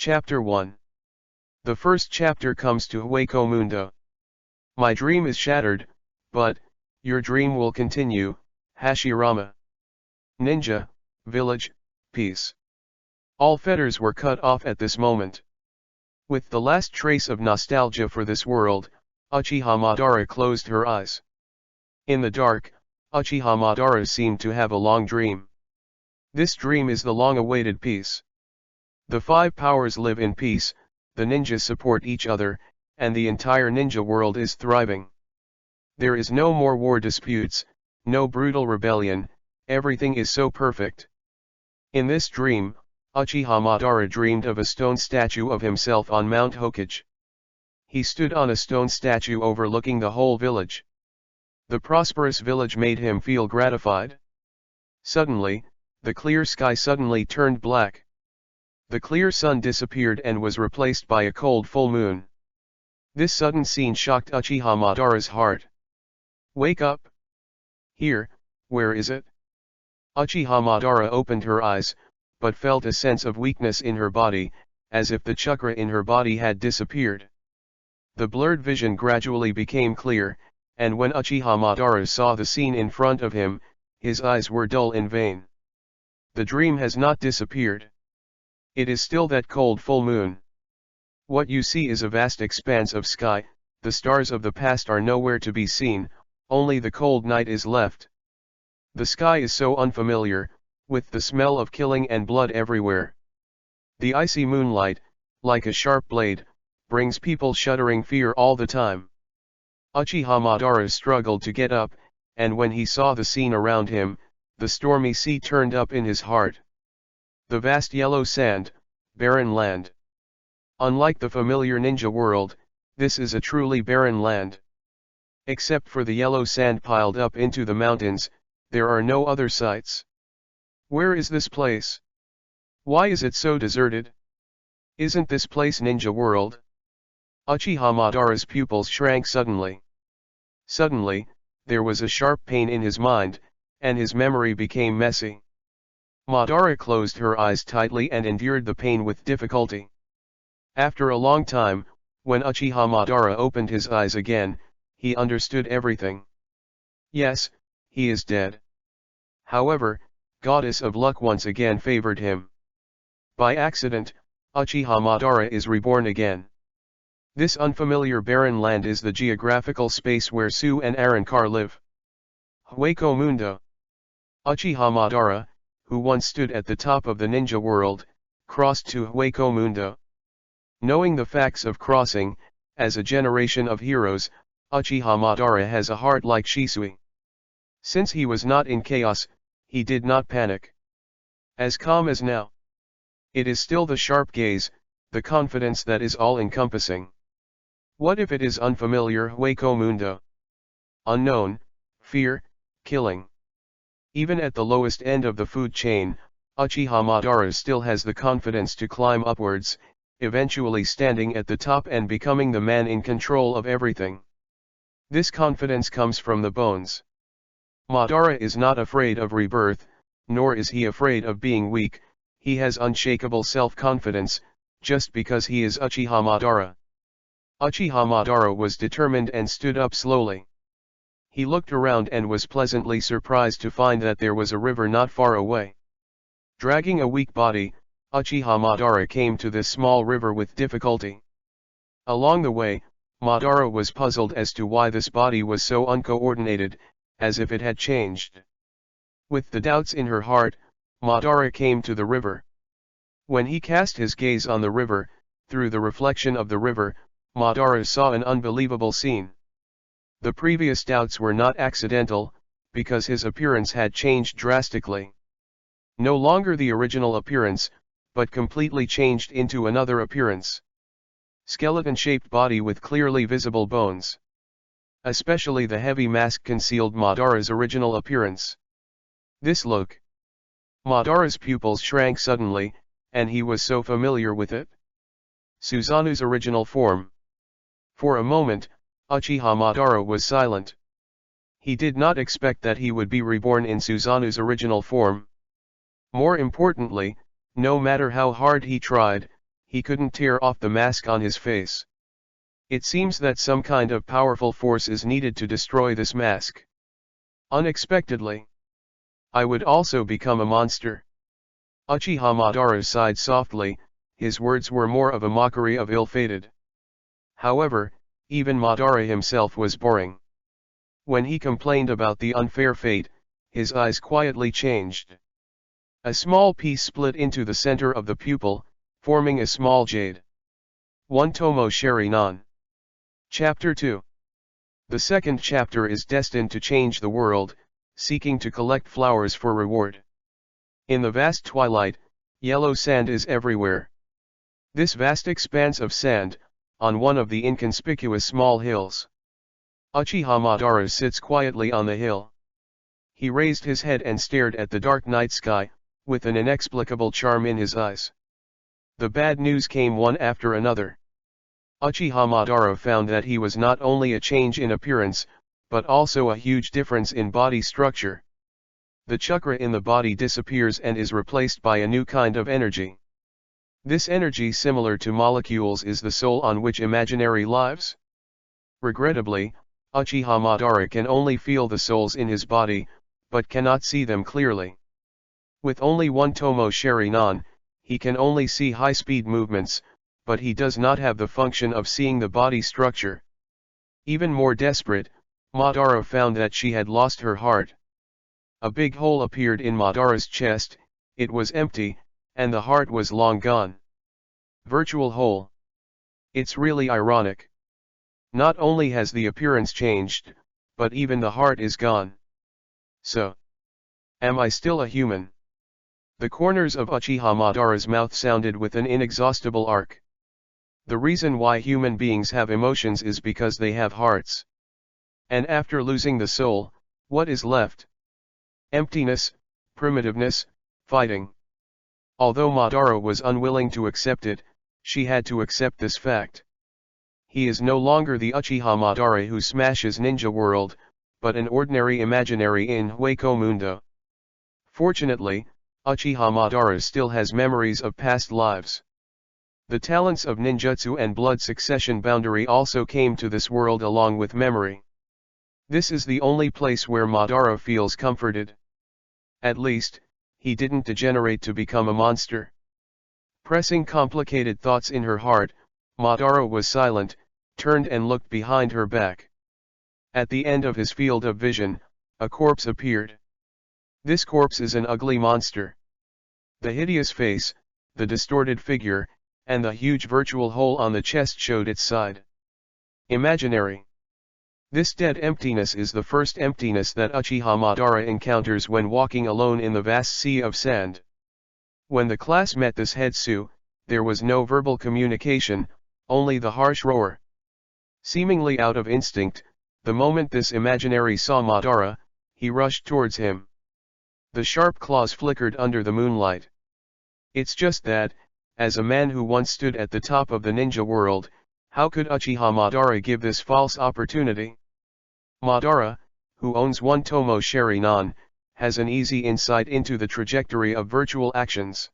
Chapter 1. The first chapter comes to Hueco Mundo. My dream is shattered, but your dream will continue, Hashirama. Ninja, village, peace. All fetters were cut off at this moment. With the last trace of nostalgia for this world, Uchiha Madara closed her eyes. In the dark, Uchiha Madara seemed to have a long dream. This dream is the long-awaited peace. The five powers live in peace, the ninjas support each other, and the entire ninja world is thriving. There is no more war disputes, no brutal rebellion, everything is so perfect. In this dream, Uchiha Madara dreamed of a stone statue of himself on Mount Hokage. He stood on a stone statue overlooking the whole village. The prosperous village made him feel gratified. Suddenly, the clear sky suddenly turned black. The clear sun disappeared and was replaced by a cold full moon. This sudden scene shocked Uchiha Madara's heart. Wake up! Here, where is it? Uchiha Madara opened her eyes, but felt a sense of weakness in her body, as if the chakra in her body had disappeared. The blurred vision gradually became clear, and when Uchiha Madara saw the scene in front of him, his eyes were dull and vain. The dream has not disappeared. It is still that cold full moon. What you see is a vast expanse of sky, the stars of the past are nowhere to be seen, only the cold night is left. The sky is so unfamiliar, with the smell of killing and blood everywhere. The icy moonlight, like a sharp blade, brings people shuddering fear all the time. Uchiha Madara struggled to get up, and when he saw the scene around him, the stormy sea turned up in his heart. The vast yellow sand, barren land. Unlike the familiar ninja world, this is a truly barren land. Except for the yellow sand piled up into the mountains, there are no other sights. Where is this place? Why is it so deserted? Isn't this place ninja world? Uchiha Madara's pupils shrank suddenly. Suddenly, there was a sharp pain in his mind, and his memory became messy. Madara closed her eyes tightly and endured the pain with difficulty. After a long time, when Uchiha Madara opened his eyes again, he understood everything. Yes, he is dead. However, Goddess of Luck once again favored him. By accident, Uchiha Madara is reborn again. This unfamiliar barren land is the geographical space where Su and Arrancar live. Hueco Mundo. Uchiha Madara, who once stood at the top of the ninja world, crossed to Hueco Mundo. Knowing the facts of crossing, as a generation of heroes, Uchiha Madara has a heart like Shisui. Since he was not in chaos, he did not panic. As calm as now. It is still the sharp gaze, the confidence that is all-encompassing. What if it is unfamiliar Hueco Mundo? Unknown, fear, killing. Even at the lowest end of the food chain, Uchiha Madara still has the confidence to climb upwards, eventually standing at the top and becoming the man in control of everything. This confidence comes from the bones. Madara is not afraid of rebirth, nor is he afraid of being weak, he has unshakable self-confidence, just because he is Uchiha Madara. Uchiha Madara was determined and stood up slowly. He looked around and was pleasantly surprised to find that there was a river not far away. Dragging a weak body, Uchiha Madara came to this small river with difficulty. Along the way, Madara was puzzled as to why this body was so uncoordinated, as if it had changed. With the doubts in her heart, Madara came to the river. When he cast his gaze on the river, through the reflection of the river, Madara saw an unbelievable scene. The previous doubts were not accidental, because his appearance had changed drastically. No longer the original appearance, but completely changed into another appearance. Skeleton-shaped body with clearly visible bones. Especially the heavy mask concealed Madara's original appearance. This look. Madara's pupils shrank suddenly, and he was so familiar with it. Suzanu's original form. For a moment, Uchiha Madara was silent. He did not expect that he would be reborn in Suzanu's original form. More importantly, no matter how hard he tried, he couldn't tear off the mask on his face. It seems that some kind of powerful force is needed to destroy this mask. Unexpectedly, I would also become a monster. Uchiha Madara sighed softly, his words were more of a mockery of ill-fated. However, even Madara himself was boring. When he complained about the unfair fate, his eyes quietly changed. A small piece split into the center of the pupil, forming a small jade. One tomo sheri nan. Chapter 2. The second chapter is destined to change the world, seeking to collect flowers for reward. In the vast twilight, yellow sand is everywhere. This vast expanse of sand, on one of the inconspicuous small hills. Uchiha Madara sits quietly on the hill. He raised his head and stared at the dark night sky, with an inexplicable charm in his eyes. The bad news came one after another. Uchiha Madara found that he was not only a change in appearance, but also a huge difference in body structure. The chakra in the body disappears and is replaced by a new kind of energy. This energy, similar to molecules, is the soul on which imaginary lives. Regrettably, Uchiha Madara can only feel the souls in his body, but cannot see them clearly. With only one tomo sheri nan, he can only see high-speed movements, but he does not have the function of seeing the body structure. Even more desperate, Madara found that she had lost her heart. A big hole appeared in Madara's chest, it was empty, and the heart was long gone. Virtual hole. It's really ironic. Not only has the appearance changed, but even the heart is gone. So, am I still a human? The corners of Uchiha Madara's mouth sounded with an inexhaustible arc. The reason why human beings have emotions is because they have hearts. And after losing the soul, what is left? Emptiness, primitiveness, fighting. Although Madara was unwilling to accept it, she had to accept this fact. He is no longer the Uchiha Madara who smashes Ninja World, but an ordinary imaginary in Hueco Mundo. Fortunately, Uchiha Madara still has memories of past lives. The talents of ninjutsu and blood succession boundary also came to this world along with memory. This is the only place where Madara feels comforted. At least, he didn't degenerate to become a monster. Pressing complicated thoughts in her heart, Madara was silent, turned and looked behind her back. At the end of his field of vision, a corpse appeared. This corpse is an ugly monster. The hideous face, the distorted figure, and the huge virtual hole on the chest showed its side. Imaginary. This dead emptiness is the first emptiness that Uchiha Madara encounters when walking alone in the vast sea of sand. When the class met this Hetsu, there was no verbal communication, only the harsh roar. Seemingly out of instinct, the moment this imaginary saw Madara, he rushed towards him. The sharp claws flickered under the moonlight. It's just that, as a man who once stood at the top of the ninja world, how could Uchiha Madara give this false opportunity? Madara, who owns one tomo sheri nan, has an easy insight into the trajectory of virtual actions.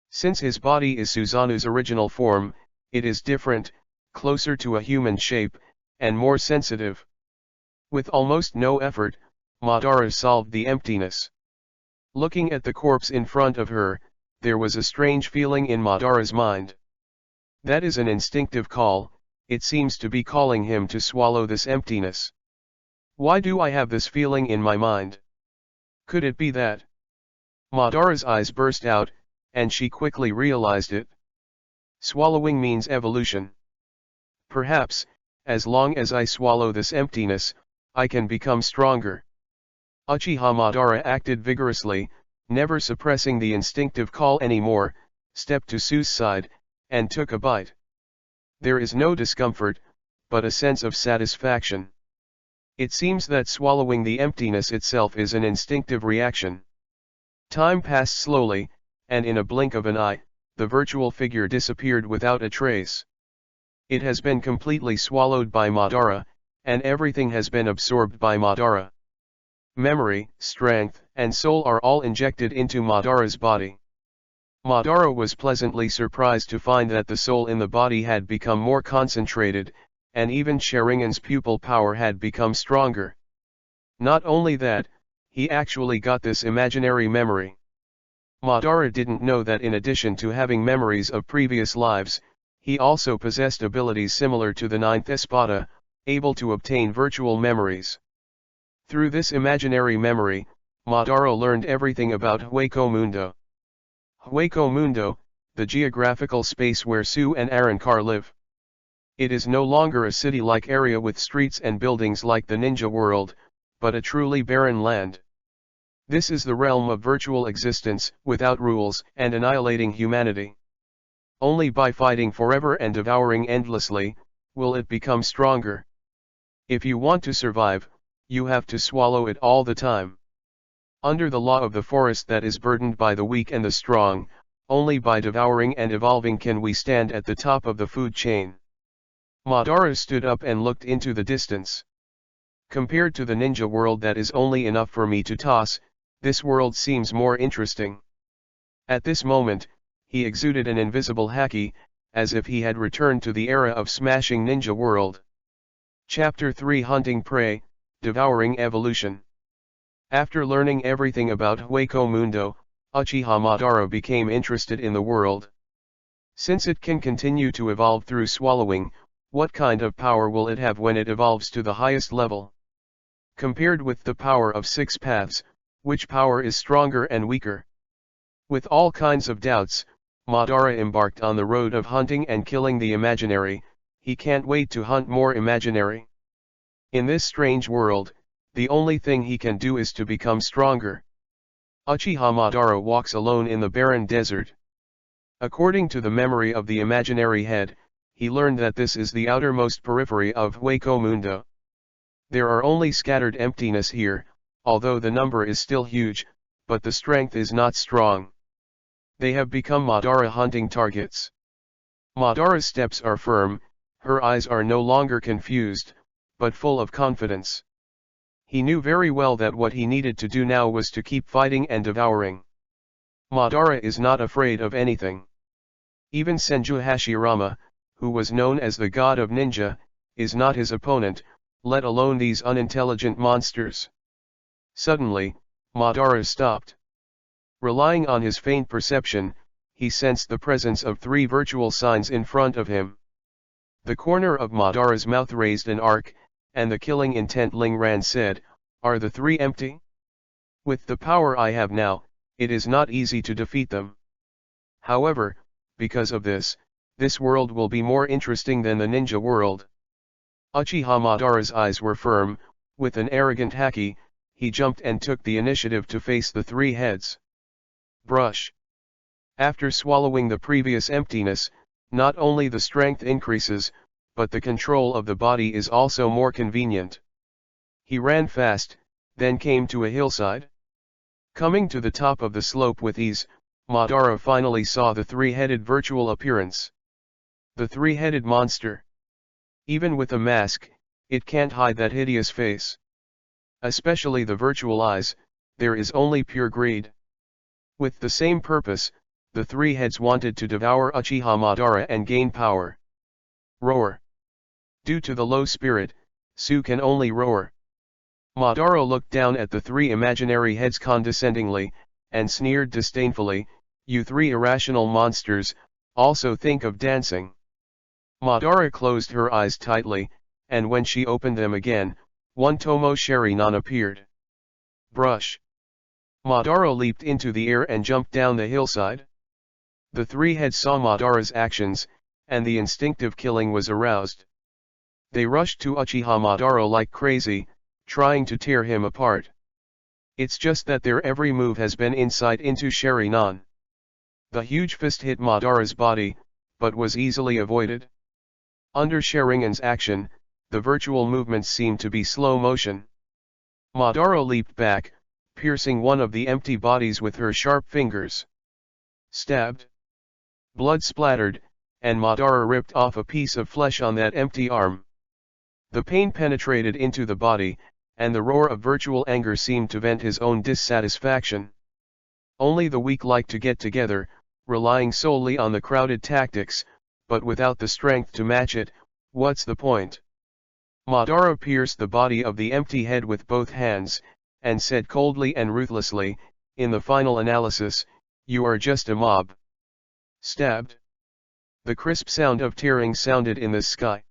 Since his body is Suzanu's original form, it is different, closer to a human shape, and more sensitive. With almost no effort, Madara solved the emptiness. Looking at the corpse in front of her, there was a strange feeling in Madara's mind. That is an instinctive call, it seems to be calling him to swallow this emptiness. Why do I have this feeling in my mind? Could it be that? Madara's eyes burst out, and she quickly realized it. Swallowing means evolution. Perhaps, as long as I swallow this emptiness, I can become stronger. Uchiha Madara acted vigorously, never suppressing the instinctive call anymore, stepped to Su's side, and took a bite. There is no discomfort, but a sense of satisfaction. It seems that swallowing the emptiness itself is an instinctive reaction. Time passed slowly, and in a blink of an eye, the virtual figure disappeared without a trace. It has been completely swallowed by Madara, and everything has been absorbed by Madara. Memory, strength, and soul are all injected into Madara's body. Madara was pleasantly surprised to find that the soul in the body had become more concentrated, and even Sharingan's pupil power had become stronger. Not only that, he actually got this imaginary memory. Madara didn't know that in addition to having memories of previous lives, he also possessed abilities similar to the ninth Espada, able to obtain virtual memories. Through this imaginary memory, Madara learned everything about Hueco Mundo. Hueco Mundo, the geographical space where Su and Arrancar live. It is no longer a city-like area with streets and buildings like the ninja world, but a truly barren land. This is the realm of virtual existence, without rules and annihilating humanity. Only by fighting forever and devouring endlessly, will it become stronger. If you want to survive, you have to swallow it all the time. Under the law of the forest that is burdened by the weak and the strong, only by devouring and evolving can we stand at the top of the food chain. Madara stood up and looked into the distance. Compared to the ninja world that is only enough for me to toss, this world seems more interesting. At this moment, he exuded an invisible haki, as if he had returned to the era of smashing ninja world. Chapter 3 Hunting Prey, Devouring Evolution. After learning everything about Hueco Mundo, Uchiha Madara became interested in the world. Since it can continue to evolve through swallowing, what kind of power will it have when it evolves to the highest level? Compared with the power of 6 paths, which power is stronger and weaker? With all kinds of doubts, Madara embarked on the road of hunting and killing the imaginary. He can't wait to hunt more imaginary. In this strange world, the only thing he can do is to become stronger. Uchiha Madara walks alone in the barren desert. According to the memory of the imaginary head, he learned that this is the outermost periphery of Hueco Mundo. There are only scattered emptiness here, although the number is still huge, but the strength is not strong. They have become Madara hunting targets. Madara's steps are firm, her eyes are no longer confused, but full of confidence. He knew very well that what he needed to do now was to keep fighting and devouring. Madara is not afraid of anything. Even Senju Hashirama, who was known as the god of ninja, is not his opponent, let alone these unintelligent monsters. Suddenly, Madara stopped. Relying on his faint perception, he sensed the presence of 3 virtual signs in front of him. The corner of Madara's mouth raised an arc, and the killing intent Lingran said, "Are the 3 empty? With the power I have now, it is not easy to defeat them. However, because of this world will be more interesting than the ninja world." Uchiha Madara's eyes were firm. With an arrogant haki, he jumped and took the initiative to face the 3 heads. Brush. After swallowing the previous emptiness, not only the strength increases, but the control of the body is also more convenient. He ran fast, then came to a hillside. Coming to the top of the slope with ease, Madara finally saw the 3-headed virtual appearance. The 3-headed monster. Even with a mask, it can't hide that hideous face. Especially the virtual eyes, there is only pure greed. With the same purpose, the 3 heads wanted to devour Uchiha Madara and gain power. Roar. Due to the low spirit, Su can only roar. Madara looked down at the 3 imaginary heads condescendingly, and sneered disdainfully, "You 3 irrational monsters, also think of dancing." Madara closed her eyes tightly, and when she opened them again, 1 Tomo Sharingan appeared. Brush. Madara leaped into the air and jumped down the hillside. The 3 heads saw Madara's actions, and the instinctive killing was aroused. They rushed to Uchiha Madara like crazy, trying to tear him apart. It's just that their every move has been insight into Sharingan. The huge fist hit Madara's body, but was easily avoided. Under Sharingan's action, the virtual movements seemed to be slow motion. Madara leaped back, piercing one of the empty bodies with her sharp fingers. Stabbed. Blood splattered, and Madara ripped off a piece of flesh on that empty arm. The pain penetrated into the body, and the roar of virtual anger seemed to vent his own dissatisfaction. Only the weak like to get together, relying solely on the crowded tactics, but without the strength to match it. What's the point? Madara pierced the body of the empty head with both hands, and said coldly and ruthlessly, in the final analysis, you are just a mob. Stabbed. The crisp sound of tearing sounded in the sky.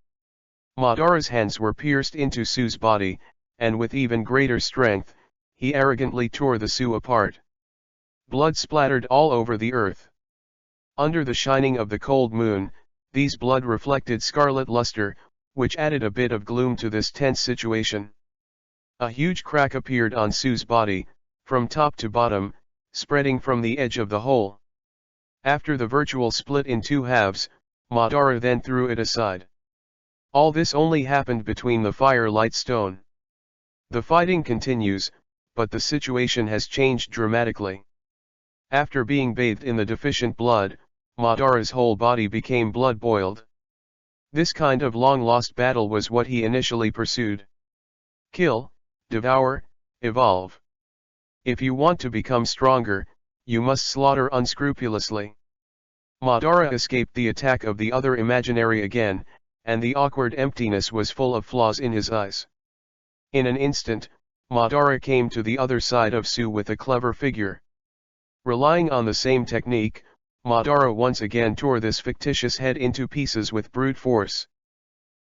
Madara's hands were pierced into Su's body, and with even greater strength, he arrogantly tore the Su apart. Blood splattered all over the earth. Under the shining of the cold moon, these blood reflected scarlet luster, which added a bit of gloom to this tense situation. A huge crack appeared on Su's body, from top to bottom, spreading from the edge of the hole. After the virtual split in two halves, Madara then threw it aside. All this only happened between the firelight stone. The fighting continues, but the situation has changed dramatically. After being bathed in the deficient blood, Madara's whole body became blood-boiled. This kind of long-lost battle was what he initially pursued. Kill, devour, evolve. If you want to become stronger, you must slaughter unscrupulously. Madara escaped the attack of the other imaginary again, and the awkward emptiness was full of flaws in his eyes. In an instant, Madara came to the other side of Su with a clever figure. Relying on the same technique, Madara once again tore this fictitious head into pieces with brute force.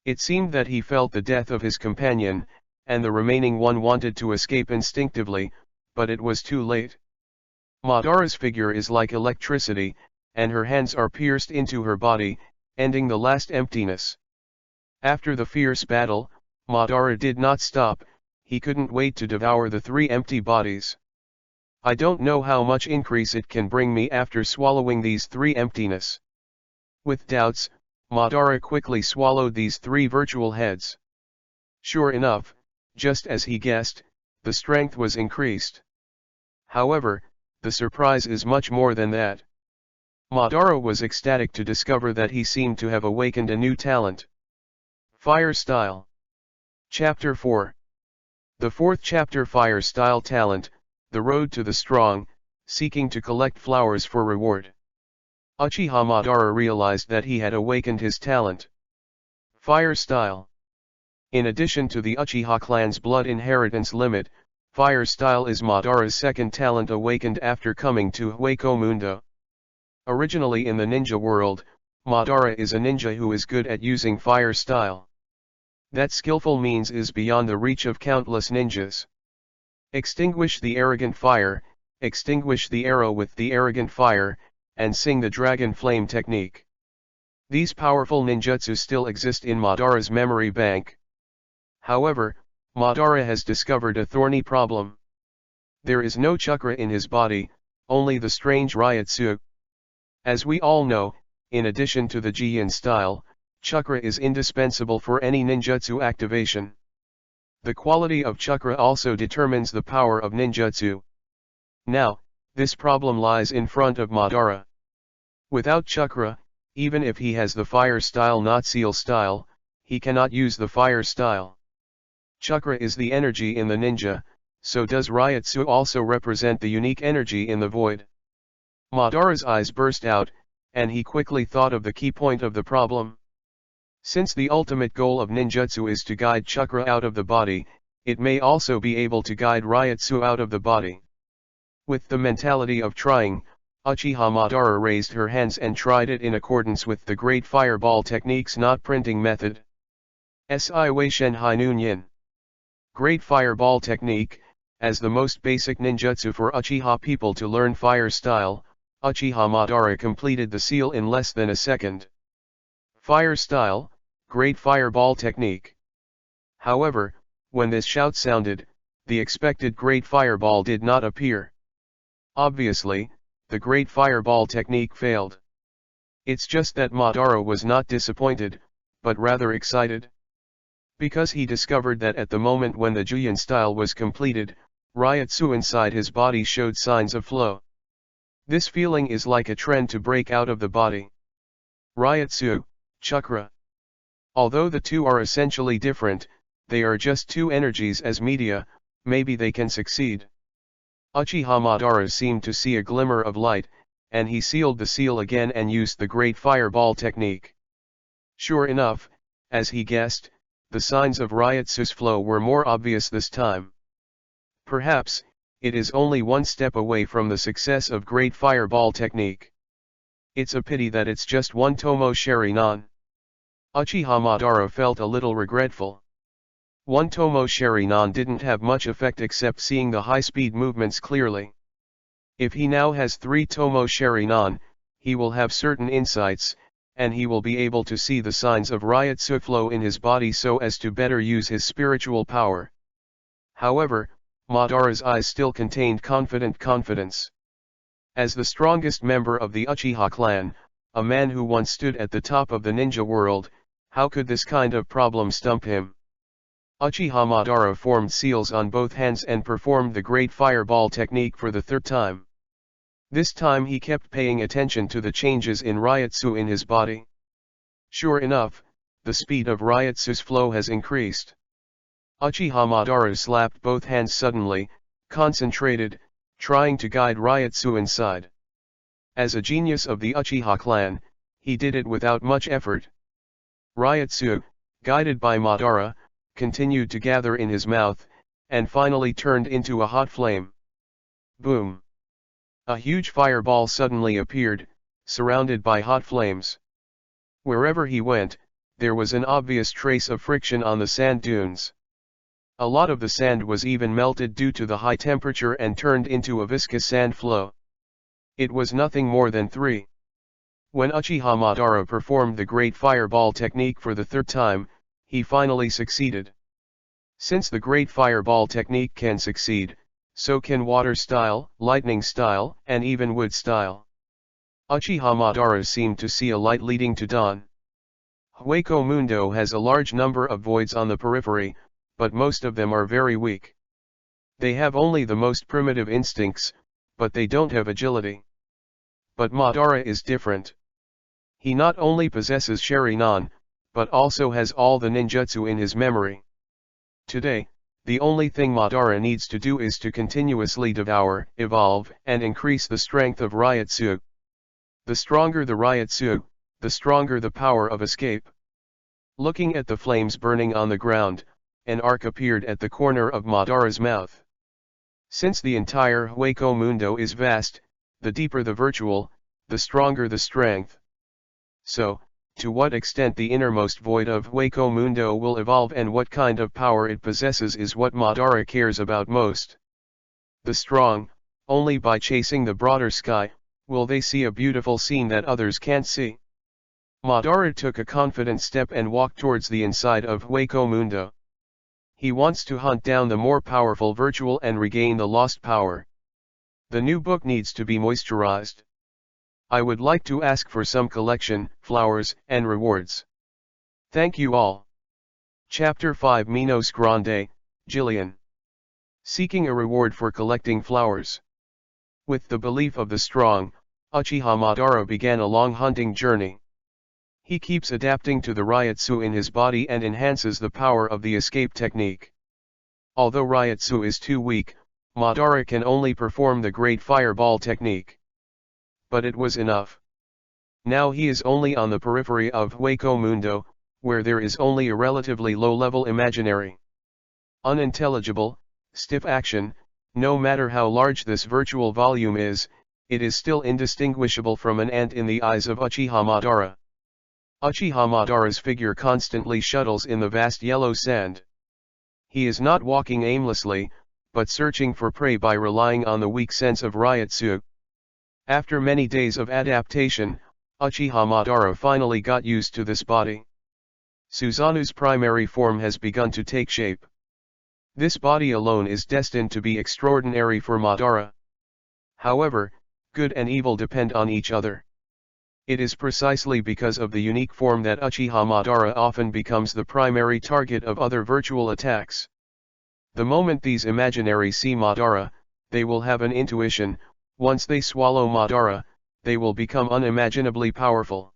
It seemed that he felt the death of his companion, and the remaining one wanted to escape instinctively, but it was too late. Madara's figure is like electricity, and her hands are pierced into her body, ending the last emptiness. After the fierce battle, Madara did not stop. He couldn't wait to devour the three empty bodies. I don't know how much increase it can bring me after swallowing these three emptiness. With doubts, Madara quickly swallowed these three virtual heads. Sure enough, just as he guessed, the strength was increased. However, the surprise is much more than that. Madara was ecstatic to discover that he seemed to have awakened a new talent. Fire Style. Chapter 4. The fourth chapter, Fire Style Talent, The Road to the Strong, Seeking to Collect Flowers for Reward. Uchiha Madara realized that he had awakened his talent. Fire Style. In addition to the Uchiha clan's blood inheritance limit, Fire Style is Madara's second talent awakened after coming to Hueco Mundo. Originally in the ninja world, Madara is a ninja who is good at using Fire Style. That skillful means is beyond the reach of countless ninjas. Extinguish the arrogant fire, extinguish the arrow with the arrogant fire, and sing the dragon flame technique. These powerful ninjutsu still exist in Madara's memory bank. However, Madara has discovered a thorny problem. There is no chakra in his body, only the strange Ryutsu. As we all know, in addition to the Jiyin style, chakra is indispensable for any ninjutsu activation. The quality of chakra also determines the power of ninjutsu. Now, this problem lies in front of Madara. Without chakra, even if he has the fire style not seal style, he cannot use the fire style. Chakra is the energy in the ninja, so does Ryutsu also represent the unique energy in the void. Madara's eyes burst out, and he quickly thought of the key point of the problem. Since the ultimate goal of ninjutsu is to guide chakra out of the body, it may also be able to guide Ryutsu out of the body. With the mentality of trying, Uchiha Madara raised her hands and tried it in accordance with the Great Fireball Technique's knot printing method. Si Wei Shen Hai Nun Yin. Great Fireball Technique, as the most basic ninjutsu for Uchiha people to learn fire style, Uchiha Madara completed the seal in less than a second. Fire Style, Great Fireball Technique. However, when this shout sounded, the expected Great Fireball did not appear. Obviously, the Great Fireball Technique failed. It's just that Madara was not disappointed, but rather excited. Because he discovered that at the moment when the Juyin style was completed, Ryutsu inside his body showed signs of flow. This feeling is like a trend to break out of the body. Ryutsu, chakra. Although the two are essentially different, they are just two energies as media, maybe they can succeed. Uchiha Madara seemed to see a glimmer of light, and he sealed the seal again and used the great fireball technique. Sure enough, as he guessed, the signs of Ryotsu's flow were more obvious this time. Perhaps, it is only one step away from the success of great fireball technique. It's a pity that it's just one tomo sherinan. Uchiha Madara felt a little regretful. One tomo sherinan didn't have much effect except seeing the high-speed movements clearly. If he now has 3 tomo sherinan, he will have certain insights, and he will be able to see the signs of Ryotsu flow in his body so as to better use his spiritual power. However, Madara's eyes still contained confident confidence. As the strongest member of the Uchiha clan, a man who once stood at the top of the ninja world, how could this kind of problem stump him? Uchiha Madara formed seals on both hands and performed the great fireball technique for the 3rd time. This time he kept paying attention to the changes in Ryotsu in his body. Sure enough, the speed of Ryotsu's flow has increased. Uchiha Madara slapped both hands suddenly, concentrated, trying to guide Ryotsu inside. As a genius of the Uchiha clan, he did it without much effort. Ryotsu, guided by Madara, continued to gather in his mouth, and finally turned into a hot flame. Boom! A huge fireball suddenly appeared, surrounded by hot flames. Wherever he went, there was an obvious trace of friction on the sand dunes. A lot of the sand was even melted due to the high temperature and turned into a viscous sand flow. It was nothing more than 3. When Uchiha Madara performed the great fireball technique for the 3rd time, he finally succeeded. Since the great fireball technique can succeed, so can water style, lightning style, and even wood style. Uchiha Madara seemed to see a light leading to dawn. Hueco Mundo has a large number of voids on the periphery, but most of them are very weak. They have only the most primitive instincts, but they don't have agility. But Madara is different. He not only possesses Sharinan, but also has all the ninjutsu in his memory. Today, the only thing Madara needs to do is to continuously devour, evolve, and increase the strength of Ryotsu. The stronger the Ryotsu, the stronger the power of escape. Looking at the flames burning on the ground, an arc appeared at the corner of Madara's mouth. Since the entire Hueco Mundo is vast, the deeper the virtual, the stronger the strength. So, to what extent the innermost void of Hueco Mundo will evolve and what kind of power it possesses is what Madara cares about most. The strong, only by chasing the broader sky, will they see a beautiful scene that others can't see. Madara took a confident step and walked towards the inside of Hueco Mundo. He wants to hunt down the more powerful virtual and regain the lost power. The new book needs to be moisturized. I would like to ask for some collection, flowers, and rewards. Thank you all. Chapter 5 Minos Grande, Jillian. Seeking a reward for collecting flowers. With the belief of the strong, Uchiha Madara began a long hunting journey. He keeps adapting to the Ryotsu in his body and enhances the power of the escape technique. Although Ryotsu is too weak, Madara can only perform the great fireball technique. But it was enough. Now he is only on the periphery of Hueco Mundo, where there is only a relatively low-level imaginary. Unintelligible, stiff action, no matter how large this virtual volume is, it is still indistinguishable from an ant in the eyes of Uchiha Madara. Uchiha Madara's figure constantly shuttles in the vast yellow sand. He is not walking aimlessly, but searching for prey by relying on the weak sense of Ryotsu. After many days of adaptation, Uchiha Madara finally got used to this body. Suzanu's primary form has begun to take shape. This body alone is destined to be extraordinary for Madara. However, good and evil depend on each other. It is precisely because of the unique form that Uchiha Madara often becomes the primary target of other virtual attacks. The moment these imaginaries see Madara, they will have an intuition. Once they swallow Madara, they will become unimaginably powerful.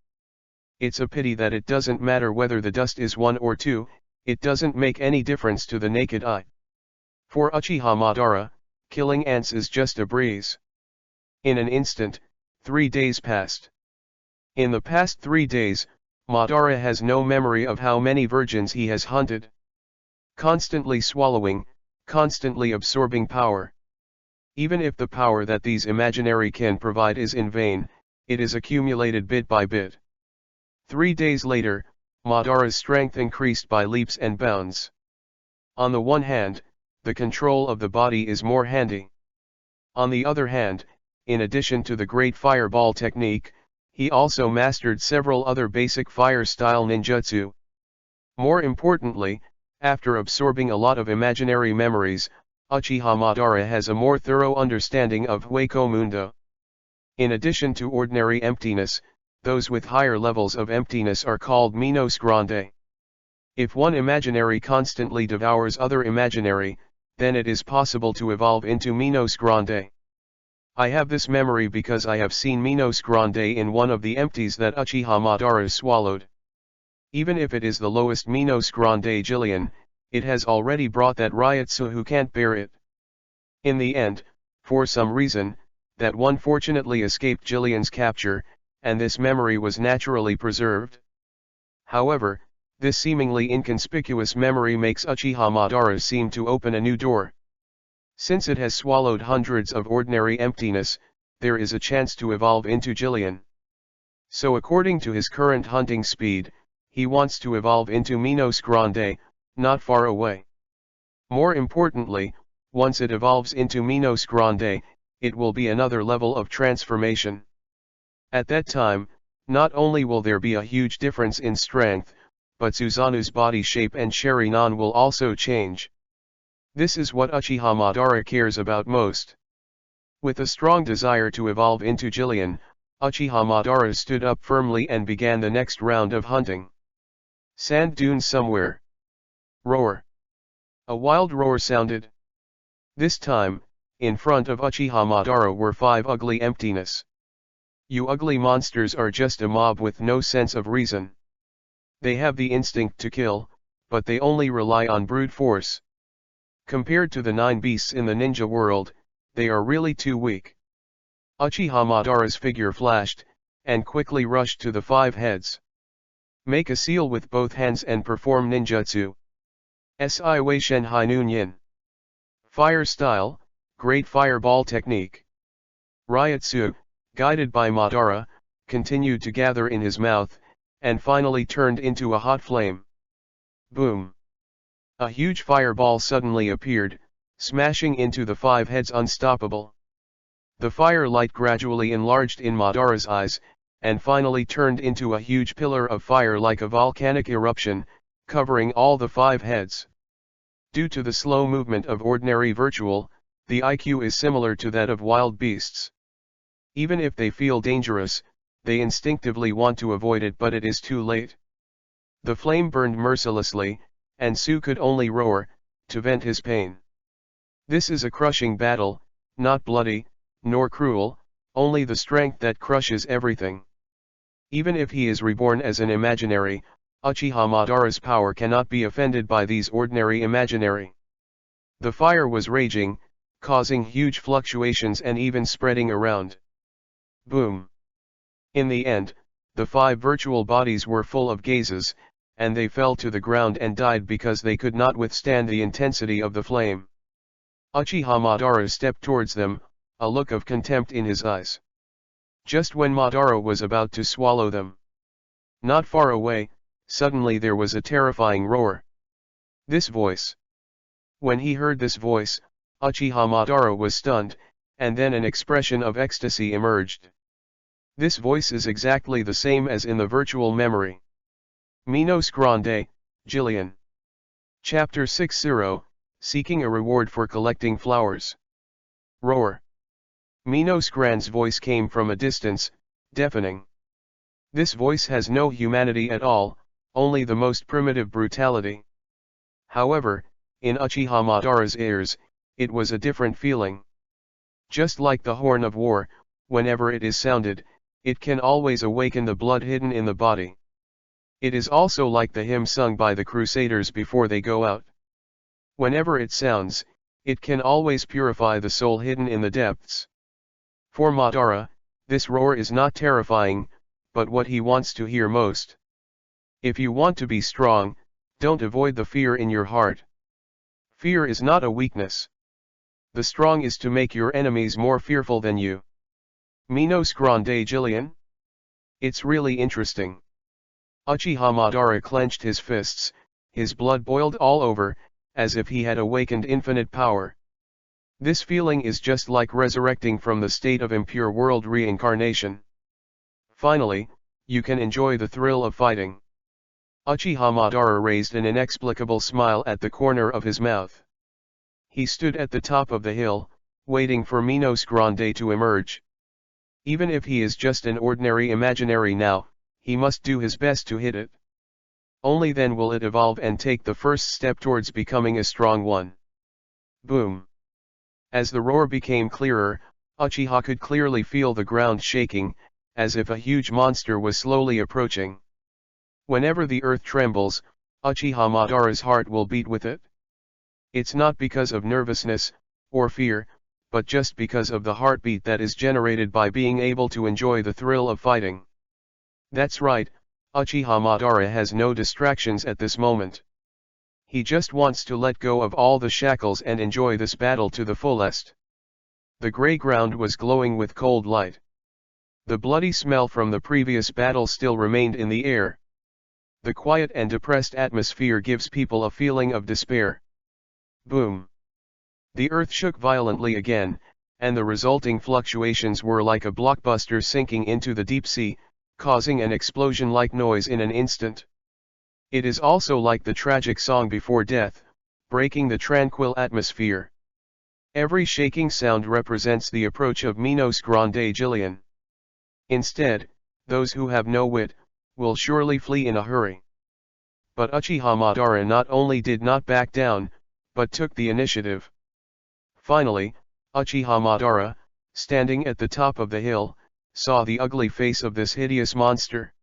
It's a pity that it doesn't matter whether the dust is 1 or 2, it doesn't make any difference to the naked eye. For Uchiha Madara, killing ants is just a breeze. In an instant, 3 days passed. In the past 3 days, Madara has no memory of how many virgins he has hunted. Constantly swallowing, constantly absorbing power. Even if the power that these imaginary can provide is in vain, it is accumulated bit by bit. 3 days later, Madara's strength increased by leaps and bounds. On the one hand, the control of the body is more handy. On the other hand, in addition to the great fireball technique, he also mastered several other basic fire-style ninjutsu. More importantly, after absorbing a lot of imaginary memories, Uchiha Madara has a more thorough understanding of Hueco Mundo. In addition to ordinary emptiness, those with higher levels of emptiness are called Minos Grande. If one imaginary constantly devours other imaginary, then it is possible to evolve into Minos Grande. I have this memory because I have seen Minos Grande in one of the empties that Uchiha Madara swallowed. Even if it is the lowest Minos Grande Jillian, it has already brought that Ryutsu who can't bear it. In the end, for some reason, that one fortunately escaped Jillian's capture, and this memory was naturally preserved. However, this seemingly inconspicuous memory makes Uchiha Madara seem to open a new door. Since it has swallowed hundreds of ordinary emptiness, there is a chance to evolve into Jillian. So according to his current hunting speed, he wants to evolve into Minos Grande, not far away. More importantly, once it evolves into Minos Grande, it will be another level of transformation. At that time, not only will there be a huge difference in strength, but Suzanu's body shape and Sharingan will also change. This is what Uchiha Madara cares about most. With a strong desire to evolve into Jillian, Uchiha Madara stood up firmly and began the next round of hunting. Sand dunes somewhere. Roar. A wild roar sounded. This time, in front of Uchiha Madara were 5 ugly emptiness. You ugly monsters are just a mob with no sense of reason. They have the instinct to kill, but they only rely on brute force. Compared to the 9 beasts in the ninja world, they are really too weak. Uchiha Madara's figure flashed, and quickly rushed to the 5 heads. Make a seal with both hands and perform ninjutsu. Si Wei Shen Hai Nun Yin. Fire style, great fireball technique. Ryutsu, guided by Madara, continued to gather in his mouth, and finally turned into a hot flame. Boom! A huge fireball suddenly appeared, smashing into the 5 heads unstoppable. The firelight gradually enlarged in Madara's eyes, and finally turned into a huge pillar of fire like a volcanic eruption, covering all the 5 heads. Due to the slow movement of ordinary virtual, the IQ is similar to that of wild beasts. Even if they feel dangerous, they instinctively want to avoid it, but it is too late. The flame burned mercilessly, and Su could only roar, to vent his pain. This is a crushing battle, not bloody, nor cruel, only the strength that crushes everything. Even if he is reborn as an imaginary, Uchiha Madara's power cannot be offended by these ordinary imaginary. The fire was raging, causing huge fluctuations and even spreading around. Boom! In the end, the 5 virtual bodies were full of gazes, and they fell to the ground and died because they could not withstand the intensity of the flame. Uchiha Madara stepped towards them, a look of contempt in his eyes. Just when Madara was about to swallow them. Not far away, suddenly there was a terrifying roar. This voice. When he heard this voice, Uchiha Madara was stunned, and then an expression of ecstasy emerged. This voice is exactly the same as in the virtual memory. Minos Grande, Jillian. Chapter 60, Seeking a Reward for Collecting Flowers. Roar. Minos Grande's voice came from a distance, deafening. This voice has no humanity at all, only the most primitive brutality. However, in Uchiha Madara's ears, it was a different feeling. Just like the horn of war, whenever it is sounded, it can always awaken the blood hidden in the body. It is also like the hymn sung by the Crusaders before they go out. Whenever it sounds, it can always purify the soul hidden in the depths. For Madara, This roar is not terrifying, but what he wants to hear most. If you want to be strong, don't avoid the fear in your heart. Fear is not a weakness. The strong is to make your enemies more fearful than you. Minos Grande Jillian? It's really interesting. Uchiha Madara clenched his fists, his blood boiled all over, as if he had awakened infinite power. This feeling is just like resurrecting from the state of impure world reincarnation. Finally, you can enjoy the thrill of fighting. Uchiha Madara raised an inexplicable smile at the corner of his mouth. He stood at the top of the hill, waiting for Minos Grande to emerge. Even if he is just an ordinary imaginary now, he must do his best to hit it. Only then will it evolve and take the first step towards becoming a strong one. Boom. As the roar became clearer, Uchiha could clearly feel the ground shaking, as if a huge monster was slowly approaching. Whenever the earth trembles, Uchiha Madara's heart will beat with it. It's not because of nervousness, or fear, but just because of the heartbeat that is generated by being able to enjoy the thrill of fighting. That's right, Uchiha Madara has no distractions at this moment. He just wants to let go of all the shackles and enjoy this battle to the fullest. The grey ground was glowing with cold light. The bloody smell from the previous battle still remained in the air. The quiet and depressed atmosphere gives people a feeling of despair. Boom. The earth shook violently again, and the resulting fluctuations were like a blockbuster sinking into the deep sea, causing an explosion-like noise in an instant. It is also like the tragic song before death, breaking the tranquil atmosphere. Every shaking sound represents the approach of Minos Grande Jillian. Instead, those who have no wit, will surely flee in a hurry. But Uchiha Madara not only did not back down, but took the initiative. Finally, Uchiha Madara, standing at the top of the hill, saw the ugly face of this hideous monster.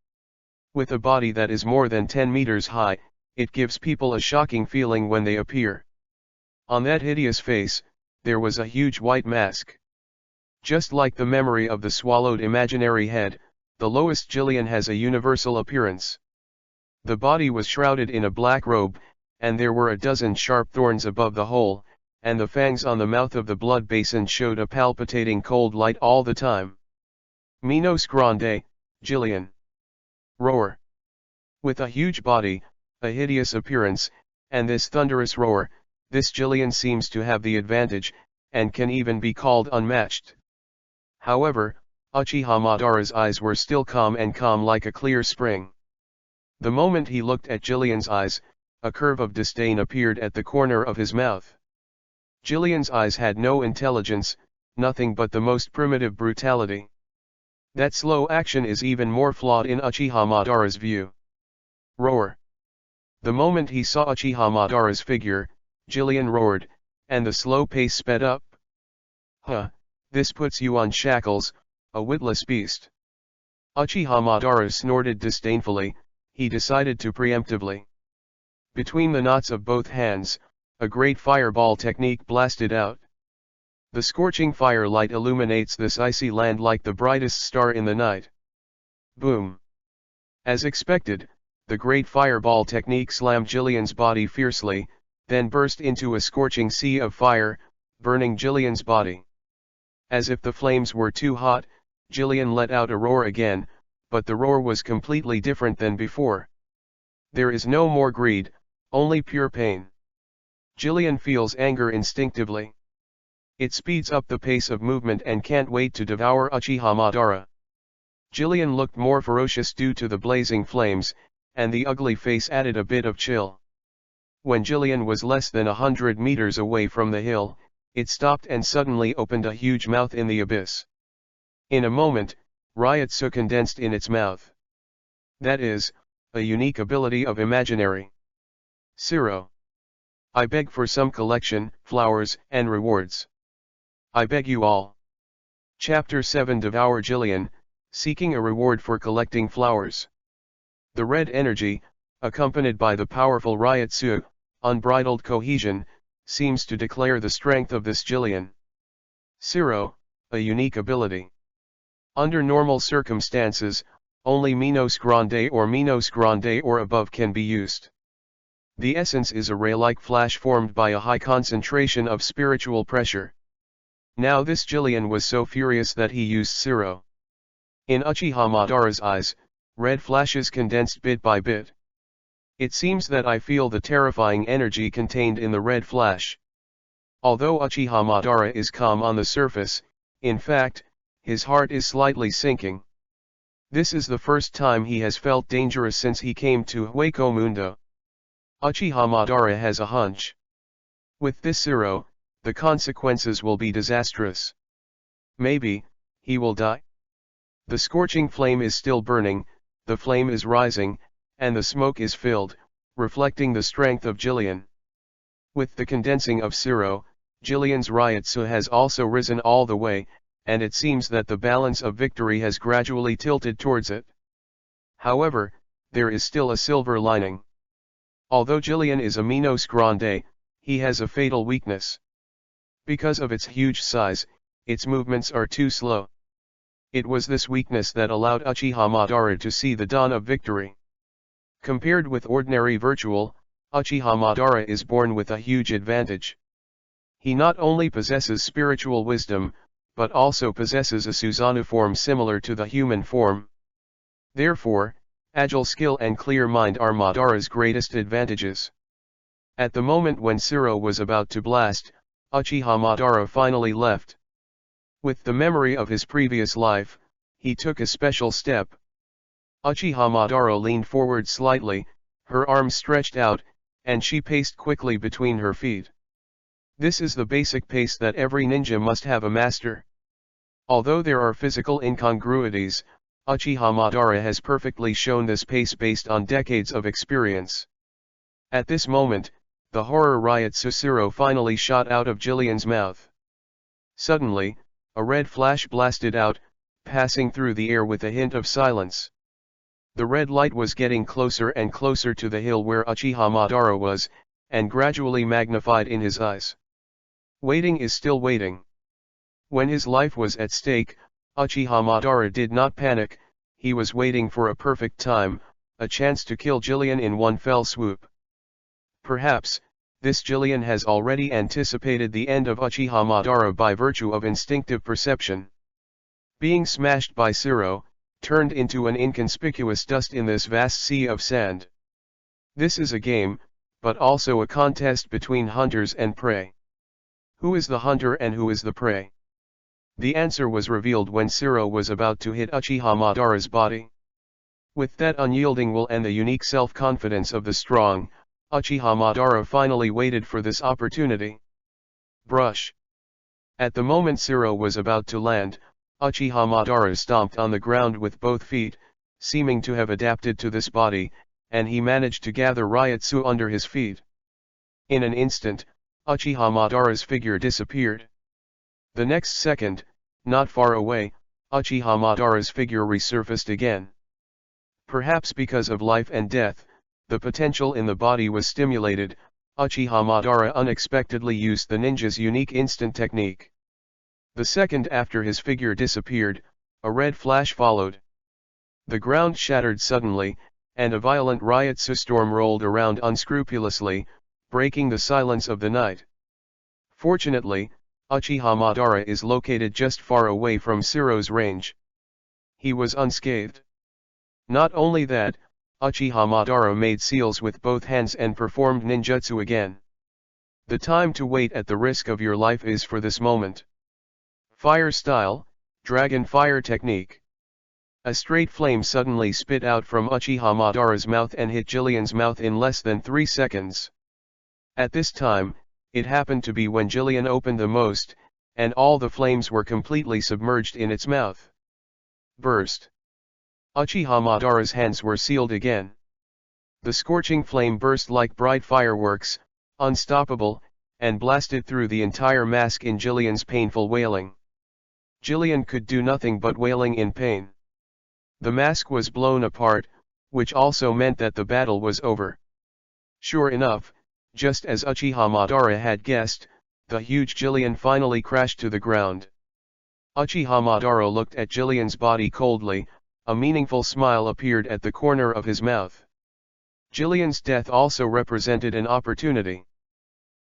With a body that is more than 10 meters high, it gives people a shocking feeling when they appear. On that hideous face, there was a huge white mask. Just like the memory of the swallowed imaginary head, the lowest Jillian has a universal appearance. The body was shrouded in a black robe, and there were a dozen sharp thorns above the hole, and the fangs on the mouth of the blood basin showed a palpitating cold light all the time. Minos Grande, Jillian. Roar. With a huge body, a hideous appearance, and this thunderous roar, this Jillian seems to have the advantage, and can even be called unmatched. However, Uchiha Madara's eyes were still calm like a clear spring. The moment he looked at Jillian's eyes, a curve of disdain appeared at the corner of his mouth. Jillian's eyes had no intelligence, nothing but the most primitive brutality. That slow action is even more flawed in Uchiha Madara's view. Roar. The moment he saw Uchiha Madara's figure, Jillian roared, and the slow pace sped up. Huh, this puts you on shackles, a witless beast. Uchiha Madara snorted disdainfully, he decided to preemptively. Between the knots of both hands, a great fireball technique blasted out. The scorching firelight illuminates this icy land like the brightest star in the night. Boom. As expected, the great fireball technique slammed Jillian's body fiercely, then burst into a scorching sea of fire, burning Jillian's body. As if the flames were too hot, Jillian let out a roar again, but the roar was completely different than before. There is no more greed, only pure pain. Jillian feels anger instinctively. It speeds up the pace of movement and can't wait to devour Uchiha Madara. Jillian looked more ferocious due to the blazing flames, and the ugly face added a bit of chill. When Jillian was less than 100 meters away from the hill, it stopped and suddenly opened a huge mouth in the abyss. In a moment, Ryotsu condensed in its mouth. That is, a unique ability of imaginary. Zero. I beg for some collection, flowers, and rewards. I beg you all. Chapter 7 Devour Jillian, seeking a reward for collecting flowers. The red energy, accompanied by the powerful Ryotsu, unbridled cohesion, seems to declare the strength of this Jillian. Zero, a unique ability. Under normal circumstances, only Minos Grande or above can be used. The essence is a ray-like flash formed by a high concentration of spiritual pressure. Now this Jillian was so furious that he used Zero. In Uchiha Madara's eyes, red flashes condensed bit by bit. It seems that I feel the terrifying energy contained in the red flash. Although Uchiha Madara is calm on the surface, in fact, his heart is slightly sinking. This is the first time he has felt dangerous since he came to Hueco Mundo. Uchiha Madara has a hunch. With this Zero, the consequences will be disastrous. Maybe, he will die. The scorching flame is still burning, the flame is rising, and the smoke is filled, reflecting the strength of Jillian. With the condensing of Zero, Jillian's Ryutsu has also risen all the way, and it seems that the balance of victory has gradually tilted towards it. However, there is still a silver lining. Although Jillian is a Minos Grande, he has a fatal weakness. Because of its huge size, its movements are too slow. It was this weakness that allowed Uchiha Madara to see the dawn of victory. Compared with ordinary virtual, Uchiha Madara is born with a huge advantage. He not only possesses spiritual wisdom, but also possesses a Susanoo form similar to the human form. Therefore, agile skill and clear mind are Madara's greatest advantages. At the moment when Zero was about to blast, Uchiha Madara finally left. With the memory of his previous life, he took a special step. Uchiha Madara leaned forward slightly, her arms stretched out, and she paced quickly between her feet. This is the basic pace that every ninja must have a master. Although there are physical incongruities, Uchiha Madara has perfectly shown this pace based on decades of experience. At this moment, the horror Ryutsu Zero finally shot out of Jillian's mouth. Suddenly, a red flash blasted out, passing through the air with a hint of silence. The red light was getting closer and closer to the hill where Uchiha Madara was, and gradually magnified in his eyes. Waiting is still waiting. When his life was at stake, Uchiha Madara did not panic, he was waiting for a perfect time, a chance to kill Jillian in one fell swoop. Perhaps, this Jillian has already anticipated the end of Uchiha Madara by virtue of instinctive perception. Being smashed by Zero, turned into an inconspicuous dust in this vast sea of sand. This is a game, but also a contest between hunters and prey. Who is the hunter and who is the prey? The answer was revealed when Zero was about to hit Uchiha Madara's body. With that unyielding will and the unique self-confidence of the strong, Uchiha Madara finally waited for this opportunity. Brush. At the moment Zero was about to land, Uchiha Madara stomped on the ground with both feet, seeming to have adapted to this body, and he managed to gather Ryutsu under his feet. In an instant, Uchiha Madara's figure disappeared. The next second, not far away, Uchiha Madara's figure resurfaced again. Perhaps because of life and death, the potential in the body was stimulated, Uchiha Madara unexpectedly used the ninja's unique instant technique. The second after his figure disappeared, a red flash followed. The ground shattered suddenly, and a violent Ryutsu storm rolled around unscrupulously, breaking the silence of the night. Fortunately, Uchiha Madara is located just far away from Zero's range. He was unscathed. Not only that, Uchiha Madara made seals with both hands and performed ninjutsu again. The time to wait at the risk of your life is for this moment. Fire style, Dragon Fire Technique. A straight flame suddenly spit out from Uchiha Madara's mouth and hit Jillian's mouth in less than 3 seconds. At this time, it happened to be when Jillian opened the most, and all the flames were completely submerged in its mouth. Burst. Uchiha Madara's hands were sealed again. The scorching flame burst like bright fireworks, unstoppable, and blasted through the entire mask in Jillian's painful wailing. Jillian could do nothing but wailing in pain. The mask was blown apart, which also meant that the battle was over. Sure enough, just as Uchiha Madara had guessed, the huge Jillian finally crashed to the ground. Uchiha Madara looked at Jillian's body coldly, a meaningful smile appeared at the corner of his mouth. Jillian's death also represented an opportunity.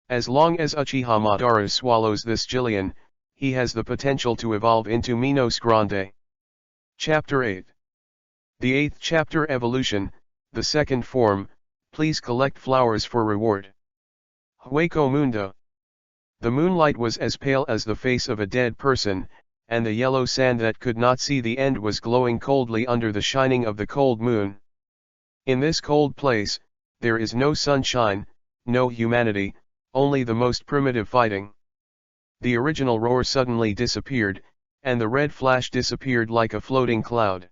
As long as Uchiha Madara swallows this Jillian, he has the potential to evolve into Minos Grande. Chapter 8. The 8th chapter, Evolution, the second form. Please collect flowers for reward. Hueco Mundo. The moonlight was as pale as the face of a dead person, and the yellow sand that could not see the end was glowing coldly under the shining of the cold moon. In this cold place, there is no sunshine, no humanity, only the most primitive fighting. The original roar suddenly disappeared, and the red flash disappeared like a floating cloud.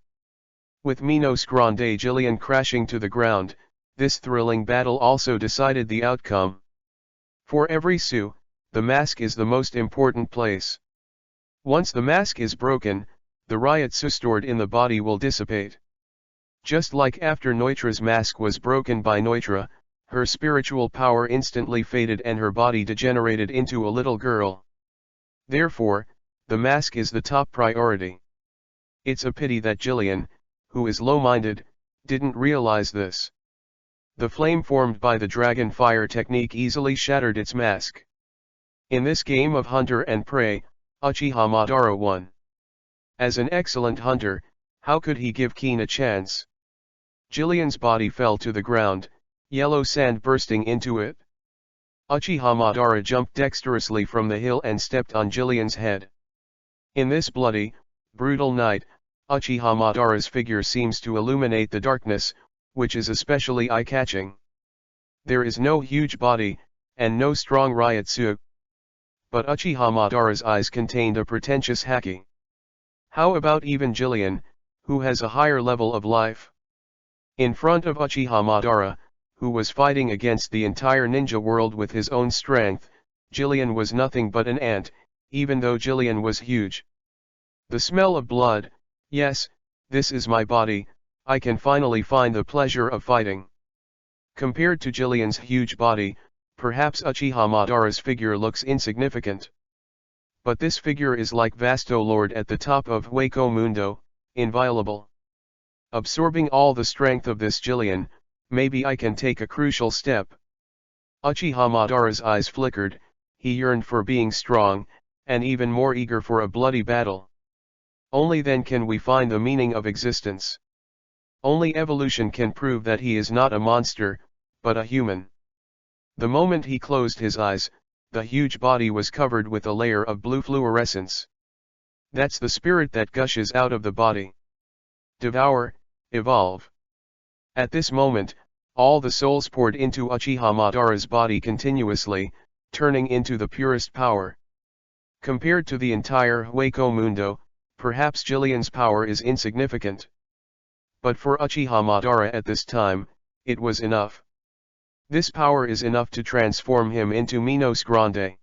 With Minos Grande Jillian crashing to the ground, this thrilling battle also decided the outcome. For every Su, the mask is the most important place. Once the mask is broken, the riot Su stored in the body will dissipate. Just like after Neutra's mask was broken by Neutra, her spiritual power instantly faded and her body degenerated into a little girl. Therefore, the mask is the top priority. It's a pity that Jillian, who is low-minded, didn't realize this. The flame formed by the dragon fire technique easily shattered its mask. In this game of hunter and prey, Uchiha Madara won. As an excellent hunter, how could he give Keen a chance? Jillian's body fell to the ground, yellow sand bursting into it. Uchiha Madara jumped dexterously from the hill and stepped on Jillian's head. In this bloody, brutal night, Uchiha Madara's figure seems to illuminate the darkness, which is especially eye-catching. There is no huge body, and no strong Ryutsu. But Uchiha Madara's eyes contained a pretentious haki. How about even Jillian, who has a higher level of life? In front of Uchiha Madara, who was fighting against the entire ninja world with his own strength, Jillian was nothing but an ant, even though Jillian was huge. The smell of blood, yes, this is my body, I can finally find the pleasure of fighting. Compared to Jillian's huge body, perhaps Uchiha Madara's figure looks insignificant. But this figure is like Vasto Lord at the top of Hueco Mundo, inviolable. Absorbing all the strength of this Jillian, maybe I can take a crucial step. Uchiha Madara's eyes flickered, he yearned for being strong, and even more eager for a bloody battle. Only then can we find the meaning of existence. Only evolution can prove that he is not a monster, but a human. The moment he closed his eyes, the huge body was covered with a layer of blue fluorescence. That's the spirit that gushes out of the body. Devour, evolve. At this moment, all the souls poured into Uchiha Madara's body continuously, turning into the purest power. Compared to the entire Hueco Mundo, perhaps Jillian's power is insignificant. But for Uchiha Madara at this time, it was enough. This power is enough to transform him into Minos Grande.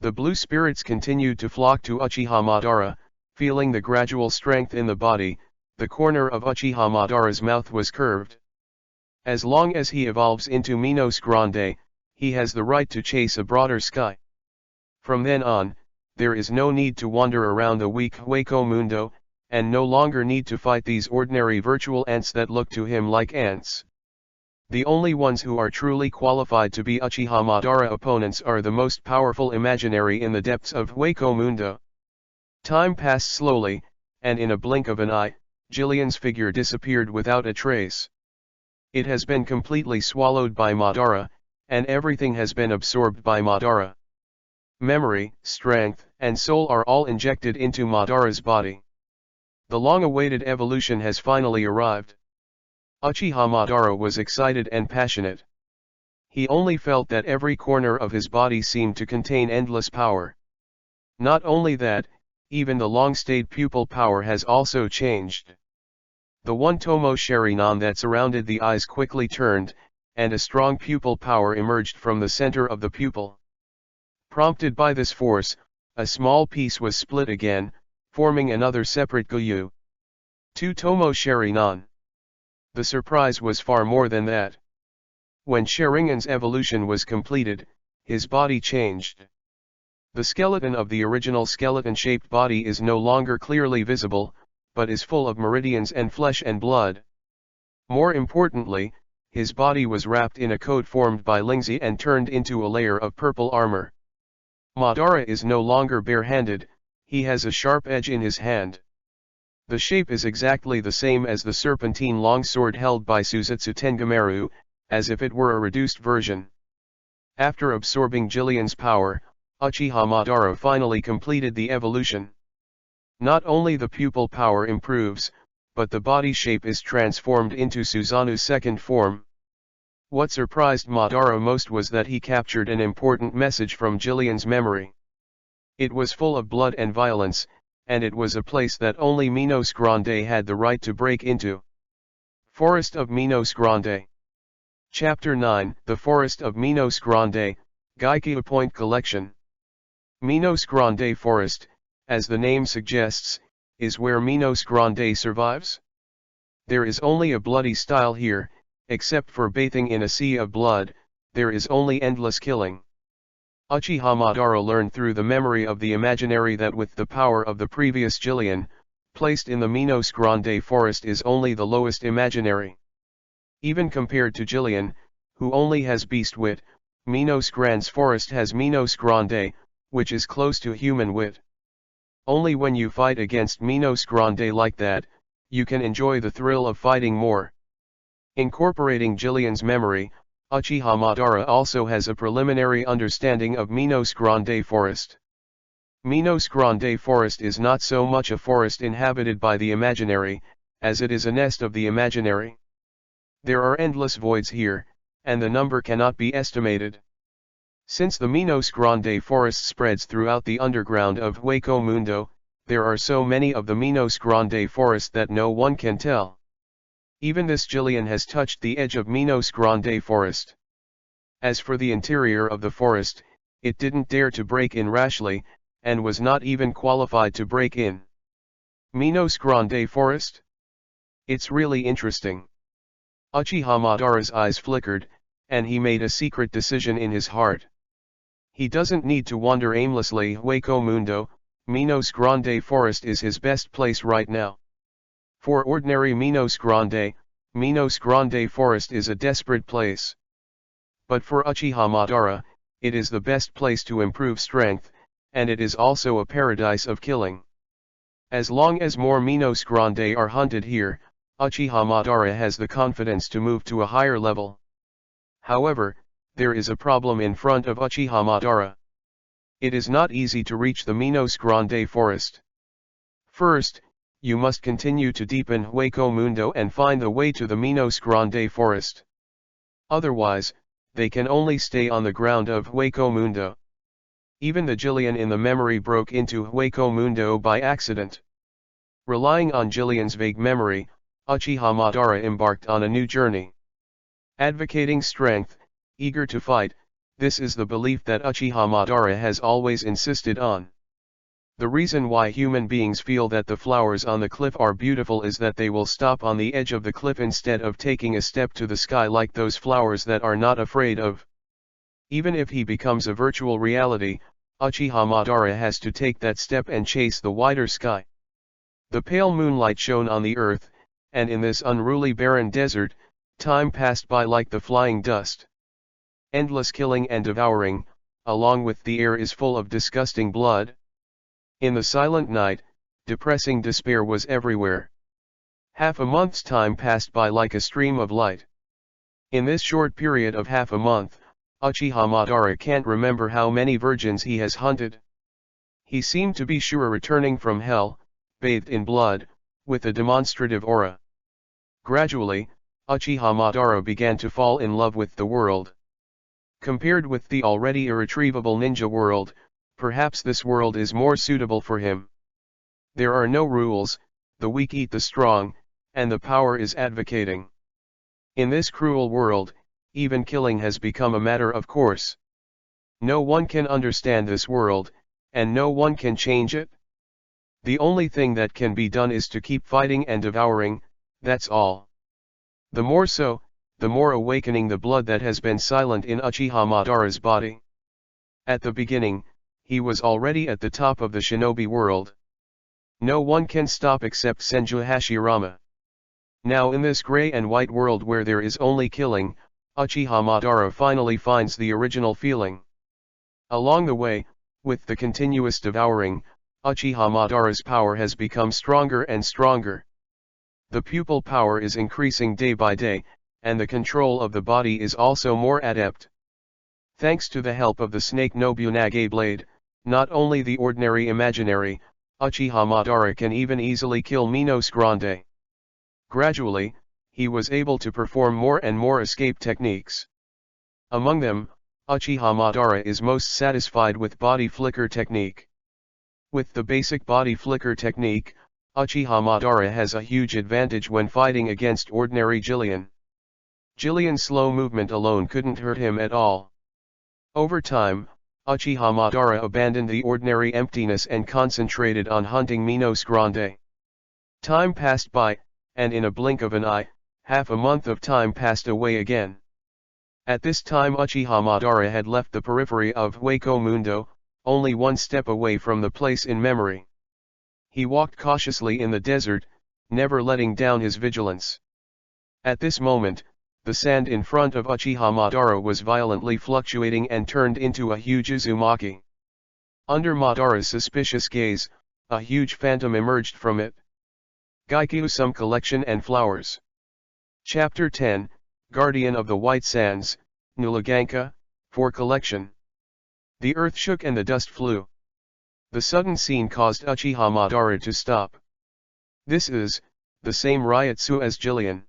The blue spirits continued to flock to Uchiha Madara, feeling the gradual strength in the body. The corner of Uchiha Madara's mouth was curved. As long as he evolves into Minos Grande, he has the right to chase a broader sky. From then on, there is no need to wander around the weak Hueco Mundo, and no longer need to fight these ordinary virtual ants that look to him like ants. The only ones who are truly qualified to be Uchiha Madara opponents are the most powerful imaginary in the depths of Hueco Mundo. Time passed slowly, and in a blink of an eye, Jillian's figure disappeared without a trace. It has been completely swallowed by Madara, and everything has been absorbed by Madara. Memory, strength, and soul are all injected into Madara's body. The long-awaited evolution has finally arrived. Uchiha Madara was excited and passionate. He only felt that every corner of his body seemed to contain endless power. Not only that, even the long-stayed pupil power has also changed. The one Tomo Sharingan that surrounded the eyes quickly turned, and a strong pupil power emerged from the center of the pupil. Prompted by this force, a small piece was split again, forming another separate Gyu. 2 Tomo Sharingan. The surprise was far more than that. When Sharingan's evolution was completed, his body changed. The skeleton of the original skeleton-shaped body is no longer clearly visible, but is full of meridians and flesh and blood. More importantly, his body was wrapped in a coat formed by Lingzi and turned into a layer of purple armor. Madara is no longer bare-handed, he has a sharp edge in his hand. The shape is exactly the same as the serpentine longsword held by Suzetsu Tengameru, as if it were a reduced version. After absorbing Jillian's power, Uchiha Madara finally completed the evolution. Not only the pupil power improves, but the body shape is transformed into Suzanu's second form. What surprised Madara most was that he captured an important message from Jillian's memory. It was full of blood and violence, and it was a place that only Minos Grande had the right to break into. Forest of Minos Grande. Chapter 9, The Forest of Minos Grande, Gaikia Point Collection. Minos Grande Forest, as the name suggests, is where Minos Grande survives. There is only a bloody style here, except for bathing in a sea of blood, there is only endless killing. Uchiha Madara learned through the memory of the imaginary that with the power of the previous Jillian, placed in the Minos Grande Forest is only the lowest imaginary. Even compared to Jillian, who only has beast wit, Minos Grande's forest has Minos Grande, which is close to human wit. Only when you fight against Minos Grande like that, you can enjoy the thrill of fighting more. Incorporating Jillian's memory, Uchiha Madara also has a preliminary understanding of Minos Grande Forest. Minos Grande Forest is not so much a forest inhabited by the imaginary, as it is a nest of the imaginary. There are endless voids here, and the number cannot be estimated. Since the Minos Grande Forest spreads throughout the underground of Hueco Mundo, there are so many of the Minos Grande Forest that no one can tell. Even this Jillian has touched the edge of Minos Grande Forest. As for the interior of the forest, it didn't dare to break in rashly, and was not even qualified to break in. Minos Grande Forest? It's really interesting. Uchiha Madara's eyes flickered, and he made a secret decision in his heart. He doesn't need to wander aimlessly. Hueco Mundo, Minos Grande Forest is his best place right now. For ordinary Minos Grande Forest is a desperate place. But for Uchiha Madara, it is the best place to improve strength, and it is also a paradise of killing. As long as more Minos Grande are hunted here, Uchiha Madara has the confidence to move to a higher level. However, there is a problem in front of Uchiha Madara. It is not easy to reach the Minos Grande Forest. First, you must continue to deepen Hueco Mundo and find the way to the Minos Grande Forest. Otherwise, they can only stay on the ground of Hueco Mundo. Even the Jillian in the memory broke into Hueco Mundo by accident. Relying on Jillian's vague memory, Uchiha Madara embarked on a new journey. Advocating strength, eager to fight, this is the belief that Uchiha Madara has always insisted on. The reason why human beings feel that the flowers on the cliff are beautiful is that they will stop on the edge of the cliff instead of taking a step to the sky like those flowers that are not afraid of. Even if he becomes a virtual reality, Uchiha Madara has to take that step and chase the wider sky. The pale moonlight shone on the earth, and in this unruly barren desert, time passed by like the flying dust. Endless killing and devouring, along with the air is full of disgusting blood. In the silent night, depressing despair was everywhere. Half a month's time passed by like a stream of light. In this short period of half a month, Uchiha Madara can't remember how many virgins he has hunted. He seemed to be sure returning from hell, bathed in blood, with a demonstrative aura. Gradually, Uchiha Madara began to fall in love with the world. Compared with the already irretrievable ninja world, perhaps this world is more suitable for him. There are no rules, the weak eat the strong, and the power is advocating. In this cruel world, even killing has become a matter of course. No one can understand this world, and no one can change it. The only thing that can be done is to keep fighting and devouring, that's all. The more so, the more awakening the blood that has been silent in Uchiha Madara's body. At the beginning, he was already at the top of the shinobi world. No one can stop except Senju Hashirama. Now in this gray and white world where there is only killing, Uchiha Madara finally finds the original feeling. Along the way, with the continuous devouring, Uchiha Madara's power has become stronger and stronger. The pupil power is increasing day by day, and the control of the body is also more adept. Thanks to the help of the snake Nobunage blade, not only the ordinary imaginary, Uchiha Madara can even easily kill Minos Grande. Gradually, he was able to perform more and more escape techniques. Among them, Uchiha Madara is most satisfied with body flicker technique. With the basic body flicker technique, Uchiha Madara has a huge advantage when fighting against ordinary Jillian. Jillian's slow movement alone couldn't hurt him at all. Over time, Uchiha Madara abandoned the ordinary emptiness and concentrated on hunting Minos Grande. Time passed by, and in a blink of an eye, half a month of time passed away again. At this time Uchiha Madara had left the periphery of Hueco Mundo, only one step away from the place in memory. He walked cautiously in the desert, never letting down his vigilance. At this moment, the sand in front of Uchiha Madara was violently fluctuating and turned into a huge Uzumaki. Under Madara's suspicious gaze, a huge phantom emerged from it. Gaikyu Some Collection and Flowers. Chapter 10, Guardian of the White Sands, Nulaganka, for collection. The earth shook and the dust flew. The sudden scene caused Uchiha Madara to stop. This is the same Ryotsu as Jillian.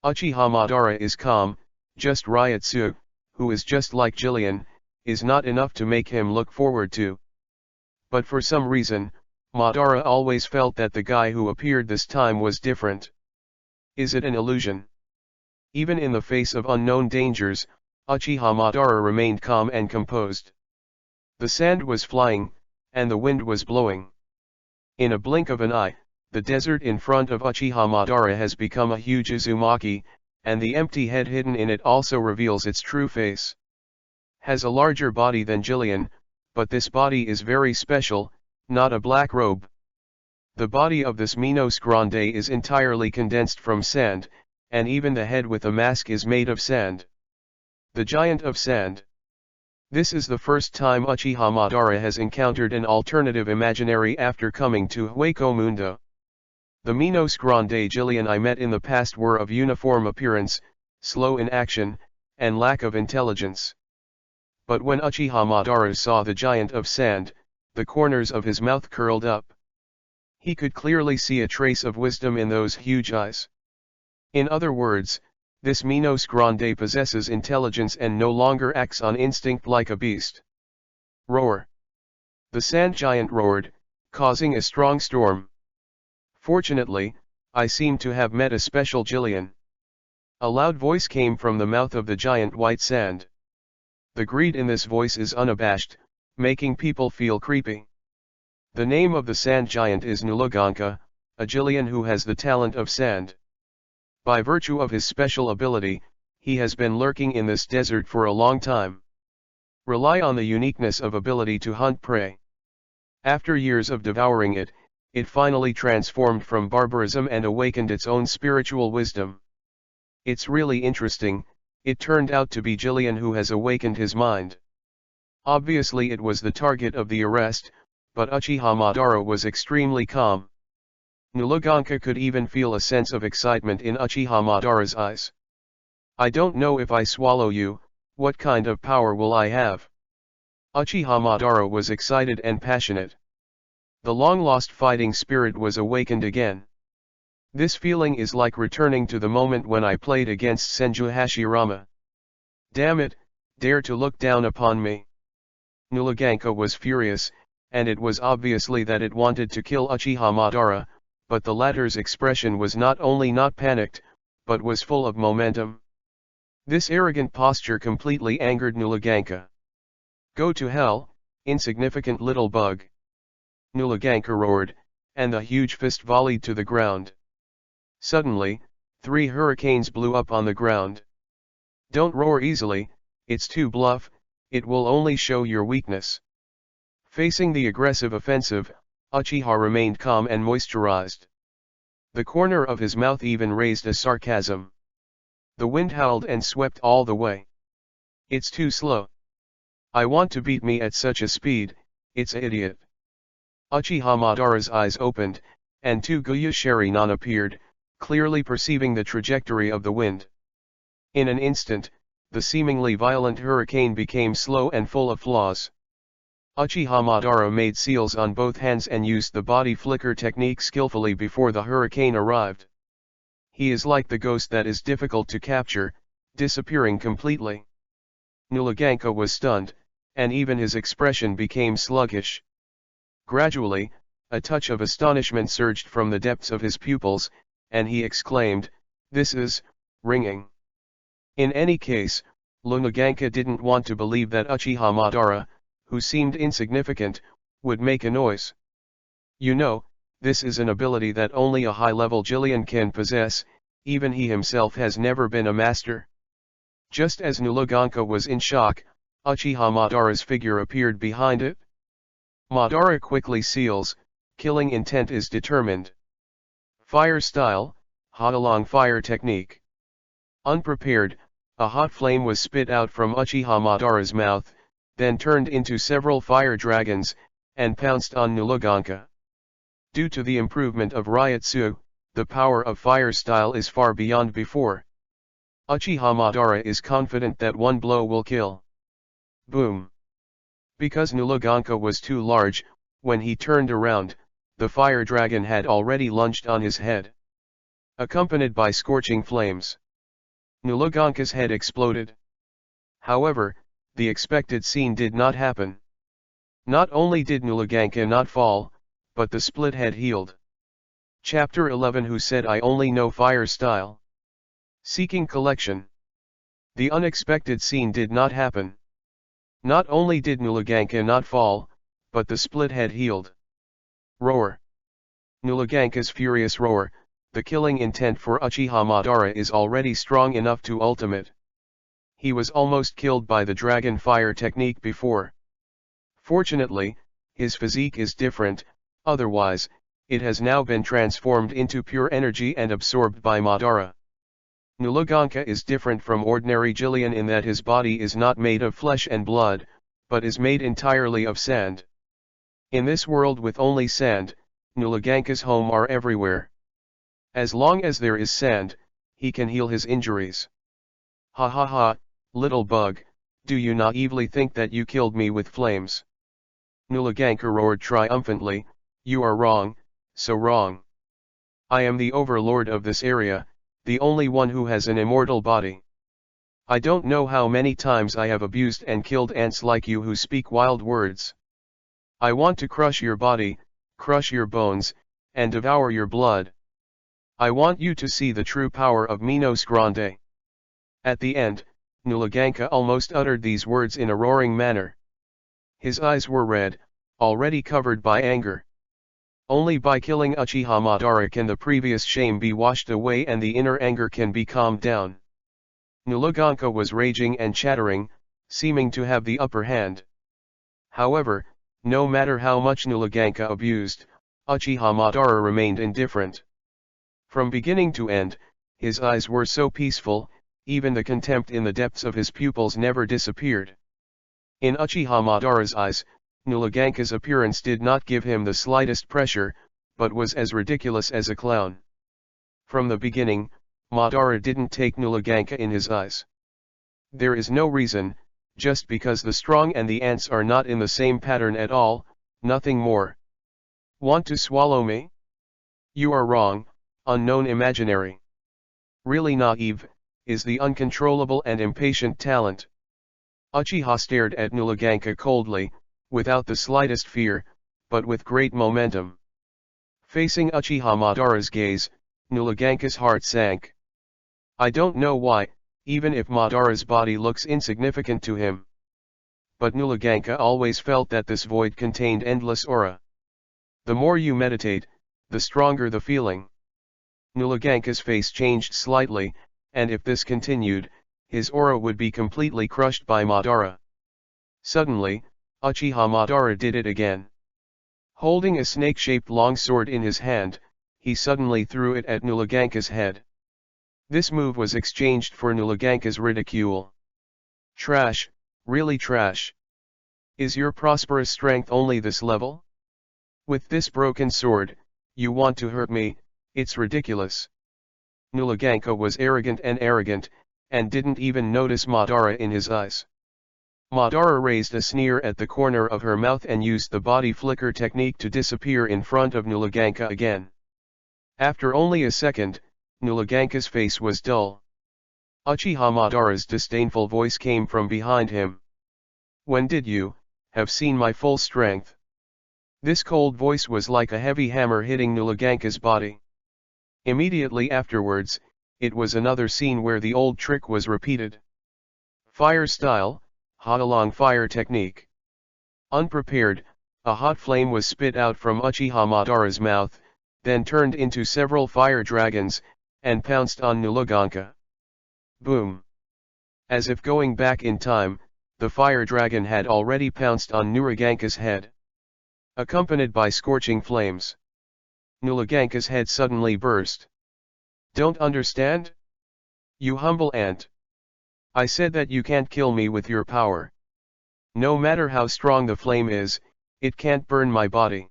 Uchiha Madara is calm, just Ryotsu, who is just like Jillian, is not enough to make him look forward to. But for some reason, Madara always felt that the guy who appeared this time was different. Is it an illusion? Even in the face of unknown dangers, Uchiha Madara remained calm and composed. The sand was flying, and the wind was blowing. In a blink of an eye, the desert in front of Uchiha Madara has become a huge Uzumaki, and the empty head hidden in it also reveals its true face. Has a larger body than Jillian, but this body is very special, not a black robe. The body of this Minos Grande is entirely condensed from sand, and even the head with a mask is made of sand. The Giant of Sand. This is the first time Uchiha Madara has encountered an alternative imaginary after coming to Hueco Mundo. The Minos Grande Jillian I met in the past were of uniform appearance, slow in action, and lack of intelligence. But when Uchiha Madara saw the Giant of Sand, the corners of his mouth curled up. He could clearly see a trace of wisdom in those huge eyes. In other words, this Minos Grande possesses intelligence and no longer acts on instinct like a beast. Roar. The sand giant roared, causing a strong storm. Fortunately, I seem to have met a special Jillian. A loud voice came from the mouth of the giant white sand. The greed in this voice is unabashed, making people feel creepy. The name of the sand giant is Nulaganka, a Jillian who has the talent of sand. By virtue of his special ability, he has been lurking in this desert for a long time. Rely on the uniqueness of ability to hunt prey. After years of devouring it, it finally transformed from barbarism and awakened its own spiritual wisdom. It's really interesting, it turned out to be Jillian who has awakened his mind. Obviously it was the target of the arrest, but Uchiha Madara was extremely calm. Nulaganka could even feel a sense of excitement in Uchiha Madara's eyes. I don't know if I swallow you, what kind of power will I have? Uchiha Madara was excited and passionate. The long-lost fighting spirit was awakened again. This feeling is like returning to the moment when I played against Senju Hashirama. Damn it, dare to look down upon me. Nulaganka was furious, and it was obviously that it wanted to kill Uchiha Madara, but the latter's expression was not only not panicked, but was full of momentum. This arrogant posture completely angered Nulaganka. Go to hell, insignificant little bug. Nulaganka roared, and the huge fist volleyed to the ground. Suddenly, 3 hurricanes blew up on the ground. Don't roar easily, it's too bluff, it will only show your weakness. Facing the aggressive offensive, Uchiha remained calm and moisturized. The corner of his mouth even raised a sarcasm. The wind howled and swept all the way. It's too slow. I want to beat me at such a speed, it's a idiot. Uchiha Madara's eyes opened, and two Guya Sharinan appeared, clearly perceiving the trajectory of the wind. In an instant, the seemingly violent hurricane became slow and full of flaws. Uchiha Madara made seals on both hands and used the body flicker technique skillfully before the hurricane arrived. He is like the ghost that is difficult to capture, disappearing completely. Nulaganka was stunned, and even his expression became sluggish. Gradually, a touch of astonishment surged from the depths of his pupils, and he exclaimed, "This is ringing." In any case, Nulaganka didn't want to believe that Uchiha Madara, who seemed insignificant, would make a noise. You know, this is an ability that only a high-level Jillian can possess, even he himself has never been a master. Just as Nulaganka was in shock, Uchiha Madara's figure appeared behind it. Madara quickly seals, killing intent is determined. Fire style, Hadalong fire technique. Unprepared, a hot flame was spit out from Uchiha Madara's mouth, then turned into several fire dragons, and pounced on Nulaganka. Due to the improvement of Ryutsu, the power of fire style is far beyond before. Uchiha Madara is confident that one blow will kill. Boom! Because Nulaganka was too large, when he turned around, the fire dragon had already lunged on his head. Accompanied by scorching flames. Nulaganka's head exploded. However, the expected scene did not happen. Not only did Nulaganka not fall, but the split head healed. Chapter 11 Who Said I Only Know Fire Style? Seeking Collection. The unexpected scene did not happen. Not only did Nulaganka not fall, but the split head healed. Roar. Nulaganka's furious roar, the killing intent for Uchiha Madara is already strong enough to ultimate. He was almost killed by the dragon fire technique before. Fortunately, his physique is different, otherwise, it has now been transformed into pure energy and absorbed by Madara. Nulaganka is different from ordinary Jillian in that his body is not made of flesh and blood, but is made entirely of sand. In this world with only sand, Nulaganka's home are everywhere. As long as there is sand, he can heal his injuries. Ha ha ha, little bug, do you naively think that you killed me with flames? Nulaganka roared triumphantly, you are wrong, so wrong. I am the overlord of this area, the only one who has an immortal body. I don't know how many times I have abused and killed ants like you who speak wild words. I want to crush your body, crush your bones, and devour your blood. I want you to see the true power of Minos Grande. At the end, Nulaganka almost uttered these words in a roaring manner. His eyes were red, already covered by anger. Only by killing Uchiha Madara can the previous shame be washed away and the inner anger can be calmed down. Nulaganka was raging and chattering, seeming to have the upper hand. However, no matter how much Nulaganka abused, Uchiha Madara remained indifferent. From beginning to end, his eyes were so peaceful, even the contempt in the depths of his pupils never disappeared. In Uchiha Madara's eyes, Nulaganka's appearance did not give him the slightest pressure, but was as ridiculous as a clown. From the beginning, Madara didn't take Nulaganka in his eyes. There is no reason, just because the strong and the ants are not in the same pattern at all, nothing more. Want to swallow me? You are wrong, unknown imaginary. Really naive, is the uncontrollable and impatient talent. Uchiha stared at Nulaganka coldly, without the slightest fear, but with great momentum. Facing Uchiha Madara's gaze, Nulaganka's heart sank. I don't know why, even if Madara's body looks insignificant to him. But Nulaganka always felt that this void contained endless aura. The more you meditate, the stronger the feeling. Nulaganka's face changed slightly, and if this continued, his aura would be completely crushed by Madara. Suddenly, Uchiha Madara did it again. Holding a snake-shaped longsword in his hand, he suddenly threw it at Nuliganka's head. This move was exchanged for Nuliganka's ridicule. Trash, really trash. Is your prosperous strength only this level? With this broken sword, you want to hurt me, it's ridiculous. Nuliganka was arrogant, and didn't even notice Madara in his eyes. Madara raised a sneer at the corner of her mouth and used the body flicker technique to disappear in front of Nuliganka again. After only a second, Nuliganka's face was dull. Uchiha Madara's disdainful voice came from behind him. When did you have seen my full strength? This cold voice was like a heavy hammer hitting Nuliganka's body. Immediately afterwards, it was another scene where the old trick was repeated. Fire style, hot along fire technique. Unprepared, a hot flame was spit out from Uchiha Madara's mouth, then turned into several fire dragons, and pounced on Nuliganka. Boom! As if going back in time, the fire dragon had already pounced on Nuliganka's head. Accompanied by scorching flames. Nuliganka's head suddenly burst. Don't understand? You humble ant. I said that you can't kill me with your power. No matter how strong the flame is, it can't burn my body.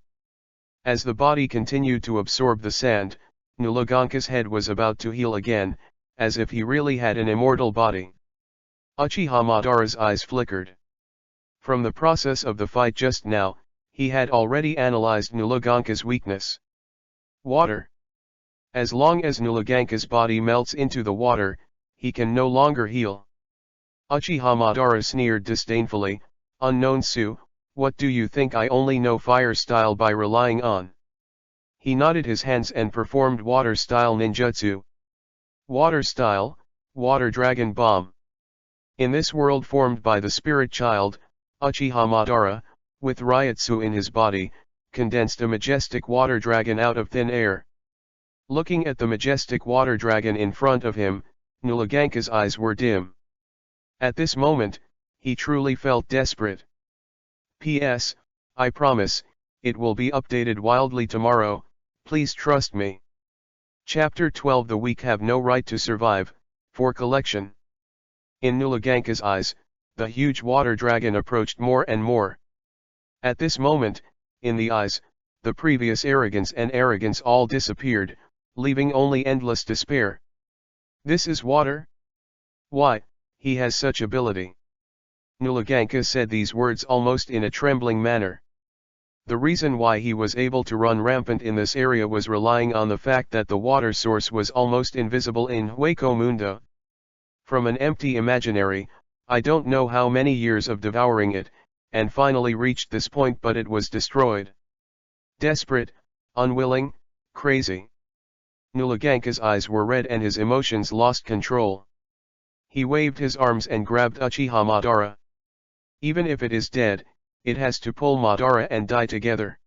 As the body continued to absorb the sand, Nuliganka's head was about to heal again, as if he really had an immortal body. Uchiha Madara's eyes flickered. From the process of the fight just now, he had already analyzed Nuliganka's weakness. Water. As long as Nuliganka's body melts into the water, he can no longer heal. Uchiha Madara sneered disdainfully, "Unknown Su, what do you think I only know fire style by relying on?" He nodded his hands and performed water style ninjutsu. Water style, water dragon bomb. In this world formed by the spirit child, Uchiha Madara, with Ryutsu in his body, condensed a majestic water dragon out of thin air. Looking at the majestic water dragon in front of him, Nuliganka's eyes were dim. At this moment, he truly felt desperate. P.S. I promise, it will be updated wildly tomorrow, please trust me. Chapter 12 The Weak Have No Right to Survive, for collection. In Nuliganka's eyes, the huge water dragon approached more and more. At this moment, in the eyes, the previous arrogance all disappeared, leaving only endless despair. This is water? Why, he has such ability. Nuliganka said these words almost in a trembling manner. The reason why he was able to run rampant in this area was relying on the fact that the water source was almost invisible in Hueco Mundo. From an empty imaginary, I don't know how many years of devouring it, and finally reached this point, but it was destroyed. Desperate, unwilling, crazy. Nuliganka's eyes were red and his emotions lost control. He waved his arms and grabbed Uchiha Madara. Even if it is dead, it has to pull Madara and die together.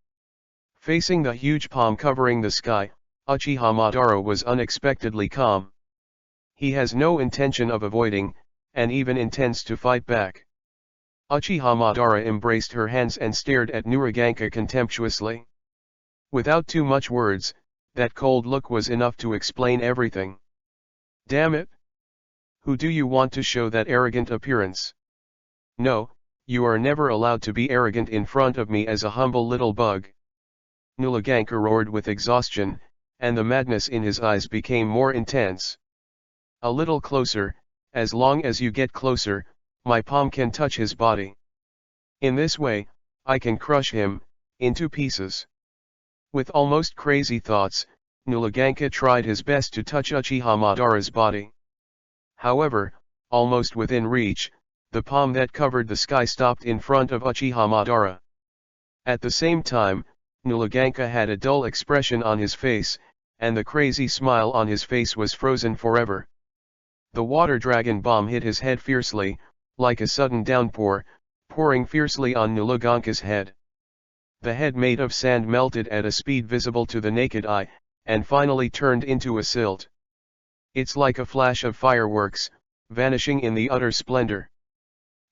Facing the huge palm covering the sky, Uchiha Madara was unexpectedly calm. He has no intention of avoiding, and even intends to fight back. Uchiha Madara embraced her hands and stared at Nuliganka contemptuously. Without too much words, that cold look was enough to explain everything. Damn it! Who do you want to show that arrogant appearance? No, you are never allowed to be arrogant in front of me as a humble little bug. Nuliganka roared with exhaustion, and the madness in his eyes became more intense. A little closer, as long as you get closer, my palm can touch his body. In this way, I can crush him into pieces. With almost crazy thoughts, Nuliganka tried his best to touch Uchiha Madara's body. However, almost within reach, the palm that covered the sky stopped in front of Uchiha Madara. At the same time, Nuliganka had a dull expression on his face, and the crazy smile on his face was frozen forever. The water dragon bomb hit his head fiercely, like a sudden downpour, pouring fiercely on Nuliganka's head. The head made of sand melted at a speed visible to the naked eye, and finally turned into a silt. It's like a flash of fireworks, vanishing in the utter splendor.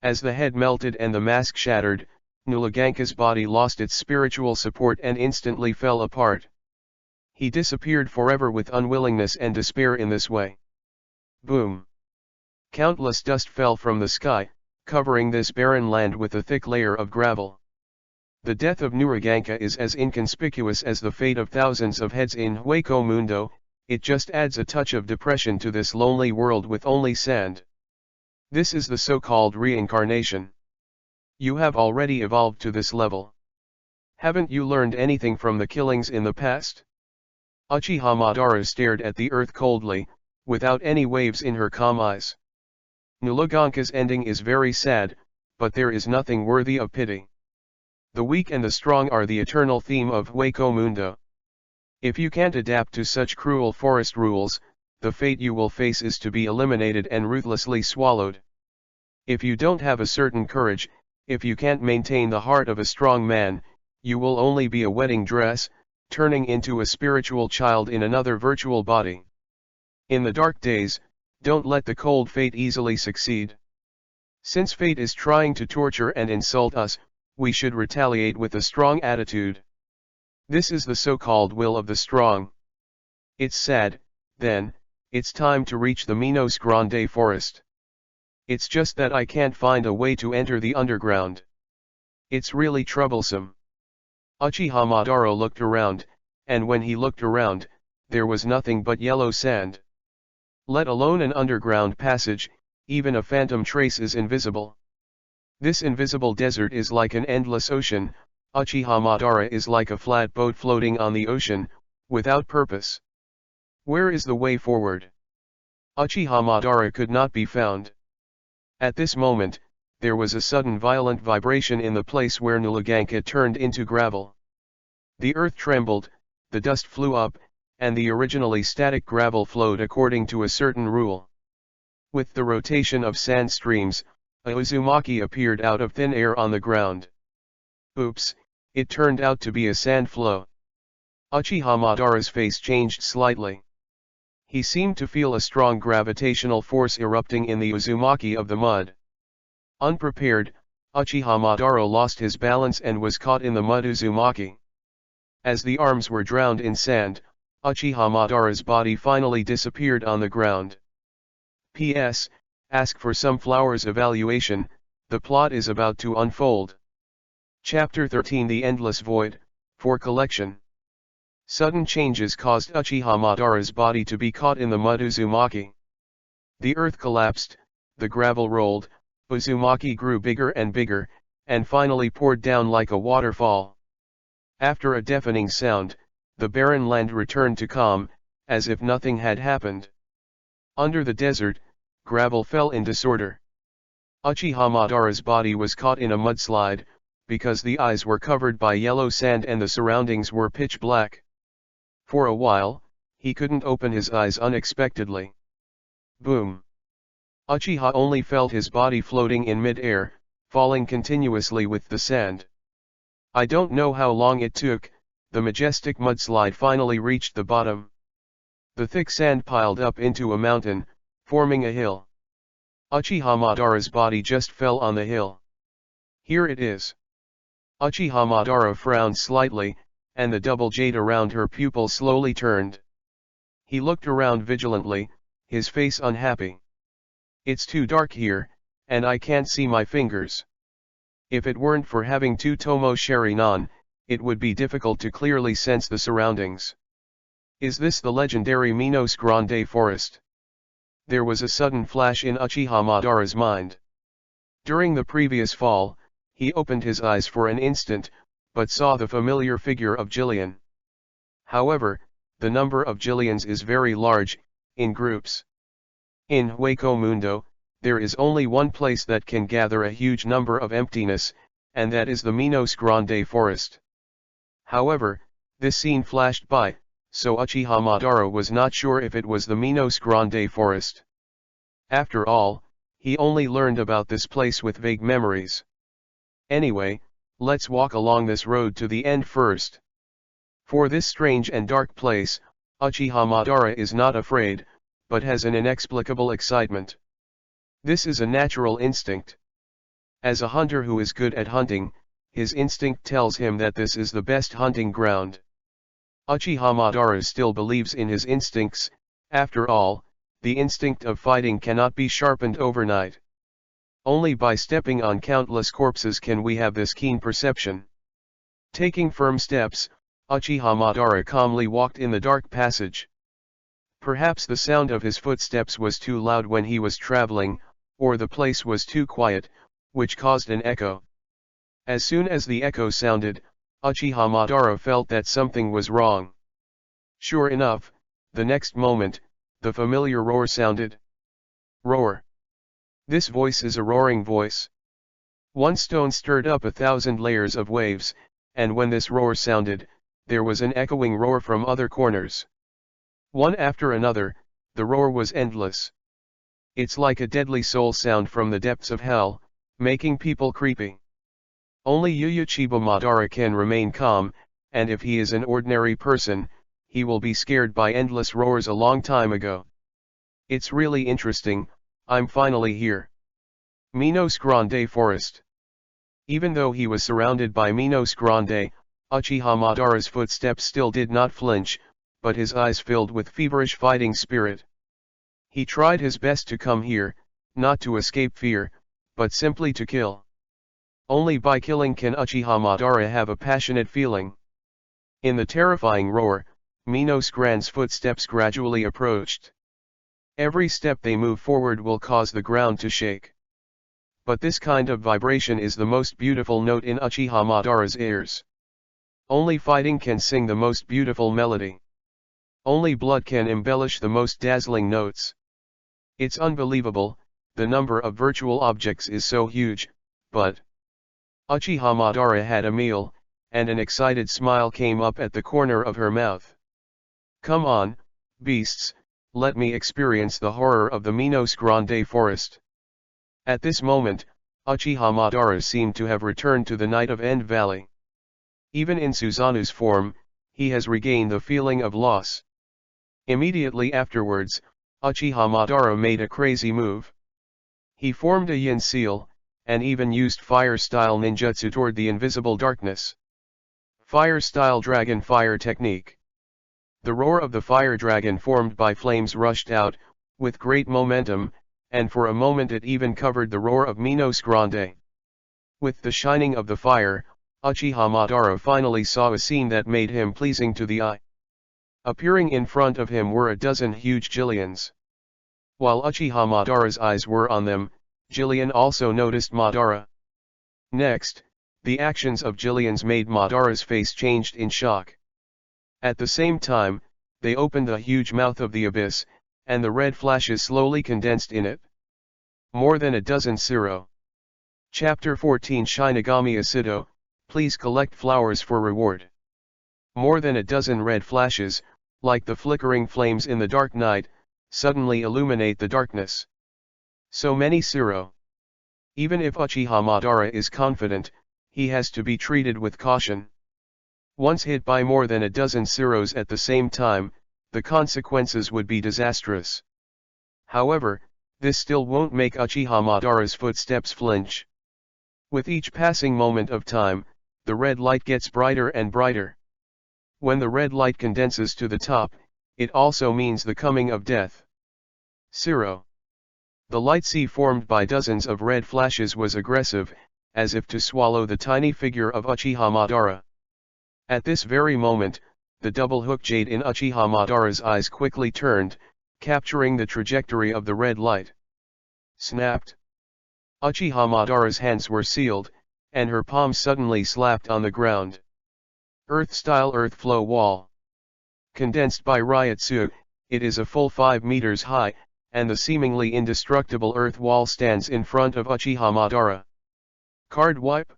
As the head melted and the mask shattered, Nuliganka's body lost its spiritual support and instantly fell apart. He disappeared forever with unwillingness and despair in this way. Boom! Countless dust fell from the sky, covering this barren land with a thick layer of gravel. The death of Nuliganka is as inconspicuous as the fate of thousands of heads in Hueco Mundo. It just adds a touch of depression to this lonely world with only sand. This is the so-called reincarnation. You have already evolved to this level. Haven't you learned anything from the killings in the past? Uchiha Madara stared at the earth coldly, without any waves in her calm eyes. Nuliganka's ending is very sad, but there is nothing worthy of pity. The weak and the strong are the eternal theme of Hueco Mundo. If you can't adapt to such cruel forest rules, the fate you will face is to be eliminated and ruthlessly swallowed. If you don't have a certain courage, if you can't maintain the heart of a strong man, you will only be a wedding dress, turning into a spiritual child in another virtual body. In the dark days, don't let the cold fate easily succeed. Since fate is trying to torture and insult us, we should retaliate with a strong attitude. This is the so-called will of the strong. It's sad, then, it's time to reach the Minos Grande forest. It's just that I can't find a way to enter the underground. It's really troublesome. Uchiha Madara looked around, and when he looked around, there was nothing but yellow sand. Let alone an underground passage, even a phantom trace is invisible. This invisible desert is like an endless ocean. Uchiha Madara is like a flat boat floating on the ocean, without purpose. Where is the way forward? Uchiha Madara could not be found. At this moment, there was a sudden violent vibration in the place where Nuliganka turned into gravel. The earth trembled, the dust flew up, and the originally static gravel flowed according to a certain rule. With the rotation of sand streams, a uzumaki appeared out of thin air on the ground. Oops, it turned out to be a sand flow. Uchiha Madara's face changed slightly. He seemed to feel a strong gravitational force erupting in the uzumaki of the mud. Unprepared, Uchiha Madara lost his balance and was caught in the mud uzumaki. As the arms were drowned in sand, Uchiha Madara's body finally disappeared on the ground. P.S. Ask for some flowers evaluation, the plot is about to unfold. Chapter 13 The Endless Void, for collection. Sudden changes caused Uchiha Madara's body to be caught in the mud uzumaki. The earth collapsed, the gravel rolled, uzumaki grew bigger and bigger, and finally poured down like a waterfall. After a deafening sound, the barren land returned to calm, as if nothing had happened. Under the desert, gravel fell in disorder. Uchiha Madara's body was caught in a mudslide, because the eyes were covered by yellow sand and the surroundings were pitch black. For a while, he couldn't open his eyes unexpectedly. Boom! Uchiha only felt his body floating in mid-air, falling continuously with the sand. I don't know how long it took, the majestic mudslide finally reached the bottom. The thick sand piled up into a mountain, forming a hill. Uchiha Madara's body just fell on the hill. Here it is. Uchiha Madara frowned slightly, and the double jade around her pupil slowly turned. He looked around vigilantly, his face unhappy. It's too dark here, and I can't see my fingers. If it weren't for having two Tomo Sharinan, it would be difficult to clearly sense the surroundings. Is this the legendary Minos Grande forest? There was a sudden flash in Uchiha Madara's mind. During the previous fall, he opened his eyes for an instant, but saw the familiar figure of Jillian. However, the number of Jillians is very large, in groups. In Hueco Mundo, there is only one place that can gather a huge number of emptiness, and that is the Minos Grande forest. However, this scene flashed by, so Uchiha Madara was not sure if it was the Minos Grande forest. After all, he only learned about this place with vague memories. Anyway, let's walk along this road to the end first. For this strange and dark place, Uchiha Madara is not afraid, but has an inexplicable excitement. This is a natural instinct. As a hunter who is good at hunting, his instinct tells him that this is the best hunting ground. Uchiha Madara still believes in his instincts. After all, the instinct of fighting cannot be sharpened overnight. Only by stepping on countless corpses can we have this keen perception. Taking firm steps, Uchiha Madara calmly walked in the dark passage. Perhaps the sound of his footsteps was too loud when he was traveling, or the place was too quiet, which caused an echo. As soon as the echo sounded, Uchiha Madara felt that something was wrong. Sure enough, the next moment, the familiar roar sounded. Roar. This voice is a roaring voice. One stone stirred up 1,000 layers of waves, and when this roar sounded, there was an echoing roar from other corners. One after another, the roar was endless. It's like a deadly soul sound from the depths of hell, making people creepy. Only Uchiha Madara can remain calm, and if he is an ordinary person, he will be scared by endless roars a long time ago. It's really interesting, I'm finally here. Minos Grande Forest. Even though he was surrounded by Minos Grande, Uchiha Madara's footsteps still did not flinch, but his eyes filled with feverish fighting spirit. He tried his best to come here, not to escape fear, but simply to kill. Only by killing can Uchiha Madara have a passionate feeling. In the terrifying roar, Minos Grande's footsteps gradually approached. Every step they move forward will cause the ground to shake. But this kind of vibration is the most beautiful note in Uchiha Madara's ears. Only fighting can sing the most beautiful melody. Only blood can embellish the most dazzling notes. It's unbelievable, the number of virtual objects is so huge, but Uchiha Madara had a meal, and an excited smile came up at the corner of her mouth. Come on, beasts, let me experience the horror of the Minos Grande forest. At this moment, Uchiha Madara seemed to have returned to the night of End Valley. Even in Suzanu's form, he has regained the feeling of loss. Immediately afterwards, Uchiha Madara made a crazy move. He formed a yin seal, and even used fire-style ninjutsu toward the invisible darkness. Fire-style dragon fire technique. The roar of the fire dragon formed by flames rushed out, with great momentum, and for a moment it even covered the roar of Minos Grande. With the shining of the fire, Uchiha Madara finally saw a scene that made him pleasing to the eye. Appearing in front of him were a dozen huge Jillians. While Uchiha Madara's eyes were on them, Jillian also noticed Madara. Next, the actions of Jillians made Madara's face changed in shock. At the same time, they opened the huge mouth of the abyss, and the red flashes slowly condensed in it. More than a dozen Siro. Chapter 14 Shinigami Asido, please collect flowers for reward. More than a dozen red flashes, like the flickering flames in the dark night, suddenly illuminate the darkness. So many Siro. Even if Uchiha Madara is confident, he has to be treated with caution. Once hit by more than a dozen Siros at the same time, the consequences would be disastrous. However, this still won't make Uchiha Madara's footsteps flinch. With each passing moment of time, the red light gets brighter and brighter. When the red light condenses to the top, it also means the coming of death. Siro. The light sea formed by dozens of red flashes was aggressive, as if to swallow the tiny figure of Uchiha Madara. At this very moment, the double hook jade in Uchiha Madara's eyes quickly turned, capturing the trajectory of the red light. Snapped. Uchiha Madara's hands were sealed, and her palms suddenly slapped on the ground. Earth-style earth flow wall. Condensed by Ryutsu, it is a full 5 meters high, and the seemingly indestructible earth wall stands in front of Uchiha Madara. Card wipe?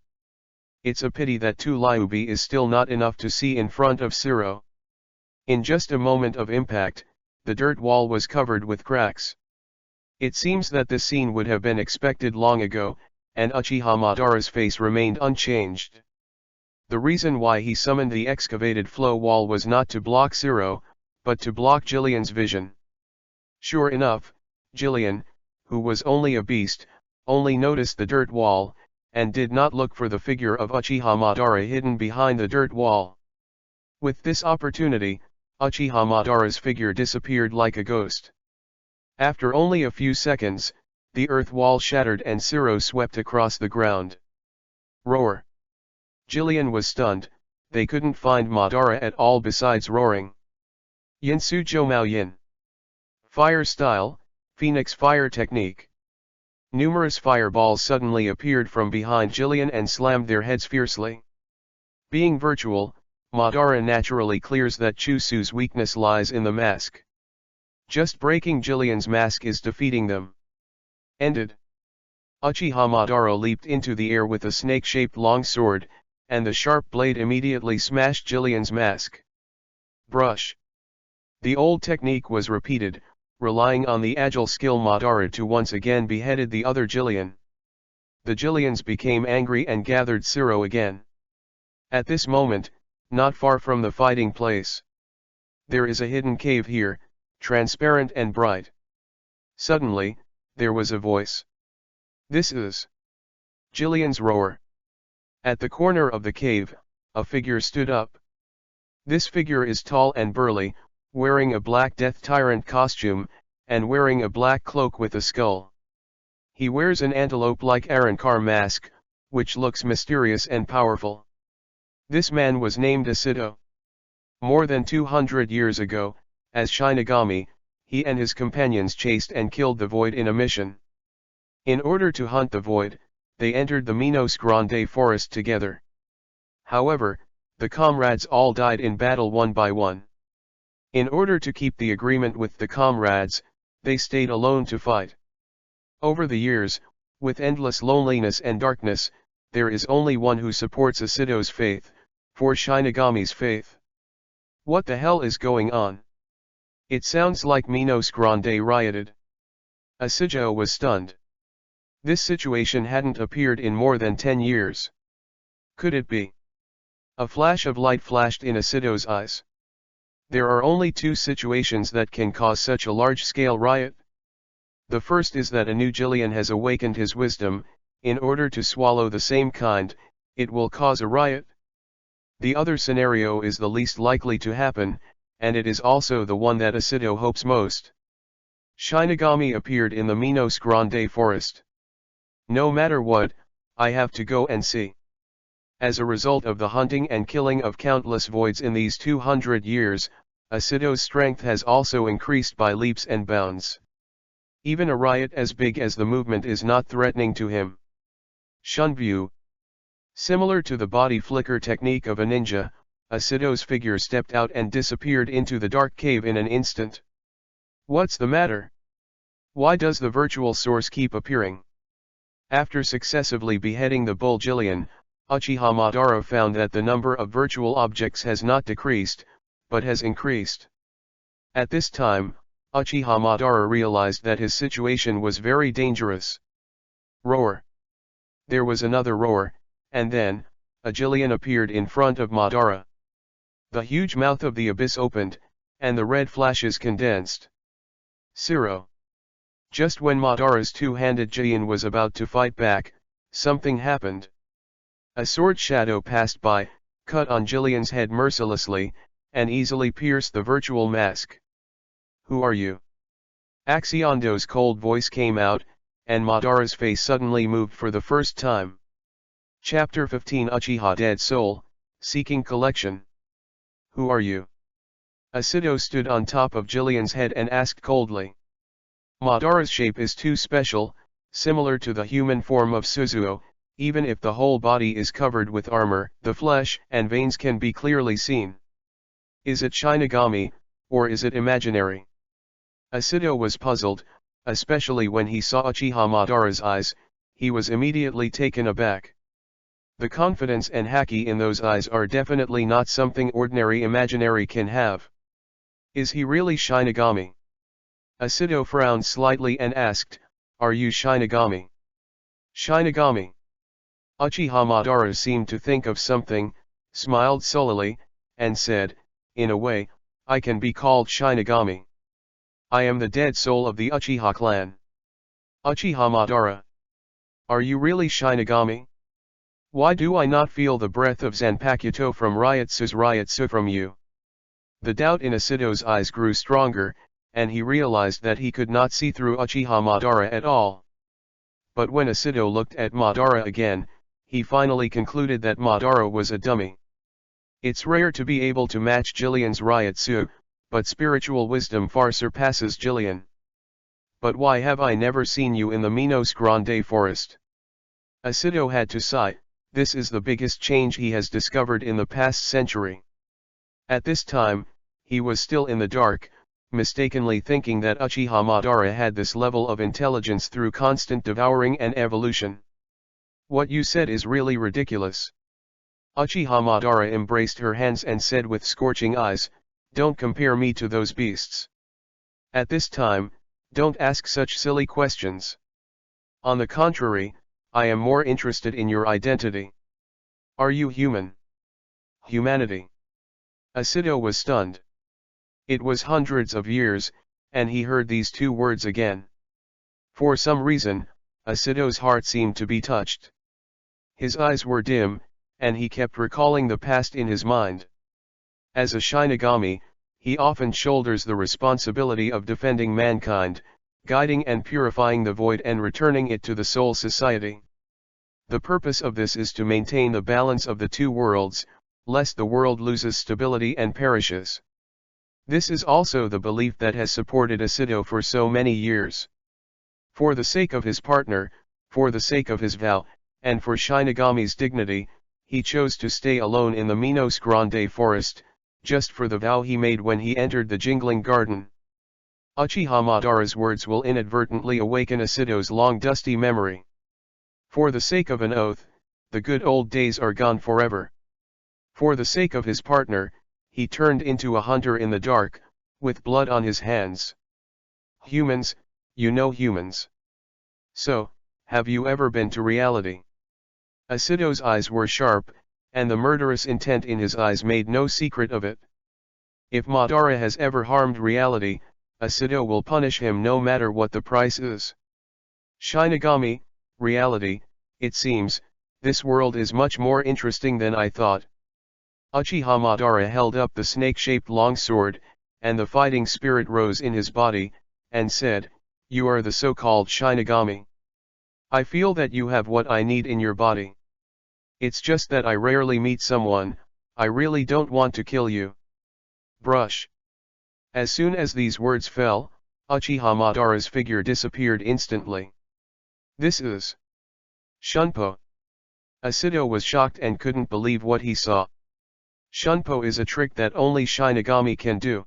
It's a pity that 2 Lyubi is still not enough to see in front of Siro. In just a moment of impact, the dirt wall was covered with cracks. It seems that this scene would have been expected long ago, and Uchiha Madara's face remained unchanged. The reason why he summoned the excavated flow wall was not to block Siro, but to block Jillian's vision. Sure enough, Jillian, who was only a beast, only noticed the dirt wall, and did not look for the figure of Uchiha Madara hidden behind the dirt wall. With this opportunity, Uchiha Madara's figure disappeared like a ghost. After only a few seconds, the earth wall shattered and Zero swept across the ground. Roar! Jillian was stunned. They couldn't find Madara at all besides roaring. Yinsu Mao Yin. Fire style, Phoenix fire technique. Numerous fireballs suddenly appeared from behind Jillian and slammed their heads fiercely. Being virtual, Madara naturally clears that Chusu's weakness lies in the mask. Just breaking Jillian's mask is defeating them. Ended. Uchiha Madara leaped into the air with a snake-shaped long sword, and the sharp blade immediately smashed Jillian's mask. Brush. The old technique was repeated, relying on the agile skill Madara to once again beheaded the other Jillian. The Jillians became angry and gathered Zero again. At this moment, not far from the fighting place, there is a hidden cave here, transparent and bright. Suddenly, there was a voice. This is Jillian's roar. At the corner of the cave, a figure stood up. This figure is tall and burly, wearing a black Death Tyrant costume, and wearing a black cloak with a skull. He wears an antelope-like Arankar mask, which looks mysterious and powerful. This man was named Asido. More than 200 years ago, as Shinigami, he and his companions chased and killed the Void in a mission. In order to hunt the Void, they entered the Minos Grande forest together. However, the comrades all died in battle one by one. In order to keep the agreement with the comrades, they stayed alone to fight. Over the years, with endless loneliness and darkness, there is only one who supports Asido's faith, for Shinigami's faith. What the hell is going on? It sounds like Minos Grande rioted. Asido was stunned. This situation hadn't appeared in more than 10 years. Could it be? A flash of light flashed in Asido's eyes. There are only two situations that can cause such a large-scale riot. The first is that a new Jillian has awakened his wisdom. In order to swallow the same kind, it will cause a riot. The other scenario is the least likely to happen, and it is also the one that Asido hopes most. Shinigami appeared in the Minos Grande forest. No matter what, I have to go and see. As a result of the hunting and killing of countless voids in these 200 years, Asido's strength has also increased by leaps and bounds. Even a riot as big as the movement is not threatening to him. Shunview. Similar to the body flicker technique of a ninja, Asido's figure stepped out and disappeared into the dark cave in an instant. What's the matter? Why does the virtual source keep appearing? After successively beheading the bull Jillian, Uchiha Madara found that the number of virtual objects has not decreased, but has increased. At this time, Uchiha Madara realized that his situation was very dangerous. Roar. There was another roar, and then, a Jillian appeared in front of Madara. The huge mouth of the abyss opened, and the red flashes condensed. Zero. Just when Madara's two-handed Jillian was about to fight back, something happened. A sword shadow passed by, cut on Jillian's head mercilessly, and easily pierced the virtual mask. Who are you? Axiondo's cold voice came out, and Madara's face suddenly moved for the first time. Chapter 15 Uchiha Dead Soul, Seeking Collection. Who are you? Asido stood on top of Jillian's head and asked coldly. Madara's shape is too special, similar to the human form of Suzuo. Even if the whole body is covered with armor, the flesh and veins can be clearly seen. Is it Shinigami, or is it imaginary? Asido was puzzled, especially when he saw Uchiha Madara's eyes. He was immediately taken aback. The confidence and haki in those eyes are definitely not something ordinary imaginary can have. Is he really Shinigami? Asido frowned slightly and asked, "Are you Shinigami?" Shinigami. Uchiha Madara seemed to think of something, smiled sullenly, and said, "In a way, I can be called Shinigami. I am the dead soul of the Uchiha clan." Uchiha Madara. Are you really Shinigami? Why do I not feel the breath of Zanpakuto from Ryatsu from you? The doubt in Asido's eyes grew stronger, and he realized that he could not see through Uchiha Madara at all. But when Asido looked at Madara again, he finally concluded that Madara was a dummy. It's rare to be able to match Jillian's Ryatsu, but spiritual wisdom far surpasses Jillian. But why have I never seen you in the Minos Grande forest? Asido had to sigh. This is the biggest change he has discovered in the past century. At this time, he was still in the dark, mistakenly thinking that Uchiha Madara had this level of intelligence through constant devouring and evolution. What you said is really ridiculous. Uchiha Madara embraced her hands and said with scorching eyes, "Don't compare me to those beasts. At this time, don't ask such silly questions. On the contrary, I am more interested in your identity. Are you human? Humanity?" Asido was stunned. It was hundreds of years, and he heard these two words again. For some reason, Asido's heart seemed to be touched. His eyes were dim, and he kept recalling the past in his mind. As a Shinigami, he often shoulders the responsibility of defending mankind, guiding and purifying the void and returning it to the Soul Society. The purpose of this is to maintain the balance of the two worlds, lest the world loses stability and perishes. This is also the belief that has supported Asido for so many years. For the sake of his partner, for the sake of his vow, and for Shinigami's dignity, he chose to stay alone in the Minos Grande forest, just for the vow he made when he entered the Jingling Garden. Uchiha Madara's words will inadvertently awaken Asido's long dusty memory. For the sake of an oath, the good old days are gone forever. For the sake of his partner, he turned into a hunter in the dark, with blood on his hands. Humans, you know humans. So, have you ever been to reality? Asido's eyes were sharp, and the murderous intent in his eyes made no secret of it. If Madara has ever harmed reality, Asido will punish him no matter what the price is. Shinigami, reality, it seems, this world is much more interesting than I thought. Uchiha Madara held up the snake-shaped longsword, and the fighting spirit rose in his body, and said, "You are the so-called Shinigami. I feel that you have what I need in your body. It's just that I rarely meet someone. I really don't want to kill you." Brush. As soon as these words fell, Uchiha Madara's figure disappeared instantly. This is Shunpo. Asido was shocked and couldn't believe what he saw. Shunpo is a trick that only Shinigami can do.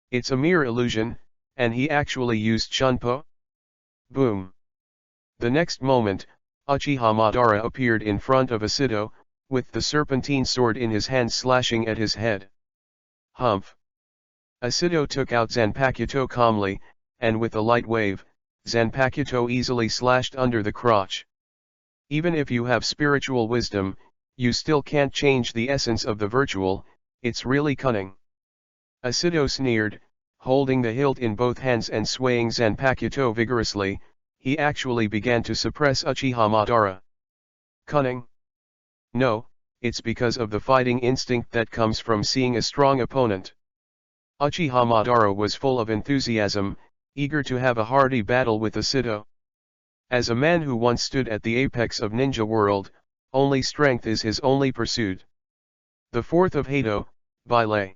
It's a mere illusion, and he actually used Shunpo? Boom. The next moment, Uchiha Madara appeared in front of Asido, with the serpentine sword in his hand slashing at his head. Humph. Asido took out Zanpakuto calmly, and with a light wave, Zanpakuto easily slashed under the crotch. Even if you have spiritual wisdom, you still can't change the essence of the virtual, it's really cunning. Asido sneered, holding the hilt in both hands and swaying Zanpakuto vigorously. He actually began to suppress Uchiha Madara. Cunning? No, it's because of the fighting instinct that comes from seeing a strong opponent. Uchiha Madara was full of enthusiasm, eager to have a hearty battle with Asido. As a man who once stood at the apex of ninja world, only strength is his only pursuit. The fourth of Hado, Baile.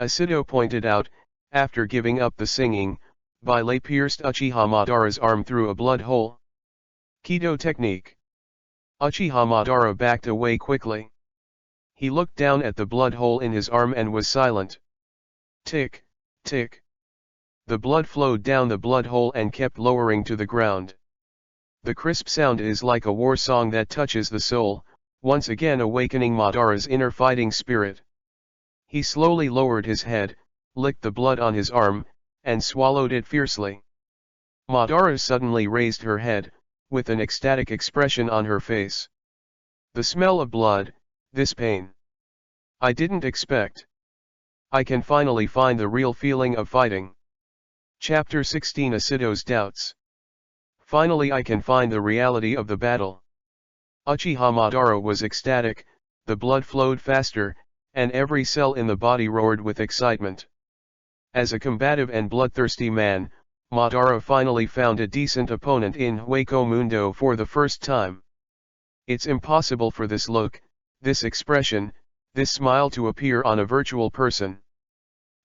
Asido pointed out, after giving up the singing, Baile pierced Uchiha Madara's arm through a blood hole. Kido technique. Uchiha Madara backed away quickly. He looked down at the blood hole in his arm and was silent. Tick, tick. The blood flowed down the blood hole and kept lowering to the ground. The crisp sound is like a war song that touches the soul, once again awakening Madara's inner fighting spirit. He slowly lowered his head, licked the blood on his arm, and swallowed it fiercely. Madara suddenly raised her head, with an ecstatic expression on her face. The smell of blood, this pain. I didn't expect. I can finally find the real feeling of fighting. Chapter 16 Asido's Doubts. Finally I can find the reality of the battle. Uchiha Madara was ecstatic, the blood flowed faster, and every cell in the body roared with excitement. As a combative and bloodthirsty man, Madara finally found a decent opponent in Hueco Mundo for the first time. It's impossible for this look, this expression, this smile to appear on a virtual person.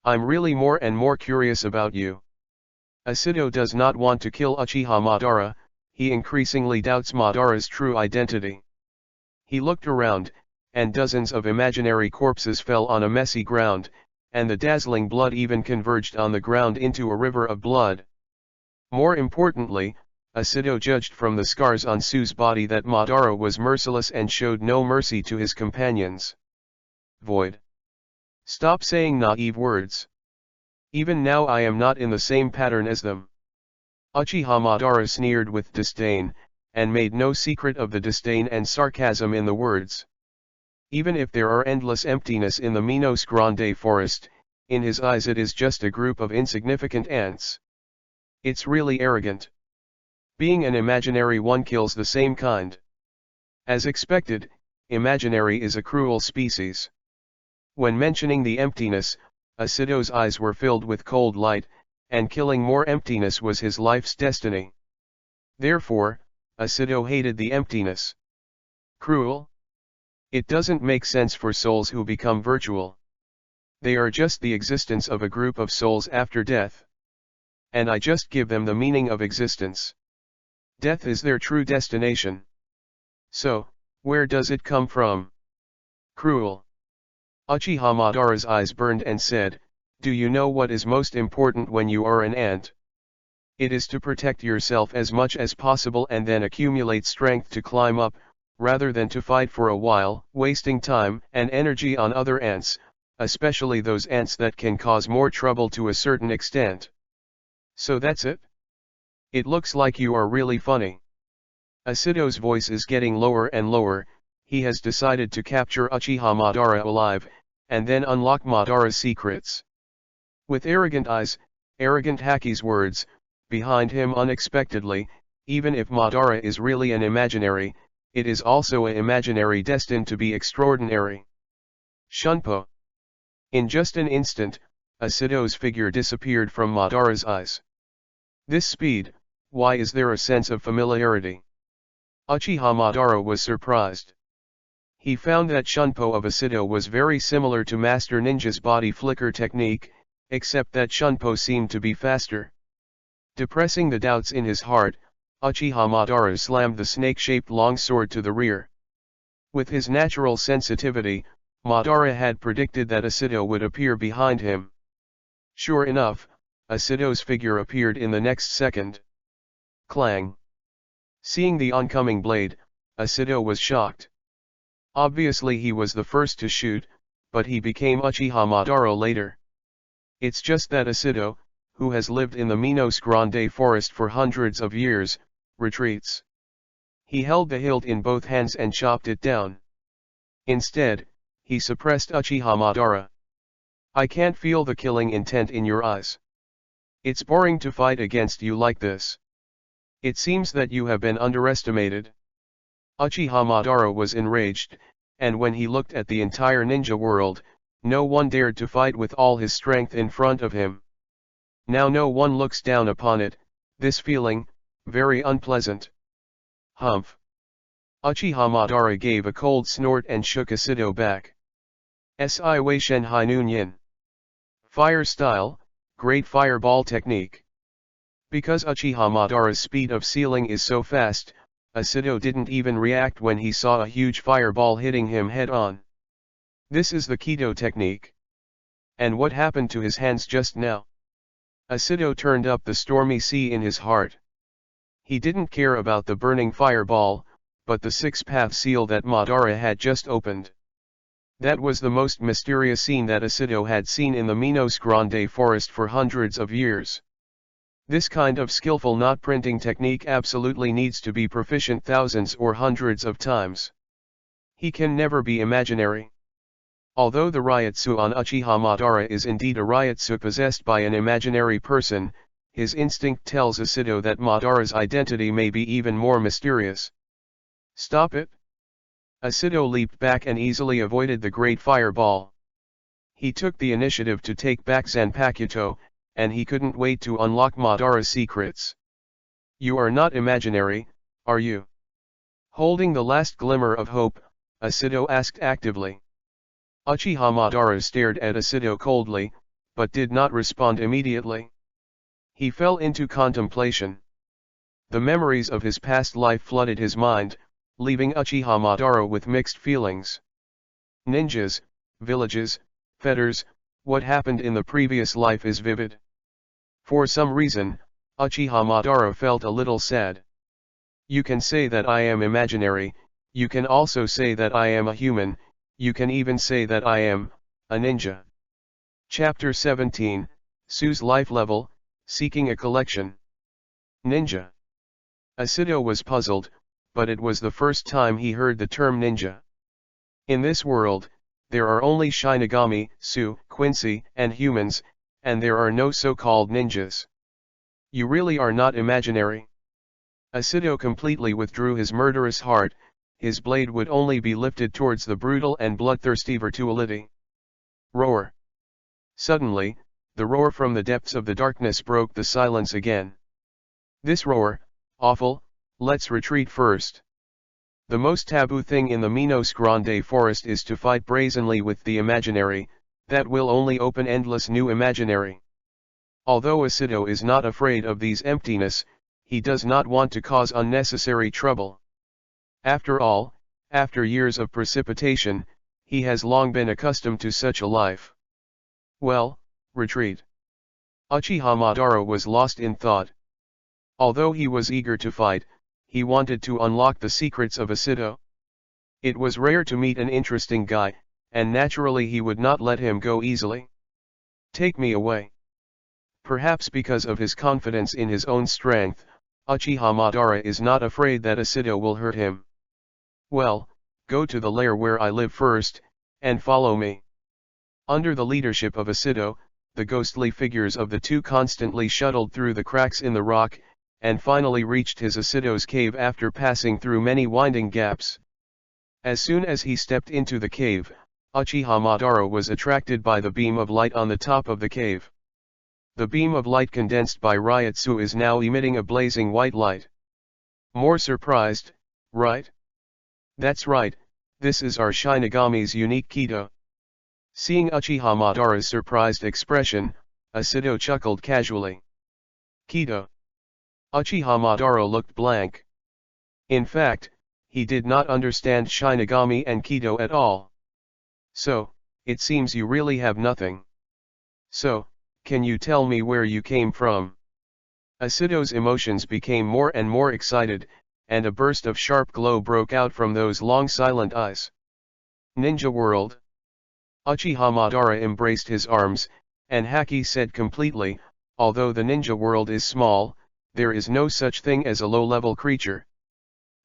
I'm really more and more curious about you. Asido does not want to kill Uchiha Madara, he increasingly doubts Madara's true identity. He looked around, and dozens of imaginary corpses fell on a messy ground, and the dazzling blood even converged on the ground into a river of blood. More importantly, Asido judged from the scars on Su's body that Madara was merciless and showed no mercy to his companions. Void. Stop saying naive words. Even now I am not in the same pattern as them. Uchiha Madara sneered with disdain, and made no secret of the disdain and sarcasm in the words. Even if there are endless emptiness in the Minos Grande forest, in his eyes it is just a group of insignificant ants. It's really arrogant. Being an imaginary one kills the same kind. As expected, imaginary is a cruel species. When mentioning the emptiness, Asido's eyes were filled with cold light, and killing more emptiness was his life's destiny. Therefore, Asido hated the emptiness. Cruel? It doesn't make sense for souls who become virtual. They are just the existence of a group of souls after death. And I just give them the meaning of existence. Death is their true destination. So, where does it come from? Cruel. Uchiha Madara's eyes burned and said, "Do you know what is most important when you are an ant? It is to protect yourself as much as possible and then accumulate strength to climb up, rather than to fight for a while, wasting time and energy on other ants, especially those ants that can cause more trouble to a certain extent. So that's it? It looks like you are really funny." Asido's voice is getting lower and lower. He has decided to capture Uchiha Madara alive, and then unlock Madara's secrets. With arrogant eyes, arrogant Haki's words, behind him unexpectedly, even if Madara is really an imaginary, it is also an imaginary destined to be extraordinary. Shunpo. In just an instant, Asido's figure disappeared from Madara's eyes. This speed, why is there a sense of familiarity? Uchiha Madara was surprised. He found that Shunpo of Asido was very similar to Master Ninja's body flicker technique, except that Shunpo seemed to be faster. Depressing the doubts in his heart, Uchiha Madara slammed the snake-shaped longsword to the rear. With his natural sensitivity, Madara had predicted that Asido would appear behind him. Sure enough, Asido's figure appeared in the next second. Clang. Seeing the oncoming blade, Asido was shocked. Obviously he was the first to shoot, but he became Uchiha Madara later. It's just that Asido, who has lived in the Minos Grande forest for hundreds of years, retreats. He held the hilt in both hands and chopped it down. Instead, he suppressed Uchiha Madara. "I can't feel the killing intent in your eyes. It's boring to fight against you like this. It seems that you have been underestimated." Uchiha Madara was enraged, and when he looked at the entire ninja world, no one dared to fight with all his strength in front of him. Now no one looks down upon it, this feeling, very unpleasant. Humph. Uchiha Madara gave a cold snort and shook Asido back. "Si wei shen hai nun yin." Fire style, great fireball technique. Because Uchiha Madara's speed of sealing is so fast, Asido didn't even react when he saw a huge fireball hitting him head-on. This is the Kido technique. And what happened to his hands just now? Asido turned up the stormy sea in his heart. He didn't care about the burning fireball, but the six-path seal that Madara had just opened. That was the most mysterious scene that Asido had seen in the Minos Grande forest for hundreds of years. This kind of skillful knot printing technique absolutely needs to be proficient thousands or hundreds of times. He can never be imaginary. Although the Ryutsu on Uchiha Madara is indeed a Ryutsu possessed by an imaginary person, his instinct tells Asido that Madara's identity may be even more mysterious. "Stop it," Asido leaped back and easily avoided the great fireball. He took the initiative to take back Zanpakuto, and he couldn't wait to unlock Madara's secrets. You are not imaginary, are you? Holding the last glimmer of hope, Asido asked actively. Uchiha Madara stared at Asido coldly, but did not respond immediately. He fell into contemplation. The memories of his past life flooded his mind, leaving Uchiha Madara with mixed feelings. Ninjas, villages, fetters, what happened in the previous life is vivid. For some reason, Uchiha Madara felt a little sad. You can say that I am imaginary, you can also say that I am a human, you can even say that I am a ninja. Chapter 17, Su's Life Level, Seeking a Collection. Ninja. Asido was puzzled, but it was the first time he heard the term ninja. In this world, there are only Shinigami, Su, Quincy, and humans, and there are no so-called ninjas. You really are not imaginary. Asido completely withdrew his murderous heart, his blade would only be lifted towards the brutal and bloodthirsty virtuality. Roar. Suddenly, the roar from the depths of the darkness broke the silence again. This roar, awful, let's retreat first. The most taboo thing in the Minos Grande forest is to fight brazenly with the imaginary, that will only open endless new imaginary. Although Asido is not afraid of these emptiness, he does not want to cause unnecessary trouble. After all, after years of precipitation, he has long been accustomed to such a life. Well, retreat. Uchiha Madara was lost in thought. Although he was eager to fight, he wanted to unlock the secrets of Asido. It was rare to meet an interesting guy, and naturally he would not let him go easily. Take me away. Perhaps because of his confidence in his own strength, Uchiha Madara is not afraid that Asido will hurt him. Well, go to the lair where I live first, and follow me. Under the leadership of Asido, the ghostly figures of the two constantly shuttled through the cracks in the rock, and finally reached his Asido's cave after passing through many winding gaps. As soon as he stepped into the cave, Uchiha Madara was attracted by the beam of light on the top of the cave. The beam of light condensed by Ryutsu is now emitting a blazing white light. More surprised, right? That's right, this is our Shinigami's unique Kido. Seeing Uchiha Madara's surprised expression, Asido chuckled casually. Kido. Uchiha Madara looked blank. In fact, he did not understand Shinigami and Kido at all. So, it seems you really have nothing. So, can you tell me where you came from? Asido's emotions became more and more excited, and a burst of sharp glow broke out from those long silent eyes. Ninja world. Uchiha Madara embraced his arms, and Haki said completely, although the ninja world is small, there is no such thing as a low-level creature.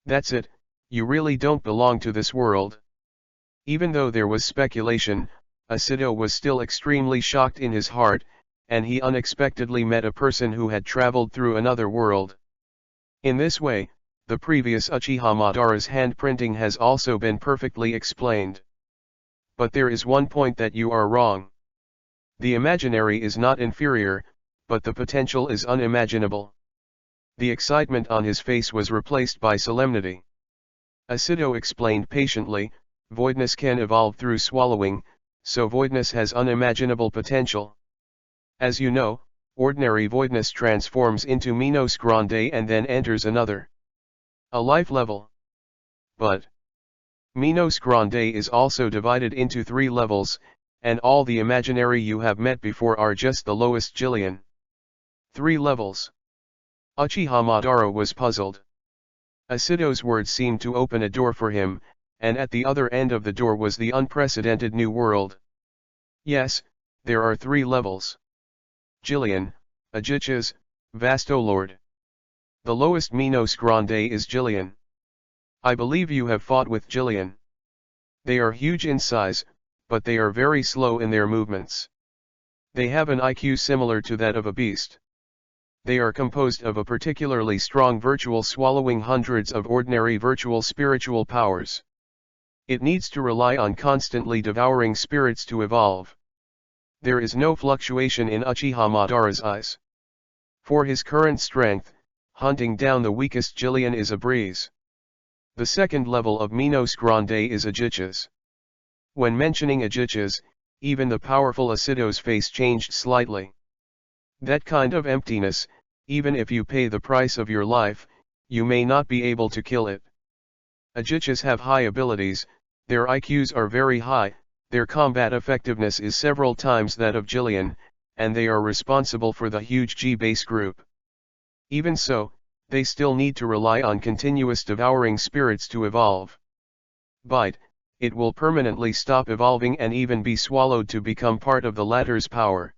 That's it, you really don't belong to this world. Even though there was speculation, Asido was still extremely shocked in his heart, and he unexpectedly met a person who had traveled through another world. In this way, the previous Uchiha Madara's handprinting has also been perfectly explained. But there is one point that you are wrong. The imaginary is not inferior, but the potential is unimaginable. The excitement on his face was replaced by solemnity. Asido explained patiently, voidness can evolve through swallowing, so voidness has unimaginable potential. As you know, ordinary voidness transforms into Minos Grande and then enters another. A life level. But Minos Grande is also divided into 3 levels, and all the imaginary you have met before are just the lowest Jillian. 3 levels. Uchiha Madara was puzzled. Asido's words seemed to open a door for him, and at the other end of the door was the unprecedented new world. Yes, there are 3 levels. Jillian, Ajichas, Vastolord. The lowest Minos Grande is Jillian. I believe you have fought with Jillian. They are huge in size, but they are very slow in their movements. They have an IQ similar to that of a beast. They are composed of a particularly strong virtual swallowing hundreds of ordinary virtual spiritual powers. It needs to rely on constantly devouring spirits to evolve. There is no fluctuation in Uchiha Madara's eyes. For his current strength, hunting down the weakest Jillian is a breeze. The second level of Minos Grande is Uchiha's. When mentioning Uchiha's, even the powerful Asido's face changed slightly. That kind of emptiness, even if you pay the price of your life, you may not be able to kill it. Uchiha's have high abilities, their IQs are very high, their combat effectiveness is several times that of Jillian, and they are responsible for the huge G-base group. Even so, they still need to rely on continuous devouring spirits to evolve. Bite, it will permanently stop evolving and even be swallowed to become part of the latter's power.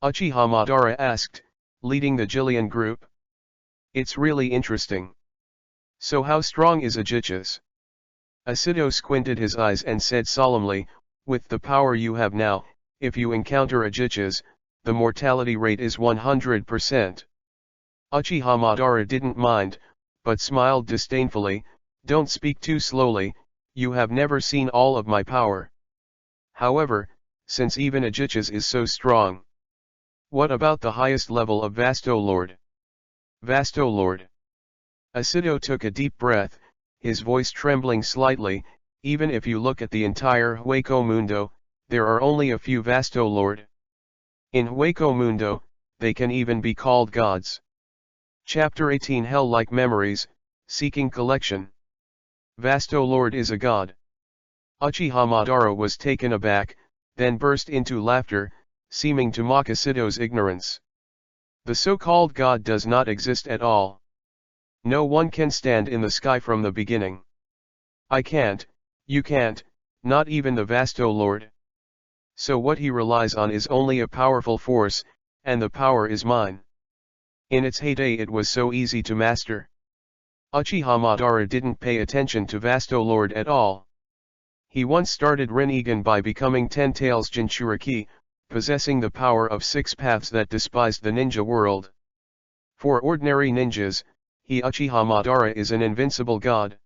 Uchiha Madara asked, leading the Jillian group. It's really interesting. So how strong is Uchiha's? Asido squinted his eyes and said solemnly, with the power you have now, if you encounter Uchiha's, the mortality rate is 100%. Uchiha Madara didn't mind, but smiled disdainfully, don't speak too slowly, you have never seen all of my power. However, since even Uchiha's is so strong. What about the highest level of Vasto Lord? Vasto Lord. Asido took a deep breath, his voice trembling slightly, even if you look at the entire Hueco Mundo, there are only a few Vasto Lord. In Hueco Mundo, they can even be called gods. Chapter 18 Hell-like Memories, Seeking Collection. Vasto Lord is a god. Uchiha Madara was taken aback, then burst into laughter, seeming to mock Asido's ignorance. The so-called god does not exist at all. No one can stand in the sky from the beginning. I can't, you can't, not even the Vasto Lord. So what he relies on is only a powerful force, and the power is mine. In its heyday it was so easy to master. Uchiha Madara didn't pay attention to Vasto Lord at all. He once started Rinnegan by becoming 10 Tails Jinchuriki, possessing the power of 6 paths that despised the ninja world. For ordinary ninjas, Uchiha Madara is an invincible god.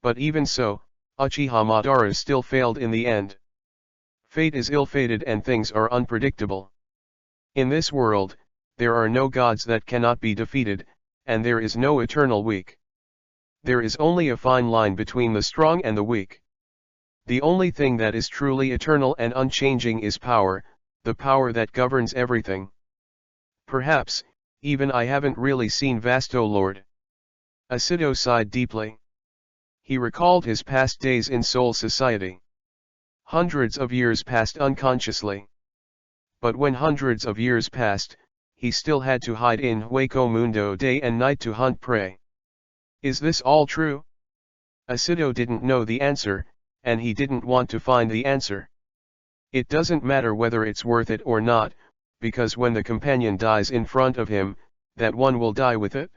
But even so, Uchiha Madara still failed in the end. Fate is ill-fated and things are unpredictable. In this world, there are no gods that cannot be defeated, and there is no eternal weak. There is only a fine line between the strong and the weak. The only thing that is truly eternal and unchanging is power, the power that governs everything. Perhaps, even I haven't really seen Vasto Lord. Asido sighed deeply. He recalled his past days in Soul Society. Hundreds of years passed unconsciously. But when hundreds of years passed, he still had to hide in Hueco Mundo day and night to hunt prey. Is this all true? Asido didn't know the answer, and he didn't want to find the answer. It doesn't matter whether it's worth it or not, because when the companion dies in front of him, that one will die with it.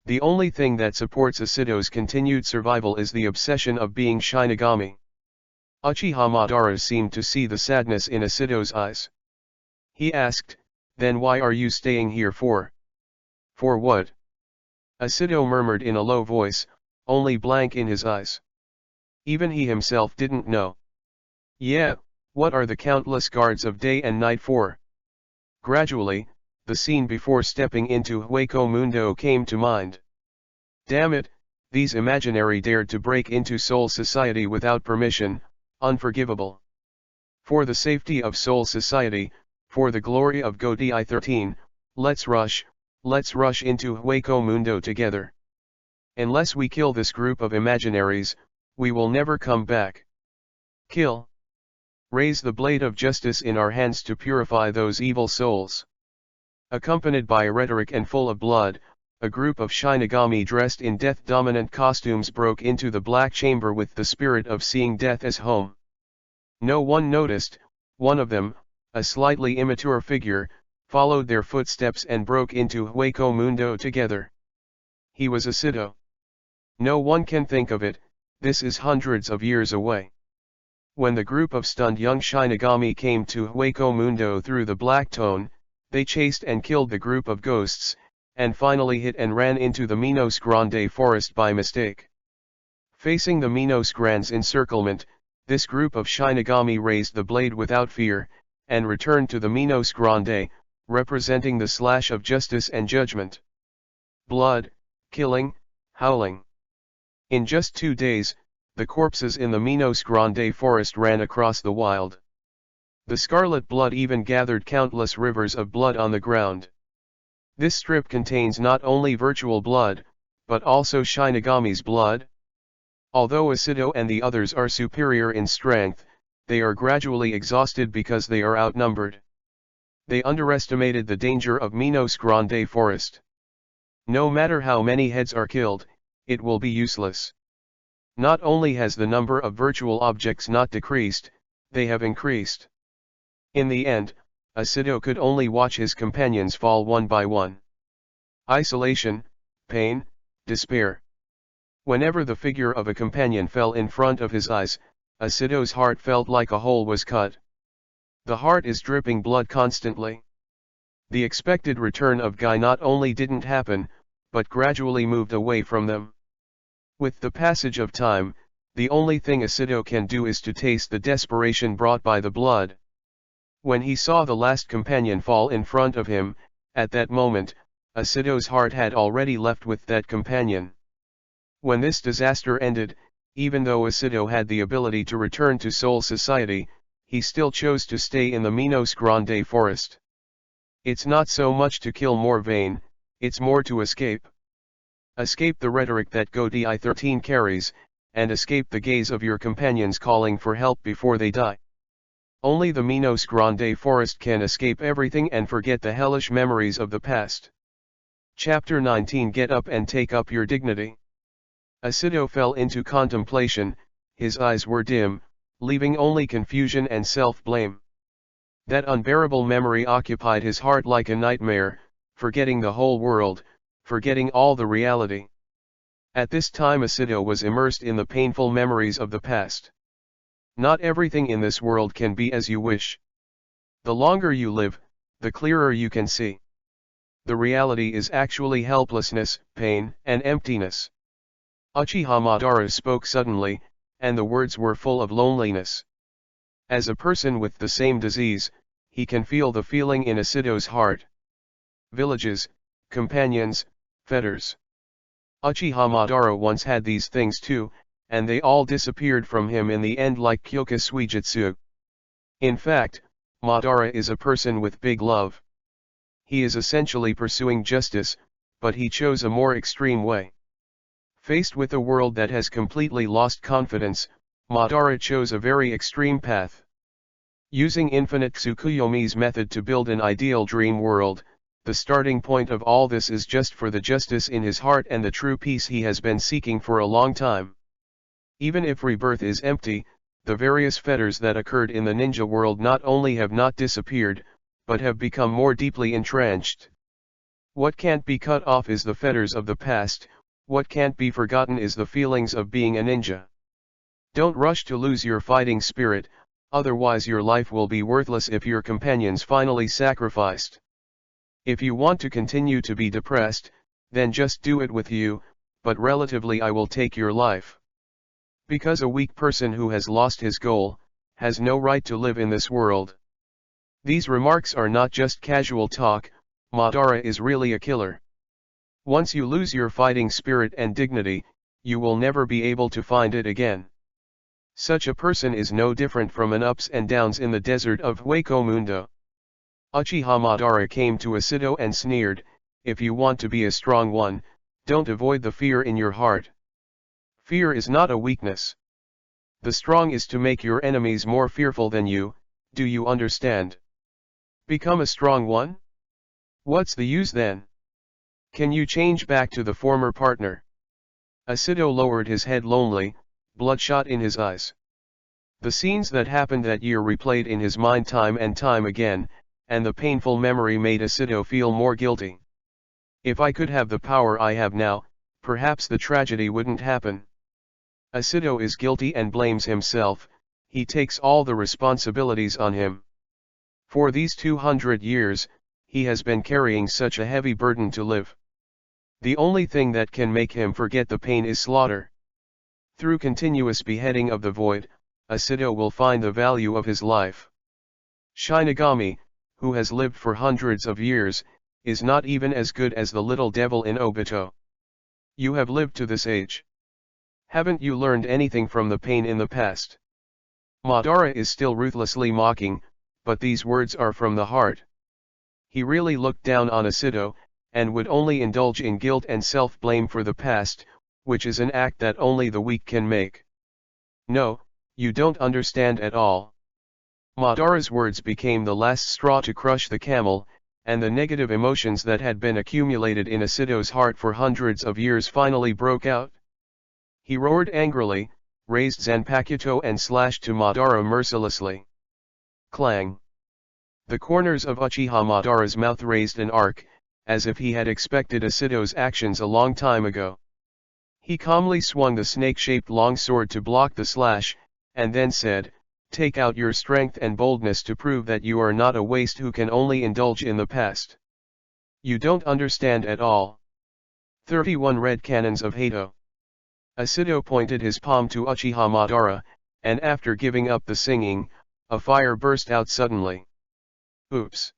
The only thing that supports Asido's continued survival is the obsession of being Shinigami. Uchiha Madara seemed to see the sadness in Asido's eyes. He asked, then why are you staying here for? For what? Asido murmured in a low voice, only blank in his eyes. Even he himself didn't know. Yeah, what are the countless guards of day and night for? Gradually, the scene before stepping into Hueco Mundo came to mind. Damn it, these imaginary dared to break into Soul Society without permission, unforgivable. For the safety of Soul Society, for the glory of Godi 13, let's rush into Hueco Mundo together. Unless we kill this group of imaginaries, we will never come back. Kill. Raise the blade of justice in our hands to purify those evil souls. Accompanied by rhetoric and full of blood, a group of Shinigami dressed in death-dominant costumes broke into the Black Chamber with the spirit of seeing death as home. No one noticed, one of them, a slightly immature figure, followed their footsteps and broke into Hueco Mundo together. He was Asido. No one can think of it, this is hundreds of years away. When the group of stunned young Shinigami came to Hueco Mundo through the Black Tone, they chased and killed the group of ghosts, and finally hit and ran into the Minos Grande forest by mistake. Facing the Minos Grand's encirclement, this group of Shinigami raised the blade without fear, and returned to the Minos Grande, representing the slash of justice and judgment. Blood, killing, howling. In just 2 days, the corpses in the Minos Grande forest ran across the wild. The scarlet blood even gathered countless rivers of blood on the ground. This strip contains not only virtual blood, but also Shinigami's blood. Although Asido and the others are superior in strength, they are gradually exhausted because they are outnumbered. They underestimated the danger of Minos Grande forest. No matter how many heads are killed, it will be useless. Not only has the number of virtual objects not decreased, they have increased. In the end, Asido could only watch his companions fall one by one. Isolation, pain, despair. Whenever the figure of a companion fell in front of his eyes, Asido's heart felt like a hole was cut. The heart is dripping blood constantly. The expected return of Guy not only didn't happen, but gradually moved away from them. With the passage of time, the only thing Asido can do is to taste the desperation brought by the blood. When he saw the last companion fall in front of him, at that moment, Asido's heart had already left with that companion. When this disaster ended, even though Asido had the ability to return to Soul Society, he still chose to stay in the Minos Grande forest. It's not so much to kill more vain, it's more to escape. Escape the rhetoric that Godi 13 carries, and escape the gaze of your companions calling for help before they die. Only the Minos Grande forest can escape everything and forget the hellish memories of the past. Chapter 19. Get up and take up your dignity. Asido fell into contemplation, his eyes were dim, leaving only confusion and self-blame. That unbearable memory occupied his heart like a nightmare, forgetting the whole world, forgetting all the reality. At this time Asido was immersed in the painful memories of the past. Not everything in this world can be as you wish. The longer you live, the clearer you can see. The reality is actually helplessness, pain, and emptiness. Uchiha Madara spoke suddenly, and the words were full of loneliness. As a person with the same disease, he can feel the feeling in Asido's heart. Villages, companions, fetters. Uchiha Madara once had these things too, and they all disappeared from him in the end like Kyoka Suijutsu. In fact, Madara is a person with big love. He is essentially pursuing justice, but he chose a more extreme way. Faced with a world that has completely lost confidence, Madara chose a very extreme path. Using infinite Tsukuyomi's method to build an ideal dream world, the starting point of all this is just for the justice in his heart and the true peace he has been seeking for a long time. Even if rebirth is empty, the various fetters that occurred in the ninja world not only have not disappeared, but have become more deeply entrenched. What can't be cut off is the fetters of the past, what can't be forgotten is the feelings of being a ninja. Don't rush to lose your fighting spirit, otherwise your life will be worthless if your companions finally sacrificed. If you want to continue to be depressed, then just do it with you, but relatively I will take your life. Because a weak person who has lost his goal, has no right to live in this world. These remarks are not just casual talk, Madara is really a killer. Once you lose your fighting spirit and dignity, you will never be able to find it again. Such a person is no different from an ups and downs in the desert of Hueco Mundo. Uchiha Madara came to Asido and sneered, if you want to be a strong one, don't avoid the fear in your heart. Fear is not a weakness. The strong is to make your enemies more fearful than you, do you understand? Become a strong one? What's the use then? Can you change back to the former partner? Asido lowered his head lonely, bloodshot in his eyes. The scenes that happened that year replayed in his mind time and time again, and the painful memory made Asido feel more guilty. If I could have the power I have now, perhaps the tragedy wouldn't happen. Asido is guilty and blames himself, he takes all the responsibilities on him. For these 200 years, he has been carrying such a heavy burden to live. The only thing that can make him forget the pain is slaughter. Through continuous beheading of the void, Asido will find the value of his life. Shinigami, who has lived for hundreds of years, is not even as good as the little devil in Obito. You have lived to this age. Haven't you learned anything from the pain in the past? Madara is still ruthlessly mocking, but these words are from the heart. He really looked down on Asido, and would only indulge in guilt and self-blame for the past, which is an act that only the weak can make. No, you don't understand at all. Madara's words became the last straw to crush the camel, and the negative emotions that had been accumulated in Asido's heart for hundreds of years finally broke out. He roared angrily, raised Zanpakuto and slashed to Madara mercilessly. Clang! The corners of Uchiha Madara's mouth raised an arc, as if he had expected Asido's actions a long time ago. He calmly swung the snake-shaped longsword to block the slash, and then said, "Take out your strength and boldness to prove that you are not a waste who can only indulge in the past. You don't understand at all." 31 Red Cannons of Hato. Asido pointed his palm to Uchiha Madara, and after giving up the singing, a fire burst out suddenly. Oops!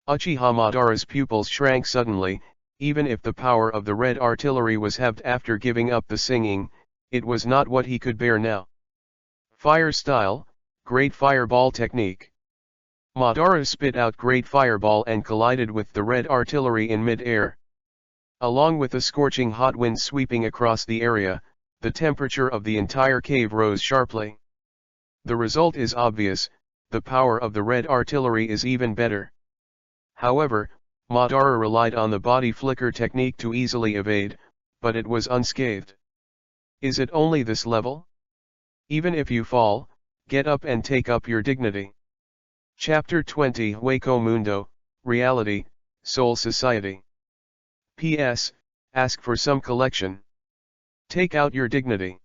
Uchiha Madara's pupils shrank suddenly. Even if the power of the red artillery was halved after giving up the singing, it was not what he could bear now. Fire style, great fireball technique. Madara spit out great fireball and collided with the red artillery in mid-air. Along with the scorching hot wind sweeping across the area, the temperature of the entire cave rose sharply. The result is obvious, the power of the red artillery is even better. However, Madara relied on the body flicker technique to easily evade, but it was unscathed. Is it only this level? Even if you fall, get up and take up your dignity. Chapter 20 Hueco Mundo, Reality, Soul Society. P.S. Ask for some collection. Take out your dignity.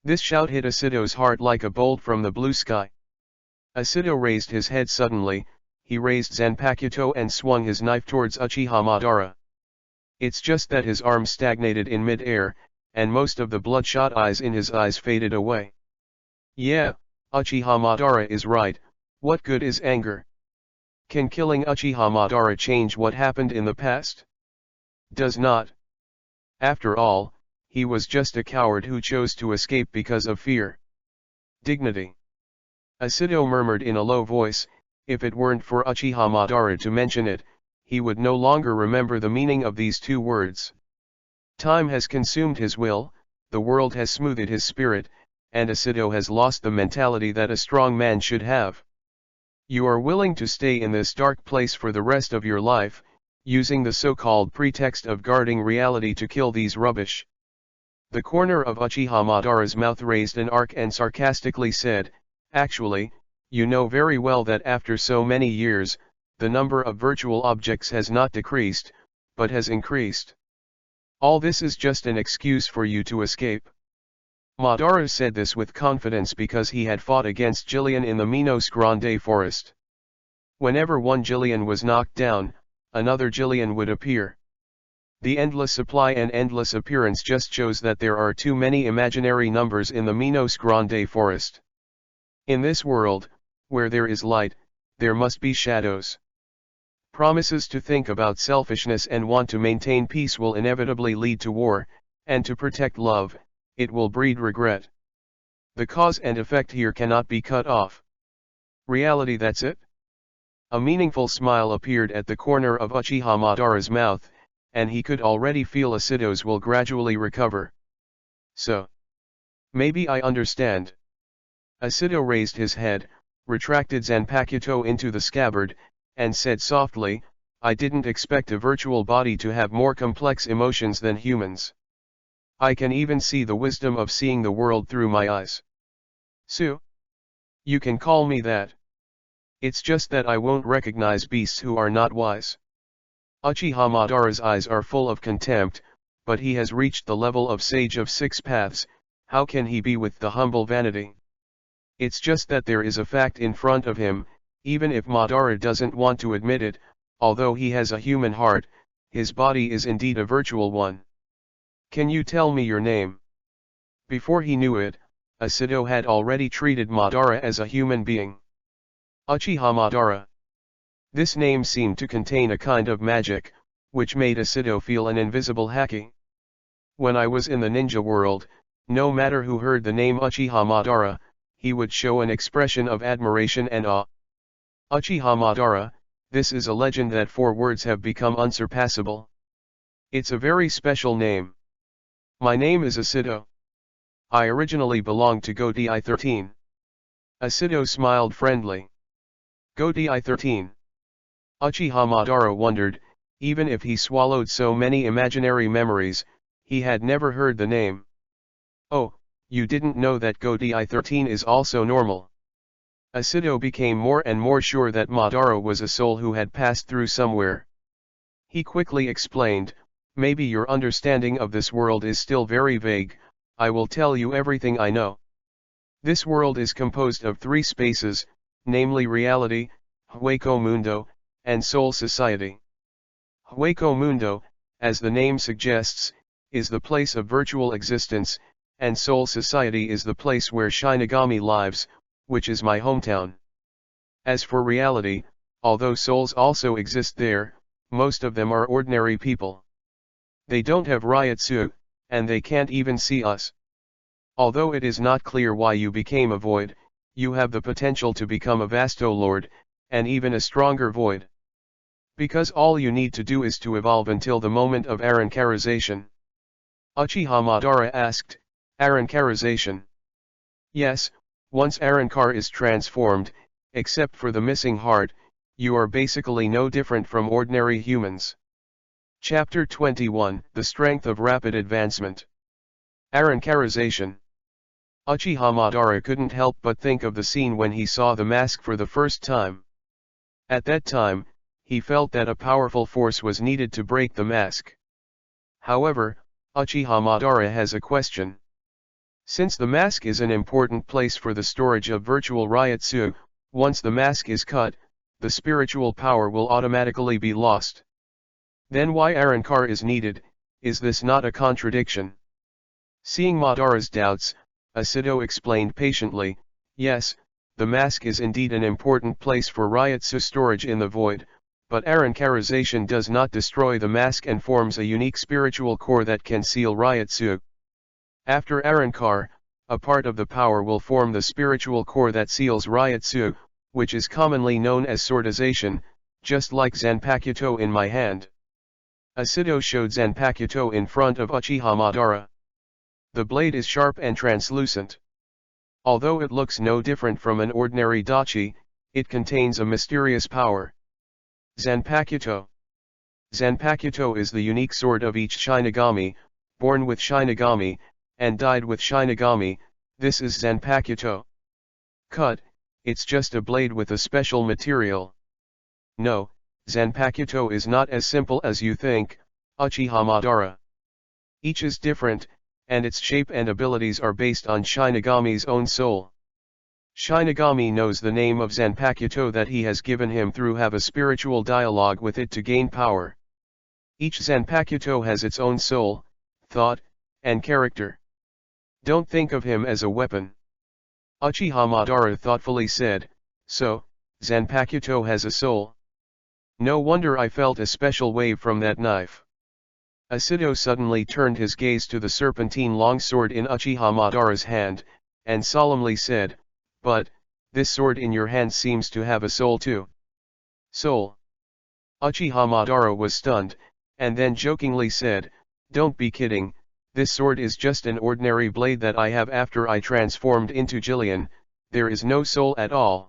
This shout hit Asido's heart like a bolt from the blue sky. Asido raised his head suddenly. He raised Zanpakuto and swung his knife towards Uchiha Madara. It's just that his arm stagnated in mid-air, and most of the bloodshot eyes in his eyes faded away. Yeah, Uchiha Madara is right. What good is anger? Can killing Uchiha Madara change what happened in the past? Does not. After all, he was just a coward who chose to escape because of fear. Dignity. Asido murmured in a low voice, if it weren't for Uchiha Madara to mention it, he would no longer remember the meaning of these two words. Time has consumed his will, the world has smoothed his spirit, and Asido has lost the mentality that a strong man should have. You are willing to stay in this dark place for the rest of your life, using the so-called pretext of guarding reality to kill these rubbish. The corner of Uchiha Madara's mouth raised an arc and sarcastically said, actually, you know very well that after so many years, the number of virtual objects has not decreased, but has increased. All this is just an excuse for you to escape. Madara said this with confidence because he had fought against Jillian in the Minos Grande forest. Whenever one Jillian was knocked down, another Jillian would appear. The endless supply and endless appearance just shows that there are too many imaginary numbers in the Minos Grande forest. In this world, where there is light, there must be shadows. Promises to think about selfishness and want to maintain peace will inevitably lead to war, and to protect love, it will breed regret. The cause and effect here cannot be cut off. Reality, that's it? A meaningful smile appeared at the corner of Uchiha Madara's mouth, and he could already feel Asido's will gradually recover. So. Maybe I understand. Asido raised his head, retracted Zanpakuto into the scabbard, and said softly, I didn't expect a virtual body to have more complex emotions than humans. I can even see the wisdom of seeing the world through my eyes. So? You can call me that. It's just that I won't recognize beasts who are not wise. Uchiha Madara's eyes are full of contempt, but he has reached the level of Sage of Six Paths. How can he be with the humble vanity? It's just that there is a fact in front of him, even if Madara doesn't want to admit it, although he has a human heart, his body is indeed a virtual one. Can you tell me your name? Before he knew it, Asido had already treated Madara as a human being. Uchiha Madara. This name seemed to contain a kind of magic, which made Asido feel an invisible haki. When I was in the ninja world, no matter who heard the name Uchiha Madara, he would show an expression of admiration and awe. Uchiha Madara, this is a legend that 4 words have become unsurpassable. It's a very special name. My name is Asido. I originally belonged to Go Di-13. Asido smiled friendly. Go Di-13. Uchiha Madara wondered, even if he swallowed so many imaginary memories, he had never heard the name. Oh, you didn't know that Go Di-13 is also normal. Asido became more and more sure that Madara was a soul who had passed through somewhere. He quickly explained, maybe your understanding of this world is still very vague, I will tell you everything I know. This world is composed of 3 spaces, namely reality, Hueco Mundo, and soul society. Hueco Mundo, as the name suggests, is the place of virtual existence, and soul society is the place where Shinigami lives, which is my hometown. As for reality, although souls also exist there, most of them are ordinary people. They don't have Ryutsu, and they can't even see us. Although it is not clear why you became a void, you have the potential to become a Vasto Lord, and even a stronger void. Because all you need to do is to evolve until the moment of Arankarization. Uchiha Madara asked, Arankarization? Yes, once Arankar is transformed, except for the missing heart, you are basically no different from ordinary humans. Chapter 21, The Strength of Rapid Advancement. Arankarization. Uchiha Madara couldn't help but think of the scene when he saw the mask for the first time. At that time, he felt that a powerful force was needed to break the mask. However, Uchiha Madara has a question. Since the mask is an important place for the storage of virtual Ryutsu, once the mask is cut, the spiritual power will automatically be lost. Then why Arankar is needed? Is this not a contradiction? Seeing Madara's doubts, Asido explained patiently, yes, the mask is indeed an important place for Ryutsu storage in the void, but Arankarization does not destroy the mask and forms a unique spiritual core that can seal Ryutsu. After Arankar, a part of the power will form the spiritual core that seals Ryutsu, which is commonly known as swordization, just like Zanpakuto in my hand. Asido showed Zanpakuto in front of Uchiha Madara. The blade is sharp and translucent. Although it looks no different from an ordinary dachi, it contains a mysterious power. Zanpakuto. Zanpakuto is the unique sword of each Shinigami, born with Shinigami, and died with Shinigami. This is Zanpakuto. Cut, it's just a blade with a special material. No, Zanpakuto is not as simple as you think, Uchiha Madara. Each is different, and its shape and abilities are based on Shinigami's own soul. Shinigami knows the name of Zanpakuto that he has given him through have a spiritual dialogue with it to gain power. Each Zanpakuto has its own soul, thought, and character. Don't think of him as a weapon. Uchiha Madara thoughtfully said, so, Zanpakuto has a soul. No wonder I felt a special wave from that knife. Asido suddenly turned his gaze to the serpentine longsword in Uchiha Madara's hand, and solemnly said, but, this sword in your hand seems to have a soul too. Soul? Uchiha Madara was stunned, and then jokingly said, don't be kidding, this sword is just an ordinary blade that I have after I transformed into Jillian, there is no soul at all.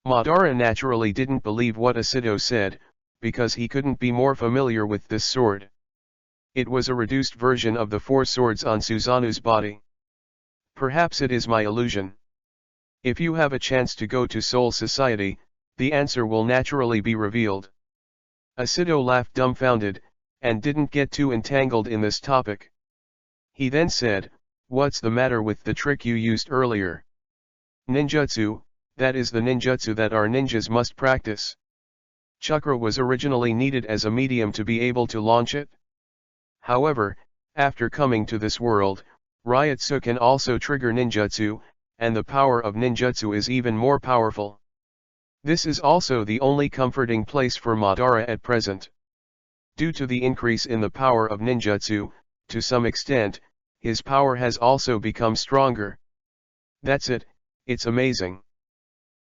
Madara naturally didn't believe what Asido said, because he couldn't be more familiar with this sword. It was a reduced version of the 4 swords on Suzanu's body. Perhaps it is my illusion. If you have a chance to go to Soul Society, the answer will naturally be revealed. Asido laughed dumbfounded, and didn't get too entangled in this topic. He then said, what's the matter with the trick you used earlier? Ninjutsu, that is the ninjutsu that our ninjas must practice. Chakra was originally needed as a medium to be able to launch it. However, after coming to this world, Ryutsu can also trigger ninjutsu, and the power of ninjutsu is even more powerful. This is also the only comforting place for Madara at present. Due to the increase in the power of ninjutsu, to some extent, his power has also become stronger. That's it, it's amazing.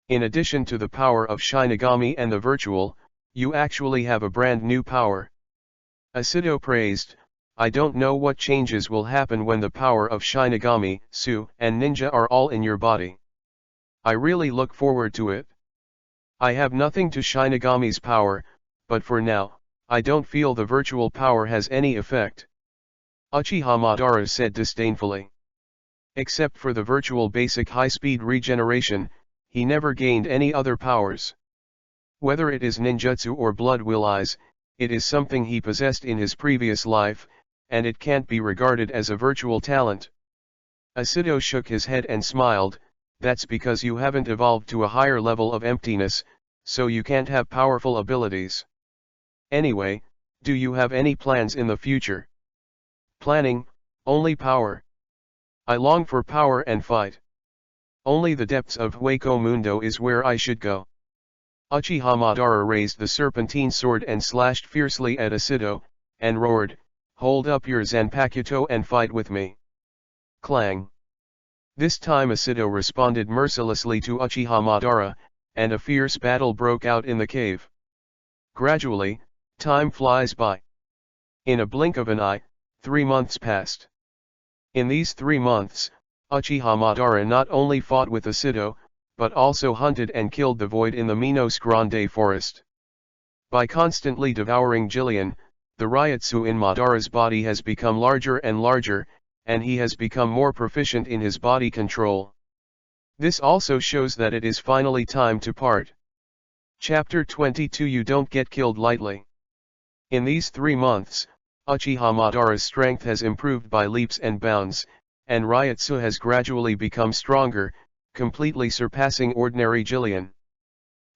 In addition to the power of Shinigami and the virtual, you actually have a brand new power. Asido praised, I don't know what changes will happen when the power of Shinigami, Su, and Ninja are all in your body. I really look forward to it. I have nothing to Shinigami's power, but for now, I don't feel the virtual power has any effect. Uchiha Madara said disdainfully. Except for the virtual basic high-speed regeneration, he never gained any other powers. Whether it is ninjutsu or blood will eyes, it is something he possessed in his previous life, and it can't be regarded as a virtual talent. Asido shook his head and smiled, that's because you haven't evolved to a higher level of emptiness, so you can't have powerful abilities. Anyway, do you have any plans in the future? Planning, only power. I long for power and fight. Only the depths of Hueco Mundo is where I should go. Uchiha Madara raised the serpentine sword and slashed fiercely at Asido, and roared, hold up your Zanpakuto and fight with me. Clang. This time Asido responded mercilessly to Uchiha Madara, and a fierce battle broke out in the cave. Gradually, time flies by. In a blink of an eye, 3 months passed. In these 3 months, Uchiha Madara not only fought with Asido, but also hunted and killed the void in the Minos Grande forest. By constantly devouring Jillian, the Ryutsu in Madara's body has become larger and larger, and he has become more proficient in his body control. This also shows that it is finally time to part. Chapter 22 You don't get killed lightly. In these 3 months, Uchiha Madara's strength has improved by leaps and bounds, and Ryutsu has gradually become stronger, completely surpassing ordinary Jillian.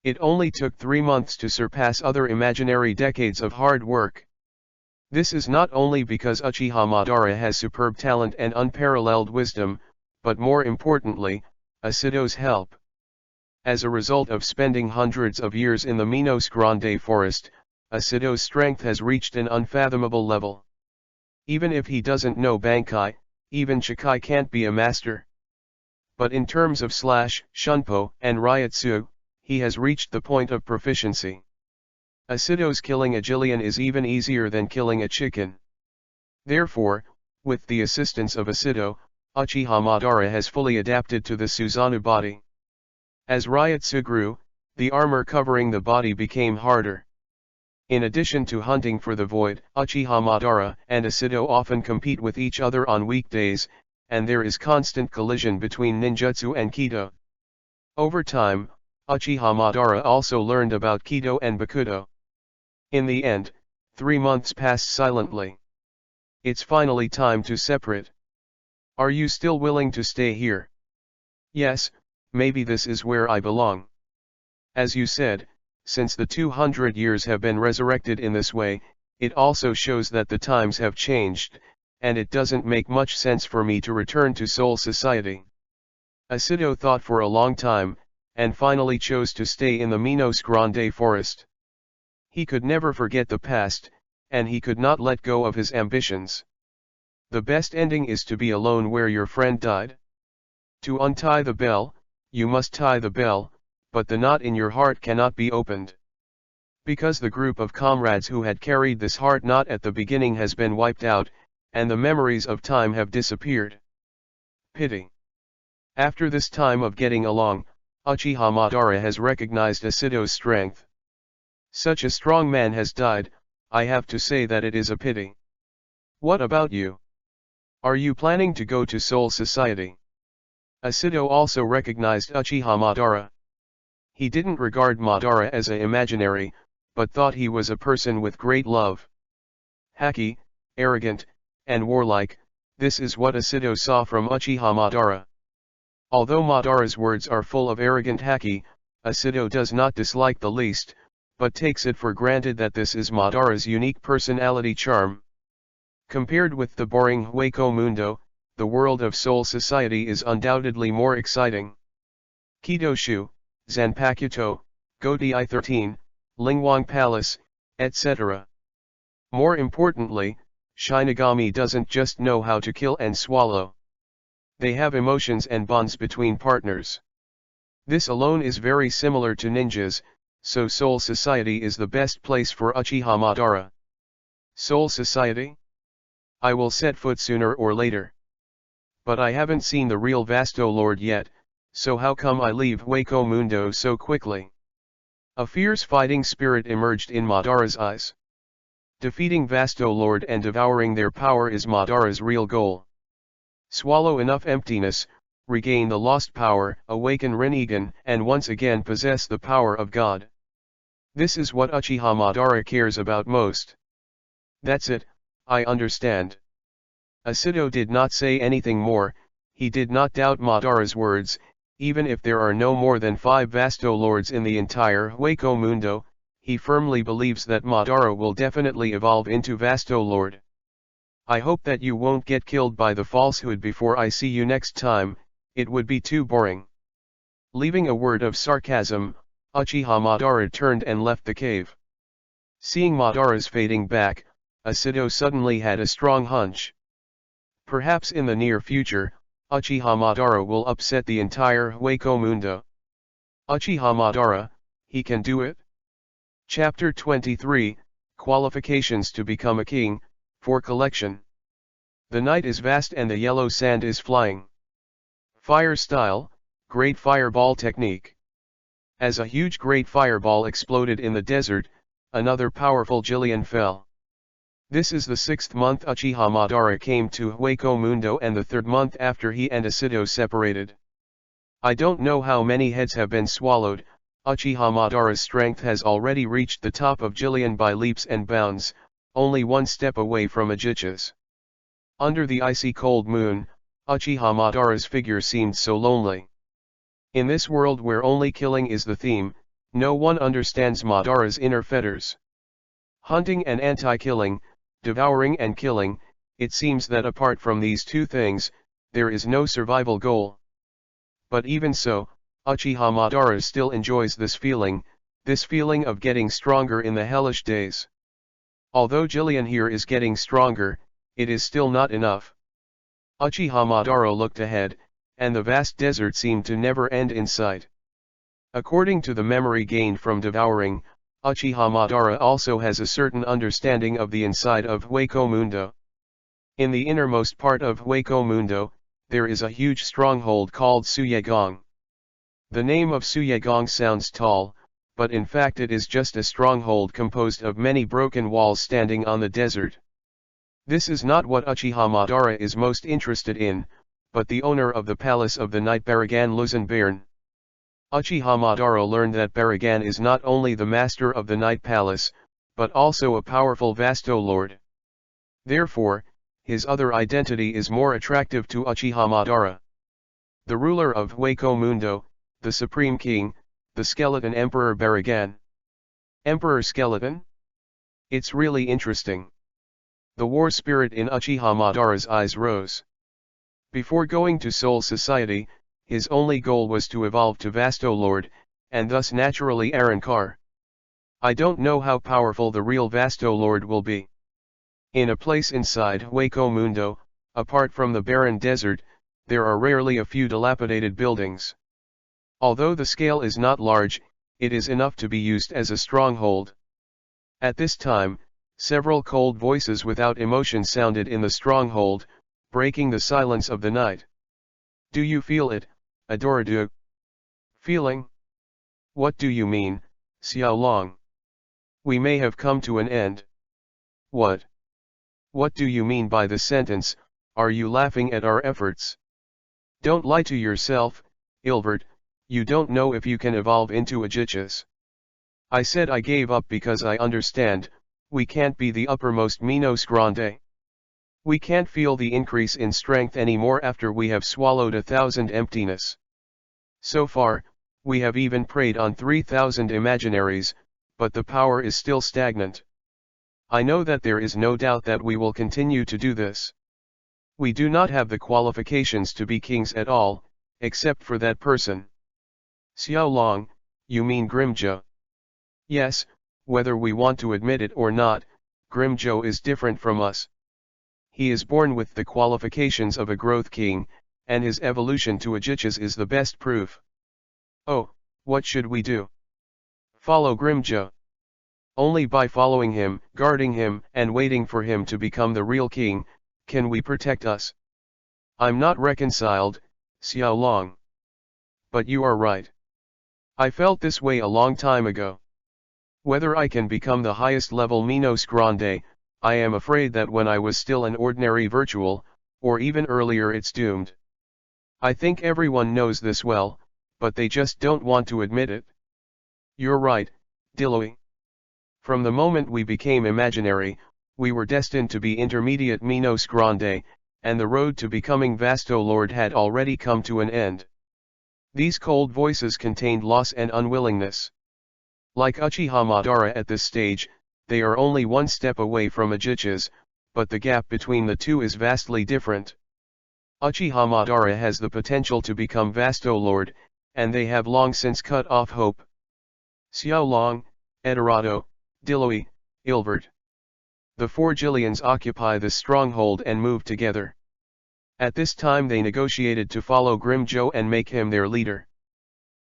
It only took 3 months to surpass other imaginary decades of hard work. This is not only because Uchiha Madara has superb talent and unparalleled wisdom, but more importantly, Asido's help. As a result of spending hundreds of years in the Minos Grande forest, Asido's strength has reached an unfathomable level. Even if he doesn't know Bankai, even Chikai can't be a master. But in terms of Shunpo and Ryutsu, he has reached the point of proficiency. Asido's killing a Jillian is even easier than killing a chicken. Therefore, with the assistance of Asido, Uchiha Madara has fully adapted to the Susanoo body. As Ryutsu grew, the armor covering the body became harder. In addition to hunting for the void, Uchiha Madara and Asido often compete with each other on weekdays, and there is constant collision between ninjutsu and Kido. Over time, Uchiha Madara also learned about Kido and Bakudo. In the end, 3 months passed silently. It's finally time to separate. Are you still willing to stay here? Yes, maybe this is where I belong. As you said, since the 200 years have been resurrected in this way, it also shows that the times have changed, and it doesn't make much sense for me to return to Soul Society. Asido thought for a long time, and finally chose to stay in the Minos Grande forest. He could never forget the past, and he could not let go of his ambitions. The best ending is to be alone where your friend died. To untie the bell, you must tie the bell, but the knot in your heart cannot be opened. Because the group of comrades who had carried this heart knot at the beginning has been wiped out, and the memories of time have disappeared. Pity. After this time of getting along, Uchiha Madara has recognized Asido's strength. Such a strong man has died, I have to say that it is a pity. What about you? Are you planning to go to Soul Society? Asido also recognized Uchiha Madara. He didn't regard Madara as an imaginary, but thought he was a person with great love. Haki, arrogant, and warlike, this is what Asido saw from Uchiha Madara. Although Madara's words are full of arrogant haki, Asido does not dislike the least, but takes it for granted that this is Madara's unique personality charm. Compared with the boring Hueco Mundo, the world of Soul Society is undoubtedly more exciting. Kidoshu, Zanpakuto, Godei 13, Lingwang Palace, etc. More importantly, Shinigami doesn't just know how to kill and swallow. They have emotions and bonds between partners. This alone is very similar to ninjas, so Soul Society is the best place for Uchiha Madara. Soul Society? I will set foot sooner or later. But I haven't seen the real Vasto Lord yet, so how come I leave Hueco Mundo so quickly? A fierce fighting spirit emerged in Madara's eyes. Defeating Vasto Lord and devouring their power is Madara's real goal. Swallow enough emptiness, regain the lost power, awaken Rinnegan, and once again possess the power of God. This is what Uchiha Madara cares about most. That's it, I understand. Asido did not say anything more. He did not doubt Madara's words. Even if there are no more than 5 Vasto Lords in the entire Hueco Mundo, he firmly believes that Madara will definitely evolve into Vasto Lord. I hope that you won't get killed by the falsehood before I see you next time, it would be too boring. Leaving a word of sarcasm, Uchiha Madara turned and left the cave. Seeing Madara's fading back, Asido suddenly had a strong hunch. Perhaps in the near future, Uchiha Madara will upset the entire Hueco Mundo. Uchiha Madara, he can do it? Chapter 23, Qualifications to Become a King, for Collection. The night is vast and the yellow sand is flying. Fire style, Great Fireball Technique. As a huge great fireball exploded in the desert, another powerful Jillian fell. This is the 6th month Uchiha Madara came to Hueco Mundo and the 3rd month after he and Asido separated. I don't know how many heads have been swallowed. Uchiha Madara's strength has already reached the top of Jillian by leaps and bounds, only one step away from Ajicha's. Under the icy cold moon, Uchiha Madara's figure seemed so lonely. In this world where only killing is the theme, no one understands Madara's inner fetters. Hunting and anti-killing, devouring and killing, it seems that apart from these two things, there is no survival goal. But even so, Uchiha Madara still enjoys this feeling of getting stronger in the hellish days. Although Jillian here is getting stronger, it is still not enough. Uchiha Madara looked ahead, and the vast desert seemed to never end in sight. According to the memory gained from devouring, Uchiha Madara also has a certain understanding of the inside of Hueco Mundo. In the innermost part of Hueco Mundo, there is a huge stronghold called Suyegong. The name of Suyegong sounds tall, but in fact it is just a stronghold composed of many broken walls standing on the desert. This is not what Uchiha Madara is most interested in, but the owner of the palace of the Night Baragan Luzenbairn. Uchiha Madara learned that Baragan is not only the master of the Night Palace, but also a powerful Vasto Lord. Therefore, his other identity is more attractive to Uchiha Madara. The ruler of Hueco Mundo, the Supreme King, the Skeleton Emperor Baragan. Emperor Skeleton? It's really interesting. The war spirit in Uchiha Madara's eyes rose. Before going to Soul Society, his only goal was to evolve to Vasto Lord, and thus naturally Arrancar. I don't know how powerful the real Vasto Lord will be. In a place inside Hueco Mundo, apart from the barren desert, there are rarely a few dilapidated buildings. Although the scale is not large, it is enough to be used as a stronghold. At this time, several cold voices without emotion sounded in the stronghold, breaking the silence of the night. Do you feel it, Adoradu? Feeling? What do you mean, Xiao Long? We may have come to an end. What? What do you mean by the sentence? Are you laughing at our efforts? Don't lie to yourself, Ilvert, you don't know if you can evolve into Ajichas. I said I gave up because I understand, we can't be the uppermost Minos Grande. We can't feel the increase in strength anymore after we have swallowed 1,000 emptiness. So far, we have even preyed on 3,000 imaginaries, but the power is still stagnant. I know that there is no doubt that we will continue to do this. We do not have the qualifications to be kings at all, except for that person. Xiao Long, you mean Grimjo? Yes, whether we want to admit it or not, Grimjo is different from us. He is born with the qualifications of a growth king, and his evolution to Uchiha is the best proof. Oh, what should we do? Follow Grimjo. Only by following him, guarding him, and waiting for him to become the real king, can we protect us. I'm not reconciled, Xiao Long. But you are right. I felt this way a long time ago. Whether I can become the highest level Minos Grande, I am afraid that when I was still an ordinary virtual, or even earlier it's doomed. I think everyone knows this well, but they just don't want to admit it. You're right, Diloy. From the moment we became imaginary, we were destined to be intermediate Minos Grande, and the road to becoming Vasto Lord had already come to an end. These cold voices contained loss and unwillingness. Like Uchiha Madara at this stage, they are only one step away from Uchiha, but the gap between the two is vastly different. Uchiha Madara has the potential to become Vasto Lord, and they have long since cut off hope. Xiao Long, Edorato, Diloy, Ilvert. The four Jillians occupy this stronghold and move together. At this time they negotiated to follow Grimjo and make him their leader.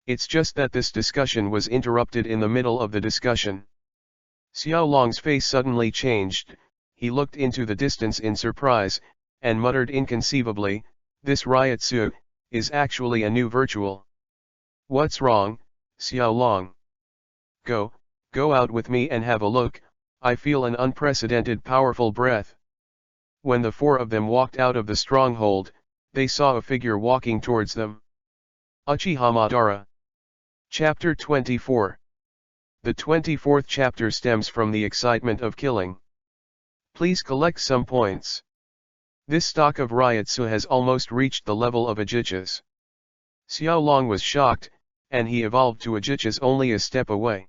It's just that this discussion was interrupted in the middle of the discussion. Xiao Long's face suddenly changed, he looked into the distance in surprise, and muttered inconceivably, "This Ryotsu is actually a new virtual. What's wrong, Xiao Long? Go out with me and have a look, I feel an unprecedented powerful breath." When the four of them walked out of the stronghold, they saw a figure walking towards them. Uchiha Madara. Chapter 24. The 24th chapter stems from the excitement of killing. Please collect some points. This stock of Ryotsu has almost reached the level of Uchiha. Xiao Long was shocked, and he evolved to Uchiha only a step away.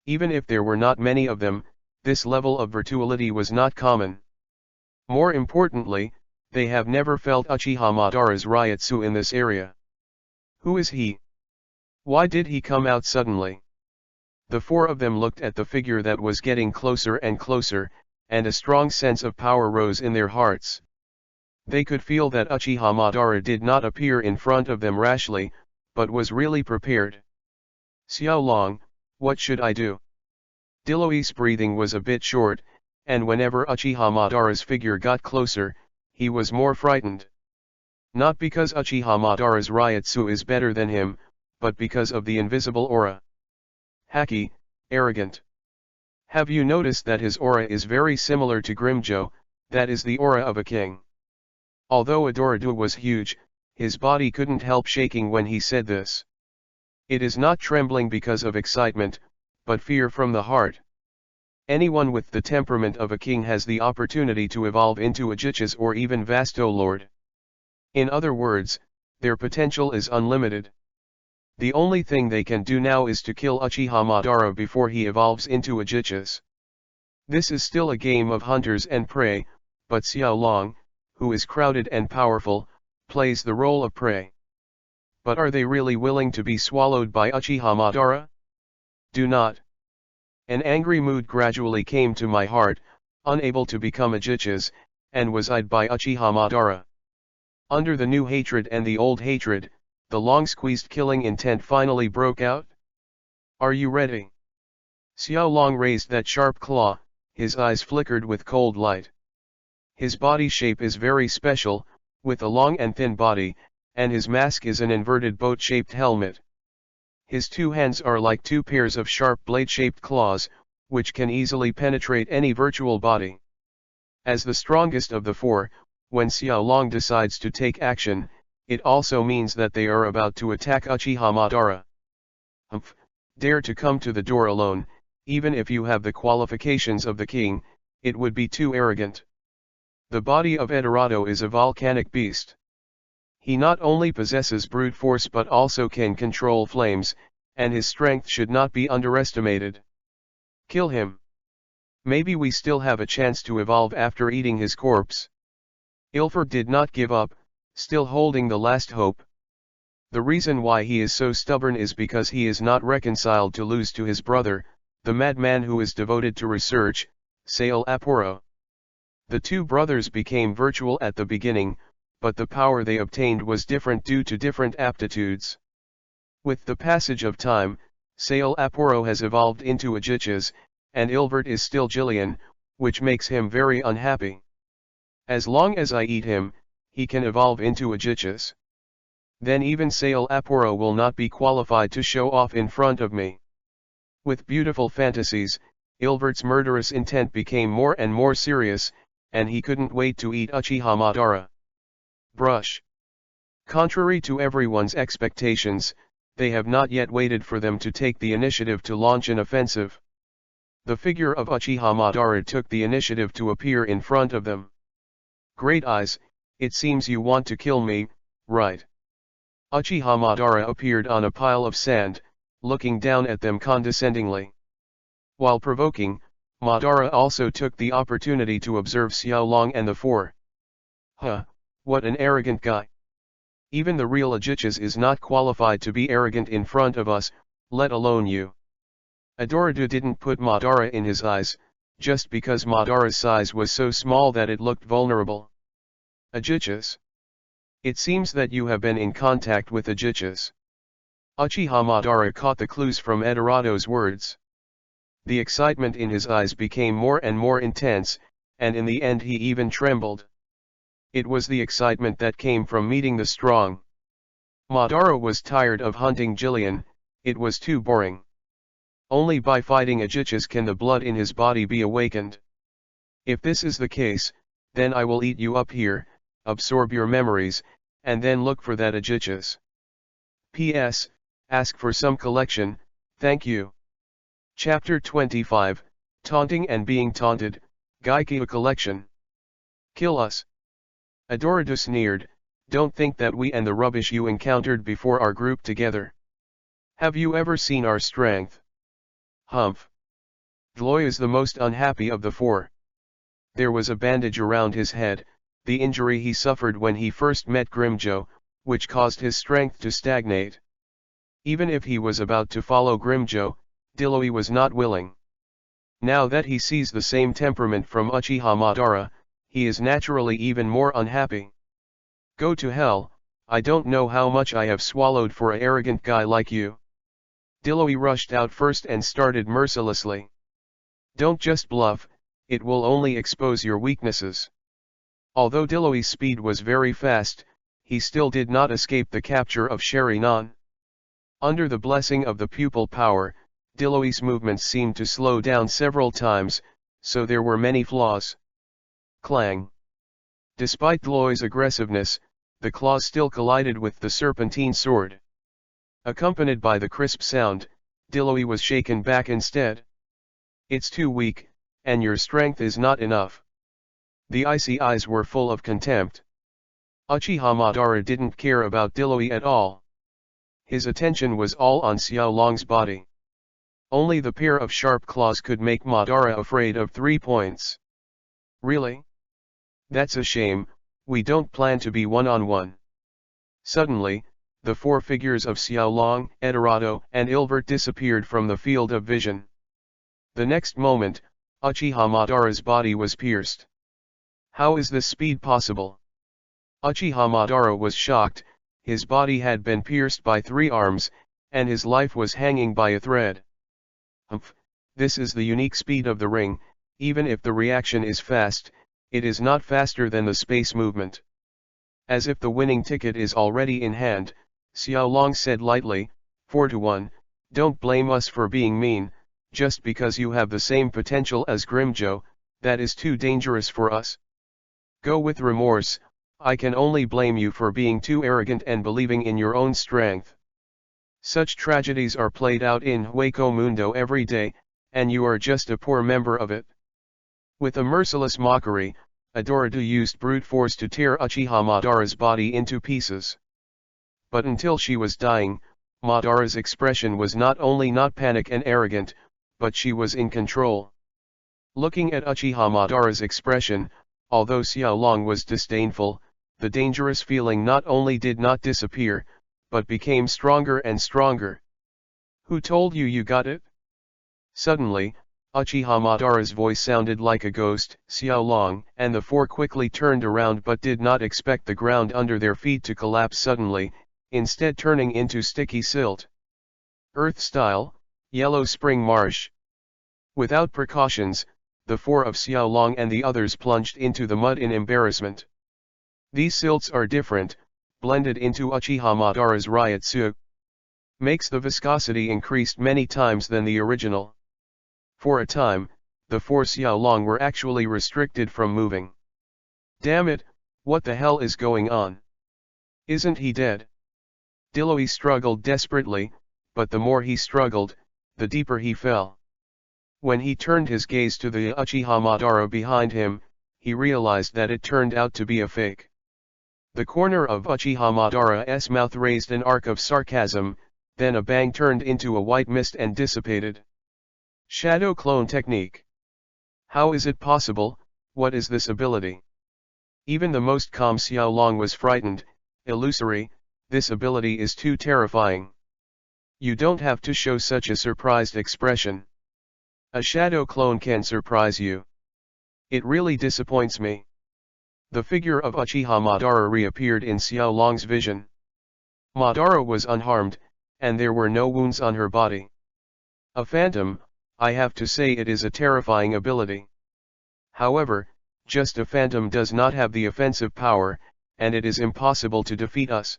Even if there were not many of them, this level of virtuality was not common. More importantly, they have never felt Uchiha Madara's Ryotsu in this area. Who is he? Why did he come out suddenly? The four of them looked at the figure that was getting closer and closer, and a strong sense of power rose in their hearts. They could feel that Uchiha Madara did not appear in front of them rashly, but was really prepared. Xiao Long, what should I do? Diloy's breathing was a bit short, and whenever Uchiha Madara's figure got closer, he was more frightened. Not because Uchiha Madara's Ryotsu is better than him, but because of the invisible aura. Haki, arrogant. Have you noticed that his aura is very similar to Grimjo, that is the aura of a king? Although Adoradu was huge, his body couldn't help shaking when he said this. It is not trembling because of excitement, but fear from the heart. Anyone with the temperament of a king has the opportunity to evolve into Uchiha or even Vasto Lord. In other words, their potential is unlimited. The only thing they can do now is to kill Uchiha Madara before he evolves into Uchiha. This is still a game of hunters and prey, but Xiao Long, who is crowded and powerful, plays the role of prey. But are they really willing to be swallowed by Uchiha Madara? Do not. An angry mood gradually came to my heart, unable to become Uchiha, and was eyed by Uchiha Madara. Under the new hatred and the old hatred, the long-squeezed killing intent finally broke out. Are you ready? Xiao Long raised that sharp claw, his eyes flickered with cold light. His body shape is very special, with a long and thin body, and his mask is an inverted boat-shaped helmet. His two hands are like two pairs of sharp blade-shaped claws, which can easily penetrate any virtual body. As the strongest of the four, when Xiao Long decides to take action, it also means that they are about to attack Uchiha Madara. Humph! Dare to come to the door alone, even if you have the qualifications of the king, it would be too arrogant. The body of Edorato is a volcanic beast. He not only possesses brute force but also can control flames, and his strength should not be underestimated. Kill him. Maybe we still have a chance to evolve after eating his corpse. Ilford did not give up, still holding the last hope. The reason why he is so stubborn is because he is not reconciled to lose to his brother, the madman who is devoted to research, Sail Aporo. The two brothers became virtual at the beginning, but the power they obtained was different due to different aptitudes. With the passage of time, Sail Aporo has evolved into Uchichas, and Ilvert is still Jillian, which makes him very unhappy. As long as I eat him, he can evolve into Uchichas. Then even Sail Aporo will not be qualified to show off in front of me. With beautiful fantasies, Ilvert's murderous intent became more and more serious, and he couldn't wait to eat Uchiha Madara. Brush. Contrary to everyone's expectations, they have not yet waited for them to take the initiative to launch an offensive. The figure of Uchiha Madara took the initiative to appear in front of them. Great eyes, it seems you want to kill me, right? Uchiha Madara appeared on a pile of sand, looking down at them condescendingly. While provoking, Madara also took the opportunity to observe Xiaolong and the four. Huh, what an arrogant guy. Even the real Uchichas is not qualified to be arrogant in front of us, let alone you. Adoradu didn't put Madara in his eyes, just because Madara's size was so small that it looked vulnerable. Uchichas. It seems that you have been in contact with Uchichas. Uchiha Madara caught the clues from Edorado's words. The excitement in his eyes became more and more intense, and in the end he even trembled. It was the excitement that came from meeting the strong. Madara was tired of hunting Jillian, it was too boring. Only by fighting Uchichas can the blood in his body be awakened. If this is the case, then I will eat you up here, absorb your memories, and then look for that Uchichas. P.S. Ask for some collection, thank you. Chapter 25, Taunting and Being Taunted, Gaikyu Collection. Kill us. Adoradu sneered, don't think that we and the rubbish you encountered before are grouped together. Have you ever seen our strength? Humph. Dloy is the most unhappy of the four. There was a bandage around his head, the injury he suffered when he first met Grimjo, which caused his strength to stagnate. Even if he was about to follow Grimjo, Dloy was not willing. Now that he sees the same temperament from Uchiha Madara, he is naturally even more unhappy. Go to hell, I don't know how much I have swallowed for an arrogant guy like you. Dloy rushed out first and started mercilessly. Don't just bluff, it will only expose your weaknesses. Although Dloy's speed was very fast, he still did not escape the capture of Sherinan. Under the blessing of the pupil power, Dloy's movements seemed to slow down several times, so there were many flaws. Clang. Despite Dloy's aggressiveness, the claws still collided with the serpentine sword. Accompanied by the crisp sound, Dloy was shaken back instead. It's too weak, and your strength is not enough. The icy eyes were full of contempt. Uchiha Madara didn't care about Dloy at all. His attention was all on Xiaolong's body. Only the pair of sharp claws could make Madara afraid of 3 points. Really? That's a shame, we don't plan to be one-on-one. Suddenly, the four figures of Xiaolong, Edorado, and Ilvert disappeared from the field of vision. The next moment, Uchiha Madara's body was pierced. How is this speed possible? Uchiha Madara was shocked, his body had been pierced by 3 arms, and his life was hanging by a thread. Humph, this is the unique speed of the ring, even if the reaction is fast, it is not faster than the space movement. As if the winning ticket is already in hand, Xiaolong said lightly, 4-1, don't blame us for being mean, just because you have the same potential as Grimjo, that is too dangerous for us. Go with remorse, I can only blame you for being too arrogant and believing in your own strength. Such tragedies are played out in Hueco Mundo every day, and you are just a poor member of it. With a merciless mockery, Adoradu used brute force to tear Uchiha Madara's body into pieces. But until she was dying, Madara's expression was not only not panic and arrogant, but she was in control. Looking at Uchiha Madara's expression, Although Xiao Long was disdainful, the dangerous feeling not only did not disappear, but became stronger and stronger. "Who told you you got it?" Suddenly, Uchiha Madara's voice sounded like a ghost. Xiao Long and the four quickly turned around but did not expect the ground under their feet to collapse suddenly, instead turning into sticky silt. Earth style, Yellow Spring Marsh. Without precautions, the four of Xiao Long and the others plunged into the mud in embarrassment. These silts are different, blended into Uchiha Madara's Ryutsu. Makes the viscosity increased many times than the original. For a time, the four Xiao Long were actually restricted from moving. "Damn it, what the hell is going on? Isn't he dead?" Diloi struggled desperately, but the more he struggled, the deeper he fell. When he turned his gaze to the Uchiha Madara behind him, he realized that it turned out to be a fake. The corner of Uchiha Madara's mouth raised an arc of sarcasm, then a bang turned into a white mist and dissipated. Shadow clone technique. How is it possible? What is this ability? Even the most calm Xiao Long was frightened. Illusory, this ability is too terrifying. You don't have to show such a surprised expression. A shadow clone can surprise you. It really disappoints me. The figure of Uchiha Madara reappeared in Xiao Long's vision. Madara was unharmed, and there were no wounds on her body. A phantom, I have to say it is a terrifying ability. However, just a phantom does not have the offensive power, and it is impossible to defeat us.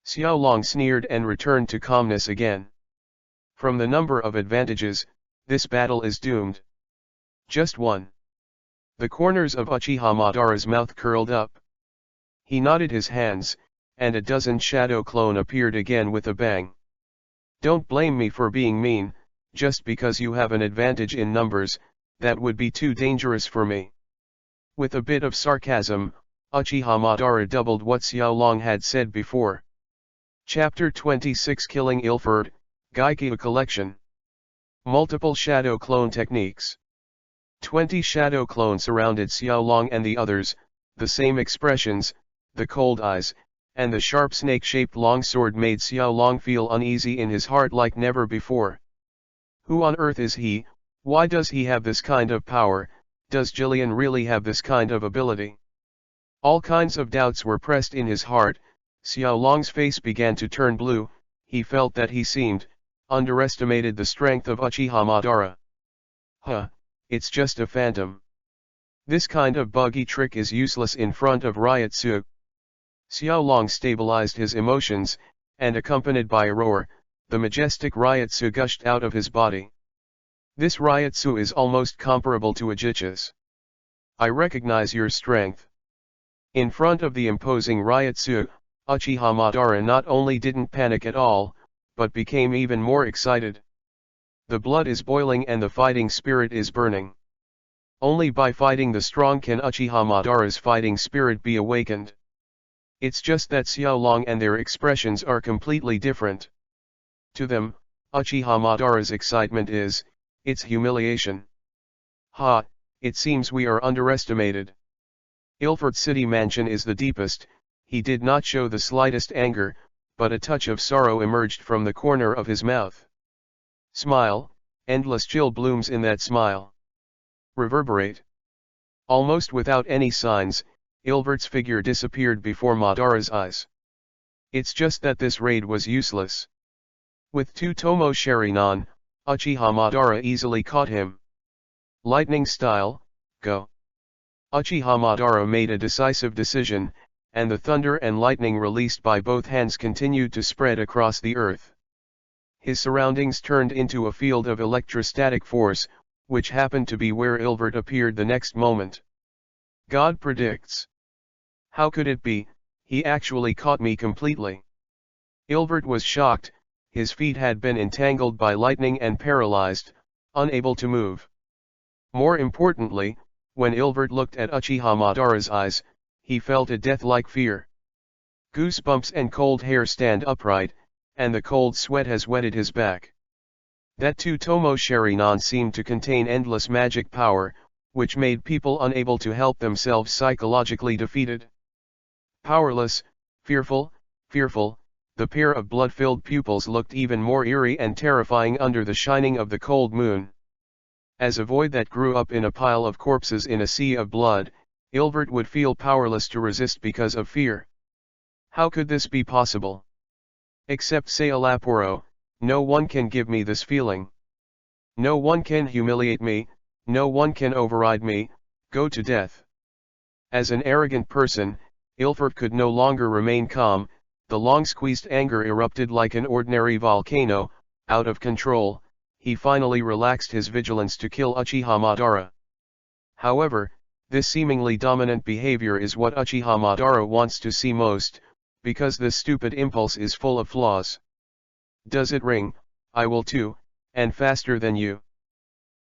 Xiao Long sneered and returned to calmness again. From the number of advantages, this battle is doomed. Just one. The corners of Uchiha Madara's mouth curled up. He knotted his hands, and a dozen shadow clone appeared again with a bang. Don't blame me for being mean, just because you have an advantage in numbers, that would be too dangerous for me. With a bit of sarcasm, Uchiha Madara doubled what Xiao Long had said before. Chapter 26 Killing Ilford, Gaikyu Collection. Multiple Shadow Clone Techniques. 20 shadow clones surrounded Xiao Long and the others, the same expressions, the cold eyes, and the sharp snake-shaped longsword made Xiao Long feel uneasy in his heart like never before. Who on earth is he? Why does he have this kind of power? Does Jillian really have this kind of ability? All kinds of doubts were pressed in his heart. Xiao Long's face began to turn blue. He felt that he underestimated the strength of Uchiha Madara. It's just a phantom. This kind of buggy trick is useless in front of Ryutsu. Xiao Long stabilized his emotions, and accompanied by a roar, the majestic Ryutsu gushed out of his body. This Ryutsu is almost comparable to Uchiha's. I recognize your strength. In front of the imposing Ryutsu, Uchiha Madara not only didn't panic at all, but became even more excited. The blood is boiling and the fighting spirit is burning. Only by fighting the strong can Uchiha Madara's fighting spirit be awakened. It's just that Xiao Long and their expressions are completely different. To them, Uchiha Madara's excitement it's humiliation. It seems we are underestimated. Ilford City Mansion is the deepest. He did not show the slightest anger, but a touch of sorrow emerged from the corner of his mouth. Smile, endless chill blooms in that smile. Reverberate. Almost without any signs, Ilvert's figure disappeared before Madara's eyes. It's just that this raid was useless. With two Tomo Sharingan, Uchiha Madara easily caught him. Lightning style, go. Uchiha Madara made a decisive decision, and the thunder and lightning released by both hands continued to spread across the earth. His surroundings turned into a field of electrostatic force, which happened to be where Ilvert appeared the next moment. God predicts. How could it be? He actually caught me completely. Ilvert was shocked. His feet had been entangled by lightning and paralyzed, unable to move. More importantly, when Ilvert looked at Uchiha Madara's eyes, he felt a death-like fear. Goosebumps and cold hair stand upright, and the cold sweat has wetted his back. That two Tomo Sharingan seemed to contain endless magic power, which made people unable to help themselves psychologically defeated. Powerless, fearful, the pair of blood-filled pupils looked even more eerie and terrifying under the shining of the cold moon. As a void that grew up in a pile of corpses in a sea of blood, Ilvert would feel powerless to resist because of fear. How could this be possible? Except say Alaporo, no one can give me this feeling. No one can humiliate me, no one can override me, go to death. As an arrogant person, Ilfert could no longer remain calm, the long-squeezed anger erupted like an ordinary volcano, out of control. He finally relaxed his vigilance to kill Uchiha Madara. However, this seemingly dominant behavior is what Uchiha Madara wants to see most, because this stupid impulse is full of flaws. Does it ring? I will too, and faster than you.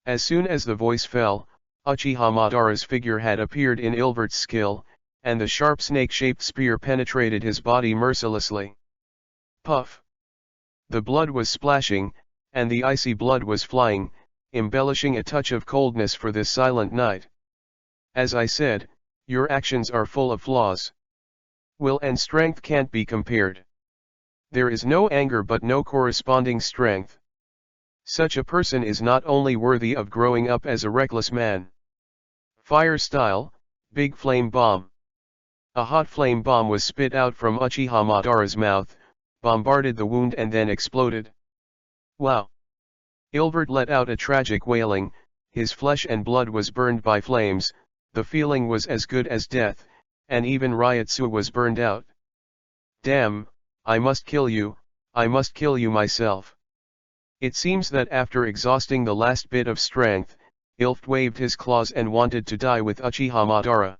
As soon as the voice fell, Uchiha Madara's figure had appeared in Ilvert's skill, and the sharp snake-shaped spear penetrated his body mercilessly. Puff! The blood was splashing, and the icy blood was flying, embellishing a touch of coldness for this silent night. As I said, your actions are full of flaws. Will and strength can't be compared. There is no anger but no corresponding strength. Such a person is not only worthy of growing up as a reckless man. Fire style, big flame bomb. A hot flame bomb was spit out from Uchiha Madara's mouth, bombarded the wound and then exploded. Wow! Ilvert let out a tragic wailing, his flesh and blood was burned by flames, the feeling was as good as death, and even Ryotsu was burned out. Damn, I must kill you myself. It seems that after exhausting the last bit of strength, Ilft waved his claws and wanted to die with Uchiha Madara.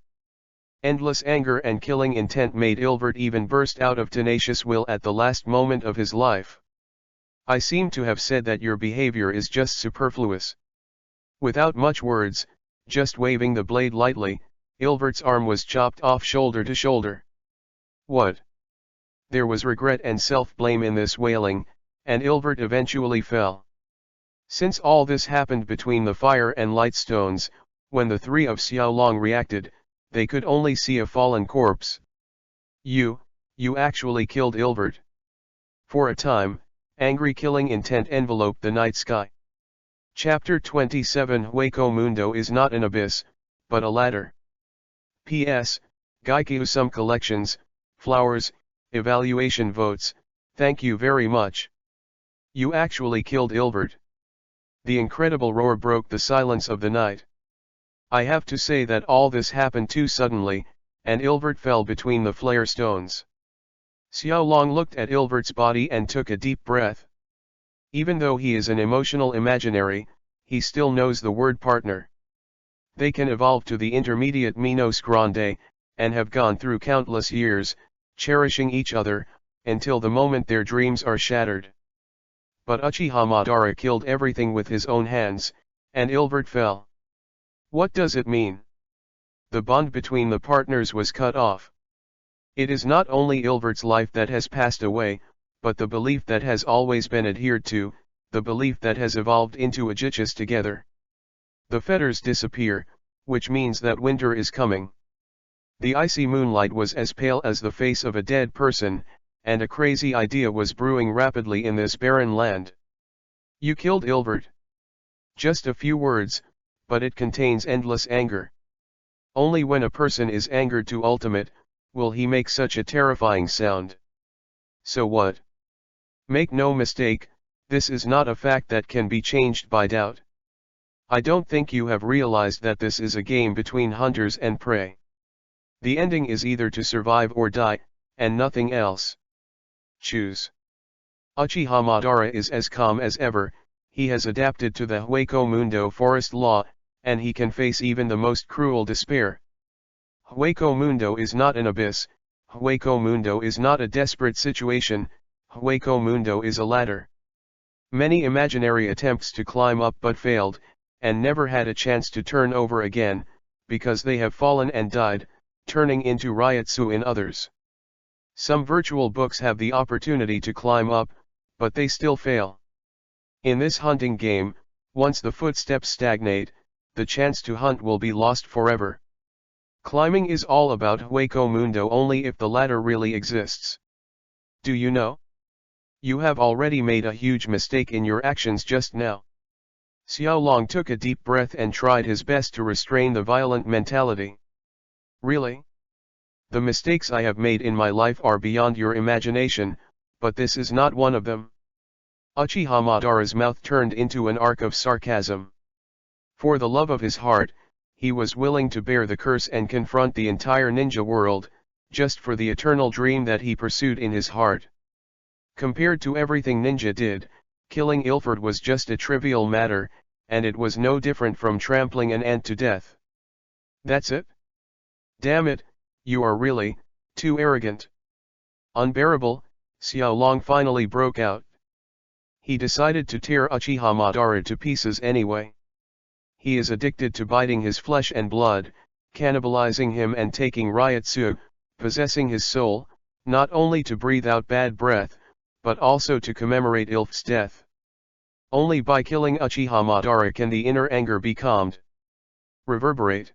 Endless anger and killing intent made Ilvert even burst out of tenacious will at the last moment of his life. I seem to have said that your behavior is just superfluous. Without much words, just waving the blade lightly, Ilvert's arm was chopped off shoulder to shoulder. What? There was regret and self-blame in this wailing, and Ilvert eventually fell. Since all this happened between the fire and light stones, when the three of Xiaolong reacted, they could only see a fallen corpse. You actually killed Ilvert. For a time, angry killing intent enveloped the night sky. Chapter 27 Hueco Mundo is not an abyss, but a ladder. P.S. Gaikyu some collections, flowers, evaluation votes, thank you very much. You actually killed Ilvert. The incredible roar broke the silence of the night. I have to say that all this happened too suddenly, and Ilvert fell between the flare stones. Xiaolong looked at Ilvert's body and took a deep breath. Even though he is an emotional imaginary, he still knows the word partner. They can evolve to the intermediate Minos Grande, and have gone through countless years, cherishing each other, until the moment their dreams are shattered. But Uchiha Madara killed everything with his own hands, and Ilvert fell. What does it mean? The bond between the partners was cut off. It is not only Ilvert's life that has passed away, but the belief that has always been adhered to, the belief that has evolved into Uchichas together. The fetters disappear, which means that winter is coming. The icy moonlight was as pale as the face of a dead person, and a crazy idea was brewing rapidly in this barren land. You killed Ilvert. Just a few words, but it contains endless anger. Only when a person is angered to ultimate, will he make such a terrifying sound. So what? Make no mistake, this is not a fact that can be changed by doubt. I don't think you have realized that this is a game between hunters and prey. The ending is either to survive or die, and nothing else. Choose. Uchiha Madara is as calm as ever, he has adapted to the Hueco Mundo forest law, and he can face even the most cruel despair. Hueco Mundo is not an abyss, Hueco Mundo is not a desperate situation, Hueco Mundo is a ladder. Many imaginary attempts to climb up but failed, and never had a chance to turn over again, because they have fallen and died, turning into Ryotsu in others. Some virtual books have the opportunity to climb up, but they still fail. In this hunting game, once the footsteps stagnate, the chance to hunt will be lost forever. Climbing is all about Hueco Mundo only if the latter really exists. Do you know? You have already made a huge mistake in your actions just now. Xiao Long took a deep breath and tried his best to restrain the violent mentality. Really? The mistakes I have made in my life are beyond your imagination, but this is not one of them. Uchiha Madara's mouth turned into an arc of sarcasm. For the love of his heart, he was willing to bear the curse and confront the entire ninja world, just for the eternal dream that he pursued in his heart. Compared to everything ninja did, killing Ilford was just a trivial matter, and it was no different from trampling an ant to death. That's it? Damn it, you are really too arrogant. Unbearable, Xiao Long finally broke out. He decided to tear Uchiha Madara to pieces anyway. He is addicted to biting his flesh and blood, cannibalizing him and taking Ryatsu, possessing his soul, not only to breathe out bad breath, but also to commemorate Ilf's death. Only by killing Uchiha Madara can the inner anger be calmed. Reverberate.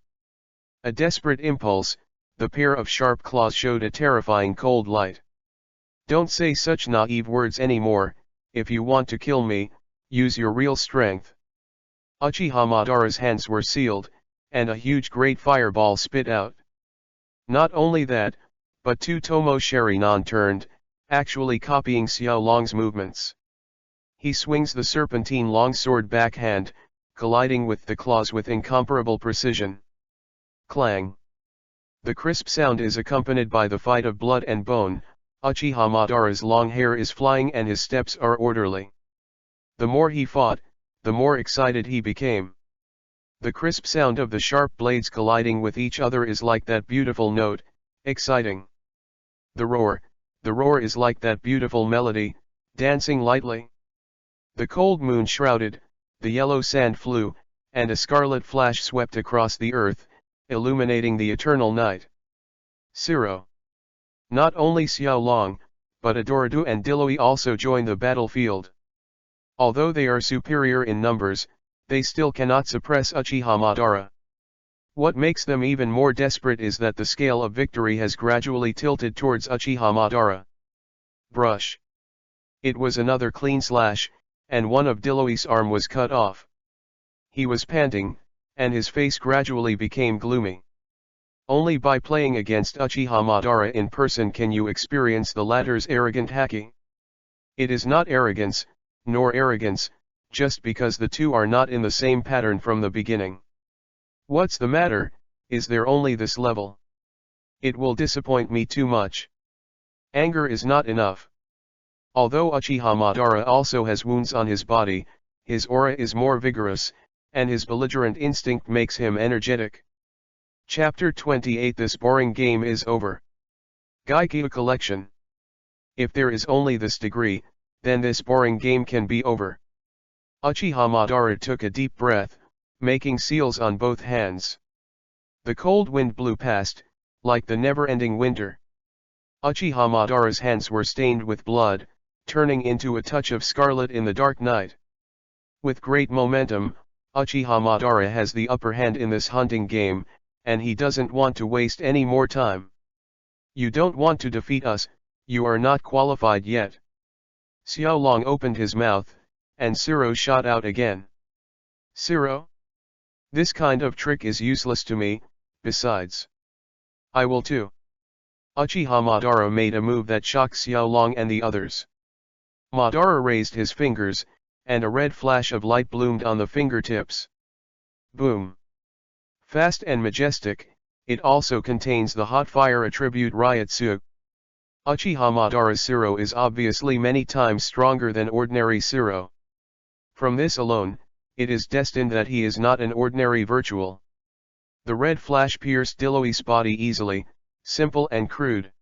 A desperate impulse, the pair of sharp claws showed a terrifying cold light. Don't say such naive words anymore. If you want to kill me, use your real strength. Uchiha Madara's hands were sealed, and a huge great fireball spit out. Not only that, but two Tomo Sharinan turned, actually copying Xiao Long's movements. He swings the serpentine longsword backhand, colliding with the claws with incomparable precision. Clang. The crisp sound is accompanied by the fight of blood and bone. Uchiha Madara's long hair is flying and his steps are orderly. The more he fought, the more excited he became. The crisp sound of the sharp blades colliding with each other is like that beautiful note, exciting. The roar is like that beautiful melody, dancing lightly. The cold moon shrouded, the yellow sand flew, and a scarlet flash swept across the earth, illuminating the eternal night. Zero. Not only Xiao Long, but Adoradu and Diloi also join the battlefield. Although they are superior in numbers, they still cannot suppress Uchiha Madara. What makes them even more desperate is that the scale of victory has gradually tilted towards Uchiha Madara. Brush. It was another clean slash, and one of Diloi's arm was cut off. He was panting, and his face gradually became gloomy. Only by playing against Uchiha Madara in person can you experience the latter's arrogant haki. It is not arrogance, nor arrogance, just because the two are not in the same pattern from the beginning. What's the matter? Is there only this level? It will disappoint me too much. Anger is not enough. Although Uchiha Madara also has wounds on his body, his aura is more vigorous, and his belligerent instinct makes him energetic. Chapter 28. This boring game is over. Gaikyu Collection. If there is only this degree, then this boring game can be over. Uchiha Madara took a deep breath, making seals on both hands. The cold wind blew past, like the never-ending winter. Uchiha Madara's hands were stained with blood, turning into a touch of scarlet in the dark night. With great momentum, Uchiha Madara has the upper hand in this hunting game, and he doesn't want to waste any more time. You don't want to defeat us, you are not qualified yet. Xiao Long opened his mouth, and Zero shot out again. Zero? This kind of trick is useless to me, besides. I will too. Uchiha Madara made a move that shocked Xiao Long and the others. Madara raised his fingers, and a red flash of light bloomed on the fingertips. Boom. Fast and majestic, it also contains the hot fire attribute Ryatsu. Uchiha Madara's Zero is obviously many times stronger than ordinary Zero. From this alone, it is destined that he is not an ordinary virtual. The red flash pierced Diloi's body easily, simple and crude.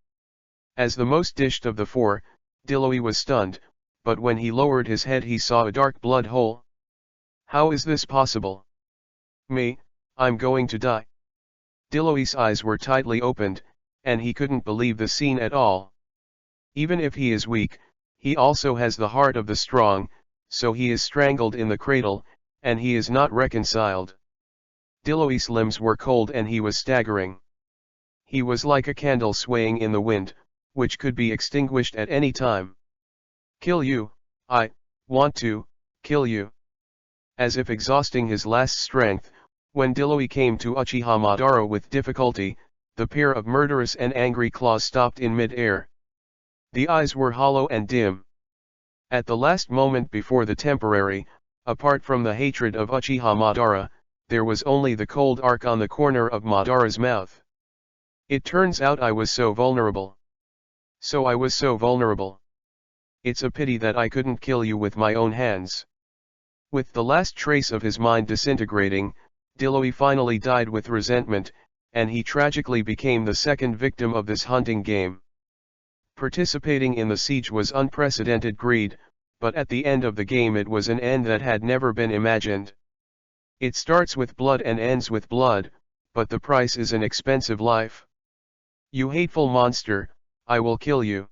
As the most dished of the four, Diloi was stunned, but when he lowered his head he saw a dark blood hole. How is this possible? Me, I'm going to die. Diloi's eyes were tightly opened, and he couldn't believe the scene at all. Even if he is weak, he also has the heart of the strong, so he is strangled in the cradle, and he is not reconciled. Diloi's limbs were cold and he was staggering. He was like a candle swaying in the wind, which could be extinguished at any time. Kill you, I want to kill you. As if exhausting his last strength, when Diloi came to Uchiha Madara with difficulty, the pair of murderous and angry claws stopped in mid-air. The eyes were hollow and dim. At the last moment before the temporary, apart from the hatred of Uchiha Madara, there was only the cold arc on the corner of Madara's mouth. It turns out I was so vulnerable. So I was so vulnerable. It's a pity that I couldn't kill you with my own hands. With the last trace of his mind disintegrating, Diloi finally died with resentment, and he tragically became the second victim of this hunting game. Participating in the siege was unprecedented greed, but at the end of the game it was an end that had never been imagined. It starts with blood and ends with blood, but the price is an expensive life. You hateful monster, I will kill you.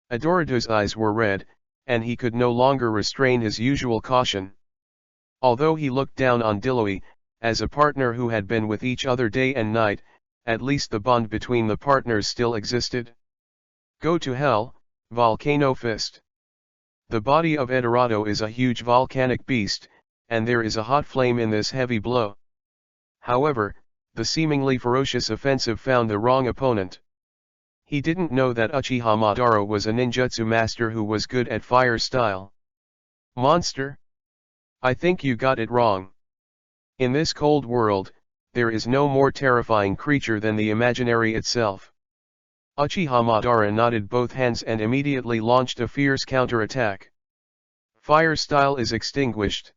Adorato's eyes were red, and he could no longer restrain his usual caution. Although he looked down on Diloi, as a partner who had been with each other day and night, at least the bond between the partners still existed. Go to hell, Volcano Fist. The body of Edorato is a huge volcanic beast, and there is a hot flame in this heavy blow. However, the seemingly ferocious offensive found the wrong opponent. He didn't know that Uchiha Madara was a ninjutsu master who was good at fire style. Monster? I think you got it wrong. In this cold world, there is no more terrifying creature than the imaginary itself. Uchiha Madara nodded both hands and immediately launched a fierce counterattack. Fire style is extinguished.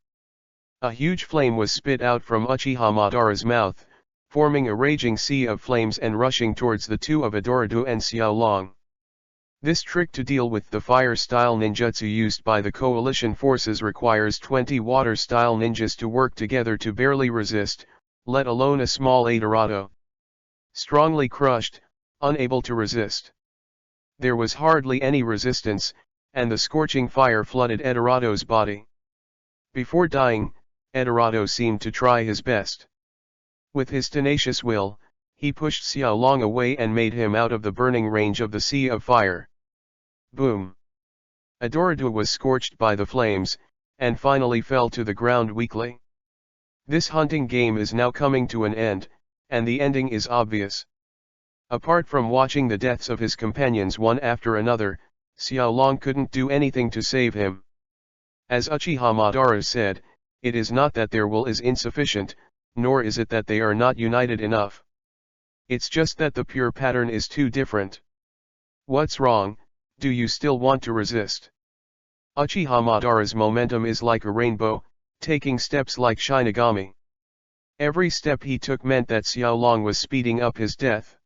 A huge flame was spit out from Uchiha Madara's mouth, forming a raging sea of flames and rushing towards the two of Adorado and Xiaolong. This trick to deal with the fire-style ninjutsu used by the coalition forces requires 20 water-style ninjas to work together to barely resist, let alone a small Adorado. Strongly crushed, unable to resist. There was hardly any resistance, and the scorching fire flooded Edorado's body. Before dying, Edorado seemed to try his best. With his tenacious will, he pushed Xiaolong away and made him out of the burning range of the sea of fire. Boom! Adorado was scorched by the flames, and finally fell to the ground weakly. This hunting game is now coming to an end, and the ending is obvious. Apart from watching the deaths of his companions one after another, Xiaolong couldn't do anything to save him. As Uchiha Madara said, it is not that their will is insufficient, nor is it that they are not united enough. It's just that the pure pattern is too different. What's wrong? Do you still want to resist? Uchiha Madara's momentum is like a rainbow, taking steps like Shinigami. Every step he took meant that Xiaolong was speeding up his death.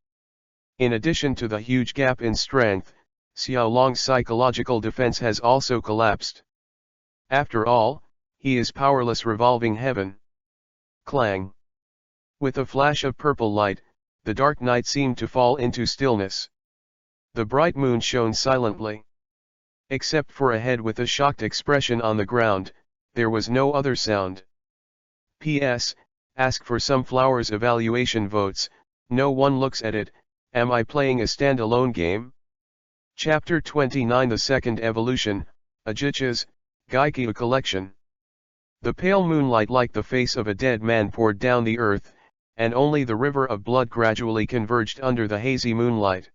In addition to the huge gap in strength, Xiaolong's psychological defense has also collapsed. After all, he is powerless revolving heaven. Clang! With a flash of purple light, the dark night seemed to fall into stillness. The bright moon shone silently. Except for a head with a shocked expression on the ground, there was no other sound. P.S. Ask for some flowers evaluation votes, no one looks at it. Am I playing a standalone game? Chapter 29 The Second Evolution, Uchiha's Gaikyu Collection. The pale moonlight like the face of a dead man poured down the earth, and only the river of blood gradually converged under the hazy moonlight.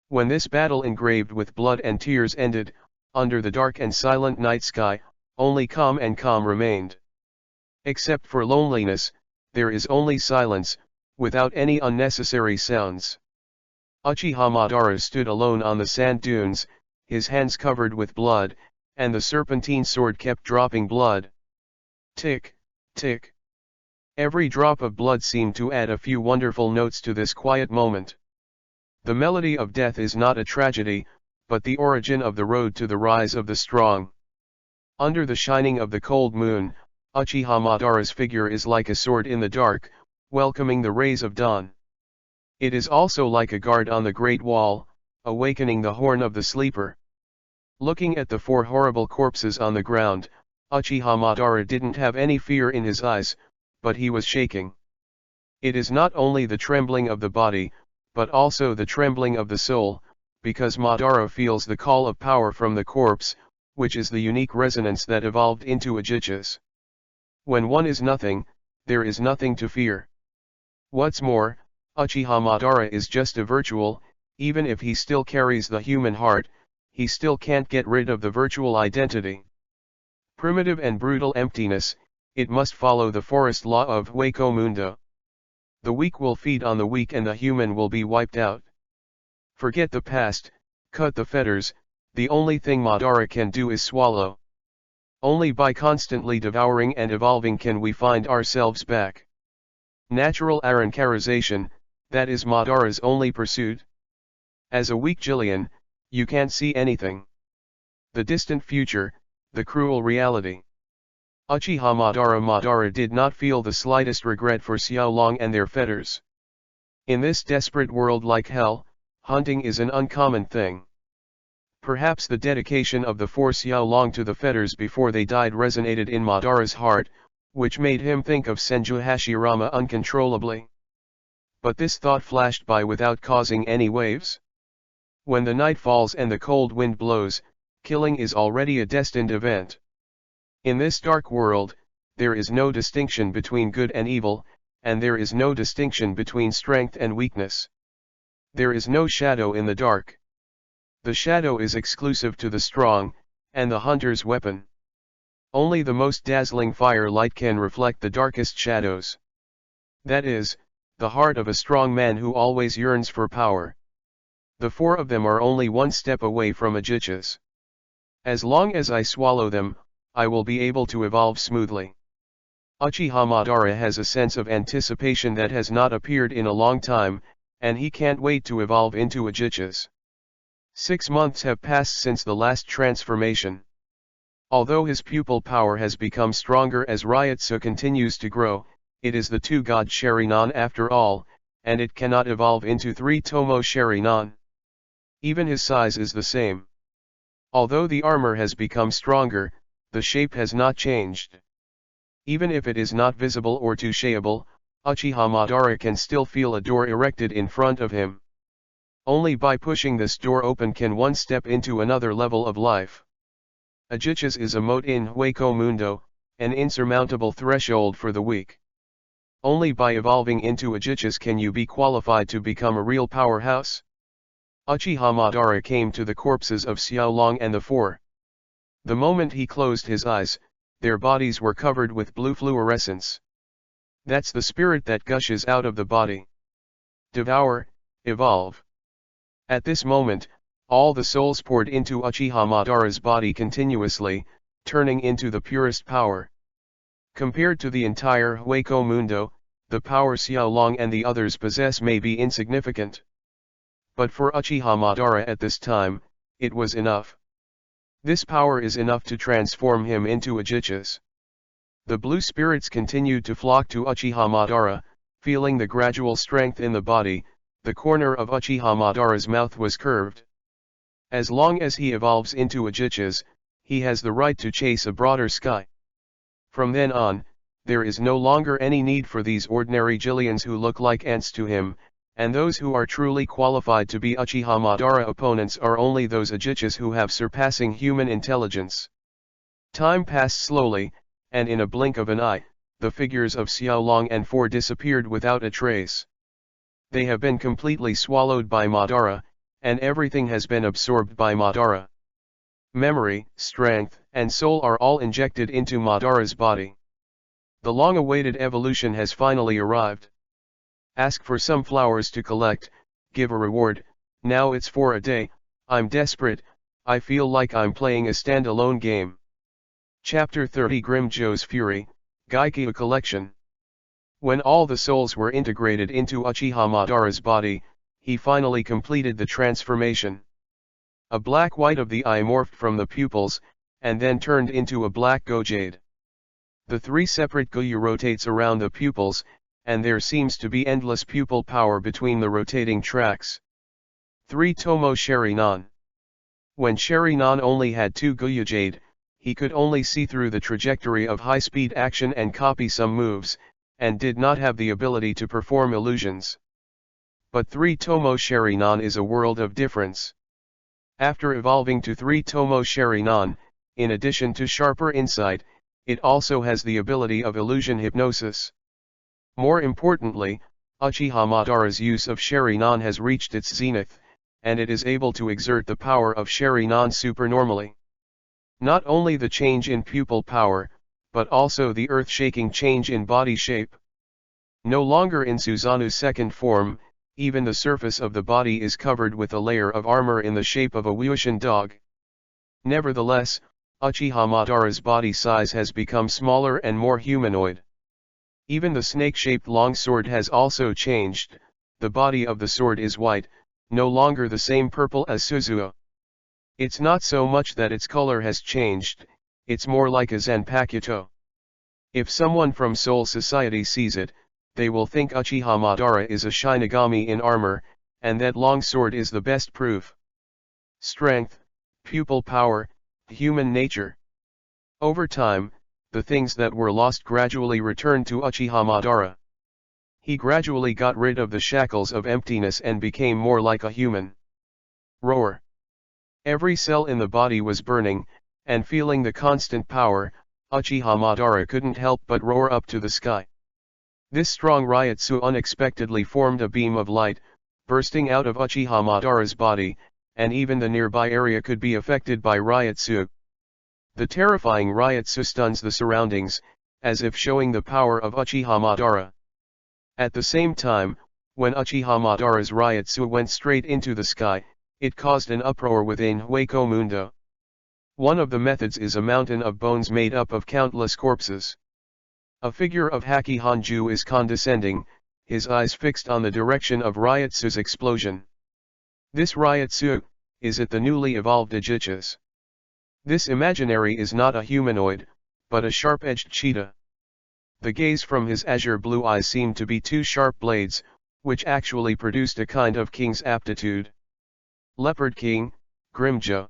When this battle engraved with blood and tears ended, under the dark and silent night sky, only calm and calm remained. Except for loneliness, there is only silence, without any unnecessary sounds. Uchiha Madara stood alone on the sand dunes, his hands covered with blood, and the serpentine sword kept dropping blood. Tick, tick. Every drop of blood seemed to add a few wonderful notes to this quiet moment. The melody of death is not a tragedy, but the origin of the road to the rise of the strong. Under the shining of the cold moon, Uchiha Madara's figure is like a sword in the dark, welcoming the rays of dawn. It is also like a guard on the Great Wall, awakening the horn of the sleeper. Looking at the four horrible corpses on the ground, Uchiha Madara didn't have any fear in his eyes, but he was shaking. It is not only the trembling of the body, but also the trembling of the soul, because Madara feels the call of power from the corpse, which is the unique resonance that evolved into Uchiha's. When one is nothing, there is nothing to fear. What's more, Uchiha Madara is just a virtual. Even if he still carries the human heart, he still can't get rid of the virtual identity. Primitive and brutal emptiness, it must follow the forest law of Hueco Mundo. The weak will feed on the weak and the human will be wiped out. Forget the past, cut the fetters, the only thing Madara can do is swallow. Only by constantly devouring and evolving can we find ourselves back. Natural Arancarization, that is Madara's only pursuit. As a weak Jillian, you can't see anything. The distant future, the cruel reality. Uchiha Madara did not feel the slightest regret for Xiaolong and their fetters. In this desperate world like hell, hunting is an uncommon thing. Perhaps the dedication of the four Xiaolong to the fetters before they died resonated in Madara's heart, which made him think of Senju Hashirama uncontrollably. But this thought flashed by without causing any waves. When the night falls and the cold wind blows, killing is already a destined event. In this dark world, there is no distinction between good and evil, and there is no distinction between strength and weakness. There is no shadow in the dark. The shadow is exclusive to the strong, and the hunter's weapon. Only the most dazzling firelight can reflect the darkest shadows. That is, the heart of a strong man who always yearns for power. The four of them are only one step away from Uchiha's. As long as I swallow them, I will be able to evolve smoothly. Uchiha Madara has a sense of anticipation that has not appeared in a long time, and he can't wait to evolve into Uchiha's. 6 months have passed since the last transformation. Although his pupil power has become stronger as Ryotsu continues to grow, it is the two-god Sharingan after all, and it cannot evolve into 3-tomo Sharingan. Even his size is the same. Although the armor has become stronger, the shape has not changed. Even if it is not visible or touchable, Uchiha Madara can still feel a door erected in front of him. Only by pushing this door open can one step into another level of life. Uchiha's is a moat in Hueco Mundo, an insurmountable threshold for the weak. Only by evolving into Uchiha's can you be qualified to become a real powerhouse. Uchiha Madara came to the corpses of Xiaolong and the four. The moment he closed his eyes, their bodies were covered with blue fluorescence. That's the spirit that gushes out of the body. Devour, evolve. At this moment, all the souls poured into Uchiha Madara's body continuously, turning into the purest power. Compared to the entire Hueco Mundo, the power Xiaolong and the others possess may be insignificant. But for Uchiha Madara at this time, it was enough. This power is enough to transform him into Uchiha's. The blue spirits continued to flock to Uchiha Madara, feeling the gradual strength in the body. The corner of Uchiha Madara's mouth was curved. As long as he evolves into Uchiha's, he has the right to chase a broader sky. From then on, there is no longer any need for these ordinary Jillians who look like ants to him, and those who are truly qualified to be Uchiha Madara opponents are only those Uchiha's who have surpassing human intelligence. Time passed slowly, and in a blink of an eye, the figures of Xiaolong and four disappeared without a trace. They have been completely swallowed by Madara, and everything has been absorbed by Madara. Memory, strength, and soul are all injected into Madara's body. The long-awaited evolution has finally arrived. Ask for some flowers to collect, give a reward, now it's for a day, I'm desperate, I feel like I'm playing a standalone game. Chapter 30 Grimmjow's Fury, Gaikyu Collection. When all the souls were integrated into Uchiha Madara's body, he finally completed the transformation. A black white of the eye morphed from the pupils, and then turned into a black Gojade. The three separate Goyu rotates around the pupils, and there seems to be endless pupil power between the rotating tracks. 3-tomo Sharingan. When Sharingan only had 2 Goyujade, he could only see through the trajectory of high-speed action and copy some moves, and did not have the ability to perform illusions. But 3-Tomo Sherinan is a world of difference. After evolving to 3-Tomo Sherinan, in addition to sharper insight, it also has the ability of illusion hypnosis. More importantly, Uchiha Madara's use of Sherinan has reached its zenith, and it is able to exert the power of Sherinan supernormally. Not only the change in pupil power, but also the earth-shaking change in body shape. No longer in Suzanu's second form, even the surface of the body is covered with a layer of armor in the shape of a Wuxian dog. Nevertheless, Uchiha Madara's body size has become smaller and more humanoid. Even the snake-shaped longsword has also changed. The body of the sword is white, no longer the same purple as Suzuo. It's not so much that its color has changed, it's more like a Zanpakuto. If someone from Soul Society sees it, they will think Uchiha Madara is a Shinigami in armor, and that longsword is the best proof. Strength, pupil power, human nature. Over time, the things that were lost gradually returned to Uchiha Madara. He gradually got rid of the shackles of emptiness and became more like a human. Roar. Every cell in the body was burning, and feeling the constant power, Uchiha Madara couldn't help but roar up to the sky. This strong Ryotsu unexpectedly formed a beam of light, bursting out of Uchiha Madara's body, and even the nearby area could be affected by Ryotsu. The terrifying Ryotsu stuns the surroundings, as if showing the power of Uchiha Madara. At the same time, when Uchiha Madara's Ryotsu went straight into the sky, it caused an uproar within Hueco Mundo. One of the methods is a mountain of bones made up of countless corpses. A figure of Haki Hanju is condescending, his eyes fixed on the direction of Ryotsu's explosion. This Ryotsu, is it the newly evolved Uchichas? This imaginary is not a humanoid, but a sharp-edged cheetah. The gaze from his azure blue eyes seemed to be two sharp blades, which actually produced a kind of king's aptitude. Leopard King, Grimjo.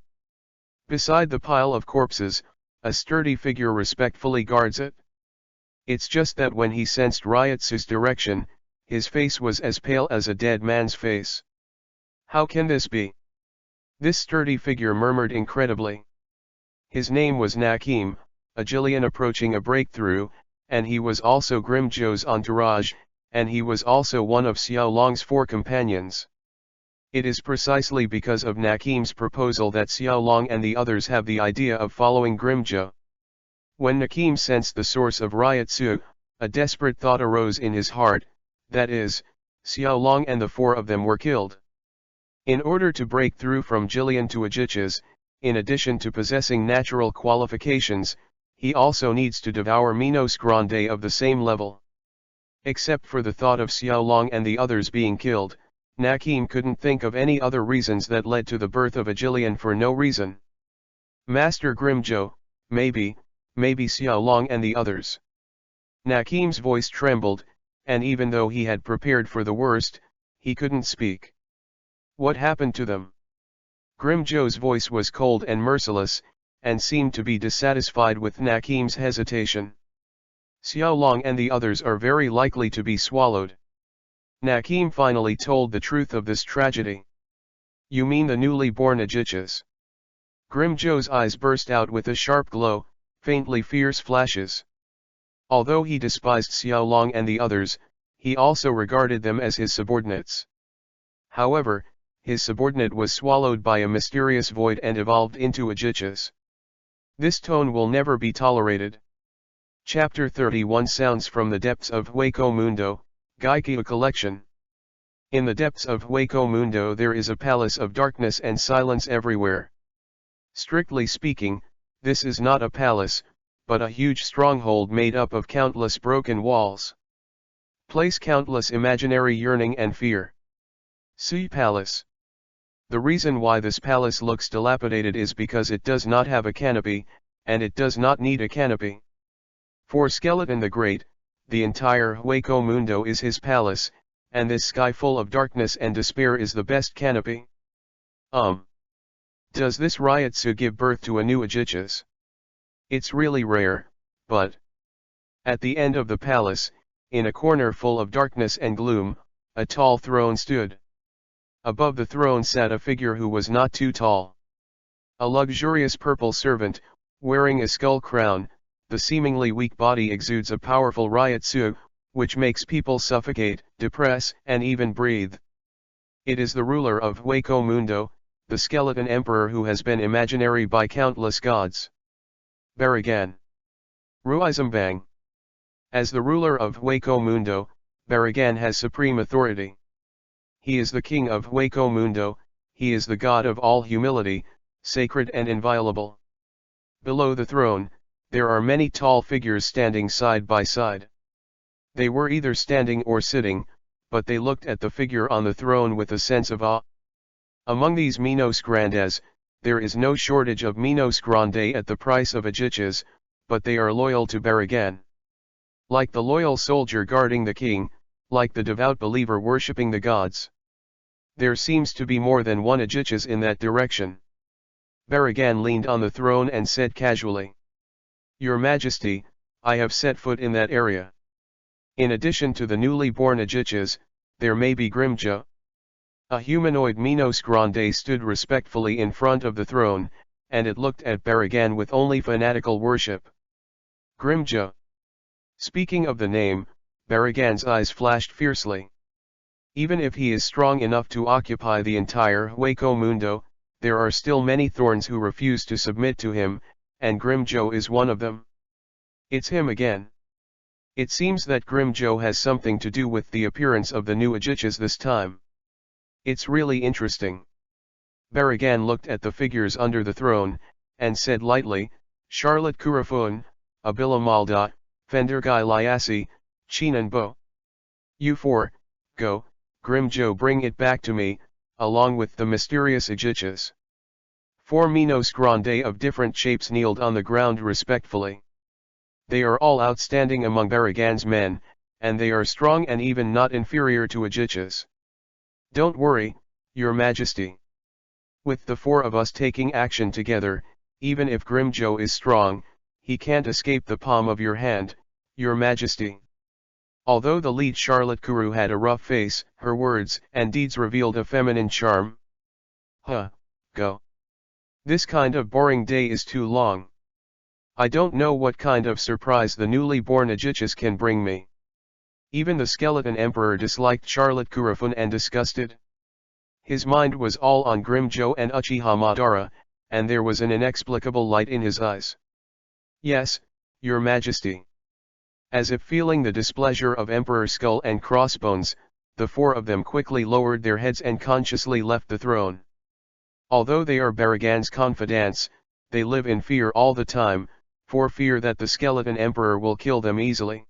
Beside the pile of corpses, a sturdy figure respectfully guards it. It's just that when he sensed Ryotsu's direction, his face was as pale as a dead man's face. How can this be? This sturdy figure murmured incredibly. His name was Nakim, a Jillian approaching a breakthrough, and he was also Grimjo's entourage, and he was also one of Xiao Long's 4 companions. It is precisely because of Nakim's proposal that Xiao Long and the others have the idea of following Grimjo. When Nakim sensed the source of Ryotsu, a desperate thought arose in his heart, that is, Xiao Long and the 4 of them were killed. In order to break through from Jillian to Uchichas, in addition to possessing natural qualifications, he also needs to devour Minos Grande of the same level. Except for the thought of Xiao Long and the others being killed, Nakim couldn't think of any other reasons that led to the birth of a Jillian for no reason. Master Grimjo, maybe Xiao Long and the others. Nakim's voice trembled, and even though he had prepared for the worst, he couldn't speak. What happened to them? Grimjo's voice was cold and merciless, and seemed to be dissatisfied with Nakim's hesitation. Xiao Long and the others are very likely to be swallowed. Nakim finally told the truth of this tragedy. You mean the newly born Uchichas? Grimjo's eyes burst out with a sharp glow, faintly fierce flashes. Although he despised Xiao Long and the others, he also regarded them as his subordinates. However, his subordinate was swallowed by a mysterious void and evolved into Uchichas. This tone will never be tolerated. Chapter 31 Sounds from the Depths of Hueco Mundo, Gaikyu Collection. In the depths of Hueco Mundo there is a palace of darkness and silence everywhere. Strictly speaking, this is not a palace, but a huge stronghold made up of countless broken walls. Place countless imaginary yearning and fear. See Palace. The reason why this palace looks dilapidated is because it does not have a canopy, and it does not need a canopy. For Skeleton the Great, the entire Hueco Mundo is his palace, and this sky full of darkness and despair is the best canopy. Does this Ryotsu give birth to a new Uchichas? It's really rare, but at the end of the palace, In a corner full of darkness and gloom, a tall throne stood. Above the throne sat a figure who was not too tall. A luxurious purple servant, wearing a skull crown, the seemingly weak body exudes a powerful ryotsu, which makes people suffocate, depress, and even breathe. It is the ruler of Hueco Mundo, the skeleton emperor who has been imaginary by countless gods. Baragan. Ruizambang. As the ruler of Hueco Mundo, Baragan has supreme authority. He is the king of Hueco Mundo, he is the god of all humility, sacred and inviolable. Below the throne, there are many tall figures standing side by side. They were either standing or sitting, but they looked at the figure on the throne with a sense of awe. Among these Minos Grandes, there is no shortage of Minos Grande at the price of ajichas, but they are loyal to Baragan. Like the loyal soldier guarding the king, like the devout believer worshipping the gods. There seems to be more than one ajichas in that direction. Baragan leaned on the throne and said casually, "Your Majesty, I have set foot in that area. In addition to the newly born ajichas, there may be Grimja." A humanoid Minos Grande stood respectfully in front of the throne, and it looked at Baragan with only fanatical worship. Grimja. Speaking of the name, Baragan's eyes flashed fiercely. Even if he is strong enough to occupy the entire Hueco Mundo, there are still many thorns who refuse to submit to him, and Grimjo is one of them. It's him again. It seems that Grimjo has something to do with the appearance of the new ajichas this time. It's really interesting. Baragan looked at the figures under the throne, and said lightly, "Charlotte Kurafun, Abilamalda, Fendergai Liasi, Chinanbo. You four, go, Grimjo, bring it back to me, along with the mysterious ajichas." 4 Minos Grande of different shapes kneeled on the ground respectfully. They are all outstanding among Baragan's men, and they are strong and even not inferior to ajichas. "Don't worry, Your Majesty. With the 4 of us taking action together, even if Grimjo is strong, he can't escape the palm of your hand, Your Majesty." Although the lead Charlotte Kuru had a rough face, her words and deeds revealed a feminine charm. Go. This kind of boring day is too long. I don't know what kind of surprise the newly born ajichas can bring me. Even the skeleton emperor disliked Charlotte Kurafun and disgusted. His mind was all on Grimjo and Uchiha Madara, and there was an inexplicable light in his eyes. "Yes, Your Majesty." As if feeling the displeasure of Emperor Skull and Crossbones, the 4 of them quickly lowered their heads and consciously left the throne. Although they are Baragan's confidants, they live in fear all the time, for fear that the skeleton emperor will kill them easily.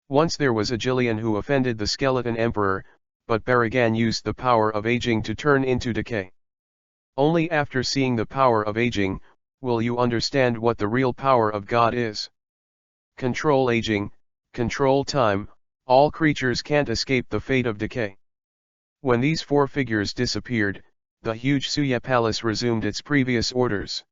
Once there was a Jillian who offended the skeleton emperor, but Baragan used the power of aging to turn into decay. Only after seeing the power of aging, will you understand what the real power of God is. Control aging, control time, all creatures can't escape the fate of decay. When these 4 figures disappeared, the huge Suya palace resumed its previous orders.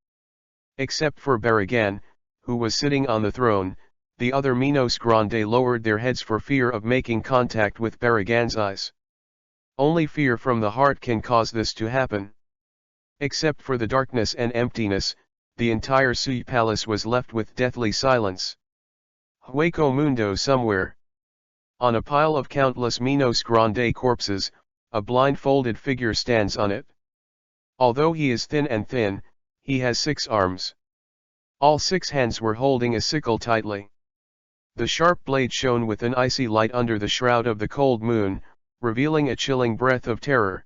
Except for Baragan, who was sitting on the throne, the other Minos Grande lowered their heads for fear of making contact with Baragan's eyes. Only fear from the heart can cause this to happen. Except for the darkness and emptiness, the entire Suya palace was left with deathly silence. Hueco Mundo somewhere. On a pile of countless Minos Grande corpses, a blindfolded figure stands on it. Although he is thin and thin, he has 6 arms. All 6 hands were holding a sickle tightly. The sharp blade shone with an icy light under the shroud of the cold moon, revealing a chilling breath of terror.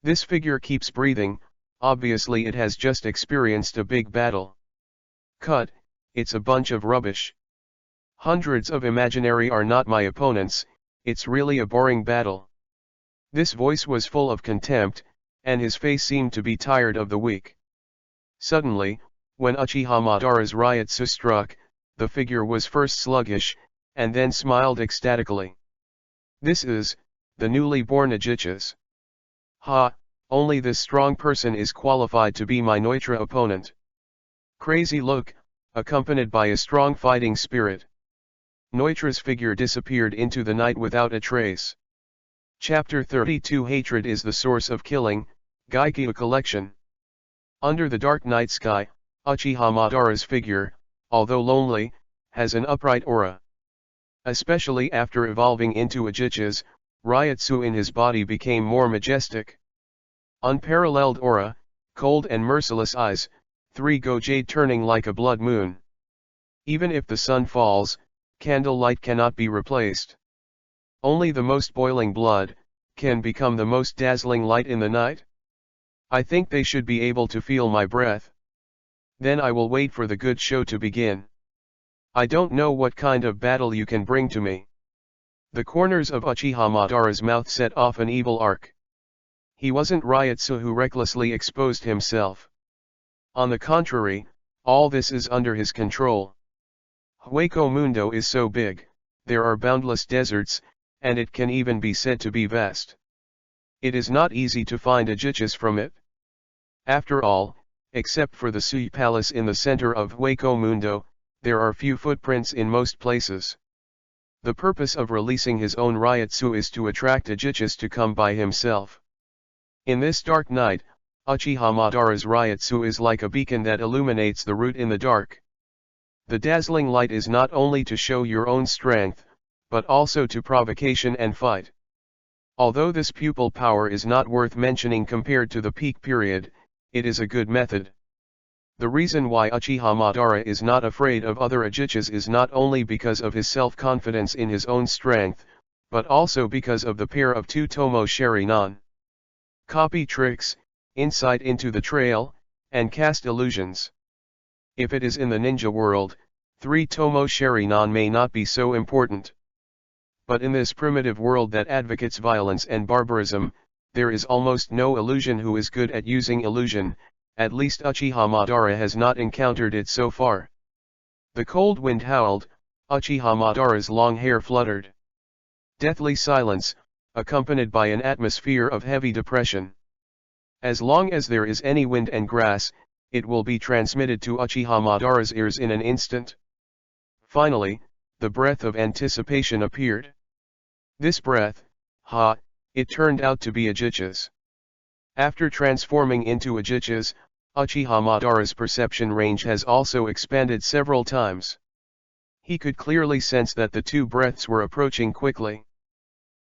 This figure keeps breathing, obviously it has just experienced a big battle. Cut, it's a bunch of rubbish. Hundreds of imaginary are not my opponents, it's really a boring battle. This voice was full of contempt, and his face seemed to be tired of the weak. Suddenly, when Uchiha Madara's ryotsu struck, the figure was first sluggish, and then smiled ecstatically. "This is, the newly born ajichas. Only this strong person is qualified to be my Neutra opponent." Crazy look, accompanied by a strong fighting spirit. Neutra's figure disappeared into the night without a trace. Chapter 32 Hatred is the Source of Killing, Gaikyu Collection. Under the dark night sky, Uchiha Madara's figure, although lonely, has an upright aura. Especially after evolving into Uchiha's, Ryutsu in his body became more majestic. Unparalleled aura, cold and merciless eyes, 3 go jade turning like a blood moon. Even if the sun falls, candlelight cannot be replaced. Only the most boiling blood can become the most dazzling light in the night. I think they should be able to feel my breath. Then I will wait for the good show to begin. I don't know what kind of battle you can bring to me. The corners of Uchiha Madara's mouth set off an evil arc. He wasn't Ryutsu who recklessly exposed himself. On the contrary, all this is under his control. Hueco Mundo is so big, there are boundless deserts, and it can even be said to be vast. It is not easy to find Uchichas from it. After all, except for the Sui Palace in the center of Hueco Mundo, there are few footprints in most places. The purpose of releasing his own Ryutsu is to attract Uchichas to come by himself. In this dark night, Uchiha Madara's Ryutsu is like a beacon that illuminates the route in the dark. The dazzling light is not only to show your own strength, but also to provocation and fight. Although this pupil power is not worth mentioning compared to the peak period, it is a good method. The reason why Uchiha Madara is not afraid of other Uchichas is not only because of his self-confidence in his own strength, but also because of the pair of 2 Tomo Sharinan. Copy tricks, insight into the trail, and cast illusions. If it is in the ninja world, 3 Tomo Sharinan may not be so important. But in this primitive world that advocates violence and barbarism, there is almost no illusion who is good at using illusion, at least Uchiha Madara has not encountered it so far. The cold wind howled, Uchiha Madara's long hair fluttered. Deathly silence, accompanied by an atmosphere of heavy depression. As long as there is any wind and grass, it will be transmitted to Uchiha Madara's ears in an instant. Finally, the breath of anticipation appeared. This breath, it turned out to be Uchiha's. After transforming into Uchiha's, Uchiha Madara's perception range has also expanded several times. He could clearly sense that the 2 breaths were approaching quickly.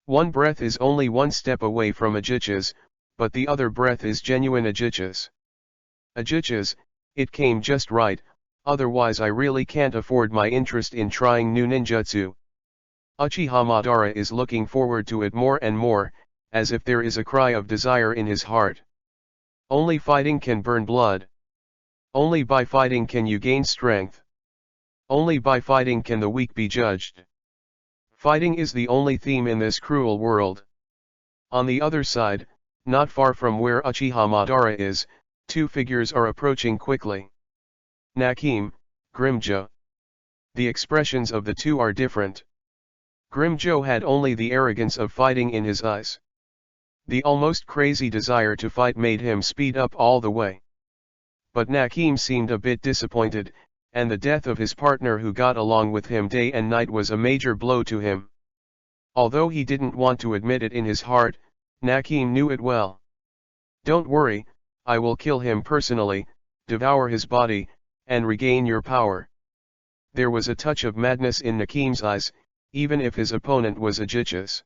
One breath is only 1 step away from Uchiha's, but the other breath is genuine Uchiha's. Uchiha's, it came just right, otherwise I really can't afford my interest in trying new ninjutsu. Uchiha Madara is looking forward to it more and more, as if there is a cry of desire in his heart. Only fighting can burn blood. Only by fighting can you gain strength. Only by fighting can the weak be judged. Fighting is the only theme in this cruel world. On the other side, not far from where Uchiha Madara is, 2 figures are approaching quickly. Nakim, Grimjo. The expressions of the 2 are different. Grimjo had only the arrogance of fighting in his eyes. The almost crazy desire to fight made him speed up all the way. But Nakim seemed a bit disappointed, and the death of his partner who got along with him day and night was a major blow to him. Although he didn't want to admit it in his heart, Nakim knew it well. Don't worry, I will kill him personally, devour his body, and regain your power. There was a touch of madness in Nakim's eyes, even if his opponent was Uchiha's.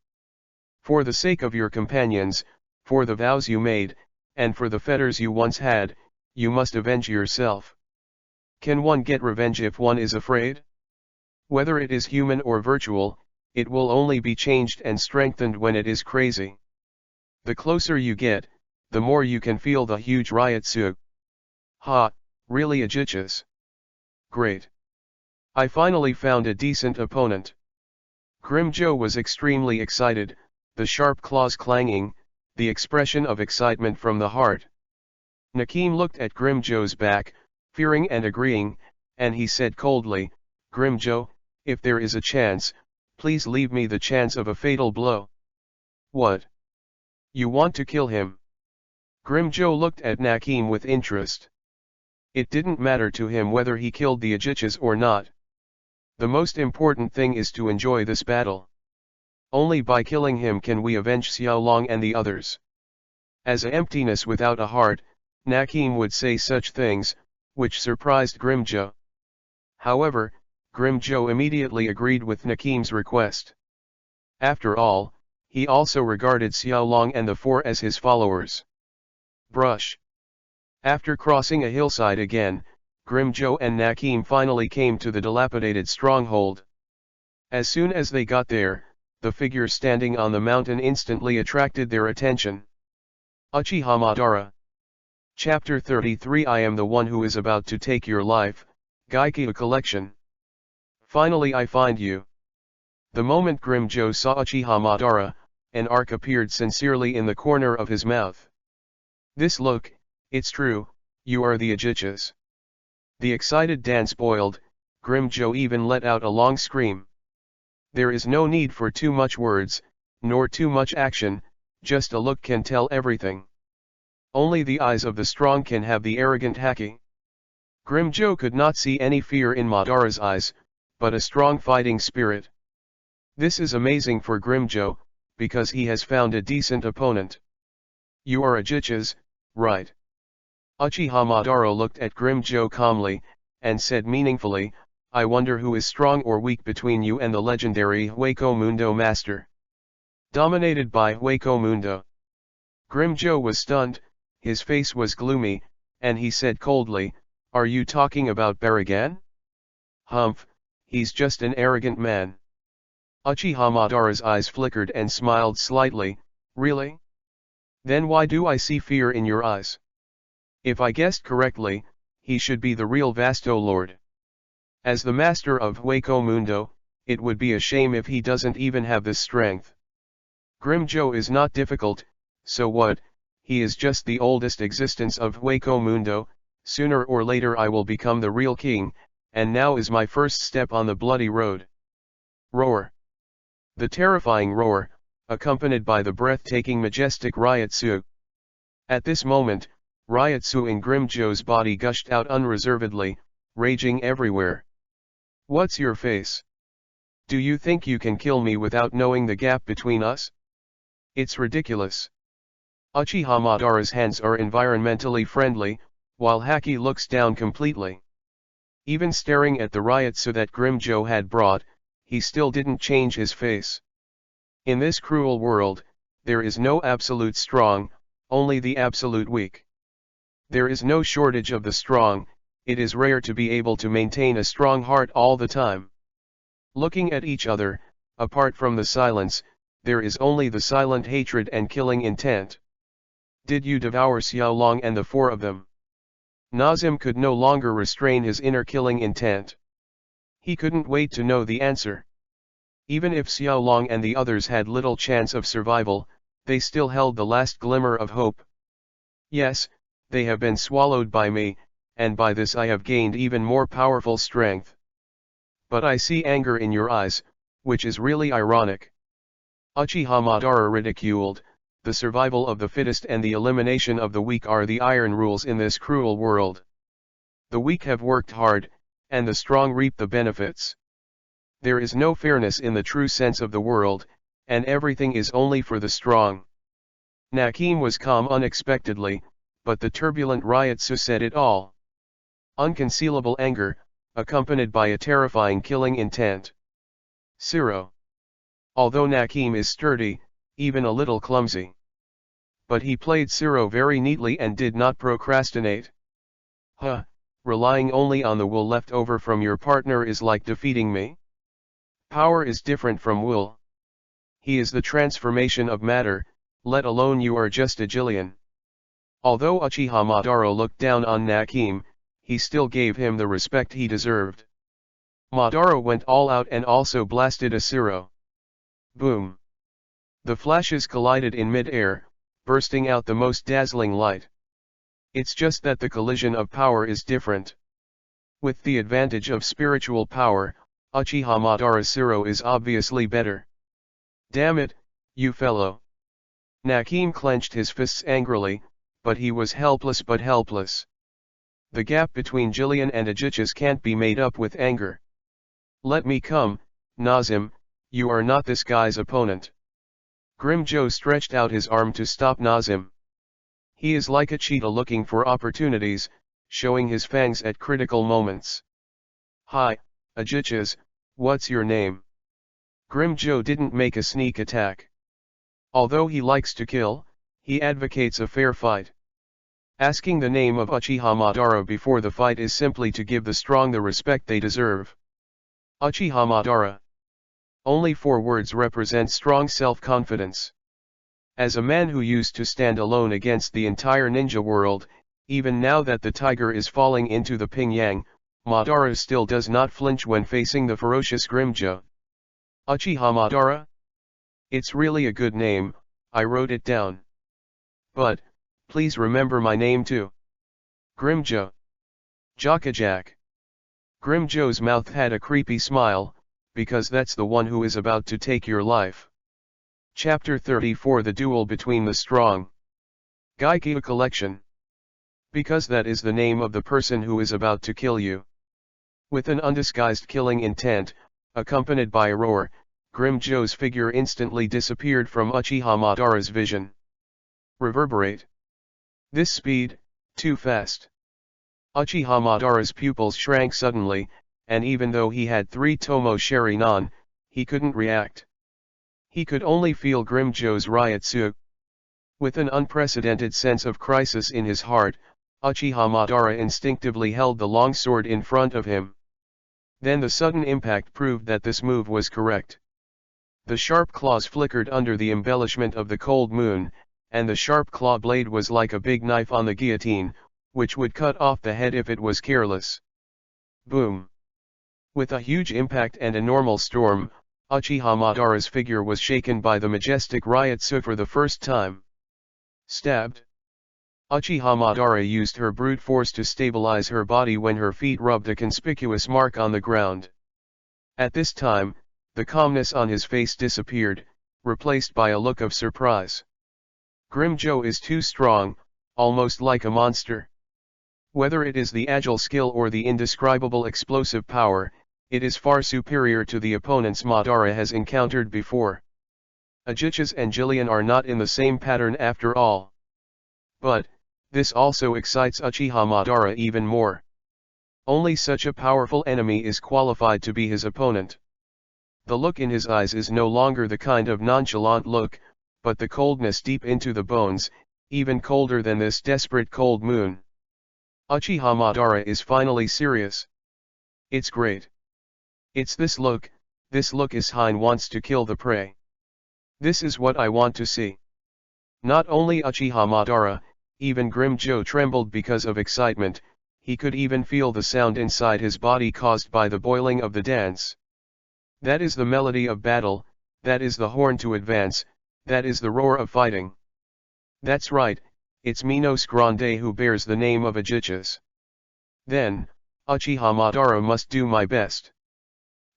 For the sake of your companions, for the vows you made, and for the fetters you once had, you must avenge yourself. Can one get revenge if one is afraid? Whether it is human or virtual, it will only be changed and strengthened when it is crazy. The closer you get, the more you can feel the huge Ryutsu. Really Uchiha's? Great. I finally found a decent opponent. Grimjo was extremely excited, the sharp claws clanging, the expression of excitement from the heart. Nakim looked at Grimjo's back, fearing and agreeing, and he said coldly, Grimjo, if there is a chance, please leave me the chance of a fatal blow. What? You want to kill him? Grimjo looked at Nakim with interest. It didn't matter to him whether he killed the Uchichas or not. The most important thing is to enjoy this battle. Only by killing him can we avenge Xiaolong and the others. As a emptiness without a heart, Nakim would say such things, which surprised Grimjo. However, Grimjo immediately agreed with Nakim's request. After all, he also regarded Xiaolong and the four as his followers. Brush. After crossing a hillside again, Grimjo and Nakim finally came to the dilapidated stronghold. As soon as they got there, the figure standing on the mountain instantly attracted their attention. Uchiha Madara. Chapter 33 I am the one who is about to take your life, Gaikyu Collection. Finally I find you. The moment Grimjo saw Uchiha Madara, an arc appeared sincerely in the corner of his mouth. This look, it's true, you are the Uchihas. The excited dance boiled, Grimjo even let out a long scream. There is no need for too much words, nor too much action, just a look can tell everything. Only the eyes of the strong can have the arrogant haki. Grimjo could not see any fear in Madara's eyes, but a strong fighting spirit. This is amazing for Grimjo, because he has found a decent opponent. You are Uchihas, right? Uchiha Madara looked at Grimjo calmly, and said meaningfully, I wonder who is strong or weak between you and the legendary Hueco Mundo master. Dominated by Hueco Mundo. Grimjo was stunned, his face was gloomy, and he said coldly, are you talking about Baragan? Humph, he's just an arrogant man. Uchiha Madara's eyes flickered and smiled slightly, really? Then why do I see fear in your eyes? If I guessed correctly, he should be the real Vasto Lord. As the master of Hueco Mundo, it would be a shame if he doesn't even have this strength. Grimjo is not difficult, so what, he is just the oldest existence of Hueco Mundo, sooner or later I will become the real king, and now is my first step on the bloody road. Roar. The terrifying roar, accompanied by the breathtaking majestic Ryotsu. At this moment, Ryotsu in Grimjo's body gushed out unreservedly, raging everywhere. What's your face? Do you think you can kill me without knowing the gap between us? It's ridiculous. Uchiha Madara's hands are environmentally friendly, while Haki looks down completely. Even staring at the Ryotsu that Grimjo had brought, he still didn't change his face. In this cruel world, there is no absolute strong, only the absolute weak. There is no shortage of the strong, it is rare to be able to maintain a strong heart all the time. Looking at each other, apart from the silence, there is only the silent hatred and killing intent. Did you devour Xiaolong and the four of them? Nazim could no longer restrain his inner killing intent. He couldn't wait to know the answer. Even if Xiaolong and the others had little chance of survival, they still held the last glimmer of hope. Yes, they have been swallowed by me, and by this I have gained even more powerful strength. But I see anger in your eyes, which is really ironic. Uchiha Madara ridiculed, the survival of the fittest and the elimination of the weak are the iron rules in this cruel world. The weak have worked hard, and the strong reap the benefits. There is no fairness in the true sense of the world, and everything is only for the strong. Nakim was calm unexpectedly, but the turbulent Ryotsu said it all. Unconcealable anger, accompanied by a terrifying killing intent. Zero. Although Nakim is sturdy, even a little clumsy. But he played Zero very neatly and did not procrastinate. Relying only on the wool left over from your partner is like defeating me? Power is different from wool. He is the transformation of matter, let alone you are just a Jillian. Although Uchiha Madara looked down on Nakim, he still gave him the respect he deserved. Madara went all out and also blasted a Zero. Boom. The flashes collided in mid-air, bursting out the most dazzling light. It's just that the collision of power is different. With the advantage of spiritual power, Uchiha Madara's Zero is obviously better. Damn it, you fellow. Nakim clenched his fists angrily, but he was helpless but helpless. The gap between Jillian and Uchihas can't be made up with anger. Let me come, Nazim, you are not this guy's opponent. Grim Joe stretched out his arm to stop Nazim. He is like a cheetah looking for opportunities, showing his fangs at critical moments. Hi, Uchiha, what's your name? Grim Joe didn't make a sneak attack. Although he likes to kill, he advocates a fair fight. Asking the name of Uchiha Madara before the fight is simply to give the strong the respect they deserve. Uchiha Madara. Only 4 words represent strong self-confidence. As a man who used to stand alone against the entire ninja world, even now that the tiger is falling into the Pingyang, Madara still does not flinch when facing the ferocious Grim Joe. Uchiha Madara? It's really a good name, I wrote it down. But, please remember my name too. Grim Joe. Jakajak. Grim Joe's mouth had a creepy smile, because that's the one who is about to take your life. Chapter 34 The Duel Between the Strong. Gaikyu Collection. Because that is the name of the person who is about to kill you. With an undisguised killing intent, accompanied by a roar, Grim Joe's figure instantly disappeared from Uchiha Madara's vision. Reverberate. This speed, too fast. Uchiha Madara's pupils shrank suddenly, and even though he had 3 Tomo Sharinan, he couldn't react. He could only feel Grim Joe's Ryatsu. With an unprecedented sense of crisis in his heart, Uchiha Madara instinctively held the long sword in front of him. Then the sudden impact proved that this move was correct. The sharp claws flickered under the embellishment of the cold moon, and the sharp claw blade was like a big knife on the guillotine, which would cut off the head if it was careless. Boom! With a huge impact and a normal storm, Uchiha Madara's figure was shaken by the majestic Ryatsu for the first time. Stabbed. Uchiha Madara used her brute force to stabilize her body when her feet rubbed a conspicuous mark on the ground. At this time, the calmness on his face disappeared, replaced by a look of surprise. Grim Joe is too strong, almost like a monster. Whether it is the agile skill or the indescribable explosive power, it is far superior to the opponents Madara has encountered before. Uchiha and Jillian are not in the same pattern after all. But, this also excites Uchiha Madara even more. Only such a powerful enemy is qualified to be his opponent. The look in his eyes is no longer the kind of nonchalant look, but the coldness deep into the bones, even colder than this desperate cold moon. Uchiha Madara is finally serious. It's great. It's this look is Hein wants to kill the prey. This is what I want to see. Not only Uchiha Madara, even Grim Joe trembled because of excitement, he could even feel the sound inside his body caused by the boiling of the dance. That is the melody of battle, that is the horn to advance, that is the roar of fighting. That's right, it's Minos Grande who bears the name of Uchiha. Then, Uchiha Madara must do my best.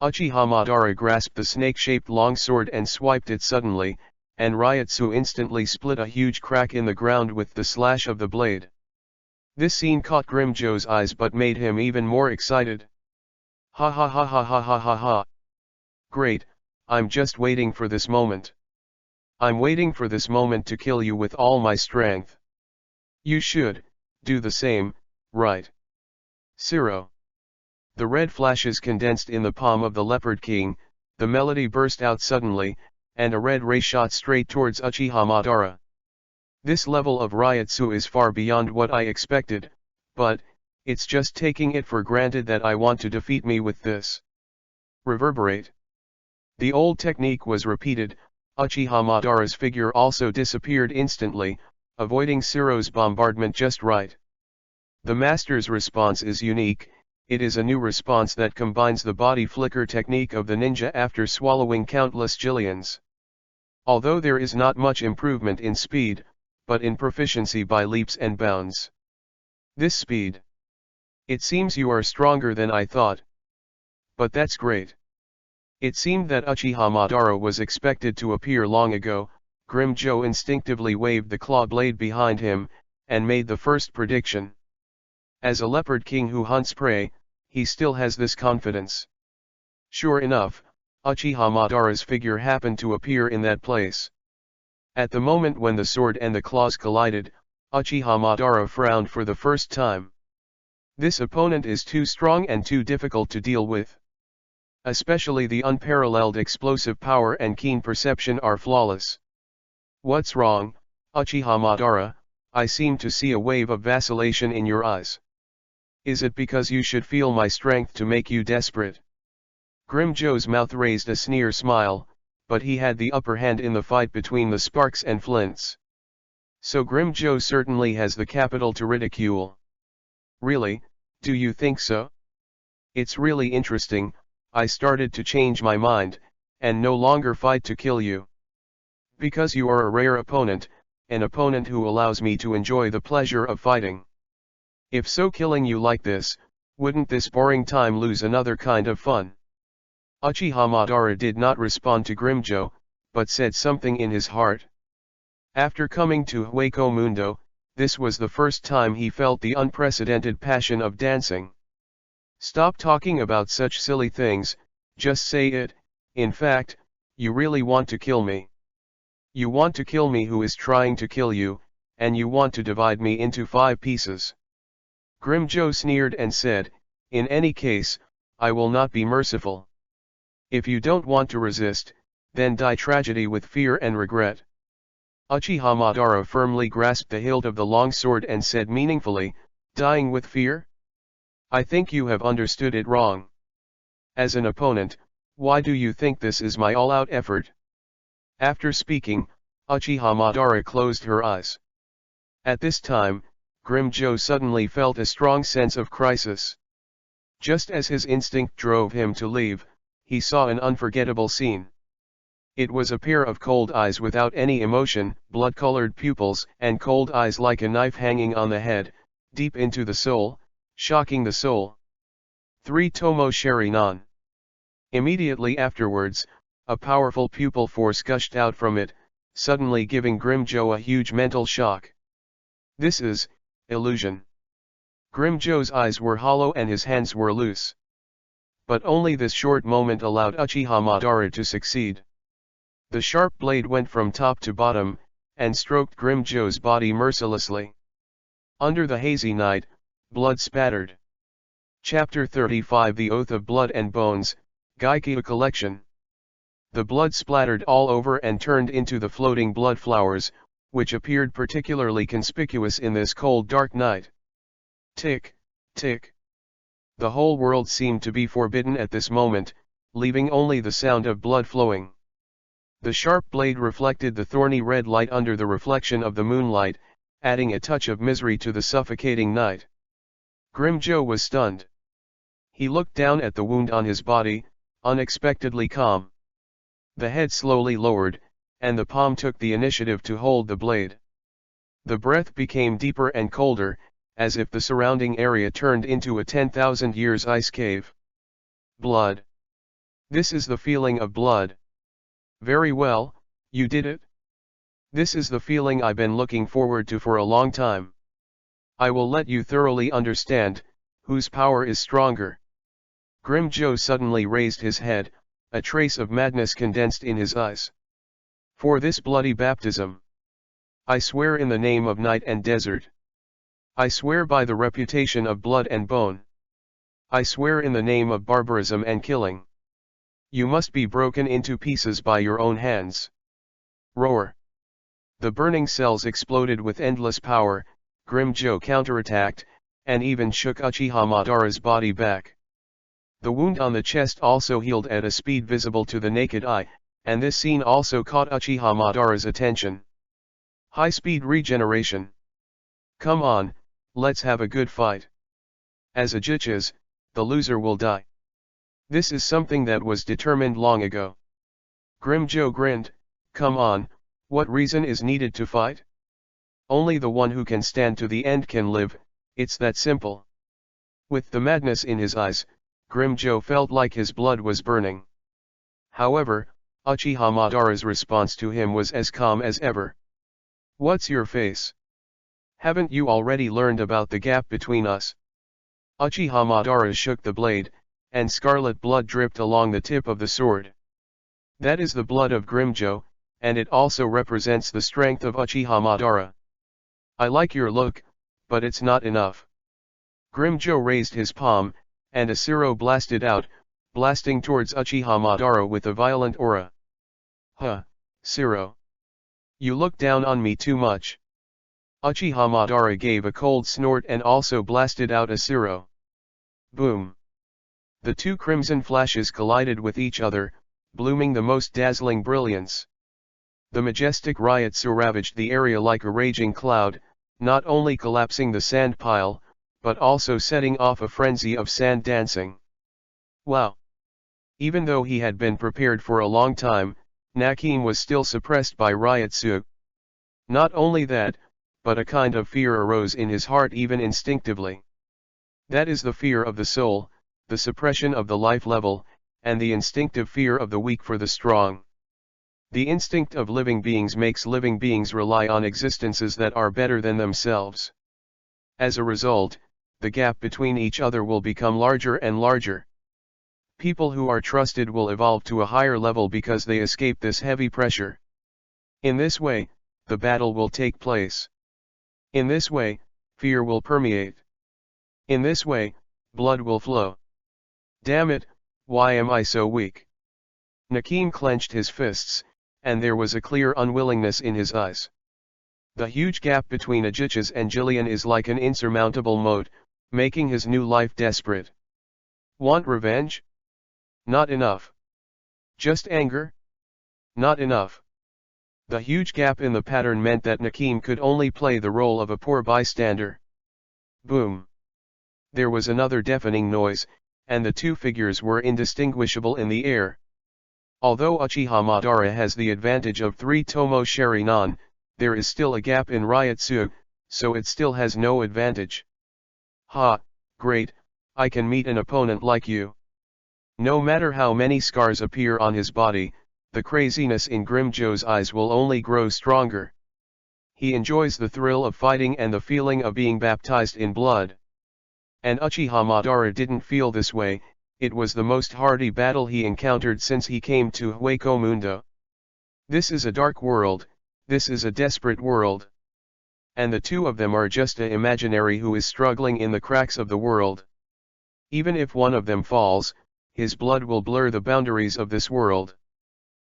Uchiha Madara grasped the snake-shaped longsword and swiped it suddenly, and Ryatsu instantly split a huge crack in the ground with the slash of the blade. This scene caught Grim Joe's eyes but made him even more excited. Ha ha ha ha ha ha ha ha. Great, I'm just waiting for this moment. I'm waiting for this moment to kill you with all my strength. You should do the same, right? Zero. The red flashes condensed in the palm of the Leopard King, the melody burst out suddenly, and a red ray shot straight towards Uchiha Madara. This level of Ryatsu is far beyond what I expected, but, it's just taking it for granted that I want to defeat me with this. Reverberate. The old technique was repeated, Uchiha Madara's figure also disappeared instantly, avoiding Zero's bombardment just right. The master's response is unique. It is a new response that combines the body flicker technique of the ninja after swallowing countless Jillians. Although there is not much improvement in speed, but in proficiency by leaps and bounds. This speed. It seems you are stronger than I thought. But that's great. It seemed that Uchiha Madara was expected to appear long ago. Grim Joe instinctively waved the claw blade behind him, and made the first prediction. As a leopard king who hunts prey, he still has this confidence. Sure enough, Uchiha Madara's figure happened to appear in that place. At the moment when the sword and the claws collided, Uchiha Madara frowned for the first time. This opponent is too strong and too difficult to deal with. Especially the unparalleled explosive power and keen perception are flawless. What's wrong, Uchiha Madara? I seem to see a wave of vacillation in your eyes. Is it because you should feel my strength to make you desperate? Grimjo's mouth raised a sneer smile, but he had the upper hand in the fight between the sparks and flints. So Grimjo certainly has the capital to ridicule. Really, do you think so? It's really interesting. I started to change my mind, and no longer fight to kill you. Because you are a rare opponent, an opponent who allows me to enjoy the pleasure of fighting. If so, killing you like this, wouldn't this boring time lose another kind of fun? Uchiha Madara did not respond to Grimjo, but said something in his heart. After coming to Hueco Mundo, this was the first time he felt the unprecedented passion of dancing. Stop talking about such silly things, just say it. In fact, you really want to kill me. You want to kill me who is trying to kill you, and you want to divide me into 5 pieces. Grimjo sneered and said, in any case, I will not be merciful. If you don't want to resist, then die tragedy with fear and regret. Uchiha Madara firmly grasped the hilt of the long sword and said meaningfully, dying with fear? I think you have understood it wrong. As an opponent, why do you think this is my all-out effort? After speaking, Uchiha Madara closed her eyes. At this time, Grimjo suddenly felt a strong sense of crisis. Just as his instinct drove him to leave, he saw an unforgettable scene. It was a pair of cold eyes without any emotion, blood-colored pupils, and cold eyes like a knife hanging on the head, deep into the soul, shocking the soul. 3 Tomo Sheri-nan. Immediately afterwards, a powerful pupil force gushed out from it, suddenly giving Grimjo a huge mental shock. This is illusion. Grimjo's eyes were hollow and his hands were loose. But only this short moment allowed Uchiha Madara to succeed. The sharp blade went from top to bottom, and stroked Grimjo's body mercilessly. Under the hazy night, blood spattered. Chapter 35 The Oath of Blood and Bones, Gaikyu Collection. The blood splattered all over and turned into the floating blood flowers, which appeared particularly conspicuous in this cold dark night. Tick, tick. The whole world seemed to be forbidden at this moment, leaving only the sound of blood flowing. The sharp blade reflected the thorny red light under the reflection of the moonlight, adding a touch of misery to the suffocating night. Grimjo was stunned. He looked down at the wound on his body, unexpectedly calm. The head slowly lowered, and the palm took the initiative to hold the blade. The breath became deeper and colder, as if the surrounding area turned into a 10,000 years ice cave. Blood. This is the feeling of blood. Very well, you did it. This is the feeling I've been looking forward to for a long time. I will let you thoroughly understand, whose power is stronger. Grimjo suddenly raised his head, a trace of madness condensed in his eyes. For this bloody baptism. I swear in the name of night and desert. I swear by the reputation of blood and bone. I swear in the name of barbarism and killing. You must be broken into pieces by your own hands. Roar. The burning cells exploded with endless power. Grimjo counterattacked, and even shook Uchiha Madara's body back. The wound on the chest also healed at a speed visible to the naked eye, and this scene also caught Uchiha Madara's attention. High-speed regeneration. Come on, let's have a good fight. As a Uchiha, the loser will die. This is something that was determined long ago. Grimjo grinned, come on, what reason is needed to fight? Only the one who can stand to the end can live, it's that simple. With the madness in his eyes, Grimjo felt like his blood was burning. However, Uchiha Madara's response to him was as calm as ever. What's your face? Haven't you already learned about the gap between us? Uchiha Madara shook the blade, and scarlet blood dripped along the tip of the sword. That is the blood of Grimjo, and it also represents the strength of Uchiha Madara. I like your look, but it's not enough. Grimjo raised his palm, and a Siro blasted out, blasting towards Uchiha Madara with a violent aura. Huh, Siro. You look down on me too much. Uchiha Madara gave a cold snort and also blasted out a Siro. Boom. The two crimson flashes collided with each other, blooming the most dazzling brilliance. The majestic Ryotsu ravaged the area like a raging cloud, not only collapsing the sand pile, but also setting off a frenzy of sand dancing. Wow! Even though he had been prepared for a long time, Nakim was still suppressed by Ryotsu. Not only that, but a kind of fear arose in his heart even instinctively. That is the fear of the soul, the suppression of the life level, and the instinctive fear of the weak for the strong. The instinct of living beings makes living beings rely on existences that are better than themselves. As a result, the gap between each other will become larger and larger. People who are trusted will evolve to a higher level because they escape this heavy pressure. In this way, the battle will take place. In this way, fear will permeate. In this way, blood will flow. Damn it, why am I so weak? Nakim clenched his fists, and there was a clear unwillingness in his eyes. The huge gap between Ajichas and Jillian is like an insurmountable moat, making his new life desperate. Want revenge? Not enough. Just anger? Not enough. The huge gap in the pattern meant that Nakim could only play the role of a poor bystander. Boom. There was another deafening noise, and the two figures were indistinguishable in the air. Although Uchiha Madara has the advantage of 3 Tomo Sharinan, there is still a gap in Ryotsu, so it still has no advantage. Ha, great, I can meet an opponent like you. No matter how many scars appear on his body, the craziness in Grimjo's eyes will only grow stronger. He enjoys the thrill of fighting and the feeling of being baptized in blood. And Uchiha Madara didn't feel this way. It was the most hardy battle he encountered since he came to Hueco Mundo. This is a dark world, this is a desperate world. And the two of them are just a imaginary who is struggling in the cracks of the world. Even if one of them falls, his blood will blur the boundaries of this world.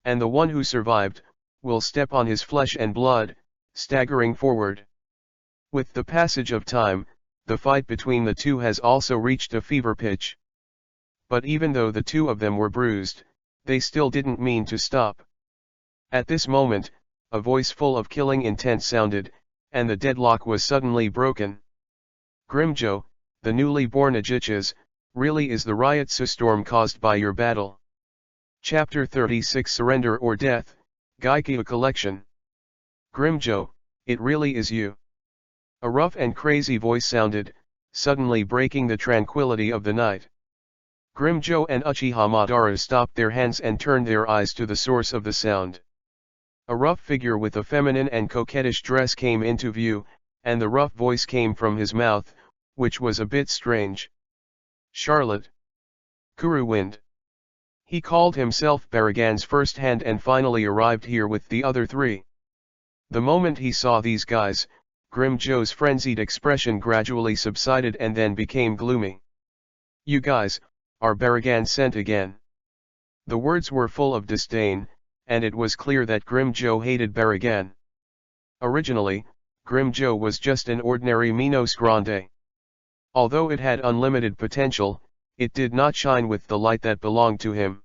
And the one who survived, will step on his flesh and blood, staggering forward. With the passage of time, the fight between the two has also reached a fever pitch. But even though the two of them were bruised, they still didn't mean to stop. At this moment, a voice full of killing intent sounded, and the deadlock was suddenly broken. Grimjo, the newly born Ajichas, really is the Ryotsu storm caused by your battle. Chapter 36 Surrender or Death, Gaikyu Collection. Grimjo, it really is you. A rough and crazy voice sounded, suddenly breaking the tranquility of the night. Grimjo and Uchiha Madara stopped their hands and turned their eyes to the source of the sound. A rough figure with a feminine and coquettish dress came into view, and the rough voice came from his mouth, which was a bit strange. Charlotte. Kuruwind. He called himself Baragan's first hand and finally arrived here with the other 3. The moment he saw these guys, Grimjo's frenzied expression gradually subsided and then became gloomy. You guys, are Baragan sent again? The words were full of disdain, and it was clear that Grimjo hated Baragan. Originally, Grimjo was just an ordinary Minos Grande. Although it had unlimited potential, it did not shine with the light that belonged to him.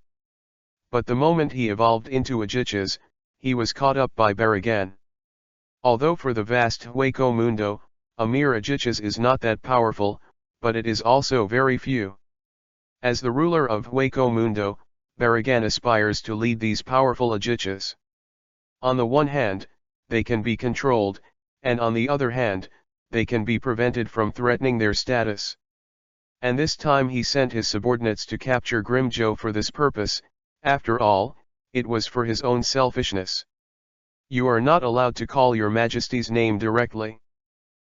But the moment he evolved into Ajichas, he was caught up by Baragan. Although for the vast Hueco Mundo, a mere Ajichas is not that powerful, but it is also very few. As the ruler of Hueco Mundo, Baragan aspires to lead these powerful Ajichas. On the one hand, they can be controlled, and on the other hand, they can be prevented from threatening their status. And this time he sent his subordinates to capture Grimjo for this purpose. After all, it was for his own selfishness. You are not allowed to call your Majesty's name directly.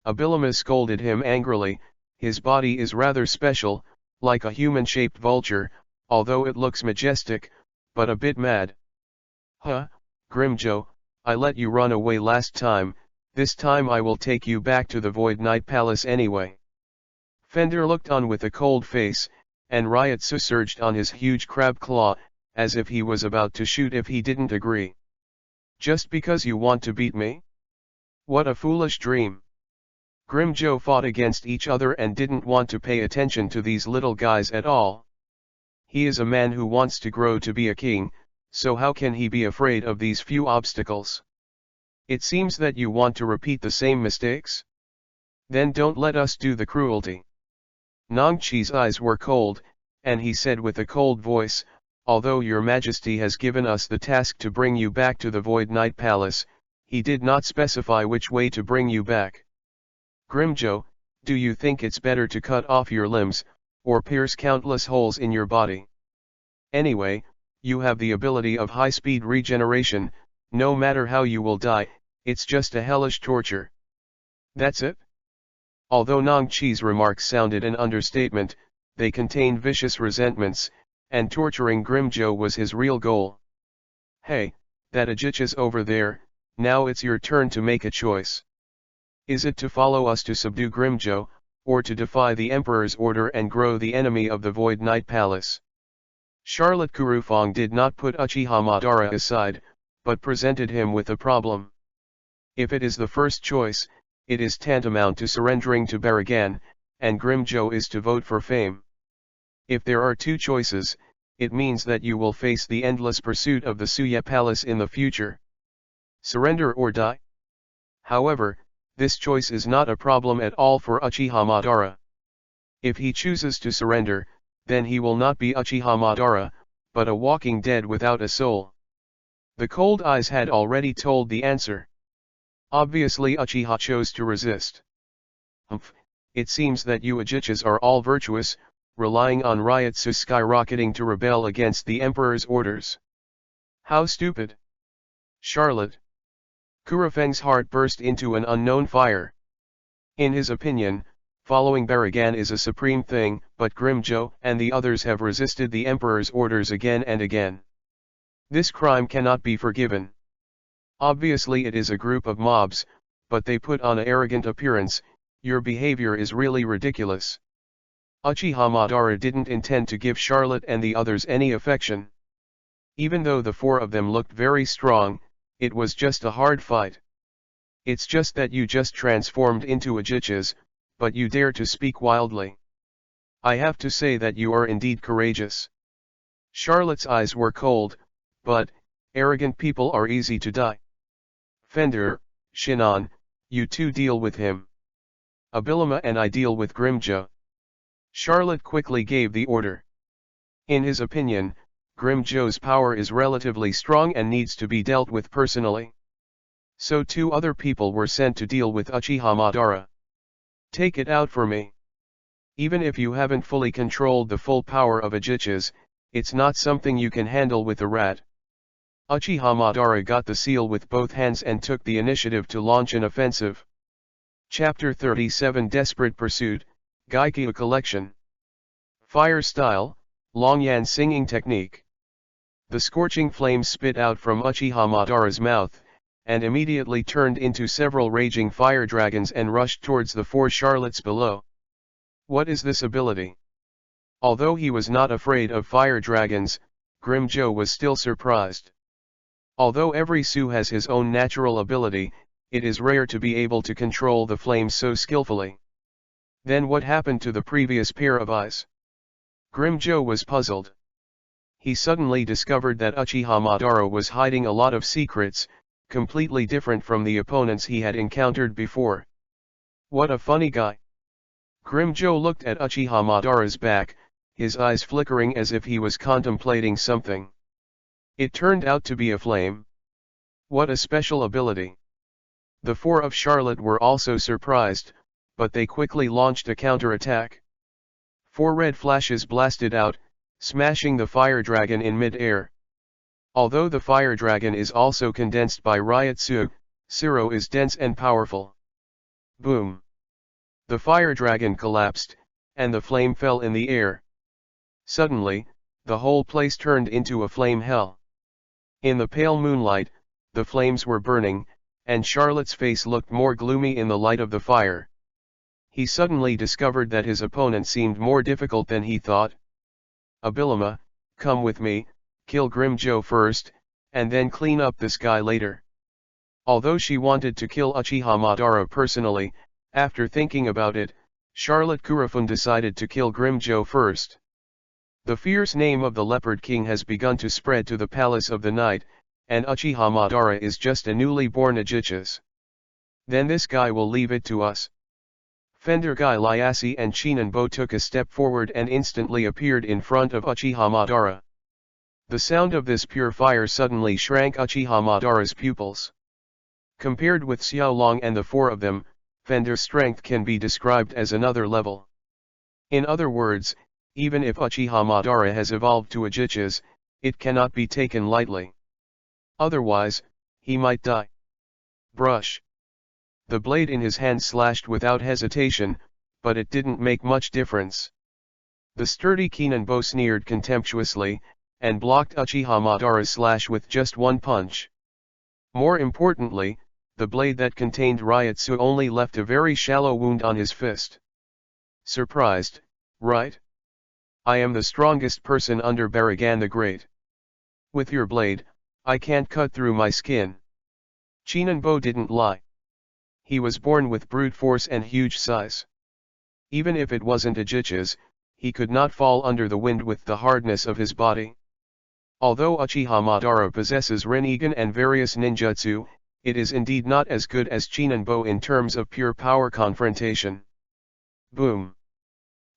Abilima scolded him angrily. His body is rather special, like a human-shaped vulture, although it looks majestic, but a bit mad. Huh, Grimjo, I let you run away last time, this time I will take you back to the Void Night Palace anyway. Fender looked on with a cold face, and Ryotsu surged on his huge crab claw, as if he was about to shoot if he didn't agree. Just because you want to beat me? What a foolish dream. Grimjo fought against each other and didn't want to pay attention to these little guys at all. He is a man who wants to grow to be a king, so how can he be afraid of these few obstacles? It seems that you want to repeat the same mistakes? Then don't let us do the cruelty. Nongchi's eyes were cold, and he said with a cold voice, although your majesty has given us the task to bring you back to the Void Night Palace, he did not specify which way to bring you back. Grimjo, do you think it's better to cut off your limbs, or pierce countless holes in your body? Anyway, you have the ability of high-speed regeneration, no matter how you will die, it's just a hellish torture. That's it? Although Nongchi's remarks sounded an understatement, they contained vicious resentments, and torturing Grimjo was his real goal. Hey, that Uchiha's over there, now it's your turn to make a choice. Is it to follow us to subdue Grimjo, or to defy the Emperor's order and grow the enemy of the Void Night Palace? Charlotte Kurufong did not put Uchiha Madara aside, but presented him with a problem. If it is the first choice, it is tantamount to surrendering to Baragan, and Grimjo is to vote for fame. If there are two choices, it means that you will face the endless pursuit of the Suya Palace in the future. Surrender or die? However, this choice is not a problem at all for Uchiha Madara. If he chooses to surrender, then he will not be Uchiha Madara, but a walking dead without a soul. The cold eyes had already told the answer. Obviously Uchiha chose to resist. It seems that you Uchihas are all virtuous, relying on Ryotsu skyrocketing to rebel against the Emperor's orders. How stupid! Charlotte. Kurofeng's heart burst into an unknown fire. In his opinion, following Baragan is a supreme thing, but Grimjo and the others have resisted the Emperor's orders again and again. This crime cannot be forgiven. Obviously it is a group of mobs, but they put on an arrogant appearance. Your behavior is really ridiculous. Uchiha Madara didn't intend to give Charlotte and the others any affection. Even though the four of them looked very strong, it was just a hard fight. It's just that you just transformed into Uchihas, but you dare to speak wildly. I have to say that you are indeed courageous. Charlotte's eyes were cold, but arrogant people are easy to die. Fender, Shinon, you two deal with him. Abilima and I deal with Grimjo. Charlotte quickly gave the order. In his opinion, Grimjo's power is relatively strong and needs to be dealt with personally. So two other people were sent to deal with Uchiha Madara. Take it out for me. Even if you haven't fully controlled the full power of Uchihas, it's not something you can handle with a rat. Uchiha Madara got the seal with both hands and took the initiative to launch an offensive. Chapter 37 Desperate Pursuit, Gaikyu Collection. Fire Style, Longyan Singing Technique. The scorching flames spit out from Uchiha Madara's mouth, and immediately turned into several raging fire dragons and rushed towards the four Charlottes below. What is this ability? Although he was not afraid of fire dragons, Grimjo was still surprised. Although every Su has his own natural ability, it is rare to be able to control the flames so skillfully. Then what happened to the previous pair of eyes? Grimjo was puzzled. He suddenly discovered that Uchiha Madara was hiding a lot of secrets, completely different from the opponents he had encountered before. What a funny guy. Grimjo looked at Uchiha Madara's back, his eyes flickering as if he was contemplating something. It turned out to be a flame. What a special ability. The four of Charlotte were also surprised, but they quickly launched a counterattack. Four red flashes blasted out, smashing the fire dragon in mid-air. Although the fire dragon is also condensed by Ryotsu, Siro is dense and powerful. Boom! The fire dragon collapsed, and the flame fell in the air. Suddenly, the whole place turned into a flame hell. In the pale moonlight, the flames were burning, and Charlotte's face looked more gloomy in the light of the fire. He suddenly discovered that his opponent seemed more difficult than he thought. Abilima, come with me, kill Grimjo first, and then clean up this guy later. Although she wanted to kill Uchiha Madara personally, after thinking about it, Charlotte Kurofun decided to kill Grimjo first. The fierce name of the Leopard King has begun to spread to the Palace of the Night, and Uchiha Madara is just a newly born Uchiha. Then this guy will leave it to us. Fender Guy Liassi and Chinanbo took a step forward and instantly appeared in front of Uchiha Madara. The sound of this pure fire suddenly shrank Uchiha Madara's pupils. Compared with Xiao Long and the four of them, Fender's strength can be described as another level. In other words, even if Uchiha Madara has evolved to Uchiha, it cannot be taken lightly. Otherwise, he might die. Brush. The blade in his hand slashed without hesitation, but it didn't make much difference. The sturdy Kinanbo sneered contemptuously, and blocked Uchiha Madara's slash with just one punch. More importantly, the blade that contained Ryutsu only left a very shallow wound on his fist. Surprised, right? I am the strongest person under Baragan the Great. With your blade, I can't cut through my skin. Chinanbo didn't lie. He was born with brute force and huge size. Even if it wasn't Uchiha, he could not fall under the wind with the hardness of his body. Although Uchiha Madara possesses Rinnegan and various ninjutsu, it is indeed not as good as Chinanbo in terms of pure power confrontation. Boom!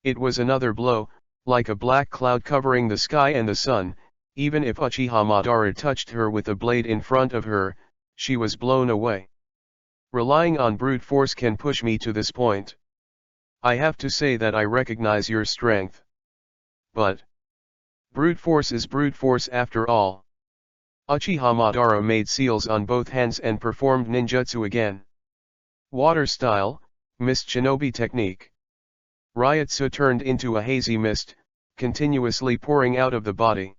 It was another blow, like a black cloud covering the sky and the sun. Even if Uchiha Madara touched her with a blade in front of her, she was blown away. Relying on brute force can push me to this point. I have to say that I recognize your strength. But brute force is brute force after all. Uchiha Madara made seals on both hands and performed ninjutsu again. Water style, mist shinobi technique. Ryutsu turned into a hazy mist, continuously pouring out of the body.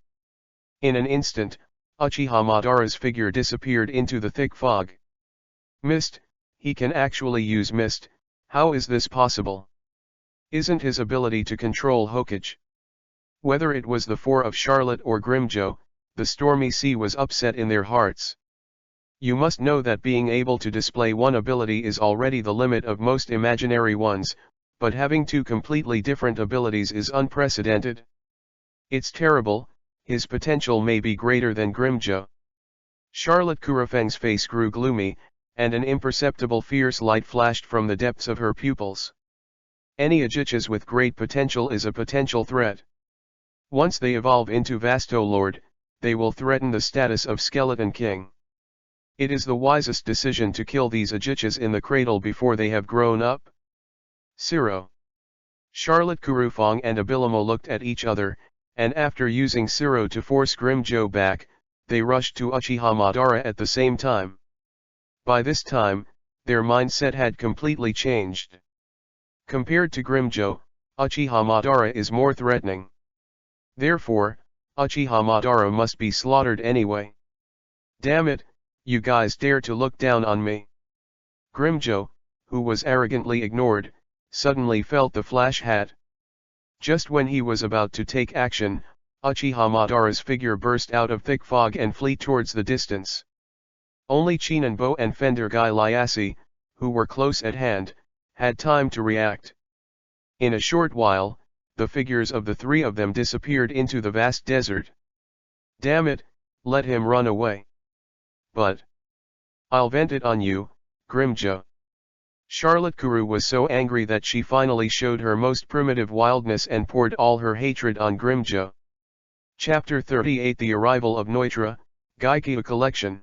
In an instant, Uchiha Madara's figure disappeared into the thick fog. Mist, he can actually use mist. How is this possible? Isn't his ability to control Hokage? Whether it was the four of Charlotte or Grimjo, the stormy sea was upset in their hearts. You must know that being able to display one ability is already the limit of most imaginary ones, but having two completely different abilities is unprecedented. It's terrible. His potential may be greater than Grimjo. Charlotte Kurofeng's face grew gloomy, and an imperceptible fierce light flashed from the depths of her pupils. Any Uchiha with great potential is a potential threat. Once they evolve into Vasto Lord, they will threaten the status of Skeleton King. It is the wisest decision to kill these Uchiha in the cradle before they have grown up. Siro. Charlotte Kurofeng and Abilimo looked at each other, and after using Siro to force Grimjo back, they rushed to Uchiha Madara at the same time. By this time, their mindset had completely changed. Compared to Grimjo, Uchiha Madara is more threatening. Therefore, Uchiha Madara must be slaughtered anyway. Damn it, you guys dare to look down on me. Grimjo, who was arrogantly ignored, suddenly felt the flash hat. Just when he was about to take action, Uchiha Madara's figure burst out of thick fog and flee towards the distance. Only Chinanbo and Fender Guy Liassi, who were close at hand, had time to react. In a short while, the figures of the three of them disappeared into the vast desert. Damn it, let him run away. But I'll vent it on you, Grimjo. Charlotte Kuru was so angry that she finally showed her most primitive wildness and poured all her hatred on Grimjo. Chapter 38 The Arrival of Neutra, Gaikyu Collection.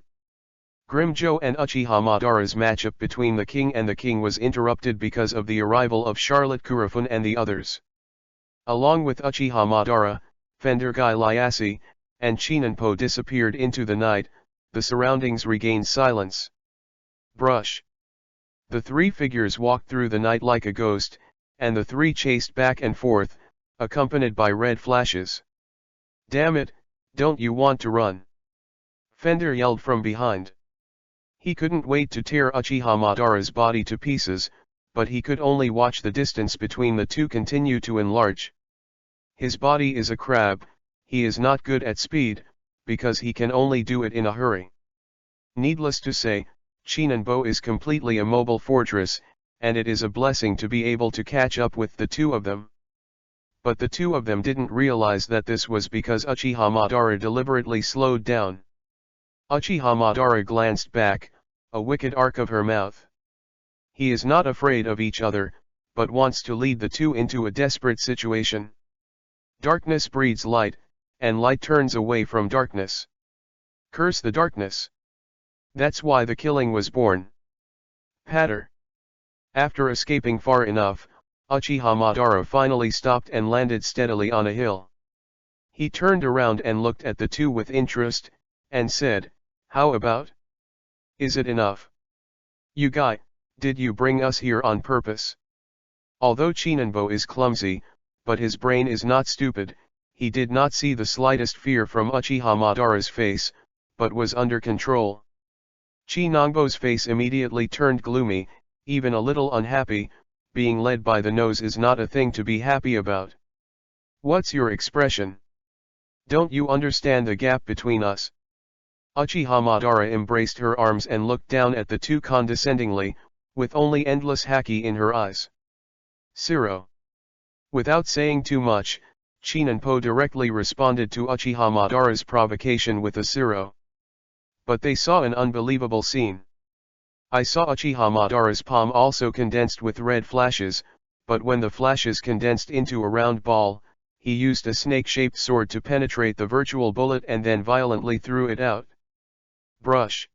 Grimjo and Uchiha Madara's matchup between the king and the king was interrupted because of the arrival of Charlotte Kurofun and the others. Along with Uchiha Madara, Fender Guy Liassi, and Chinanpo disappeared into the night. The surroundings regained silence. Brush. The three figures walked through the night like a ghost, and the three chased back and forth, accompanied by red flashes. "Damn it, don't you want to run?" Fender yelled from behind. He couldn't wait to tear Uchiha Madara's body to pieces, but he could only watch the distance between the two continue to enlarge. His body is a crab, he is not good at speed, because he can only do it in a hurry. Needless to say, Chinanbo is completely a mobile fortress, and it is a blessing to be able to catch up with the two of them. But the two of them didn't realize that this was because Uchiha Madara deliberately slowed down. Uchiha Madara glanced back, a wicked arc of her mouth. He is not afraid of each other, but wants to lead the two into a desperate situation. Darkness breeds light, and light turns away from darkness. Curse the darkness. That's why the killing was born. Patter. After escaping far enough, Uchiha Madara finally stopped and landed steadily on a hill. He turned around and looked at the two with interest, and said, "How about? Is it enough? You guy, did you bring us here on purpose?" Although Chinanbo is clumsy, but his brain is not stupid, he did not see the slightest fear from Uchiha Madara's face, but was under control. Chinanbo's face immediately turned gloomy, even a little unhappy. Being led by the nose is not a thing to be happy about. "What's your expression? Don't you understand the gap between us?" Uchiha Madara embraced her arms and looked down at the two condescendingly, with only endless haki in her eyes. "Zero." Without saying too much, Chinanbo directly responded to Uchiha Madara's provocation with a zero. But they saw an unbelievable scene. I saw Uchiha Madara's palm also condensed with red flashes, but when the flashes condensed into a round ball, he used a snake-shaped sword to penetrate the virtual bullet and then violently threw it out. Brush.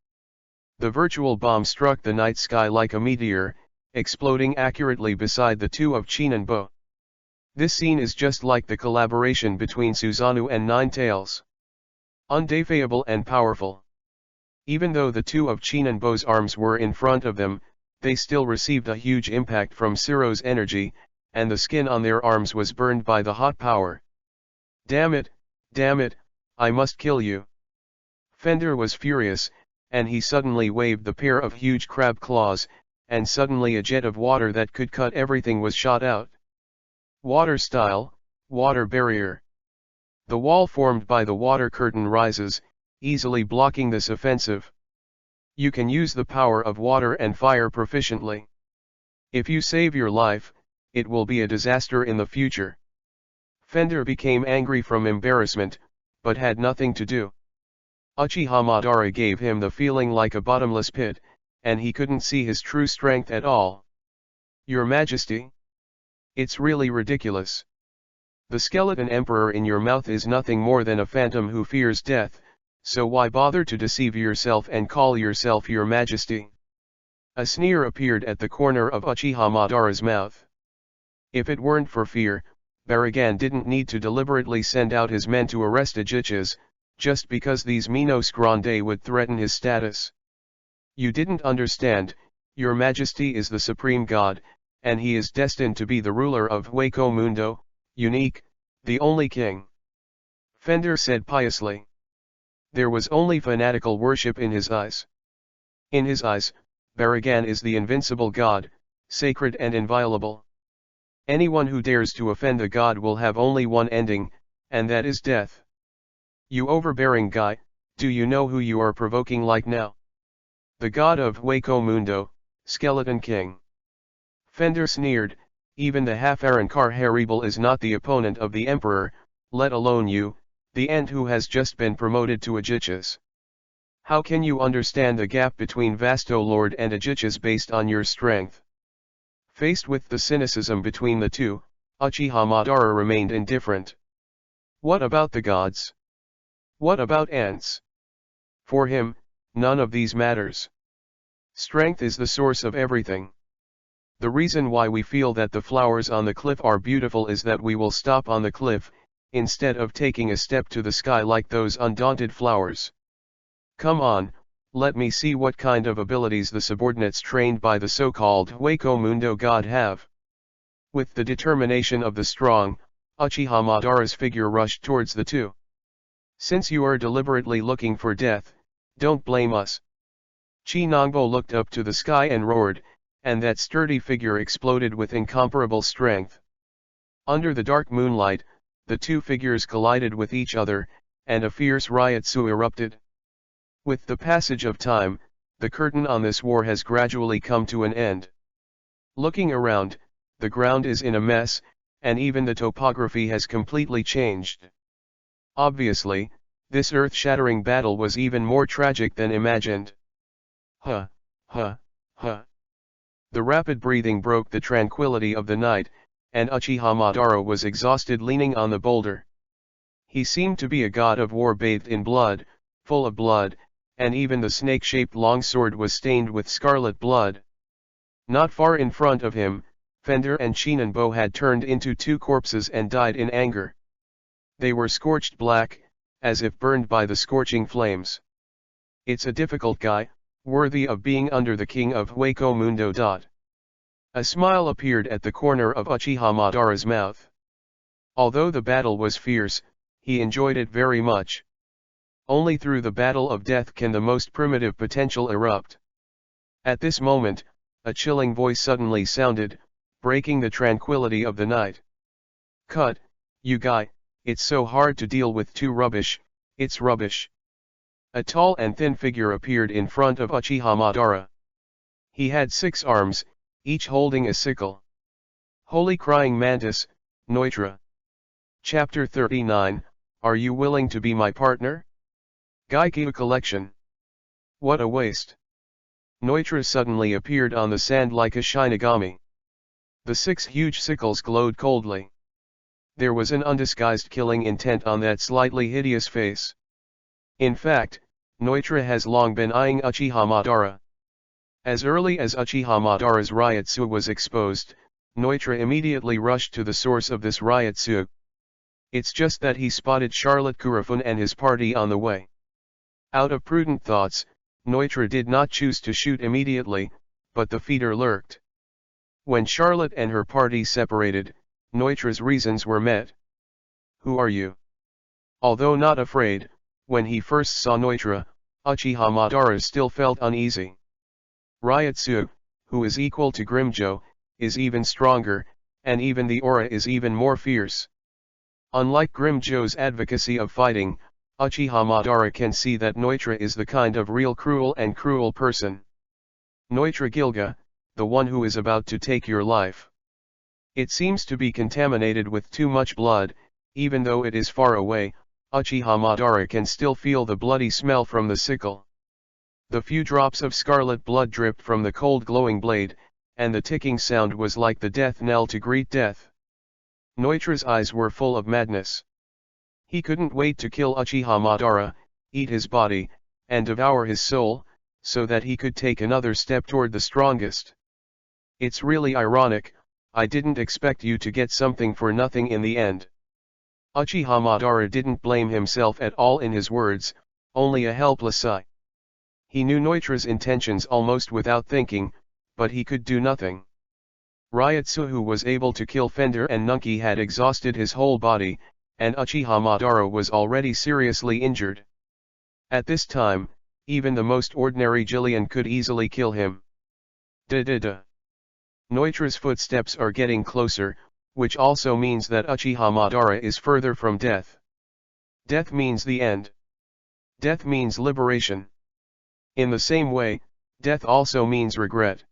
The virtual bomb struck the night sky like a meteor, exploding accurately beside the two of Chinanbo. This scene is just like the collaboration between Susanoo and Ninetales. Undefeatable and powerful. Even though the two of Chinanbo's arms were in front of them, they still received a huge impact from Zero's energy, and the skin on their arms was burned by the hot power. Damn it, I must kill you." Fender was furious, and he suddenly waved the pair of huge crab claws, and suddenly a jet of water that could cut everything was shot out. Water style, water barrier. The wall formed by the water curtain rises, easily blocking this offensive. You can use the power of water and fire proficiently. If you save your life, it will be a disaster in the future. Fender became angry from embarrassment, but had nothing to do. Uchiha Madara gave him the feeling like a bottomless pit, and he couldn't see his true strength at all. "Your Majesty? It's really ridiculous. The skeleton emperor in your mouth is nothing more than a phantom who fears death, so why bother to deceive yourself and call yourself your Majesty?" A sneer appeared at the corner of Uchiha Madara's mouth. If it weren't for fear, Baragan didn't need to deliberately send out his men to arrest Uchichas, just because these Minos Grande would threaten his status. "You didn't understand, your Majesty is the supreme god, and he is destined to be the ruler of Hueco Mundo, unique, the only king," Fender said piously. There was only fanatical worship in his eyes. In his eyes, Baragan is the invincible god, sacred and inviolable. Anyone who dares to offend the god will have only one ending, and that is death. "You overbearing guy, do you know who you are provoking like now? The god of Hueco Mundo, Skeleton King." Fender sneered, "Even the half-Arankar Haribal is not the opponent of the emperor, let alone you, the ant who has just been promoted to Uchichas. How can you understand the gap between Vasto Lord and Uchichas based on your strength?" Faced with the cynicism between the two, Uchiha Madara remained indifferent. What about the gods? What about ants? For him, none of these matters. Strength is the source of everything. The reason why we feel that the flowers on the cliff are beautiful is that we will stop on the cliff, instead of taking a step to the sky like those undaunted flowers. Come on, let me see what kind of abilities the subordinates trained by the so-called Hueco Mundo god have. With the determination of the strong, Uchiha Madara's figure rushed towards the two. Since you are deliberately looking for death, don't blame us. Chinangbo looked up to the sky and roared, and that sturdy figure exploded with incomparable strength. Under the dark moonlight, the two figures collided with each other, and a fierce riot erupted. With the passage of time, the curtain on this war has gradually come to an end. Looking around, the ground is in a mess, and even the topography has completely changed. Obviously, this earth-shattering battle was even more tragic than imagined. Huh. The rapid breathing broke the tranquility of the night, and Uchiha Madara was exhausted leaning on the boulder. He seemed to be a god of war bathed in blood, full of blood, and even the snake-shaped longsword was stained with scarlet blood. Not far in front of him, Fender and Chinanbo had turned into two corpses and died in anger. They were scorched black, as if burned by the scorching flames. It's a difficult guy, worthy of being under the king of Hueco Mundo. A smile appeared at the corner of Uchiha Madara's mouth. Although the battle was fierce, he enjoyed it very much. Only through the battle of death can the most primitive potential erupt. At this moment, a chilling voice suddenly sounded, breaking the tranquility of the night. Cut, you guy, it's so hard to deal with two rubbish, it's rubbish. A tall and thin figure appeared in front of Uchiha Madara. He had 6 arms, each holding a sickle. Holy Crying Mantis, Neutra. Chapter 39, Are you willing to be my partner? Gaikyu Collection. What a waste. Neutra suddenly appeared on the sand like a Shinigami. The 6 huge sickles glowed coldly. There was an undisguised killing intent on that slightly hideous face. In fact, Neutra has long been eyeing Uchiha Madara. As early as Uchiha Madara's Ryutsu was exposed, Neutra immediately rushed to the source of this Ryutsu. It's just that he spotted Charlotte Kurofun and his party on the way. Out of prudent thoughts, Neutra did not choose to shoot immediately, but the feeder lurked. When Charlotte and her party separated, Neutra's reasons were met. Who are you? Although not afraid, when he first saw Neutra, Uchiha Madara still felt uneasy. Ryutsu, who is equal to Grimjo, is even stronger, and even the aura is even more fierce. Unlike Grimjo's advocacy of fighting, Uchiha Madara can see that Neutra is the kind of real cruel person. Neutra Gilga, the one who is about to take your life. It seems to be contaminated with too much blood, even though it is far away, Uchiha Madara can still feel the bloody smell from the sickle. The few drops of scarlet blood dripped from the cold glowing blade, and the ticking sound was like the death knell to greet death. Neutra's eyes were full of madness. He couldn't wait to kill Uchiha Madara, eat his body, and devour his soul, so that he could take another step toward the strongest. It's really ironic, I didn't expect you to get something for nothing in the end. Uchiha Madara didn't blame himself at all in his words, only a helpless sigh. He knew Neutra's intentions almost without thinking, but he could do nothing. Ryutsu, who was able to kill Fender and Nunki, had exhausted his whole body, and Uchiha Madara was already seriously injured. At this time, even the most ordinary Jillian could easily kill him. Neutra's footsteps are getting closer, which also means that Uchiha Madara is further from death. Death means the end. Death means liberation. In the same way, death also means regret.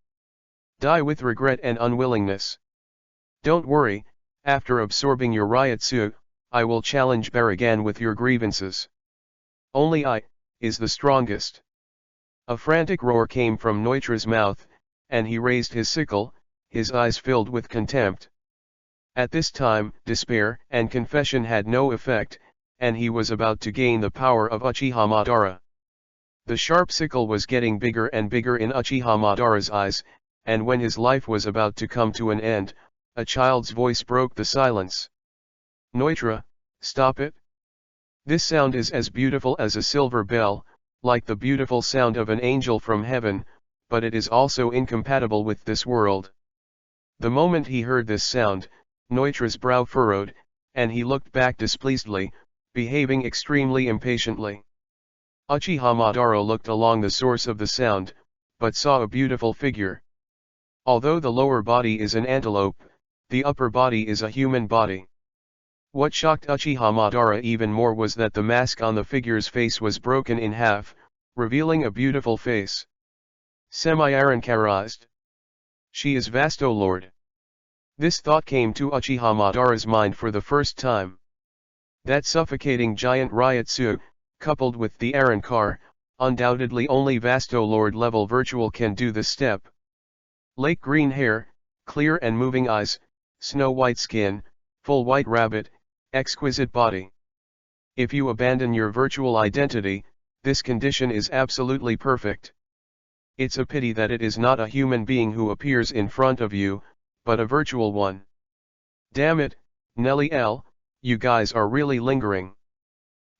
Die with regret and unwillingness. Don't worry, after absorbing your Ryutsu, I will challenge Baragan with your grievances. Only I is the strongest. A frantic roar came from Neutra's mouth, and he raised his sickle, his eyes filled with contempt. At this time, despair and confession had no effect, and he was about to gain the power of Uchiha Madara. The sharp sickle was getting bigger and bigger in Uchiha Madara's eyes, and when his life was about to come to an end, a child's voice broke the silence. Neutra, stop it. This sound is as beautiful as a silver bell, like the beautiful sound of an angel from heaven, but it is also incompatible with this world. The moment he heard this sound, Neutra's brow furrowed, and he looked back displeasedly, behaving extremely impatiently. Uchiha Madara looked along the source of the sound, but saw a beautiful figure. Although the lower body is an antelope, the upper body is a human body. What shocked Uchiha Madara even more was that the mask on the figure's face was broken in half, revealing a beautiful face. Semi-iron-charized. She is Vasto Lord. This thought came to Uchiha Madara's mind for the first time. That suffocating giant Ryotsu, coupled with the Aaron car, undoubtedly only Vasto Lord level virtual can do the step. Lake green hair, clear and moving eyes, snow white skin, full white rabbit, exquisite body. If you abandon your virtual identity, this condition is absolutely perfect. It's a pity that it is not a human being who appears in front of you, but a virtual one. Damn it, Nelly L, you guys are really lingering.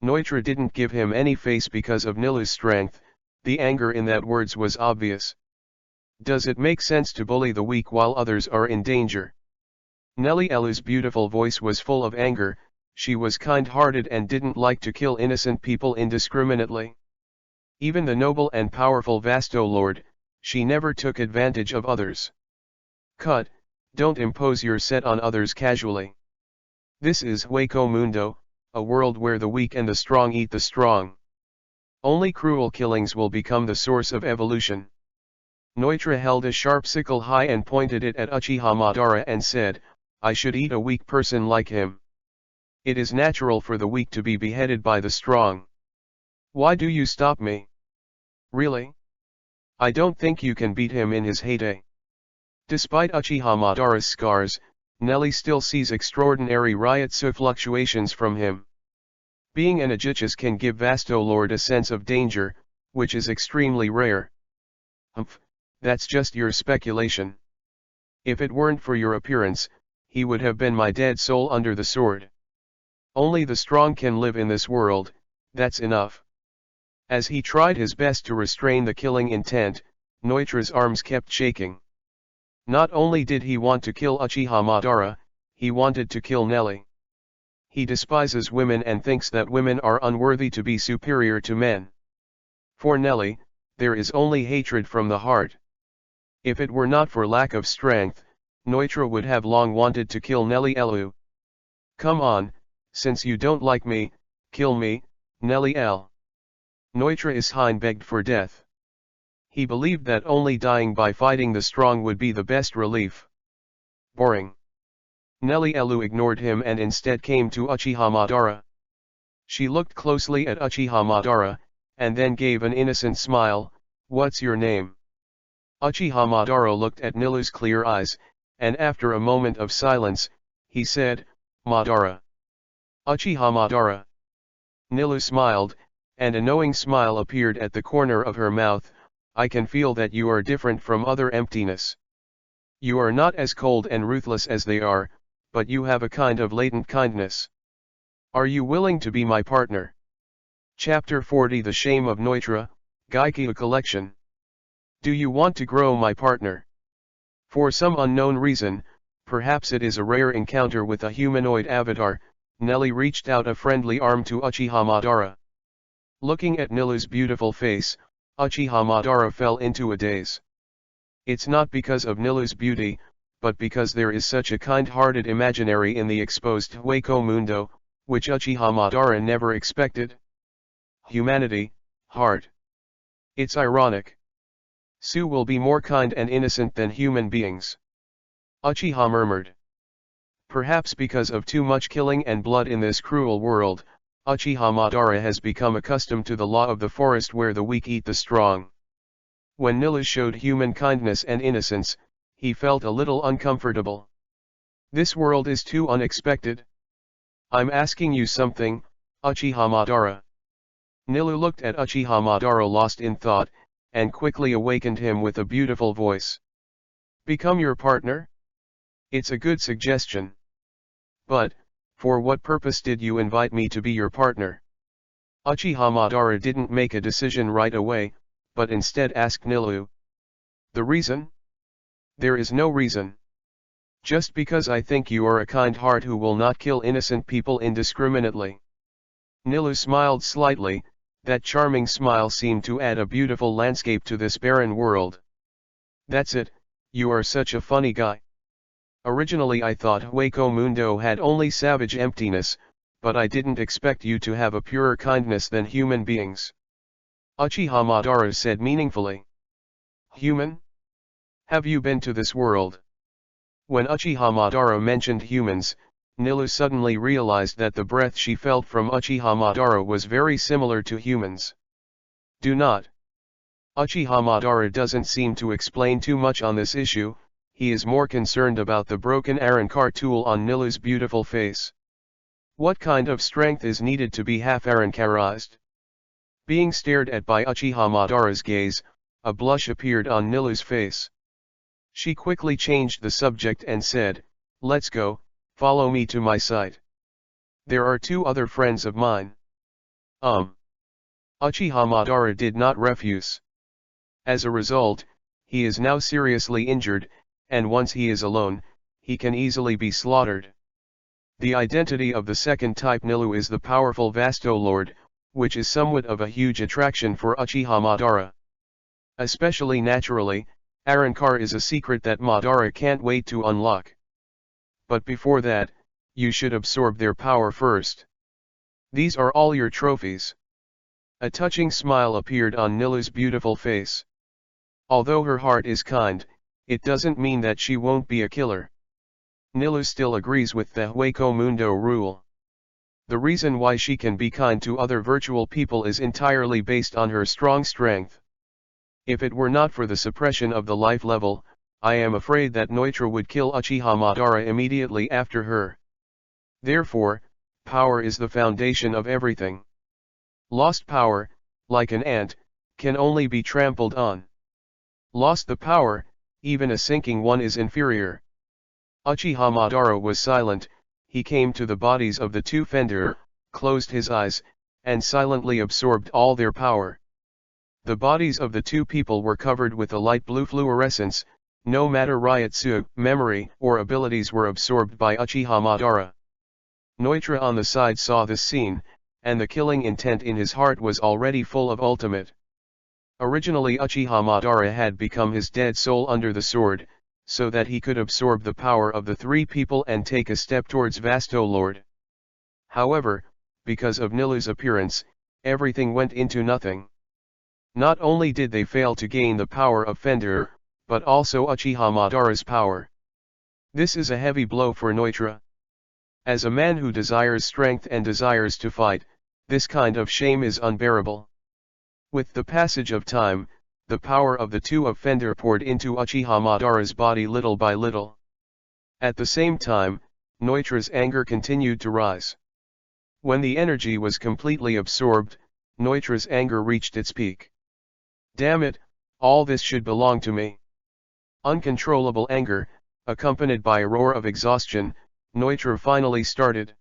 Neutra didn't give him any face because of Nilu's strength, the anger in that words was obvious. Does it make sense to bully the weak while others are in danger? Nelly L's beautiful voice was full of anger, she was kind-hearted and didn't like to kill innocent people indiscriminately. Even the noble and powerful Vasto Lord, she never took advantage of others. Cut, don't impose your set on others casually. This is Hueco Mundo, a world where the weak and the strong eat the strong. Only cruel killings will become the source of evolution. Neutra held a sharp sickle high and pointed it at Uchiha Madara and said, I should eat a weak person like him. It is natural for the weak to be beheaded by the strong. Why do you stop me? Really? I don't think you can beat him in his heyday. Despite Uchiha Madara's scars, Nelly still sees extraordinary Ryotsu fluctuations from him. Being an Aegis can give Vasto Lord a sense of danger, which is extremely rare. Humph, that's just your speculation. If it weren't for your appearance, he would have been my dead soul under the sword. Only the strong can live in this world, that's enough. As he tried his best to restrain the killing intent, Neutra's arms kept shaking. Not only did he want to kill Uchiha Madara, he wanted to kill Nelly. He despises women and thinks that women are unworthy to be superior to men. For Nelly, there is only hatred from the heart. If it were not for lack of strength, Neutra would have long wanted to kill Nelly Elu. Come on, since you don't like me, kill me, Nelly L. Neutra Ishin begged for death. He believed that only dying by fighting the strong would be the best relief. Boring. Nelly Elu ignored him and instead came to Uchiha Madara. She looked closely at Uchiha Madara, and then gave an innocent smile, what's your name? Uchiha Madara looked at Nilu's clear eyes, and after a moment of silence, he said, Madara. Uchiha Madara. Nilu smiled, and a knowing smile appeared at the corner of her mouth, I can feel that you are different from other emptiness. You are not as cold and ruthless as they are, but you have a kind of latent kindness. Are you willing to be my partner? Chapter 40 The Shame of Neutra, Gaikyu Collection. Do you want to grow my partner? For some unknown reason, perhaps it is a rare encounter with a humanoid avatar, Nelly reached out a friendly arm to Uchiha Madara. Looking at Nilu's beautiful face, Uchiha Madara fell into a daze. It's not because of Nilu's beauty, but because there is such a kind-hearted imaginary in the exposed Hueco Mundo, which Uchiha Madara never expected. Humanity, heart. It's ironic. Su will be more kind and innocent than human beings. Uchiha murmured. Perhaps because of too much killing and blood in this cruel world, Uchiha Madara has become accustomed to the law of the forest where the weak eat the strong. When Nilu showed human kindness and innocence, he felt a little uncomfortable. This world is too unexpected. I'm asking you something, Uchiha Madara. Nilu looked at Uchiha Madara lost in thought, and quickly awakened him with a beautiful voice. Become your partner? It's a good suggestion. But, for what purpose did you invite me to be your partner? Uchiha Madara didn't make a decision right away, but instead asked Nilu. The reason? There is no reason. Just because I think you are a kind heart who will not kill innocent people indiscriminately. Nilu smiled slightly, that charming smile seemed to add a beautiful landscape to this barren world. That's it, you are such a funny guy. Originally I thought Hueco Mundo had only savage emptiness, but I didn't expect you to have a purer kindness than human beings. Uchiha Madara said meaningfully. Human? Have you been to this world? When Uchiha Madara mentioned humans, Nilu suddenly realized that the breath she felt from Uchiha Madara was very similar to humans. Do not. Uchiha Madara doesn't seem to explain too much on this issue, he is more concerned about the broken Arankar tool on Nilu's beautiful face. What kind of strength is needed to be half Arankarized? Being stared at by Uchiha Madara's gaze, a blush appeared on Nilu's face. She quickly changed the subject and said, "Let's go, follow me to my site. There are 2 other friends of mine." Uchiha Madara did not refuse. As a result, he is now seriously injured, and once he is alone, he can easily be slaughtered. The identity of the second type Nilu is the powerful Vasto Lord, which is somewhat of a huge attraction for Uchiha Madara. Especially naturally, Arankar is a secret that Madara can't wait to unlock. But before that, you should absorb their power first. These are all your trophies. A touching smile appeared on Nilu's beautiful face. Although her heart is kind, it doesn't mean that she won't be a killer. Nilu still agrees with the Hueco Mundo rule. The reason why she can be kind to other virtual people is entirely based on her strong strength. If it were not for the suppression of the life level, I am afraid that Neutra would kill Uchiha Madara immediately after her. Therefore, power is the foundation of everything. Lost power, like an ant, can only be trampled on. Lost the power, even a sinking one is inferior. Uchiha Madara was silent, he came to the bodies of the 2 Fender, closed his eyes, and silently absorbed all their power. The bodies of the 2 people were covered with a light blue fluorescence, no matter Ryutsu, memory, or abilities were absorbed by Uchiha Madara. Neutra on the side saw this scene, and the killing intent in his heart was already full of ultimate. Originally Uchiha Madara had become his dead soul under the sword, so that he could absorb the power of the 3 people and take a step towards Vasto Lord. However, because of Nilu's appearance, everything went into nothing. Not only did they fail to gain the power of Fender, but also Uchiha Madara's power. This is a heavy blow for Neutra. As a man who desires strength and desires to fight, this kind of shame is unbearable. With the passage of time, the power of the 2 of Fender poured into Uchiha Madara's body little by little. At the same time, Neutra's anger continued to rise. When the energy was completely absorbed, Neutra's anger reached its peak. Damn it, all this should belong to me. Uncontrollable anger, accompanied by a roar of exhaustion, Neutra finally started.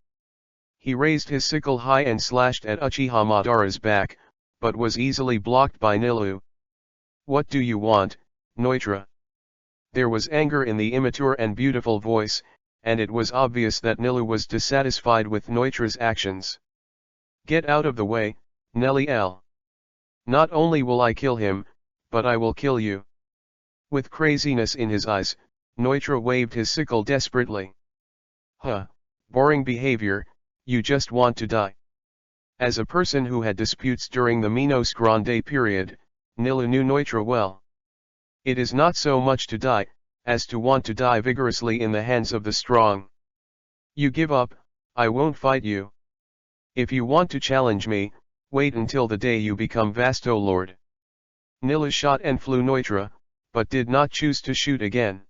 He raised his sickle high and slashed at Uchiha Madara's back, but was easily blocked by Nilu. What do you want, Neutra? There was anger in the immature and beautiful voice, and it was obvious that Nilu was dissatisfied with Neutra's actions. Get out of the way, Nelly L. Not only will I kill him, but I will kill you. With craziness in his eyes, Neutra waved his sickle desperately. Huh, boring behavior, you just want to die. As a person who had disputes during the Minos Grande period, Nilu knew Neutra well. It is not so much to die, as to want to die vigorously in the hands of the strong. You give up, I won't fight you. If you want to challenge me, wait until the day you become Vasto Lord. Nilu shot and flew Neutra, but did not choose to shoot again.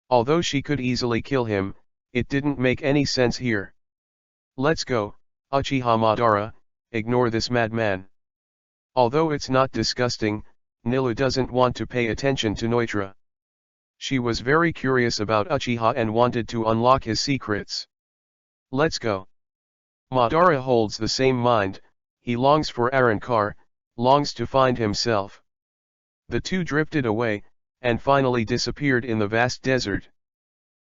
Although she could easily kill him, it didn't make any sense here. Let's go, Uchiha Madara, ignore this madman. Although it's not disgusting, Nilu doesn't want to pay attention to Neutra. She was very curious about Uchiha and wanted to unlock his secrets. Let's go. Madara holds the same mind, he longs for Arankar, longs to find himself. The 2 drifted away, and finally disappeared in the vast desert.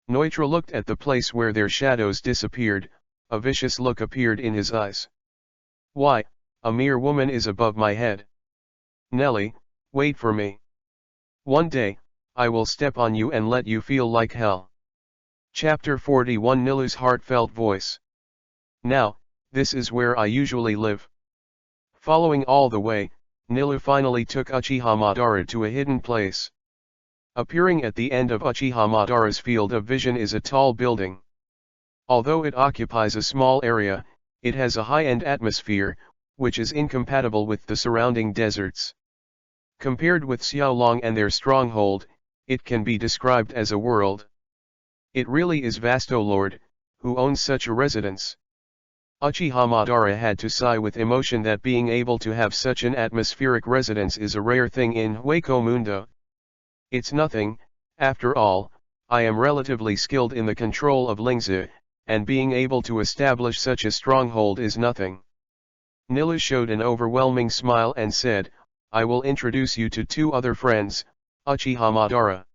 Neutra looked at the place where their shadows disappeared, a vicious look appeared in his eyes. Why, a mere woman is above my head. Nelly, wait for me. One day, I will step on you and let you feel like hell. Chapter 41 Nilu's heartfelt voice. Now, this is where I usually live. Following all the way, Nilu finally took Uchiha Madara to a hidden place. Appearing at the end of Uchiha Madara's field of vision is a tall building. Although it occupies a small area, it has a high-end atmosphere, which is incompatible with the surrounding deserts. Compared with Xiaolong and their stronghold, it can be described as a world. It really is vast, O Lord, who owns such a residence. Uchiha Madara had to sigh with emotion that being able to have such an atmospheric residence is a rare thing in Hueco Mundo. It's nothing, after all, I am relatively skilled in the control of Lingzi, and being able to establish such a stronghold is nothing. Nilu showed an overwhelming smile and said, I will introduce you to two other friends, Uchiha Madara.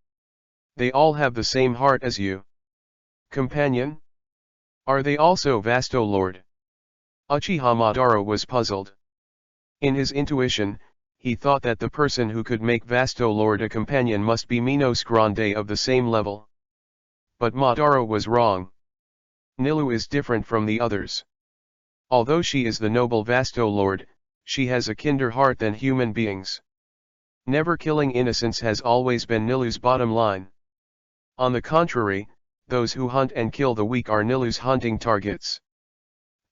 They all have the same heart as you. Companion? Are they also vast, O Lord? Uchiha Madara was puzzled. In his intuition, he thought that the person who could make Vasto Lord a companion must be Minos Grande of the same level. But Madara was wrong. Nilu is different from the others. Although she is the noble Vasto Lord, she has a kinder heart than human beings. Never killing innocents has always been Nilu's bottom line. On the contrary, those who hunt and kill the weak are Nilu's hunting targets.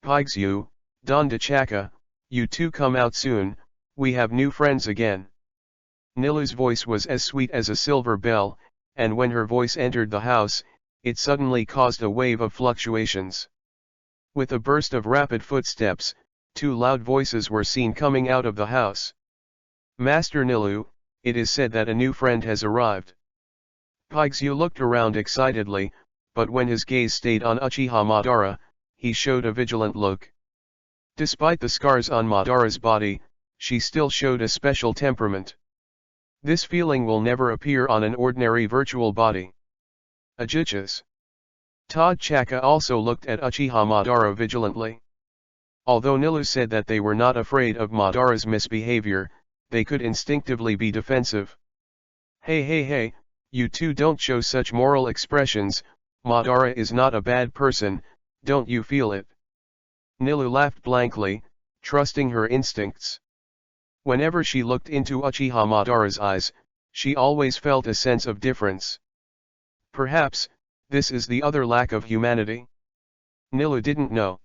Pigsu, Don de Chaka, you two come out soon, we have new friends again. Nilu's voice was as sweet as a silver bell, and when her voice entered the house, it suddenly caused a wave of fluctuations. With a burst of rapid footsteps, two loud voices were seen coming out of the house. Master Nilu, it is said that a new friend has arrived. Pigsu looked around excitedly, but when his gaze stayed on Uchiha Madara, he showed a vigilant look. Despite the scars on Madara's body, she still showed a special temperament. This feeling will never appear on an ordinary virtual body. Ajichas. Todd Chaka also looked at Uchiha Madara vigilantly. Although Nilu said that they were not afraid of Madara's misbehavior, they could instinctively be defensive. Hey, you two don't show such moral expressions, Madara is not a bad person, don't you feel it? Nilu laughed blankly, trusting her instincts. Whenever she looked into Uchiha Madara's eyes, she always felt a sense of difference. Perhaps, this is the other lack of humanity? Nilu didn't know.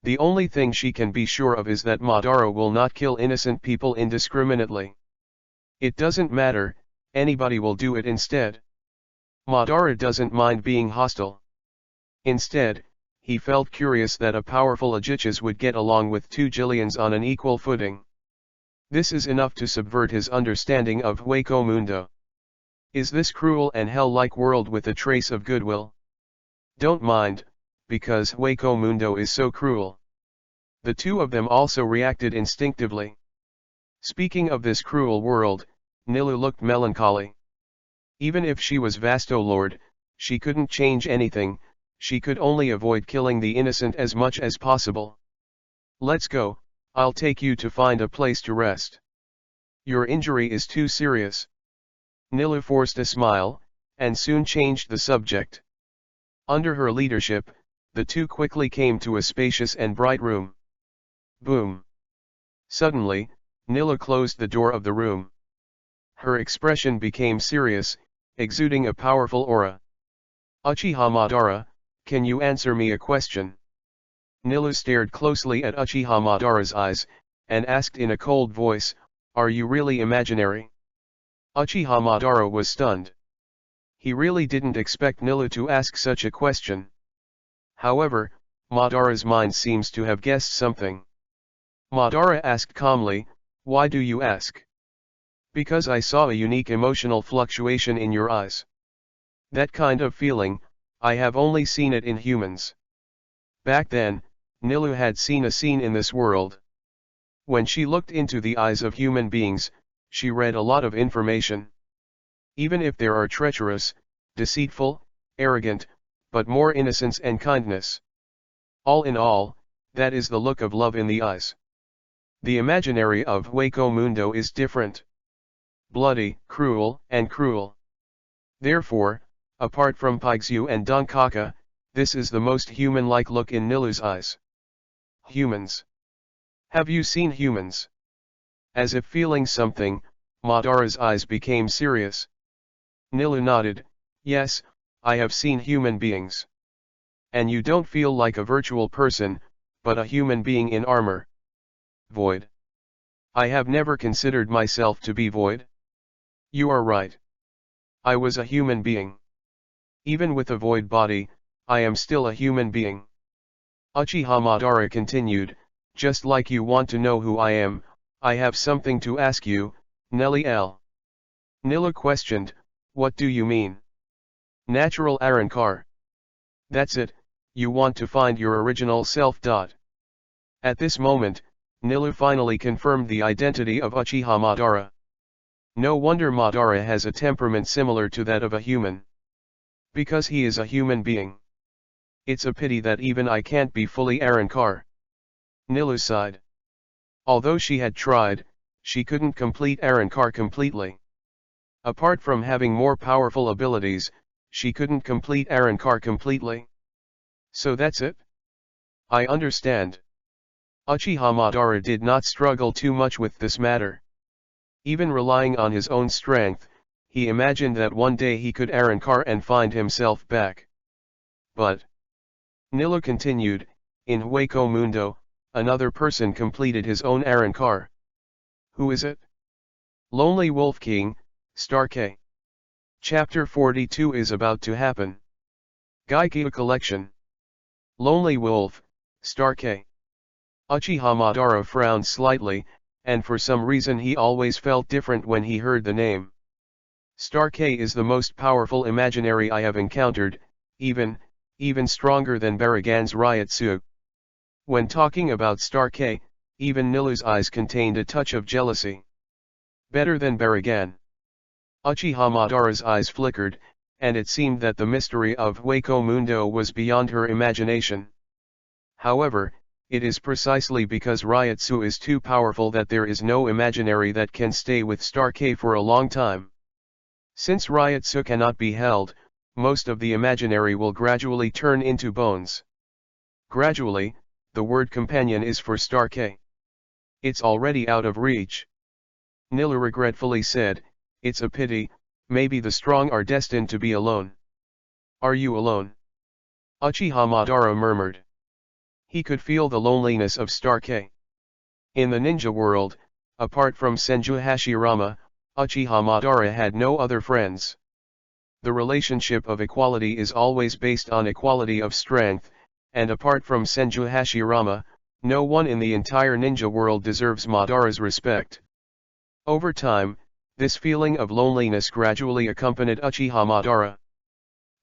The only thing she can be sure of is that Madara will not kill innocent people indiscriminately. It doesn't matter, anybody will do it instead. Madara doesn't mind being hostile. Instead, he felt curious that a powerful Ajichas would get along with two Jillians on an equal footing. This is enough to subvert his understanding of Hueco Mundo. Is this cruel and hell-like world with a trace of goodwill? Don't mind, because Hueco Mundo is so cruel. The two of them also reacted instinctively. Speaking of this cruel world, Nilu looked melancholy. Even if she was Vasto Lord, she couldn't change anything, she could only avoid killing the innocent as much as possible. Let's go, I'll take you to find a place to rest. Your injury is too serious. Nilu forced a smile, and soon changed the subject. Under her leadership, the two quickly came to a spacious and bright room. Boom! Suddenly, Nilu closed the door of the room. Her expression became serious, exuding a powerful aura. Uchiha Madara, can you answer me a question? Nilu stared closely at Uchiha Madara's eyes, and asked in a cold voice, are you really imaginary? Uchiha Madara was stunned. He really didn't expect Nilu to ask such a question. However, Madara's mind seems to have guessed something. Madara asked calmly, why do you ask? Because I saw a unique emotional fluctuation in your eyes. That kind of feeling, I have only seen it in humans. Back then, Nilu had seen a scene in this world. When she looked into the eyes of human beings, she read a lot of information. Even if they are treacherous, deceitful, arrogant, but more innocence and kindness. All in all, that is the look of love in the eyes. The imaginary of Hueco Mundo is different. Bloody, cruel, and cruel. Therefore, apart from Pygzu and Donkaka, this is the most human-like look in Nilu's eyes. Humans. Have you seen humans? As if feeling something, Madara's eyes became serious. Nilu nodded, yes, I have seen human beings. And you don't feel like a virtual person, but a human being in armor. Void. I have never considered myself to be void. You are right. I was a human being. Even with a void body, I am still a human being. Uchiha Madara continued, just like you want to know who I am, I have something to ask you, Nelly L. Nilu questioned, what do you mean? Natural Arankar. That's it, you want to find your original self. At this moment, Nilu finally confirmed the identity of Uchiha Madara. No wonder Madara has a temperament similar to that of a human. Because he is a human being. It's a pity that even I can't be fully Arankar. Nilu sighed. Although she had tried, she couldn't complete Arankar completely. Apart from having more powerful abilities, she couldn't complete Arankar completely. So that's it? I understand. Uchiha Madara did not struggle too much with this matter. Even relying on his own strength, he imagined that one day he could Arankar and find himself back. But, Nilu continued, in Hueco Mundo, another person completed his own Arankar. Who is it? Lonely Wolf King, Star K. Chapter 42 is about to happen. Gaikyu Collection. Lonely Wolf, Star K. Uchiha Madara frowned slightly, and for some reason he always felt different when he heard the name. Star K is the most powerful imaginary I have encountered, even stronger than Baragan's Ryotsu. When talking about Star K, even Nilu's eyes contained a touch of jealousy. Better than Baragan. Uchiha Madara's eyes flickered, and it seemed that the mystery of Hueco Mundo was beyond her imagination. However, it is precisely because Ryotsu is too powerful that there is no imaginary that can stay with Star K for a long time. Since Ryotsu cannot be held, most of the imaginary will gradually turn into bones. Gradually, the word companion is for Star K. It's already out of reach. Nilu regretfully said, it's a pity, maybe the strong are destined to be alone. Are you alone? Uchiha Madara murmured. He could feel the loneliness of Star K. In the ninja world, apart from Senju Hashirama, Uchiha Madara had no other friends. The relationship of equality is always based on equality of strength, and apart from Senju Hashirama, no one in the entire ninja world deserves Madara's respect. Over time, this feeling of loneliness gradually accompanied Uchiha Madara.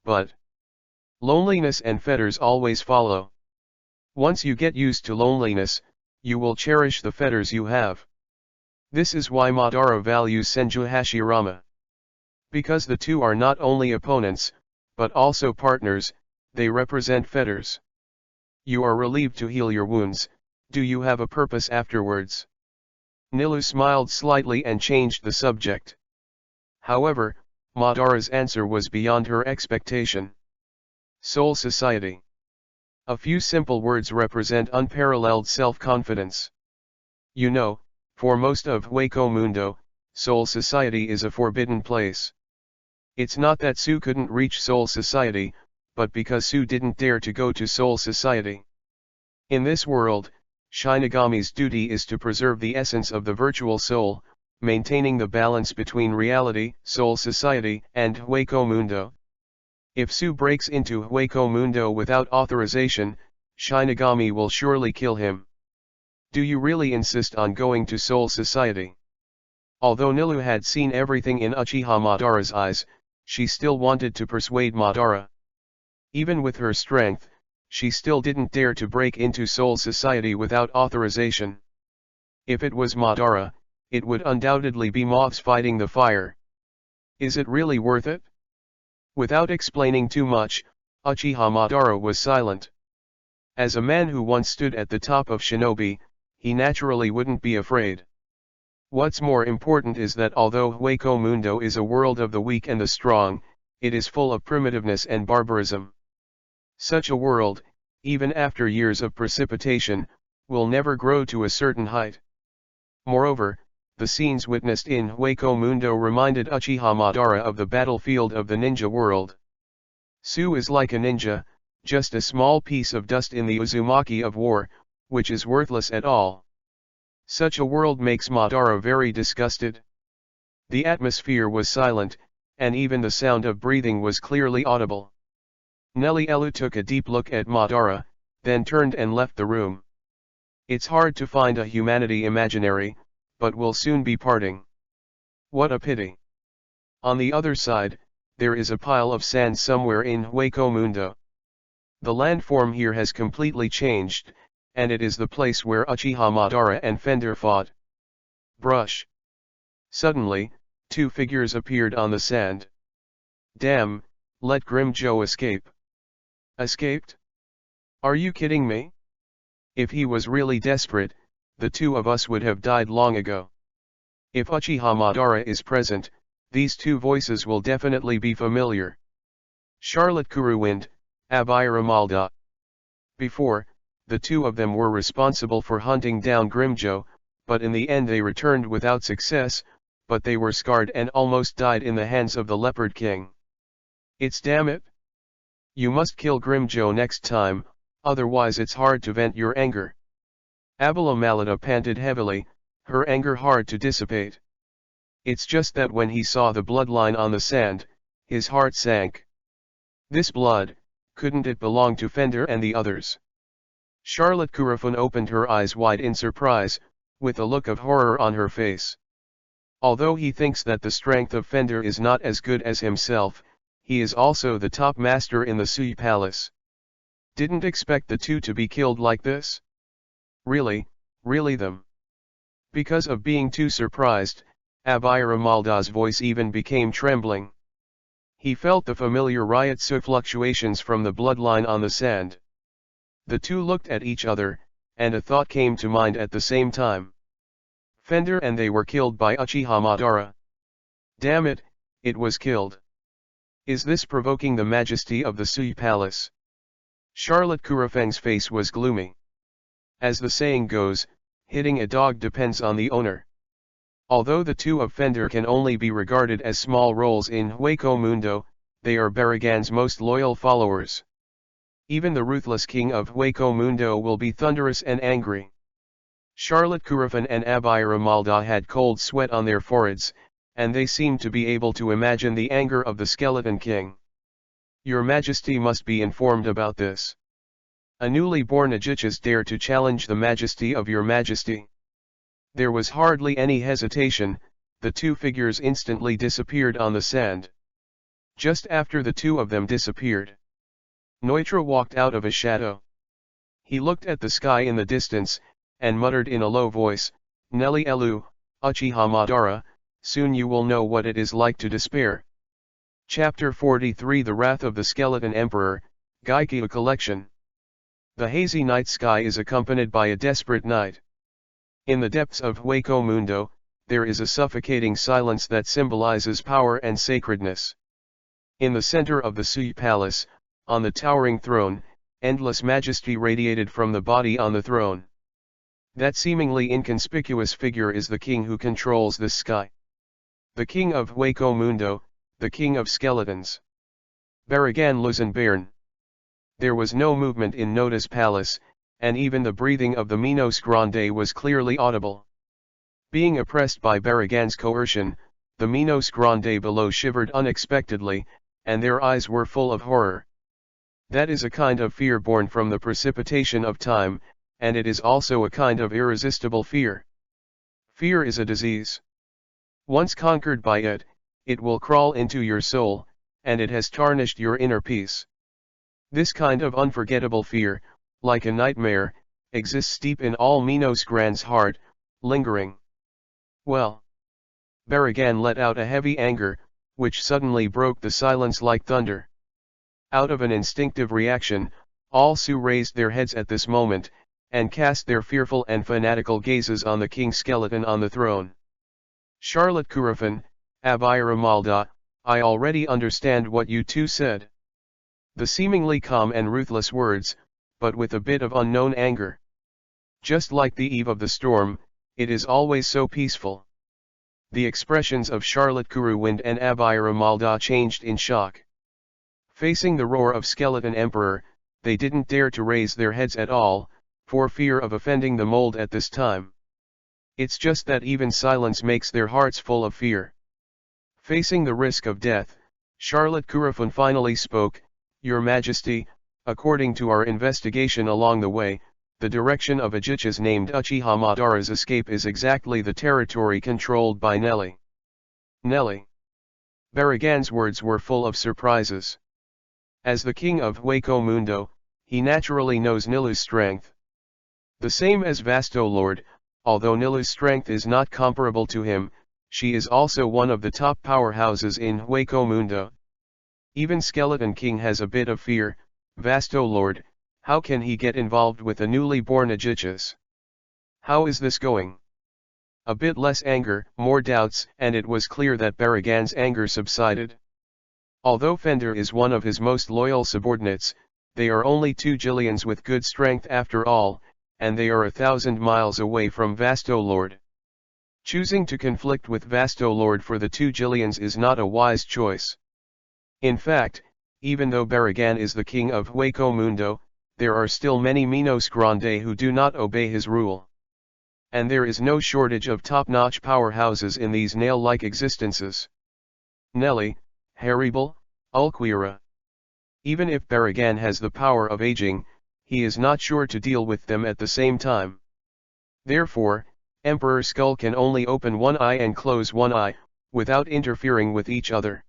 But loneliness and fetters always follow. Once you get used to loneliness, you will cherish the fetters you have. This is why Madara values Senju Hashirama. Because the two are not only opponents, but also partners, they represent fetters. You are relieved to heal your wounds, do you have a purpose afterwards? Nilu smiled slightly and changed the subject. However, Madara's answer was beyond her expectation. Soul Society. A few simple words represent unparalleled self-confidence. You know, for most of Hueco Mundo, Soul Society is a forbidden place. It's not that Su couldn't reach Soul Society, but because Su didn't dare to go to Soul Society. In this world, Shinigami's duty is to preserve the essence of the virtual soul, maintaining the balance between reality, Soul Society, and Hueco Mundo. If Su breaks into Hueco Mundo without authorization, Shinigami will surely kill him. Do you really insist on going to Soul Society? Although Nilu had seen everything in Uchiha Madara's eyes, she still wanted to persuade Madara. Even with her strength, she still didn't dare to break into Soul Society without authorization. If it was Madara, it would undoubtedly be moths fighting the fire. Is it really worth it? Without explaining too much, Uchiha Madara was silent. As a man who once stood at the top of shinobi, he naturally wouldn't be afraid. What's more important is that although Hueco Mundo is a world of the weak and the strong, it is full of primitiveness and barbarism. Such a world, even after years of precipitation, will never grow to a certain height. Moreover, the scenes witnessed in Hueco Mundo reminded Uchiha Madara of the battlefield of the ninja world. Su is like a ninja, just a small piece of dust in the Uzumaki of war, which is worthless at all. Such a world makes Madara very disgusted. The atmosphere was silent, and even the sound of breathing was clearly audible. Nellie Elu took a deep look at Madara, then turned and left the room. It's hard to find a humanity imaginary, but we'll soon be parting. What a pity. On the other side, there is a pile of sand somewhere in Hueco Mundo. The landform here has completely changed, and it is the place where Uchiha Madara and Fender fought. Brush. Suddenly, two figures appeared on the sand. Damn, let Grimjo escape. Escaped? Are you kidding me? If he was really desperate, the two of us would have died long ago. If Uchiha Madara is present, these two voices will definitely be familiar. Charlotte Kuruwind, Abira Malda. Before, the two of them were responsible for hunting down Grimjo, but in the end they returned without success, but they were scarred and almost died in the hands of the Leopard King. It's damn it. You must kill Grimjo next time, otherwise it's hard to vent your anger. Abila Malada panted heavily, her anger hard to dissipate. It's just that when he saw the bloodline on the sand, his heart sank. This blood, couldn't it belong to Fender and the others? Charlotte Kurofun opened her eyes wide in surprise, with a look of horror on her face. Although he thinks that the strength of Fender is not as good as himself, he is also the top master in the Sui Palace. Didn't expect the two to be killed like this? Really them. Because of being too surprised, Abira Malda's voice even became trembling. He felt the familiar Ryotsu fluctuations from the bloodline on the sand. The two looked at each other, and a thought came to mind at the same time. Fender and they were killed by Uchiha Madara. Damn it, it was killed. Is this provoking the majesty of the Sui Palace? Charlotte Kurofeng's face was gloomy. As the saying goes, hitting a dog depends on the owner. Although the two of Fender can only be regarded as small roles in Hueco Mundo, they are Baragan's most loyal followers. Even the ruthless king of Hueco Mundo will be thunderous and angry. Charlotte Kurofan and Abira Malda had cold sweat on their foreheads, and they seemed to be able to imagine the anger of the Skeleton King. Your Majesty must be informed about this. A newly born Aegis dare to challenge the majesty of your Majesty. There was hardly any hesitation, the two figures instantly disappeared on the sand. Just after the two of them disappeared, Neutra walked out of a shadow. He looked at the sky in the distance, and muttered in a low voice, Nellie Elu, Uchiha Madara, soon you will know what it is like to despair. Chapter 43 The Wrath of the Skeleton Emperor, Gaikyu Collection. The hazy night sky is accompanied by a desperate night. In the depths of Hueco Mundo, there is a suffocating silence that symbolizes power and sacredness. In the center of the Sui Palace, on the towering throne, endless majesty radiated from the body on the throne. That seemingly inconspicuous figure is the king who controls the sky. The king of Hueco Mundo, the king of skeletons. Baragan Luzenbairn. There was no movement in Noda's palace, and even the breathing of the Minos Grande was clearly audible. Being oppressed by Baragan's coercion, the Minos Grande below shivered unexpectedly, and their eyes were full of horror. That is a kind of fear born from the precipitation of time, and it is also a kind of irresistible fear. Fear is a disease. Once conquered by it, it will crawl into your soul, and it has tarnished your inner peace. This kind of unforgettable fear, like a nightmare, exists deep in all Minos Grande's heart, lingering. Well. Baragan let out a heavy anger, which suddenly broke the silence like thunder. Out of an instinctive reaction, all Sioux raised their heads at this moment, and cast their fearful and fanatical gazes on the king skeleton on the throne. Charlotte Kurofan, Abira Malda, I already understand what you two said. The seemingly calm and ruthless words, but with a bit of unknown anger. Just like the eve of the storm, it is always so peaceful. The expressions of Charlotte Kuruwind and Abira Malda changed in shock. Facing the roar of Skeleton Emperor, they didn't dare to raise their heads at all, for fear of offending the mold at this time. It's just that even silence makes their hearts full of fear. Facing the risk of death, Charlotte Kurofan finally spoke, Your Majesty, according to our investigation along the way, the direction of Uchiha's named Uchiha Madara's escape is exactly the territory controlled by Nelly. Nelly. Baragan's words were full of surprises. As the king of Hueco Mundo, he naturally knows Nilu's strength. The same as Vasto Lord, although Nilu's strength is not comparable to him, she is also one of the top powerhouses in Hueco Mundo. Even Skeleton King has a bit of fear. Vasto Lord, how can he get involved with the newly born Uchichas? How is this going? A bit less anger, more doubts, and it was clear that Baragan's anger subsided. Although Fender is one of his most loyal subordinates, they are only 2 Jillians with good strength after all, and they are 1,000 miles away from Vasto Lord. Choosing to conflict with Vasto Lord for the 2 Jillians is not a wise choice. In fact, even though Baragan is the king of Hueco Mundo, there are still many Minos Grande who do not obey his rule. And there is no shortage of top-notch powerhouses in these nail-like existences. Nelly, Haribal, Ulquira. Even if Baragan has the power of aging, he is not sure to deal with them at the same time. Therefore, Emperor Skull can only open one eye and close one eye, without interfering with each other.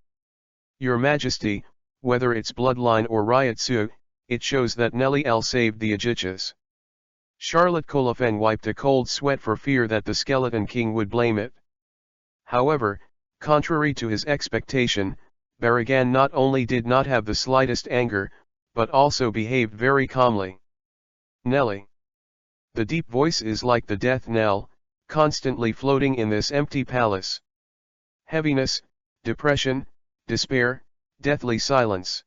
Your Majesty, whether it's bloodline or Ryotsu, it shows that Nelly L saved the Uchichas. Charlotte Kolofeng wiped a cold sweat for fear that the Skeleton King would blame it. However, contrary to his expectation, Baragan not only did not have the slightest anger, but also behaved very calmly. Nelly. The deep voice is like the death knell, constantly floating in this empty palace. Heaviness, depression, despair, deathly silence.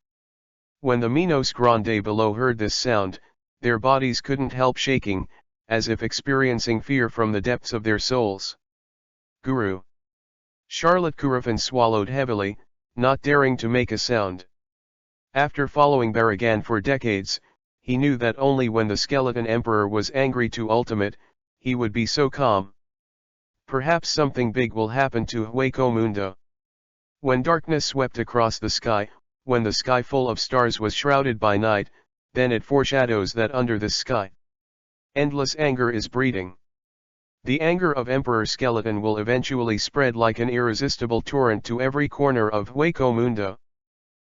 When the Minos Grande below heard this sound, their bodies couldn't help shaking, as if experiencing fear from the depths of their souls. Guru. Charlotte Kurofan swallowed heavily, not daring to make a sound. After following Baragan for decades, he knew that only when the Skeleton Emperor was angry to ultimate, he would be so calm. Perhaps something big will happen to Hueco Mundo. When darkness swept across the sky, when the sky full of stars was shrouded by night, then it foreshadows that under this sky, endless anger is breeding. The anger of Emperor Skeleton will eventually spread like an irresistible torrent to every corner of Hueco Mundo.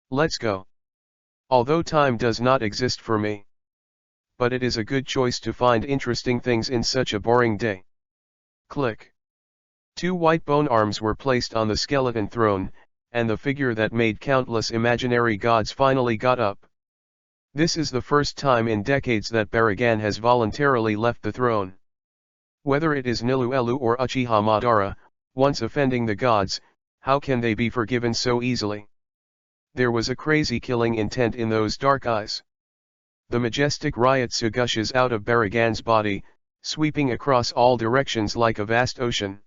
Let's go. Although time does not exist for me. But it is a good choice to find interesting things in such a boring day. Click. 2 white bone arms were placed on the skeleton throne, and the figure that made countless imaginary gods finally got up. This is the first time in decades that Baragan has voluntarily left the throne. Whether it is Niluelu or Uchiha Madara, once offending the gods, how can they be forgiven so easily? There was a crazy killing intent in those dark eyes. The majestic Ryotsu gushes out of Baragan's body, sweeping across all directions like a vast ocean.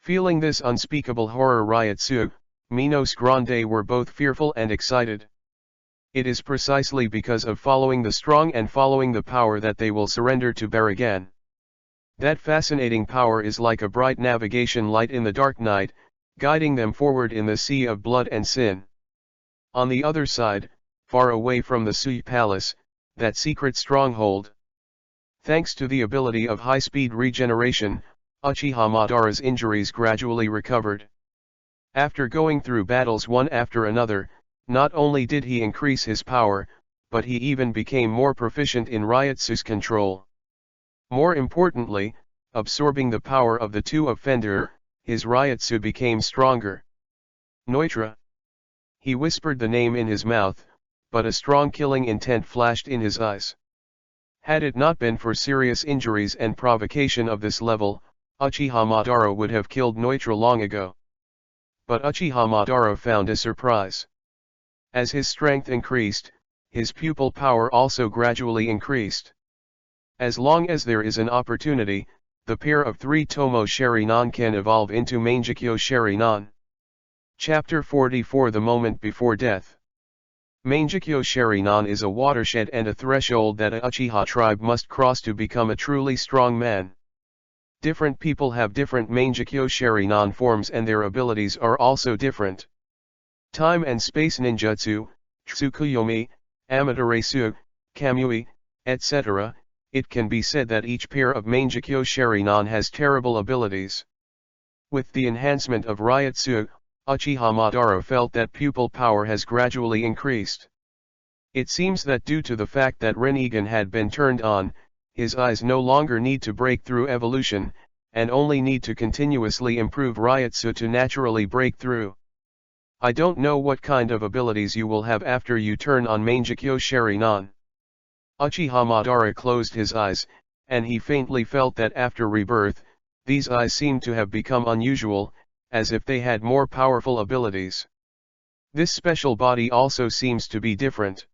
Feeling this unspeakable horror, Ryotsu, Minos Grande were both fearful and excited. It is precisely because of following the strong and following the power that they will surrender to Baragan. That fascinating power is like a bright navigation light in the dark night, guiding them forward in the sea of blood and sin. On the other side, far away from the Sui Palace, that secret stronghold. Thanks to the ability of high-speed regeneration, Uchiha Madara's injuries gradually recovered. After going through battles one after another, not only did he increase his power, but he even became more proficient in Ryotsu's control. More importantly, absorbing the power of the two of Fender, his Ryotsu became stronger. Neutra. He whispered the name in his mouth, but a strong killing intent flashed in his eyes. Had it not been for serious injuries and provocation of this level, Uchiha Madara would have killed Neutra long ago. But Uchiha Madara found a surprise. As his strength increased, his pupil power also gradually increased. As long as there is an opportunity, the pair of 3 Tomo Sharinan can evolve into Mangekyo Sharinan. Chapter 44 The Moment Before Death. Mangekyo Sharinan is a watershed and a threshold that a Uchiha tribe must cross to become a truly strong man. Different people have different Mangekyo Sharinan forms and their abilities are also different. Time and space ninjutsu, Tsukuyomi, Amaterasu, Kamui, etc., it can be said that each pair of Mangekyo Sharinan has terrible abilities. With the enhancement of Ryutsu, Uchiha Madara felt that pupil power has gradually increased. It seems that due to the fact that Rinnegan had been turned on, his eyes no longer need to break through evolution, and only need to continuously improve Ryutsu to naturally break through. I don't know what kind of abilities you will have after you turn on Mangekyo Sharinan. Uchiha Madara closed his eyes, and he faintly felt that after rebirth, these eyes seemed to have become unusual, as if they had more powerful abilities. This special body also seems to be different.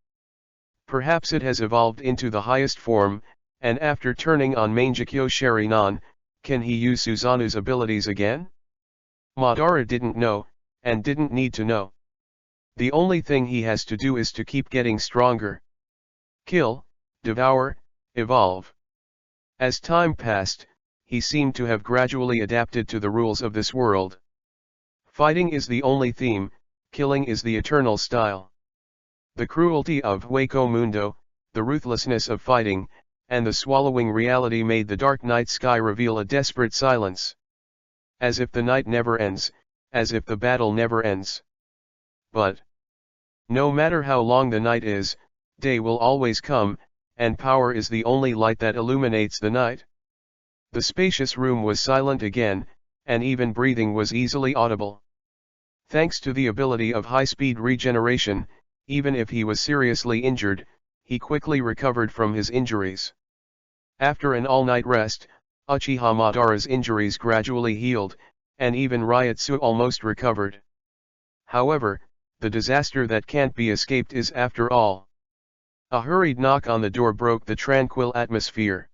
Perhaps it has evolved into the highest form, and after turning on Mangekyo Sharinan, can he use Suzanu's abilities again? Madara didn't know, and didn't need to know. The only thing he has to do is to keep getting stronger. Kill, devour, evolve. As time passed, he seemed to have gradually adapted to the rules of this world. Fighting is the only theme, killing is the eternal style. The cruelty of Hueco Mundo, the ruthlessness of fighting, and the swallowing reality made the dark night sky reveal a desperate silence. As if the night never ends, as if the battle never ends. But no matter how long the night is, day will always come, and power is the only light that illuminates the night. The spacious room was silent again, and even breathing was easily audible. Thanks to the ability of high-speed regeneration, even if he was seriously injured, he quickly recovered from his injuries. After an all-night rest, Uchiha Madara's injuries gradually healed, and even Ryutsu almost recovered. However, the disaster that can't be escaped is after all. A hurried knock on the door broke the tranquil atmosphere.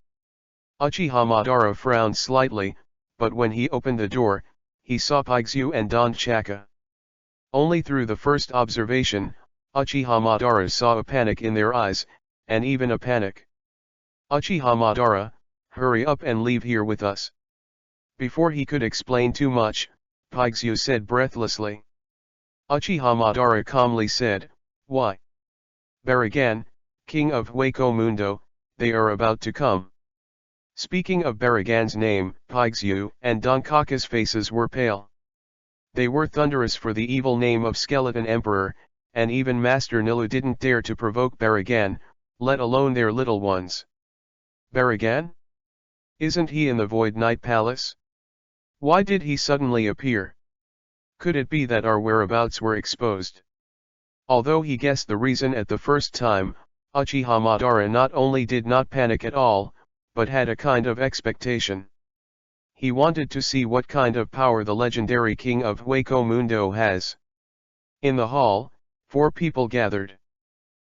Uchiha Madara frowned slightly, but when he opened the door, he saw Paigyu and Don Chaka. Only through the first observation, Uchiha Madara saw a panic in their eyes, and even a panic. Uchiha Madara, hurry up and leave here with us. Before he could explain too much, Paigyu said breathlessly. Uchiha Madara calmly said, "Why? Baragan, king of Hueco Mundo, they are about to come." Speaking of Baragan's name, Paigyu and Donkaka's faces were pale. They were thunderous for the evil name of Skeleton Emperor, and even Master Nilu didn't dare to provoke Baragan, let alone their little ones. Baragan? Isn't he in the Void Night Palace? Why did he suddenly appear? Could it be that our whereabouts were exposed? Although he guessed the reason at the first time, Uchiha Madara not only did not panic at all, but had a kind of expectation. He wanted to see what kind of power the legendary king of Hueco Mundo has. In the hall, 4 people gathered.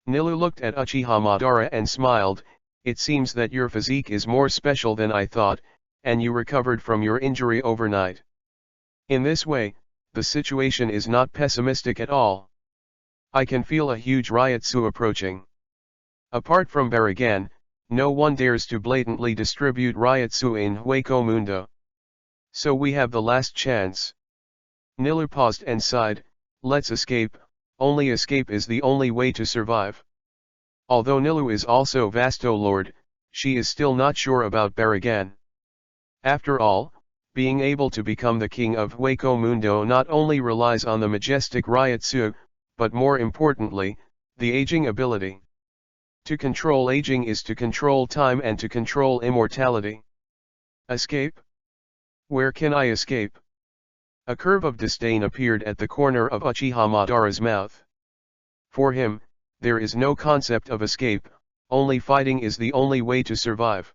Nilu looked at Uchiha Madara and smiled. "It seems that your physique is more special than I thought, and you recovered from your injury overnight. In this way, the situation is not pessimistic at all. I can feel a huge Ryutsu approaching. Apart from Baragan, no one dares to blatantly distribute Ryutsu in Hueco Mundo. So we have the last chance." Nilu paused and sighed, "Let's escape, only escape is the only way to survive." Although Nilu is also Vasto Lord, she is still not sure about Baragan. After all, being able to become the king of Hueco Mundo not only relies on the majestic Ryutsu, but more importantly, the aging ability. To control aging is to control time and to control immortality. Escape? Where can I escape? A curve of disdain appeared at the corner of Uchiha Madara's mouth. For him, there is no concept of escape, only fighting is the only way to survive.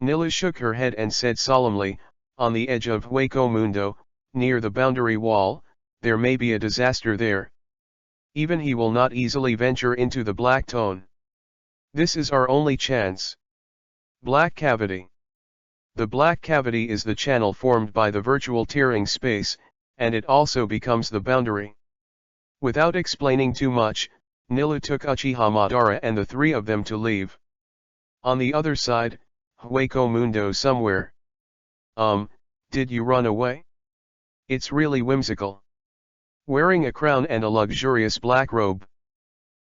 Nila shook her head and said solemnly, on the edge of Hueco Mundo, near the boundary wall, there may be a disaster there. Even he will not easily venture into the black tone. This is our only chance. Black cavity. The black cavity is the channel formed by the virtual tearing space, and it also becomes the boundary. Without explaining too much, Nila took Uchiha Madara and the three of them to leave. On the other side, Hueco Mundo somewhere. Did you run away? It's really whimsical. Wearing a crown and a luxurious black robe.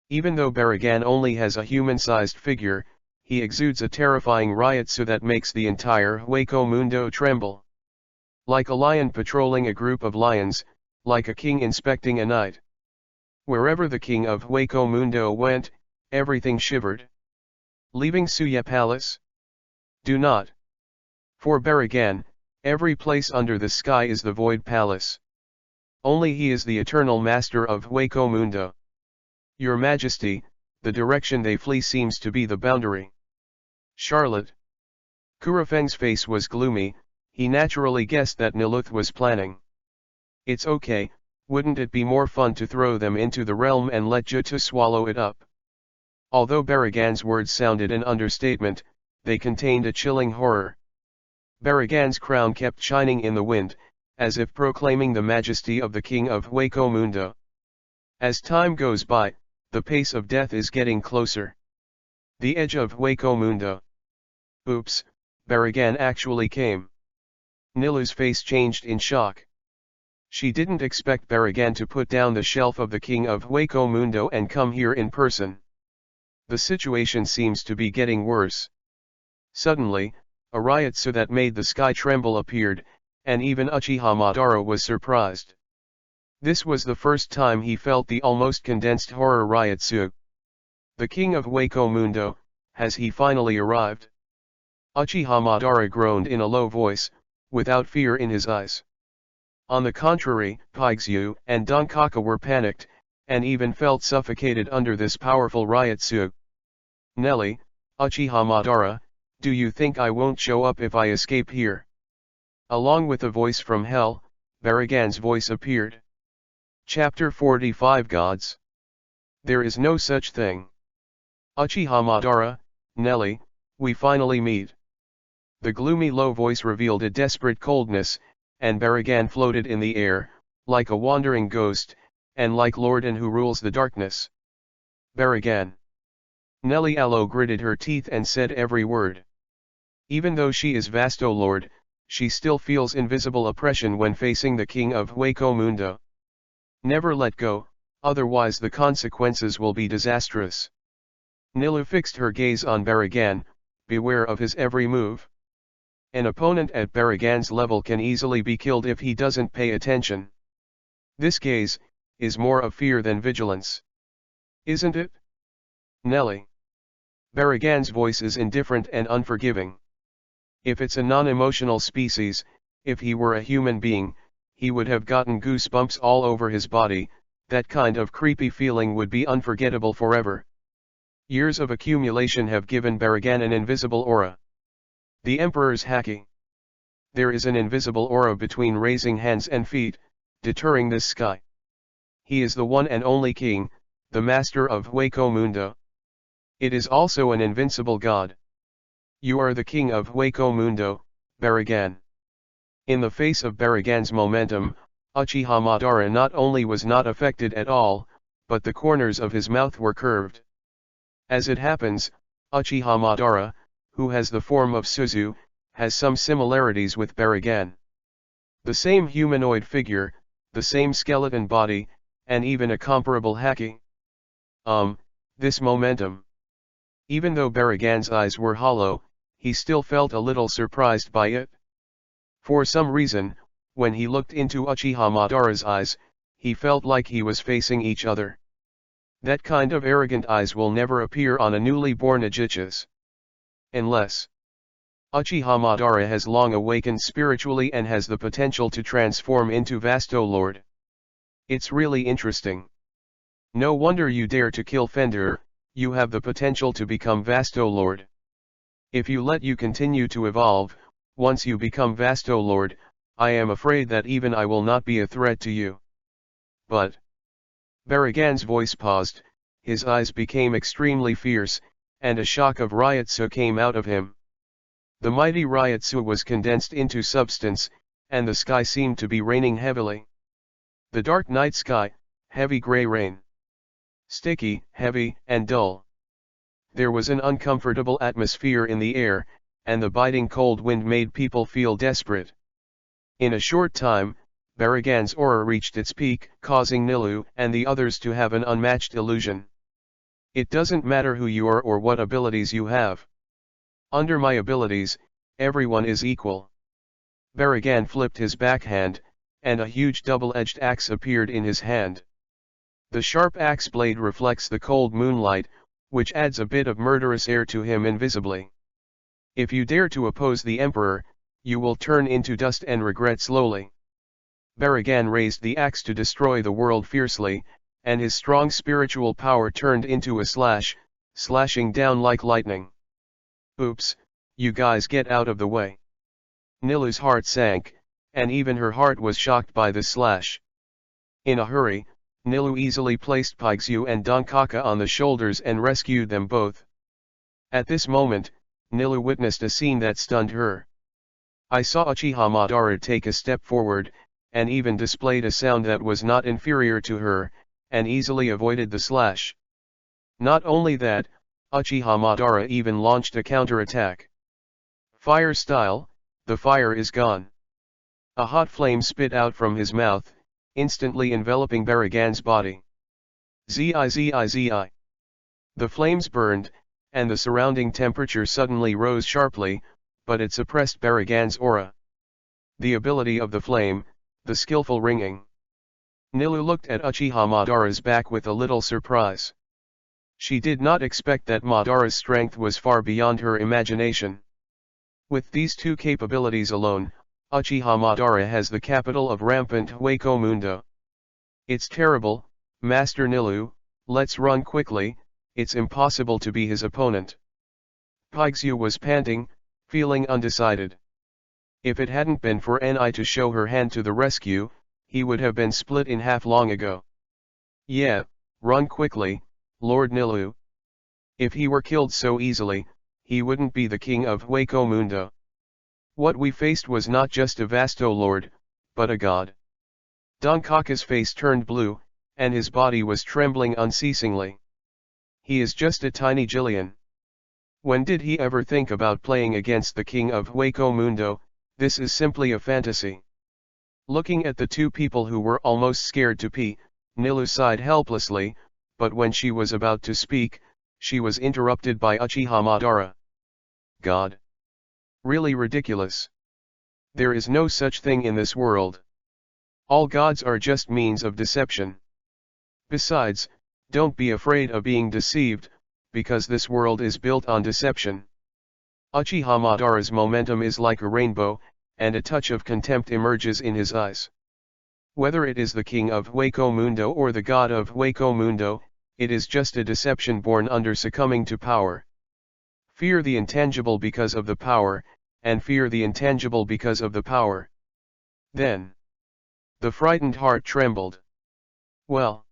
Even though Baragan only has a human-sized figure, he exudes a terrifying ryotsu that makes the entire Hueco Mundo tremble. Like a lion patrolling a group of lions, like a king inspecting a knight. Wherever the king of Hueco Mundo went, everything shivered. Leaving Suya Palace? Do not. For Baragan, every place under the sky is the Void Palace. Only he is the eternal master of Hueco Mundo. Your Majesty, the direction they flee seems to be the boundary. Charlotte. Kurofeng's face was gloomy, he naturally guessed that Niluth was planning. It's okay, wouldn't it be more fun to throw them into the realm and let Jutu swallow it up? Although Baragan's words sounded an understatement, they contained a chilling horror. Baragan's crown kept shining in the wind, as if proclaiming the majesty of the king of Hueco Mundo. As time goes by, the pace of death is getting closer. The edge of Hueco Mundo. Oops, Baragan actually came. Nilu's face changed in shock. She didn't expect Baragan to put down the shelf of the king of Hueco Mundo and come here in person. The situation seems to be getting worse. Suddenly, a ryotsu that made the sky tremble appeared, and even Uchiha Madara was surprised. This was the first time he felt the almost condensed horror ryotsu. The king of Hueco Mundo, has he finally arrived? Uchiha Madara groaned in a low voice, without fear in his eyes. On the contrary, Paigyu and Donkaka were panicked, and even felt suffocated under this powerful ryotsu. Nelly, Uchiha Madara, do you think I won't show up if I escape here? Along with a voice from hell, Baragan's voice appeared. Chapter 45 Gods. There is no such thing. Uchiha Madara, Nelly, we finally meet. The gloomy low voice revealed a desperate coldness, and Baragan floated in the air, like a wandering ghost, and like Lorden who rules the darkness. Baragan. Nelly Allo gritted her teeth and said every word. Even though she is Vasto Lord, she still feels invisible oppression when facing the king of Hueco Mundo. Never let go, otherwise the consequences will be disastrous. Nilu fixed her gaze on Baragan, beware of his every move. An opponent at Baragan's level can easily be killed if he doesn't pay attention. This gaze is more of fear than vigilance. Isn't it? Nelly. Baragan's voice is indifferent and unforgiving. If it's a non-emotional species, if he were a human being, he would have gotten goosebumps all over his body, that kind of creepy feeling would be unforgettable forever. Years of accumulation have given Baragan an invisible aura. The Emperor's haki. There is an invisible aura between raising hands and feet, deterring this sky. He is the one and only king, the master of Hueco Mundo. It is also an invincible god. You are the king of Hueco Mundo, Baragan. In the face of Baragan's momentum, Uchiha Madara not only was not affected at all, but the corners of his mouth were curved. As it happens, Uchiha Madara, who has the form of Suzu, has some similarities with Baragan. The same humanoid figure, the same skeleton body, and even a comparable haki. This momentum. Even though Baragan's eyes were hollow, he still felt a little surprised by it. For some reason, when he looked into Uchiha Madara's eyes, he felt like he was facing each other. That kind of arrogant eyes will never appear on a newly born Uchiha's. Unless Uchiha Madara has long awakened spiritually and has the potential to transform into Vasto Lord. It's really interesting. No wonder you dare to kill Fender, you have the potential to become Vasto Lord. If you let you continue to evolve, once you become Vasto Lord, I am afraid that even I will not be a threat to you. But Baragan's voice paused, his eyes became extremely fierce, and a shock of Ryotsu came out of him. The mighty Ryotsu was condensed into substance, and the sky seemed to be raining heavily. The dark night sky, heavy grey rain. Sticky, heavy, and dull. There was an uncomfortable atmosphere in the air, and the biting cold wind made people feel desperate. In a short time, Baragan's aura reached its peak, causing Nilu and the others to have an unmatched illusion. It doesn't matter who you are or what abilities you have. Under my abilities, everyone is equal. Baragan flipped his backhand, and a huge double-edged axe appeared in his hand. The sharp axe blade reflects the cold moonlight, which adds a bit of murderous air to him invisibly. If you dare to oppose the Emperor, you will turn into dust and regret slowly. Baragan raised the axe to destroy the world fiercely, and his strong spiritual power turned into a slash, slashing down like lightning. Oops, you guys get out of the way. Nilu's heart sank, and even her heart was shocked by the slash. In a hurry, Nilu easily placed Paigyu and Donkaka on the shoulders and rescued them both. At this moment, Nilu witnessed a scene that stunned her. I saw Uchiha Madara take a step forward, and even displayed a sound that was not inferior to her, and easily avoided the slash. Not only that, Uchiha Madara even launched a counterattack. Fire style, the fire is gone. A hot flame spit out from his mouth, instantly enveloping Baragan's body. Zi. The flames burned, and the surrounding temperature suddenly rose sharply, but it suppressed Baragan's aura. The ability of the flame, the skillful ringing. Nilu looked at Uchiha Madara's back with a little surprise. She did not expect that Madara's strength was far beyond her imagination. With these two capabilities alone, Uchiha Madara has the capital of rampant Hueco Mundo. It's terrible, Master Nilu, let's run quickly, it's impossible to be his opponent. Paigyu was panting, feeling undecided. If it hadn't been for Ni to show her hand to the rescue, he would have been split in half long ago. Yeah, run quickly, Lord Nilu. If he were killed so easily, he wouldn't be the king of Hueco Mundo. What we faced was not just a Vasto Lord, but a god. Donkaka's face turned blue, and his body was trembling unceasingly. He is just a tiny Jillian. When did he ever think about playing against the king of Hueco Mundo? This is simply a fantasy. Looking at the two people who were almost scared to pee, Nilu sighed helplessly, but when she was about to speak, she was interrupted by Uchiha Madara. God. Really ridiculous. There is no such thing in this world. All gods are just means of deception. Besides, don't be afraid of being deceived, because this world is built on deception. Uchiha Madara's momentum is like a rainbow, and a touch of contempt emerges in his eyes. Whether it is the king of Hueco Mundo or the god of Hueco Mundo, it is just a deception born under succumbing to power. Fear the intangible because of the power, and fear the intangible because of the power. Then the frightened heart trembled. Well.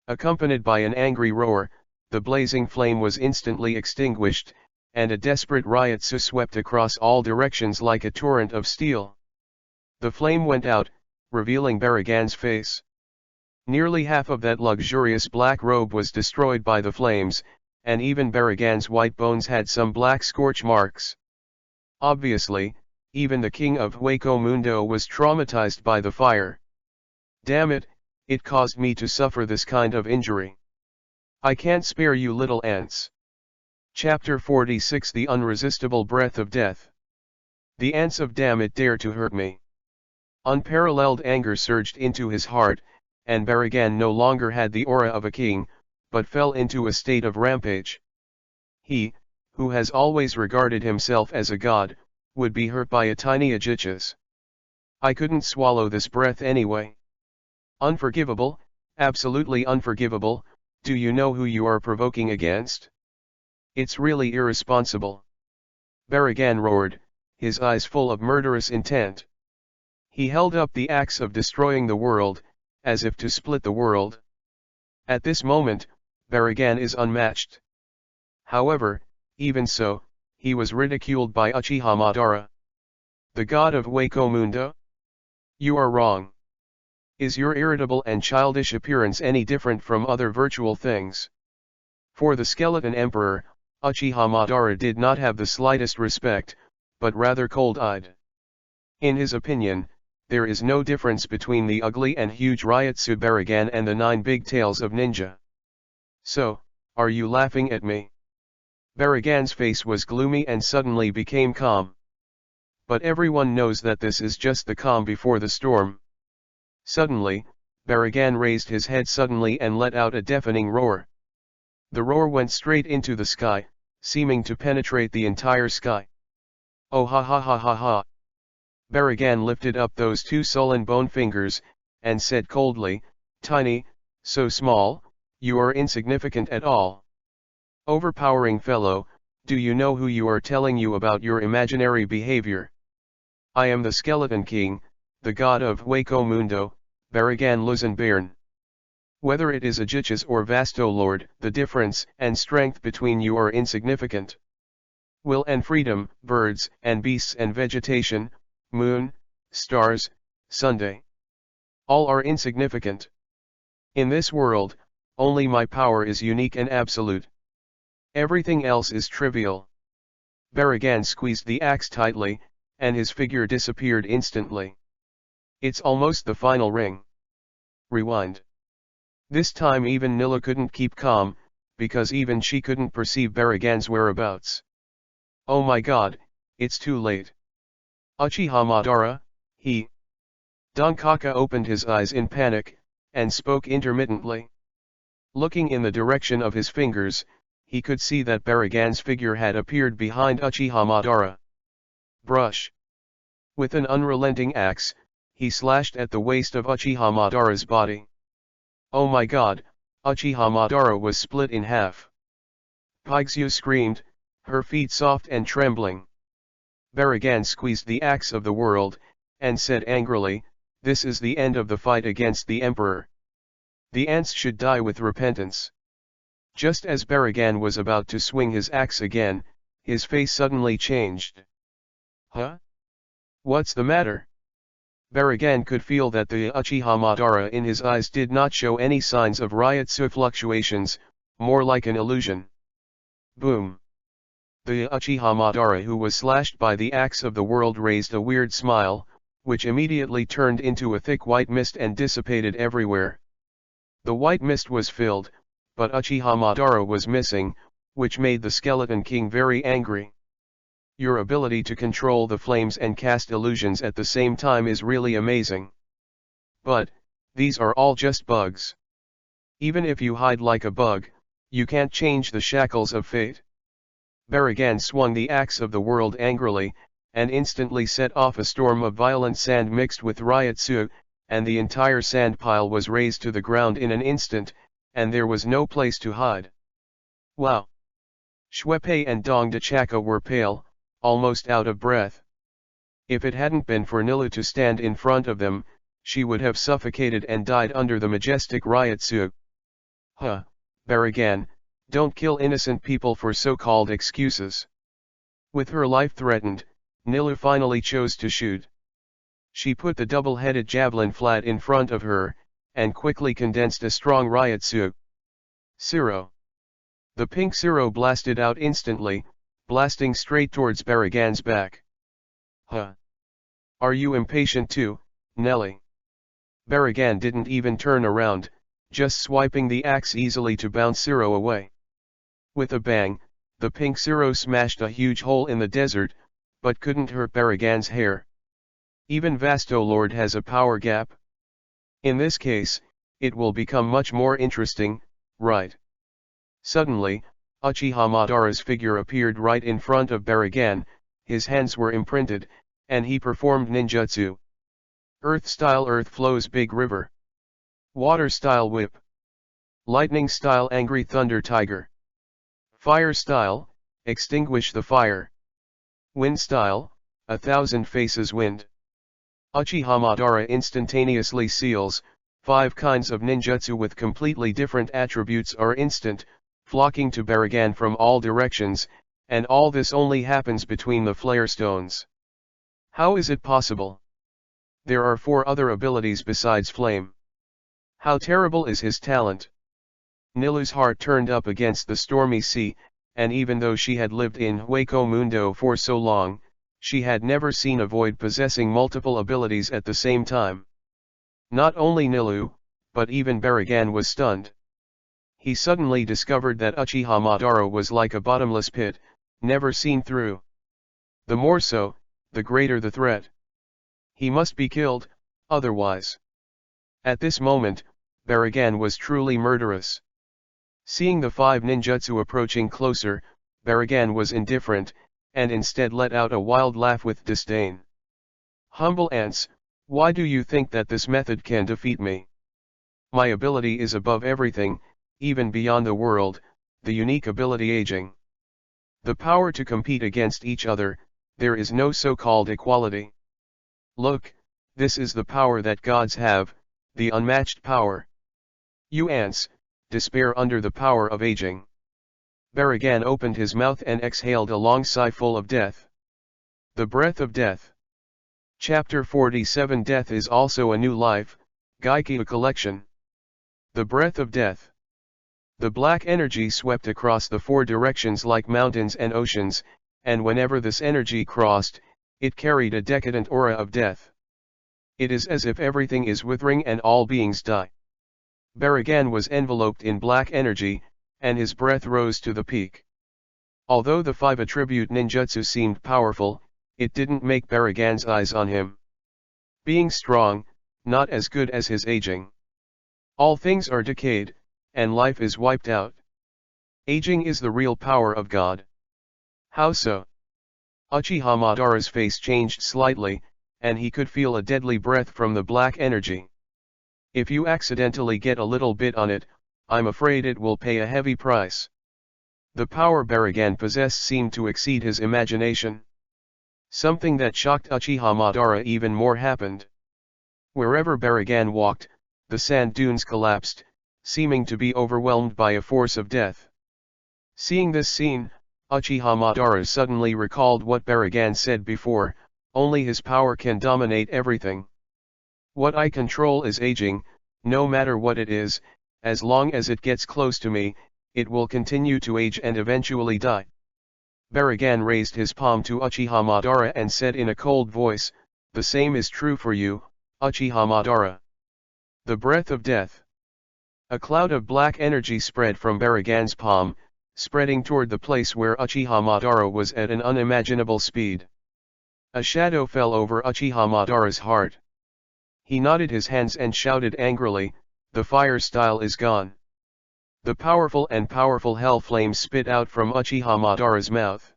Accompanied by an angry roar, the blazing flame was instantly extinguished, and a desperate Ryotsu swept across all directions like a torrent of steel. The flame went out, revealing Baragan's face. Nearly half of that luxurious black robe was destroyed by the flames, and even Baragan's white bones had some black scorch marks. Obviously, even the king of Hueco Mundo was traumatized by the fire. Damn it, it caused me to suffer this kind of injury. I can't spare you little ants. Chapter 46 The Unresistible Breath of Death. The ants of damn it dare to hurt me. Unparalleled anger surged into his heart, and Baragan no longer had the aura of a king, but fell into a state of rampage. He, who has always regarded himself as a god, would be hurt by a tiny Uchiha's. I couldn't swallow this breath anyway. Unforgivable, absolutely unforgivable. Do you know who you are provoking against? It's really irresponsible. Baragan roared, his eyes full of murderous intent. He held up the axe of destroying the world, as if to split the world. At this moment, Baragan is unmatched. However, even so, he was ridiculed by Uchiha Madara. The god of Wakomunda? You are wrong. Is your irritable and childish appearance any different from other virtual things? For the skeleton emperor, Uchiha Madara did not have the slightest respect, but rather cold-eyed. In his opinion, there is no difference between the ugly and huge Ryotsu Baragan and the 9 big tails of ninja. So, are you laughing at me? Baragan's face was gloomy and suddenly became calm. But everyone knows that this is just the calm before the storm. Suddenly, Baragan raised his head suddenly and let out a deafening roar. The roar went straight into the sky, seeming to penetrate the entire sky. Oh ha ha ha ha ha! Baragan lifted up those 2 sullen bone fingers, and said coldly, "Tiny, so small, you are insignificant at all. Overpowering fellow, do you know who you are telling you about your imaginary behavior? I am the Skeleton King, the god of Wakomundo, Baragan Luzenbairn. Whether it is Uchiha's or Vasto Lord, the difference and strength between you are insignificant. Will and freedom, birds and beasts and vegetation, moon, stars, Sunday. All are insignificant. In this world, only my power is unique and absolute. Everything else is trivial." Baragan squeezed the axe tightly, and his figure disappeared instantly. It's almost the final ring. Rewind. This time even Nilla couldn't keep calm, because even she couldn't perceive Baragan's whereabouts. Oh my god, it's too late. Uchiha Madara, he. Donkaka opened his eyes in panic, and spoke intermittently. Looking in the direction of his fingers, he could see that Baragan's figure had appeared behind Uchiha Madara. Brush. With an unrelenting axe, he slashed at the waist of Uchiha Madara's body. Oh my god, Uchiha Madara was split in half. Pygzyu screamed, her feet soft and trembling. Baragan squeezed the axe of the world, and said angrily, "This is the end of the fight against the Emperor. The ants should die with repentance." Just as Baragan was about to swing his axe again, his face suddenly changed. Huh? What's the matter? Baragan could feel that the Uchiha Madara in his eyes did not show any signs of Ryotsu fluctuations, more like an illusion. Boom. The Uchiha Madara who was slashed by the axe of the world raised a weird smile, which immediately turned into a thick white mist and dissipated everywhere. The white mist was filled, but Uchiha Madara was missing, which made the Skeleton King very angry. Your ability to control the flames and cast illusions at the same time is really amazing. But, these are all just bugs. Even if you hide like a bug, you can't change the shackles of fate. Baragan swung the axe of the world angrily, and instantly set off a storm of violent sand mixed with Ryotsu, and the entire sand pile was razed to the ground in an instant, and there was no place to hide. Wow! Shuepei and Dong Dachaka were pale, almost out of breath. If it hadn't been for Nilla to stand in front of them, she would have suffocated and died under the majestic Ryotsu. Huh, Baragan, don't kill innocent people for so-called excuses. With her life threatened, Nilla finally chose to shoot. She put the double-headed javelin flat in front of her, and quickly condensed a strong Ryotsu. Zero. The pink zero blasted out instantly, blasting straight towards Baragan's back. Huh. Are you impatient too, Nelly? Baragan didn't even turn around, just swiping the axe easily to bounce Zero away. With a bang, the pink Zero smashed a huge hole in the desert, but couldn't hurt Baragan's hair. Even Vasto Lord has a power gap. In this case, it will become much more interesting, right? Suddenly, Uchiha Madara's figure appeared right in front of Baragan, his hands were imprinted, and he performed ninjutsu. Earth style earth flows big river. Water style whip. Lightning style angry thunder tiger. Fire style, extinguish the fire. Wind style, 1,000 faces wind. Uchiha Madara instantaneously seals, 5 kinds of ninjutsu with completely different attributes are instant, flocking to Baragan from all directions, and all this only happens between the flare stones. How is it possible? There are 4 other abilities besides flame. How terrible is his talent? Nilu's heart turned up against the stormy sea, and even though she had lived in Hueco Mundo for so long, she had never seen a void possessing multiple abilities at the same time. Not only Nilu, but even Baragan was stunned. He suddenly discovered that Uchiha Madara was like a bottomless pit, never seen through. The more so, the greater the threat. He must be killed, otherwise. At this moment, Baragan was truly murderous. Seeing the 5 ninjutsu approaching closer, Baragan was indifferent, and instead let out a wild laugh with disdain. Humble ants, why do you think that this method can defeat me? My ability is above everything, even beyond the world, the unique ability aging. The power to compete against each other, there is no so-called equality. Look, this is the power that gods have, the unmatched power. You ants, despair under the power of aging. Baragan opened his mouth and exhaled a long sigh full of death. The breath of death. Chapter 47 Death is also a new life, Gaikiu collection. The breath of death. The black energy swept across the 4 directions like mountains and oceans, and whenever this energy crossed, it carried a decadent aura of death. It is as if everything is withering and all beings die. Baragan was enveloped in black energy, and his breath rose to the peak. Although the 5 attribute ninjutsu seemed powerful, it didn't make Baragan's eyes on him. Being strong, not as good as his aging. All things are decayed, and life is wiped out. Aging is the real power of God. How so? Uchiha Madara's face changed slightly, and he could feel a deadly breath from the black energy. If you accidentally get a little bit on it, I'm afraid it will pay a heavy price. The power Baragan possessed seemed to exceed his imagination. Something that shocked Uchiha Madara even more happened. Wherever Baragan walked, the sand dunes collapsed, seeming to be overwhelmed by a force of death. Seeing this scene, Uchiha Madara suddenly recalled what Baragan said before, only his power can dominate everything. What I control is aging, no matter what it is, as long as it gets close to me, it will continue to age and eventually die. Baragan raised his palm to Uchiha Madara and said in a cold voice, the same is true for you, Uchiha Madara. The breath of death. A cloud of black energy spread from Baragan's palm, spreading toward the place where Uchiha Madara was at an unimaginable speed. A shadow fell over Uchiha Madara's heart. He knotted his hands and shouted angrily, the fire style is gone. The powerful hell flames spit out from Uchiha Madara's mouth.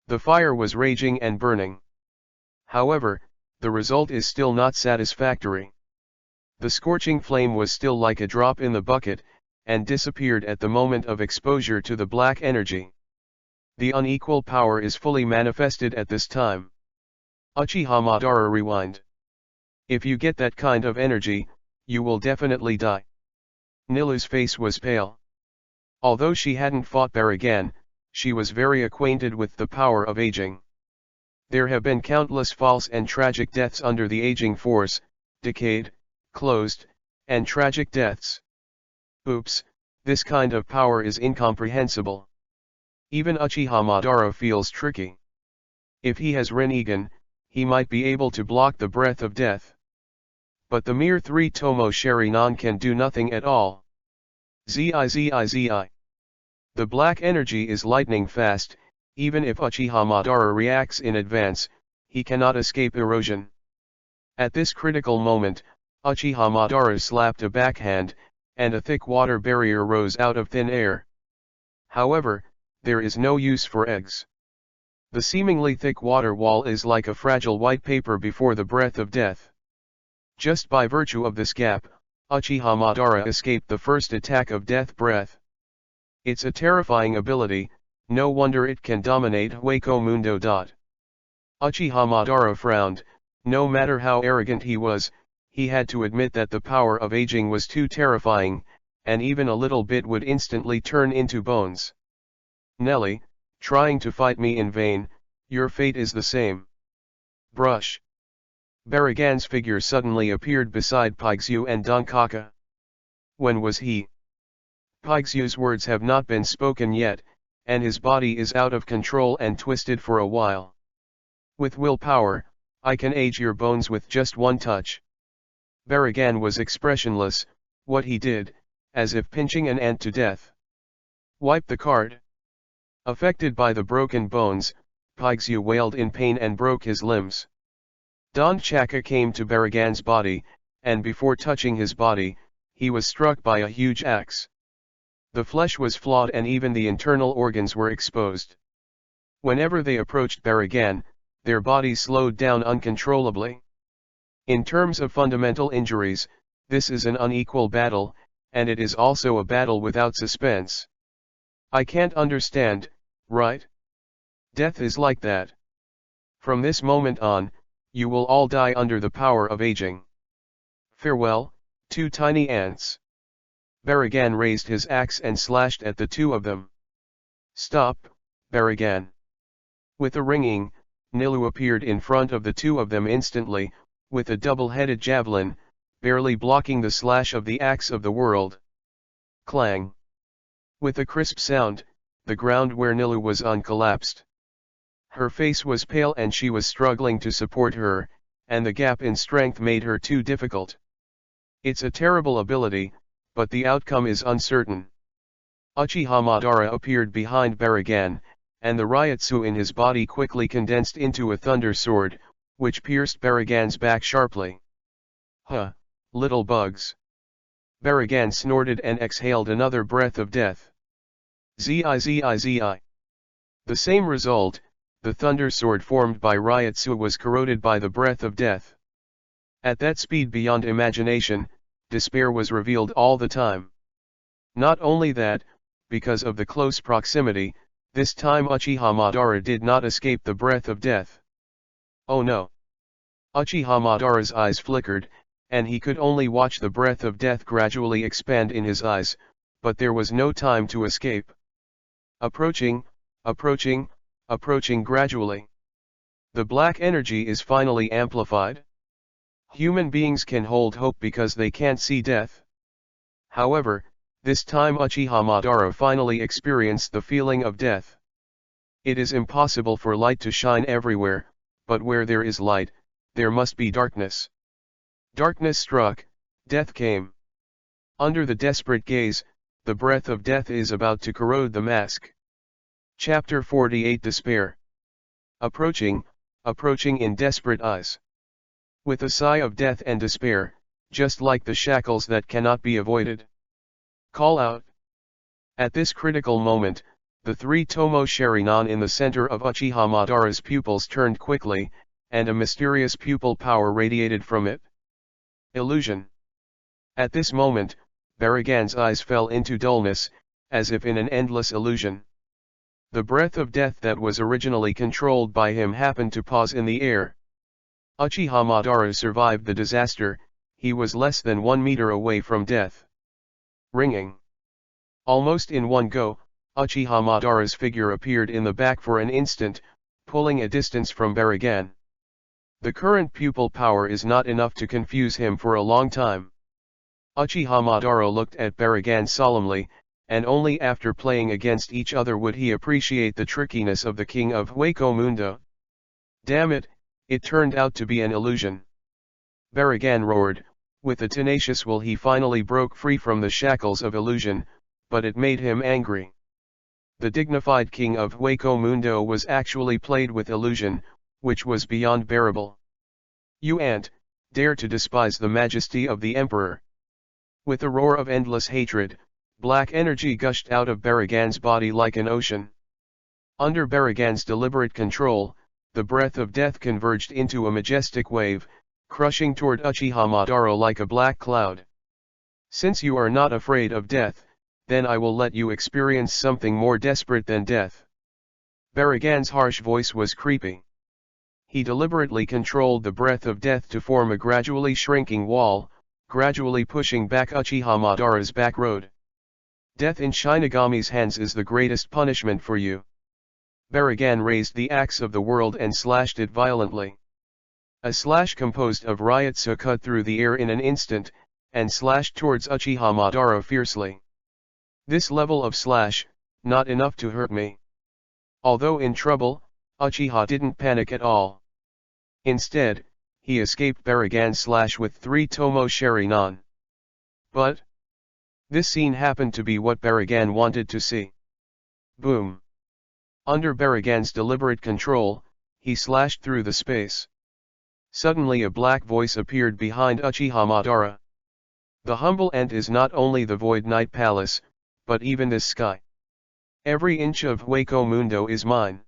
The fire was raging and burning. However, the result is still not satisfactory. The scorching flame was still like a drop in the bucket, and disappeared at the moment of exposure to the black energy. The unequal power is fully manifested at this time. Uchiha Madara rewind. If you get that kind of energy, you will definitely die. Nilu's face was pale. Although she hadn't fought Baragan, she was very acquainted with the power of aging. There have been countless false and tragic deaths under the aging force, decayed, closed, and tragic deaths. Oops, this kind of power is incomprehensible. Even Uchiha Madara feels tricky. If he has Rinnegan, he might be able to block the breath of death. But the mere 3 Tomo Sharingan can do nothing at all. Zizi. The black energy is lightning fast, even if Uchiha Madara reacts in advance, he cannot escape erosion. At this critical moment, Uchiha Madara slapped a backhand, and a thick water barrier rose out of thin air. However, there is no use for eggs. The seemingly thick water wall is like a fragile white paper before the breath of death. Just by virtue of this gap, Uchiha Madara escaped the first attack of death breath. It's a terrifying ability, no wonder it can dominate Hueco Mundo. Uchiha Madara frowned. No matter how arrogant he was, he had to admit that the power of aging was too terrifying, and even a little bit would instantly turn into bones. Nelly, trying to fight me in vain, your fate is the same. Brush. Baragan's figure suddenly appeared beside Paixu and Donkaka. When was he? Paixu's words have not been spoken yet, and his body is out of control and twisted for a while. With willpower, I can age your bones with just one touch. Baragan was expressionless, what he did, as if pinching an ant to death. Wipe the card. Affected by the broken bones, Paixu wailed in pain and broke his limbs. Don Chaka came to Baragan's body, and before touching his body, he was struck by a huge axe. The flesh was flawed and even the internal organs were exposed. Whenever they approached Baragan, their bodies slowed down uncontrollably. In terms of fundamental injuries, this is an unequal battle, and it is also a battle without suspense. I can't understand, right? Death is like that. From this moment on, you will all die under the power of aging. Farewell, two tiny ants. Baragan raised his axe and slashed at the two of them. Stop, Baragan. With a ringing, Nilu appeared in front of the two of them instantly, with a double-headed javelin, barely blocking the slash of the axe of the world. Clang. With a crisp sound, the ground where Nilu was on collapsed. Her face was pale and she was struggling to support her, and the gap in strength made her too difficult. It's a terrible ability, but the outcome is uncertain. Uchiha Madara appeared behind Baragan, and the Ryotsu in his body quickly condensed into a thunder sword, which pierced Baragan's back sharply. Huh, little bugs. Baragan snorted and exhaled another breath of death. Zi. The same result, the thunder sword formed by Ryotsu was corroded by the breath of death. At that speed beyond imagination, despair was revealed all the time. Not only that, because of the close proximity, this time Uchiha Madara did not escape the breath of death. Oh no! Uchiha Madara's eyes flickered, and he could only watch the breath of death gradually expand in his eyes, but there was no time to escape. Approaching gradually. The black energy is finally amplified. Human beings can hold hope because they can't see death. However, this time Uchiha Madara finally experienced the feeling of death. It is impossible for light to shine everywhere, but where there is light, there must be darkness. Darkness struck, death came. Under the desperate gaze, the breath of death is about to corrode the mask. Chapter 48 Despair. Approaching in desperate eyes. With a sigh of death and despair, just like the shackles that cannot be avoided. Call out. At this critical moment, the three Tomo Sharingan in the center of Uchiha Madara's pupils turned quickly, and a mysterious pupil power radiated from it. Illusion. At this moment, Baragan's eyes fell into dullness, as if in an endless illusion. The breath of death that was originally controlled by him happened to pause in the air. Uchiha Madara survived the disaster, he was less than 1 meter away from death. Ringing. Almost in one go, Uchiha Madara's figure appeared in the back for an instant, pulling a distance from Baragan. The current pupil power is not enough to confuse him for a long time. Uchiha Madara looked at Baragan solemnly, and only after playing against each other would he appreciate the trickiness of the king of Hueco Mundo. Damn it, it turned out to be an illusion. Baragan roared, with a tenacious will he finally broke free from the shackles of illusion, but it made him angry. The dignified king of Hueco Mundo was actually played with illusion, which was beyond bearable. You ant, dare to despise the majesty of the emperor. With a roar of endless hatred, black energy gushed out of Baragan's body like an ocean. Under Baragan's deliberate control, the breath of death converged into a majestic wave, crushing toward Uchiha Madara like a black cloud. Since you are not afraid of death, then I will let you experience something more desperate than death. Baragan's harsh voice was creepy. He deliberately controlled the breath of death to form a gradually shrinking wall, gradually pushing back Uchiha Madara's back road. Death in Shinigami's hands is the greatest punishment for you. Baragan raised the axe of the world and slashed it violently. A slash composed of Ryutsu cut through the air in an instant, and slashed towards Uchiha Madara fiercely. This level of slash, not enough to hurt me. Although in trouble, Uchiha didn't panic at all. Instead, he escaped Baragan's slash with 3 Tomo Sharinan. But this scene happened to be what Baragan wanted to see. Boom! Under Baragan's deliberate control, he slashed through the space. Suddenly a black voice appeared behind Uchiha Madara. The humble ant is not only the Void Night Palace, but even this sky. Every inch of Hueco Mundo is mine.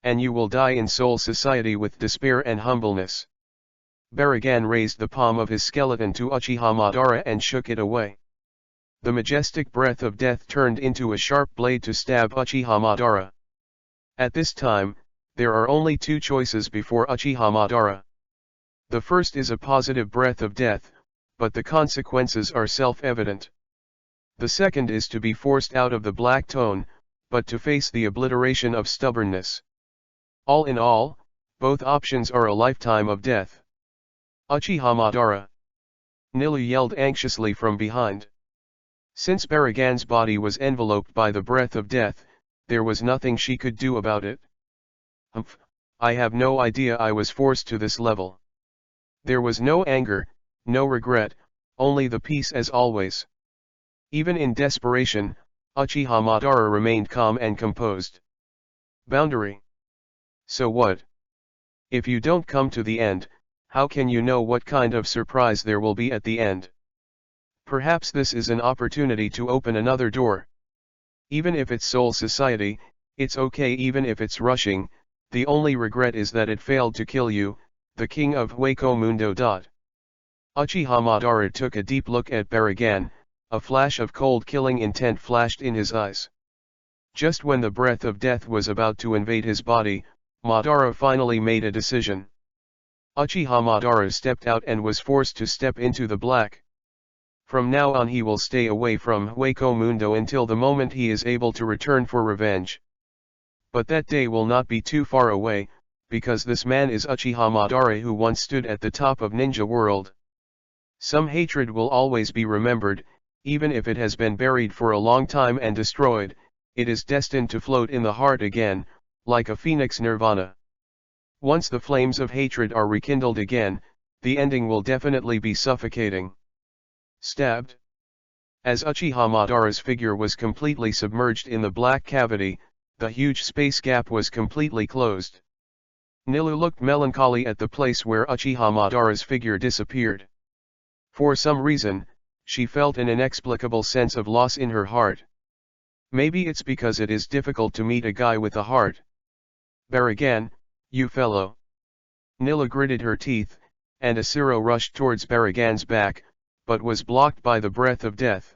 And you will die in Soul Society with despair and humbleness. Baragan raised the palm of his skeleton to Uchiha Madara and shook it away. The majestic breath of death turned into a sharp blade to stab Uchiha Madara. At this time, there are only 2 choices before Uchiha Madara. The first is a positive breath of death, but the consequences are self-evident. The second is to be forced out of the black tone, but to face the obliteration of stubbornness. All in all, both options are a lifetime of death. Uchiha Madara! Nilu yelled anxiously from behind. Since Baragan's body was enveloped by the breath of death, there was nothing she could do about it. Humph, I have no idea I was forced to this level. There was no anger, no regret, only the peace as always. Even in desperation, Uchiha Madara remained calm and composed. Boundary. So what? If you don't come to the end, how can you know what kind of surprise there will be at the end? Perhaps this is an opportunity to open another door. Even if it's Soul Society, it's okay even if it's rushing, the only regret is that it failed to kill you, the king of Hueco Mundo. Uchiha Madara took a deep look at Baragan, a flash of cold killing intent flashed in his eyes. Just when the breath of death was about to invade his body, Madara finally made a decision. Uchiha Madara stepped out and was forced to step into the black. From now on he will stay away from Hueco Mundo until the moment he is able to return for revenge. But that day will not be too far away, because this man is Uchiha Madara who once stood at the top of Ninja World. Some hatred will always be remembered, even if it has been buried for a long time and destroyed, it is destined to float in the heart again, like a phoenix nirvana. Once the flames of hatred are rekindled again, the ending will definitely be suffocating. Stabbed. As Uchiha Madara's figure was completely submerged in the black cavity, the huge space gap was completely closed. Nilu looked melancholy at the place where Uchiha Madara's figure disappeared. For some reason, she felt an inexplicable sense of loss in her heart. Maybe it's because it is difficult to meet a guy with a heart. Baragan, you fellow. Nilu gritted her teeth, and Asuro rushed towards Baragan's back, but was blocked by the breath of death.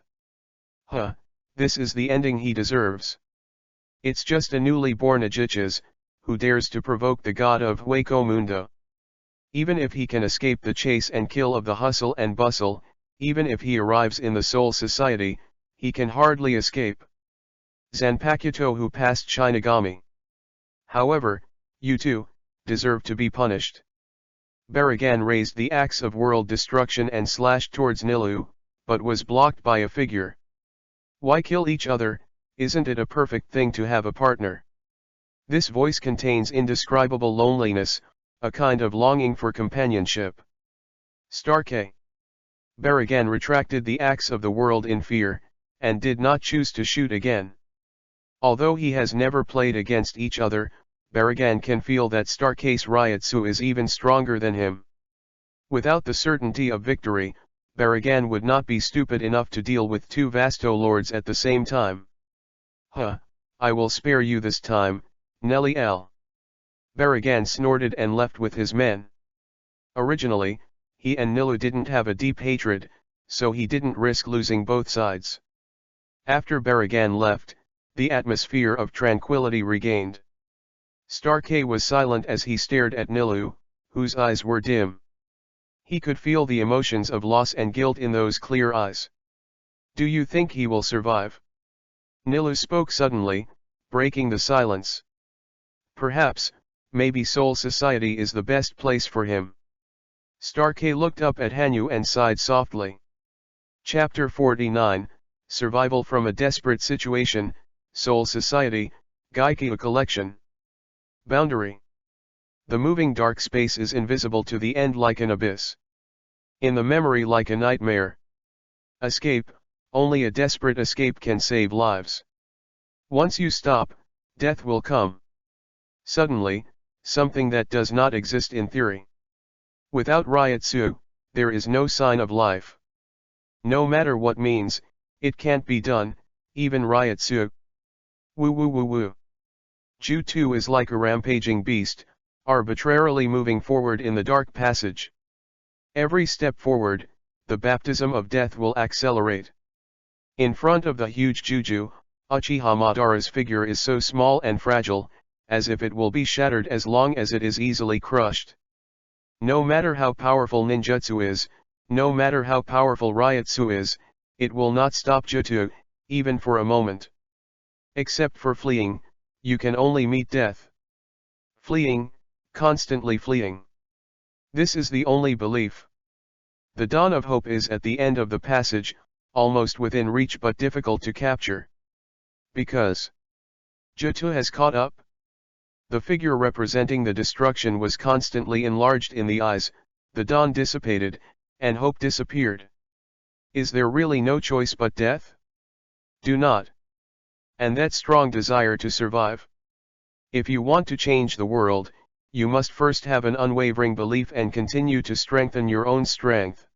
Huh, this is the ending he deserves. It's just a newly born Uchiha, who dares to provoke the god of Hueco Mundo. Even if he can escape the chase and kill of the hustle and bustle, even if he arrives in the Soul Society, he can hardly escape. Zanpakuto who passed Shinigami. However, you too, deserve to be punished. Baragan raised the axe of world destruction and slashed towards Nilu, but was blocked by a figure. Why kill each other? Isn't it a perfect thing to have a partner? This voice contains indescribable loneliness, a kind of longing for companionship. Stark. Baragan retracted the axe of the world in fear, and did not choose to shoot again. Although he has never played against each other, Baragan can feel that Starcase Ryutsu is even stronger than him. Without the certainty of victory, Baragan would not be stupid enough to deal with 2 Vasto Lords at the same time. Huh, I will spare you this time, Nelly L. Baragan snorted and left with his men. Originally, he and Nilu didn't have a deep hatred, so he didn't risk losing both sides. After Baragan left, the atmosphere of tranquility regained. Starkey was silent as he stared at Nilu, whose eyes were dim. He could feel the emotions of loss and guilt in those clear eyes. Do you think he will survive? Nilu spoke suddenly, breaking the silence. Perhaps, maybe Soul Society is the best place for him. Starkey looked up at Hanyu and sighed softly. Chapter 49, Survival from a Desperate Situation, Soul Society, Gaikyu Collection. Boundary. The moving dark space is invisible to the end like an abyss. In the memory like a nightmare. Escape, only a desperate escape can save lives. Once you stop, death will come. Suddenly, something that does not exist in theory. Without Ryotsu, there is no sign of life. No matter what means, it can't be done, even Ryotsu. Woo woo woo woo. Ju-2 is like a rampaging beast, arbitrarily moving forward in the dark passage. Every step forward, the baptism of death will accelerate. In front of the huge Juju, Uchiha Madara's figure is so small and fragile, as if it will be shattered as long as it is easily crushed. No matter how powerful ninjutsu is, no matter how powerful Ryotsu is, it will not stop Jutsu, even for a moment. Except for fleeing, you can only meet death. Fleeing, constantly fleeing. This is the only belief. The dawn of hope is at the end of the passage, almost within reach but difficult to capture. Because Jutsu has caught up. The figure representing the destruction was constantly enlarged in the eyes, the dawn dissipated, and hope disappeared. Is there really no choice but death? Do not. And that strong desire to survive? If you want to change the world, you must first have an unwavering belief and continue to strengthen your own strength.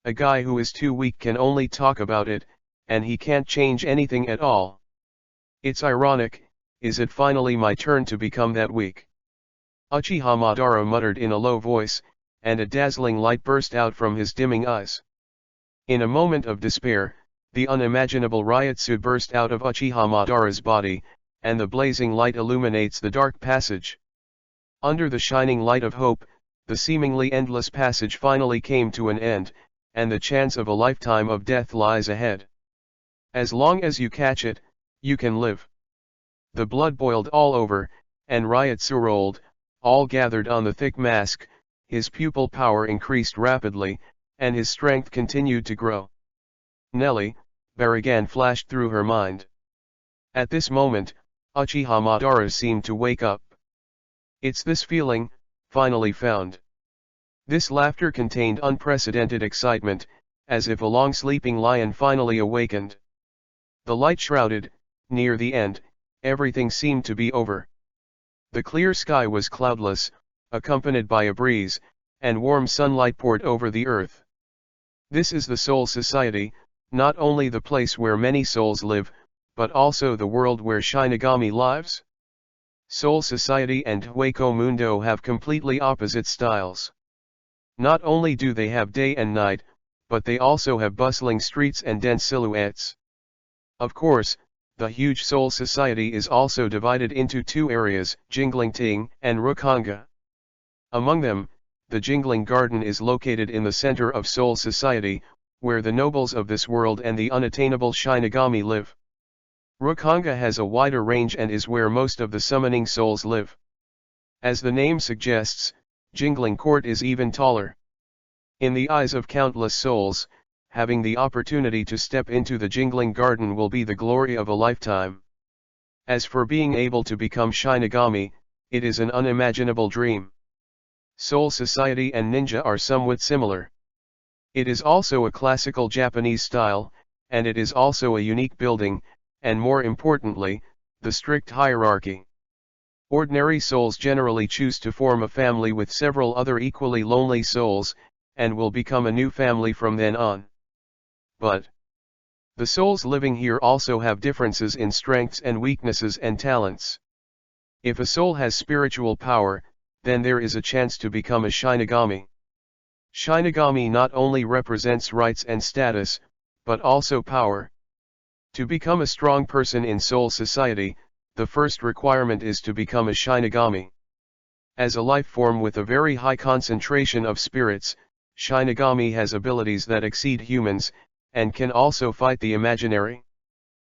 A guy who is too weak can only talk about it, and he can't change anything at all. It's ironic, is it finally my turn to become that weak? Uchiha Madara muttered in a low voice, and a dazzling light burst out from his dimming eyes. In a moment of despair, the unimaginable Ryotsu burst out of Uchiha Madara's body, and the blazing light illuminates the dark passage. Under the shining light of hope, the seemingly endless passage finally came to an end, and the chance of a lifetime of death lies ahead. As long as you catch it, you can live. The blood boiled all over, and Ryotsu rolled, all gathered on the thick mask, his pupil power increased rapidly, and his strength continued to grow. Nelly, Baragan flashed through her mind. At this moment, Uchiha Madara seemed to wake up. It's this feeling, finally found. This laughter contained unprecedented excitement, as if a long-sleeping lion finally awakened. The light shrouded, near the end, everything seemed to be over. The clear sky was cloudless, accompanied by a breeze, and warm sunlight poured over the earth. This is the Soul Society, not only the place where many souls live, but also the world where Shinigami lives. Soul Society and Hueco Mundo have completely opposite styles. Not only do they have day and night, but they also have bustling streets and dense silhouettes. Of course, the huge Soul Society is also divided into two areas, Jinglingting and Rukanga. Among them, the Jingling Garden is located in the center of Soul Society, where the nobles of this world and the unattainable Shinigami live. Rukanga has a wider range and is where most of the summoning souls live. As the name suggests, Jingling Court is even taller. In the eyes of countless souls, having the opportunity to step into the Jingling Garden will be the glory of a lifetime. As for being able to become Shinigami, it is an unimaginable dream. Soul Society and Ninja are somewhat similar. It is also a classical Japanese style, and it is also a unique building, and more importantly, the strict hierarchy. Ordinary souls generally choose to form a family with several other equally lonely souls, and will become a new family from then on. But The souls living here also have differences in strengths and weaknesses and talents. If a soul has spiritual power, then there is a chance to become a Shinigami. Shinigami not only represents rights and status, but also power. To become a strong person in soul society, the first requirement is to become a Shinigami. As a life form with a very high concentration of spirits, Shinigami has abilities that exceed humans, and can also fight the imaginary.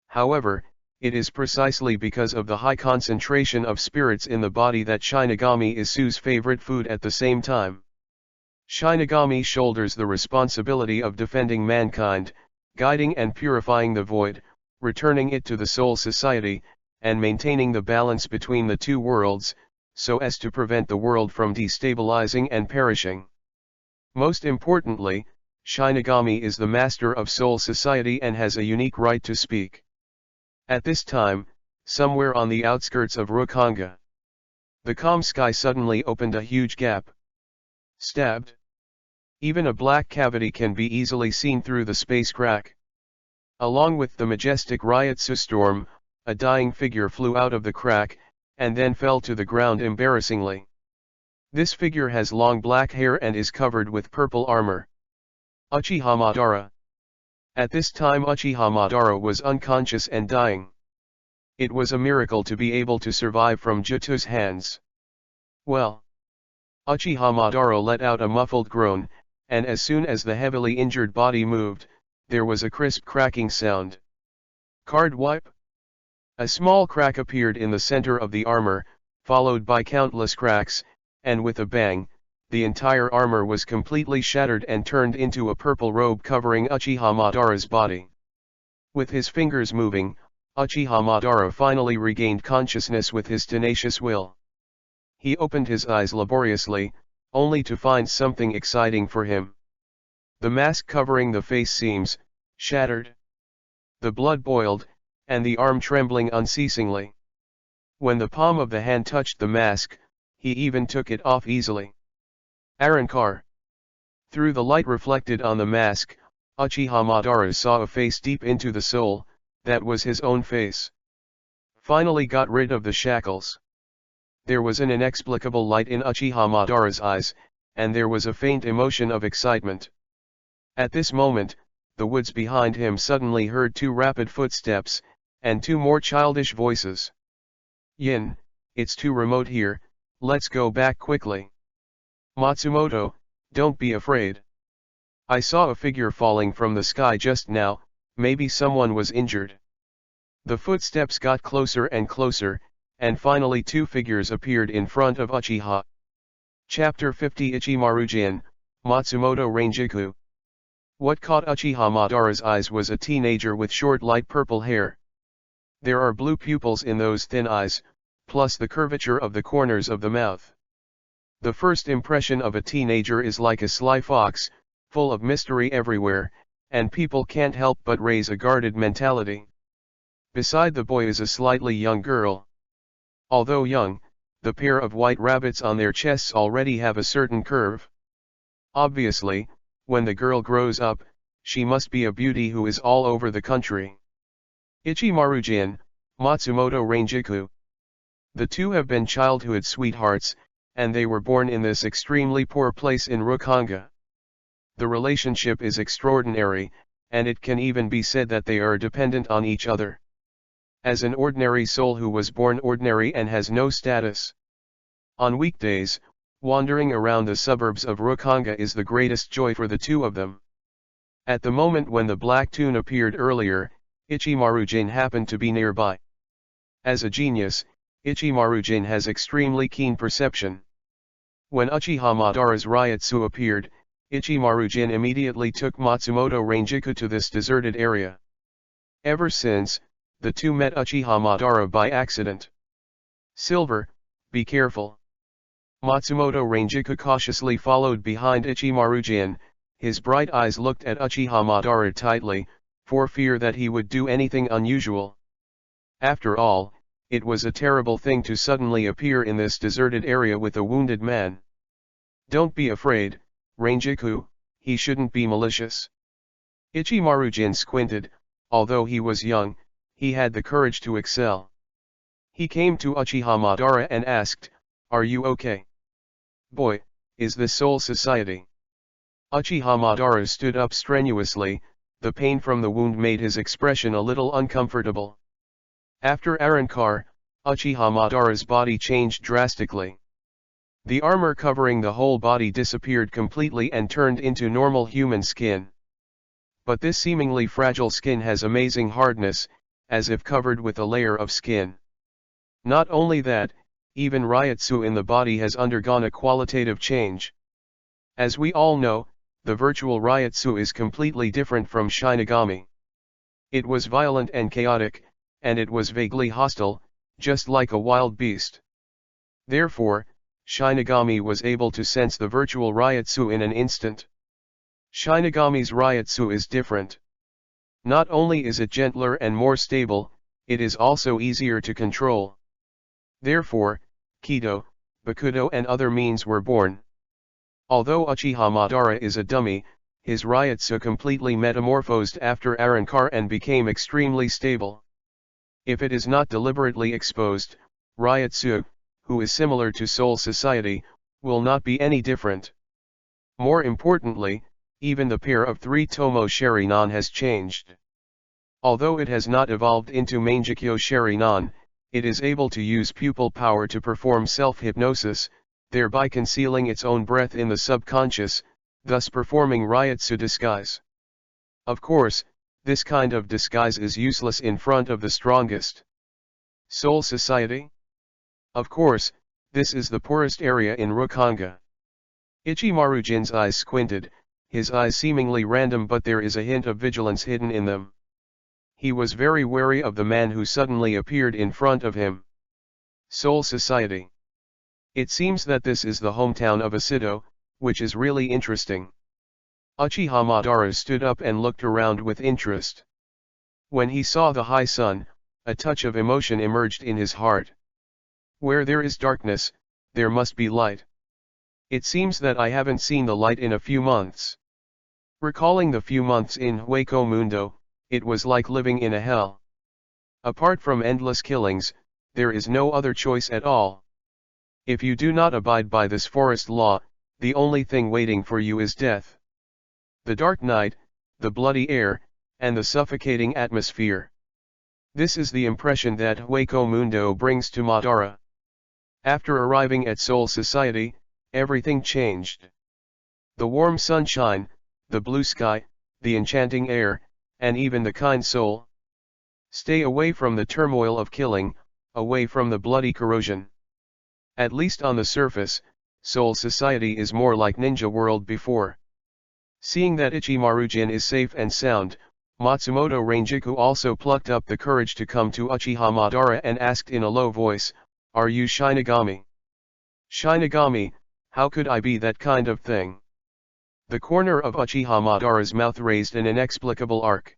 However, it is precisely because of the high concentration of spirits in the body that Shinigami is Sue's favorite food at the same time. Shinigami shoulders the responsibility of defending mankind, guiding and purifying the void, returning it to the soul society, and maintaining the balance between the two worlds, so as to prevent the world from destabilizing and perishing. Most importantly, Shinigami is the master of soul society and has a unique right to speak. At this time, somewhere on the outskirts of Rukanga, the calm sky suddenly opened a huge gap. Stabbed. Even a black cavity can be easily seen through the space crack. Along with the majestic Ryotsu storm, a dying figure flew out of the crack, and then fell to the ground embarrassingly. This figure has long black hair and is covered with purple armor. Uchiha Madara. At this time Uchiha Madara was unconscious and dying. It was a miracle to be able to survive from Jutsu's hands. Well. Uchiha Madara let out a muffled groan, and as soon as the heavily injured body moved, there was a crisp cracking sound. Card wipe? A small crack appeared in the center of the armor, followed by countless cracks, and with a bang, the entire armor was completely shattered and turned into a purple robe covering Uchiha Madara's body. With his fingers moving, Uchiha Madara finally regained consciousness with his tenacious will. He opened his eyes laboriously, only to find something exciting for him. The mask covering the face seems shattered. The blood boiled, and the arm trembling unceasingly. When the palm of the hand touched the mask, he even took it off easily. Arankar. Through the light reflected on the mask, Uchiha Madara saw a face deep into the soul, that was his own face. Finally got rid of the shackles. There was an inexplicable light in Uchiha Madara's eyes, and there was a faint emotion of excitement. At this moment, the woods behind him suddenly heard two rapid footsteps, and two more childish voices. Yin, it's too remote here, let's go back quickly. Matsumoto, don't be afraid. I saw a figure falling from the sky just now, maybe someone was injured. The footsteps got closer and closer, and finally two figures appeared in front of Uchiha. Chapter 50 Ichimaru-jin, Matsumoto Rangiku. What caught Uchiha Madara's eyes was a teenager with short light purple hair. There are blue pupils in those thin eyes, plus the curvature of the corners of the mouth. The first impression of a teenager is like a sly fox, full of mystery everywhere, and people can't help but raise a guarded mentality. Beside the boy is a slightly young girl. Although young, the pair of white rabbits on their chests already have a certain curve. Obviously, when the girl grows up, she must be a beauty who is all over the country. Ichimaru-jin, Matsumoto Rangiku. The two have been childhood sweethearts, and they were born in this extremely poor place in Rukanga. The relationship is extraordinary, and it can even be said that they are dependent on each other. As an ordinary soul who was born ordinary and has no status. On weekdays, wandering around the suburbs of Rukanga is the greatest joy for the two of them. At the moment when the black tune appeared earlier, Ichimaru-jin happened to be nearby. As a genius, Ichimaru-jin has extremely keen perception. When Uchiha Madara's Ryotsu appeared, Ichimaru-jin immediately took Matsumoto Rangiku to this deserted area. Ever since, the two met Uchiha Madara by accident. Silver, be careful. Matsumoto Rangiku cautiously followed behind Ichimaru-jin, his bright eyes looked at Uchiha Madara tightly, for fear that he would do anything unusual. After all, it was a terrible thing to suddenly appear in this deserted area with a wounded man. Don't be afraid, Rangiku, he shouldn't be malicious. Ichimaru-jin squinted, although he was young, he had the courage to excel. He came to Uchiha Madara and asked, "Are you okay? Boy, is this Soul Society?" Uchiha Madara stood up strenuously. The pain from the wound made his expression a little uncomfortable. After Arrancar, Uchiha Madara's body changed drastically. The armor covering the whole body disappeared completely and turned into normal human skin. But this seemingly fragile skin has amazing hardness, as if covered with a layer of skin. Not only that, even Ryotsu in the body has undergone a qualitative change. As we all know, the virtual Ryotsu is completely different from Shinigami. It was violent and chaotic, and it was vaguely hostile, just like a wild beast. Therefore, Shinigami was able to sense the virtual Ryotsu in an instant. Shinigami's Ryotsu is different. Not only is it gentler and more stable, it is also easier to control. Therefore, Kido, Bakudo and other means were born. Although Uchiha Madara is a dummy, his Ryotsu completely metamorphosed after Arrancar and became extremely stable. If it is not deliberately exposed, Ryotsu, who is similar to Soul Society, will not be any different. More importantly, even the pair of 3 Tomo Sharinan has changed. Although it has not evolved into Mangekyo Sharinan, it is able to use pupil power to perform self-hypnosis, thereby concealing its own breath in the subconscious, thus performing Ryotsu disguise. Of course, this kind of disguise is useless in front of the strongest. Soul Society? Of course, this is the poorest area in Rokanga. Ichimarujin's eyes squinted, his eyes seemingly random, but there is a hint of vigilance hidden in them. He was very wary of the man who suddenly appeared in front of him. Soul Society. It seems that this is the hometown of Asido, which is really interesting. Uchiha Madara stood up and looked around with interest. When he saw the high sun, a touch of emotion emerged in his heart. Where there is darkness, there must be light. It seems that I haven't seen the light in a few months. Recalling the few months in Hueco Mundo, it was like living in a hell. Apart from endless killings, there is no other choice at all. If you do not abide by this forest law, the only thing waiting for you is death. The dark night, the bloody air, and the suffocating atmosphere. This is the impression that Hueco Mundo brings to Madara. After arriving at Soul Society, everything changed. The warm sunshine, the blue sky, the enchanting air, and even the kind soul. Stay away from the turmoil of killing, away from the bloody corrosion. At least on the surface, Soul Society is more like Ninja World before. Seeing that Ichimarujin is safe and sound, Matsumoto Rangiku also plucked up the courage to come to Uchiha Madara and asked in a low voice, "Are you Shinigami?" "Shinigami, how could I be that kind of thing?" The corner of Uchiha Madara's mouth raised an inexplicable arc.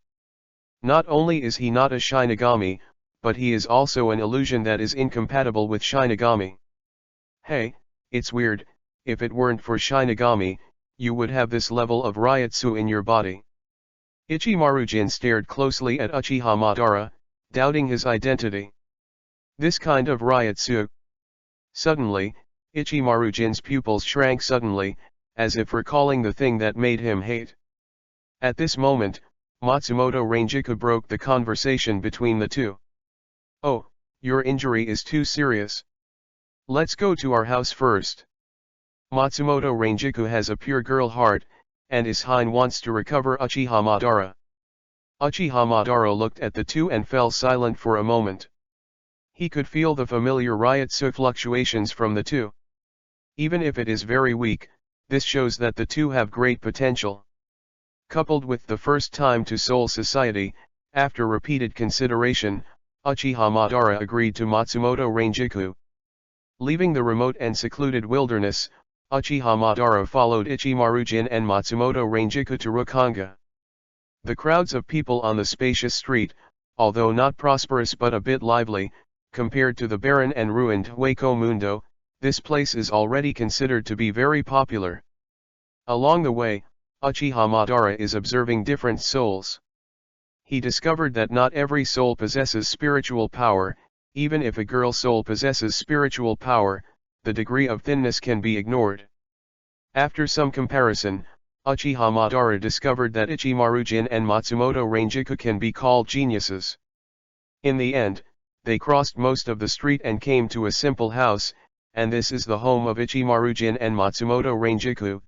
Not only is he not a Shinigami, but he is also an illusion that is incompatible with Shinigami. Hey, it's weird, if it weren't for Shinigami, you would have this level of Ryotsu in your body. Ichimarujin stared closely at Uchiha Madara, doubting his identity. This kind of Ryotsu. Suddenly, Ichimarujin's pupils shrank suddenly, as if recalling the thing that made him hate. At this moment, Matsumoto Rangiku broke the conversation between the two. "Oh, your injury is too serious. Let's go to our house first." Matsumoto Rangiku has a pure girl heart, and his hind wants to recover Uchiha Madara. Uchiha Madara looked at the two and fell silent for a moment. He could feel the familiar Ryotsu fluctuations from the two. Even if it is very weak, this shows that the two have great potential. Coupled with the first time to Soul Society, after repeated consideration, Uchiha Madara agreed to Matsumoto Rangiku. Leaving the remote and secluded wilderness, Uchiha Madara followed Ichimarujin and Matsumoto Rangiku to Rokanga. The crowds of people on the spacious street, although not prosperous but a bit lively, compared to the barren and ruined Hueco Mundo, this place is already considered to be very popular. Along the way, Uchiha Madara is observing different souls. he discovered that not every soul possesses spiritual power. Even if a girl soul possesses spiritual power, the degree of thinness can be ignored. After some comparison, Uchiha Madara discovered that Ichimaru-jin and Matsumoto Rangiku can be called geniuses. In the end, they crossed most of the street and came to a simple house, and this is the home of Ichimaru-jin and Matsumoto Rangiku.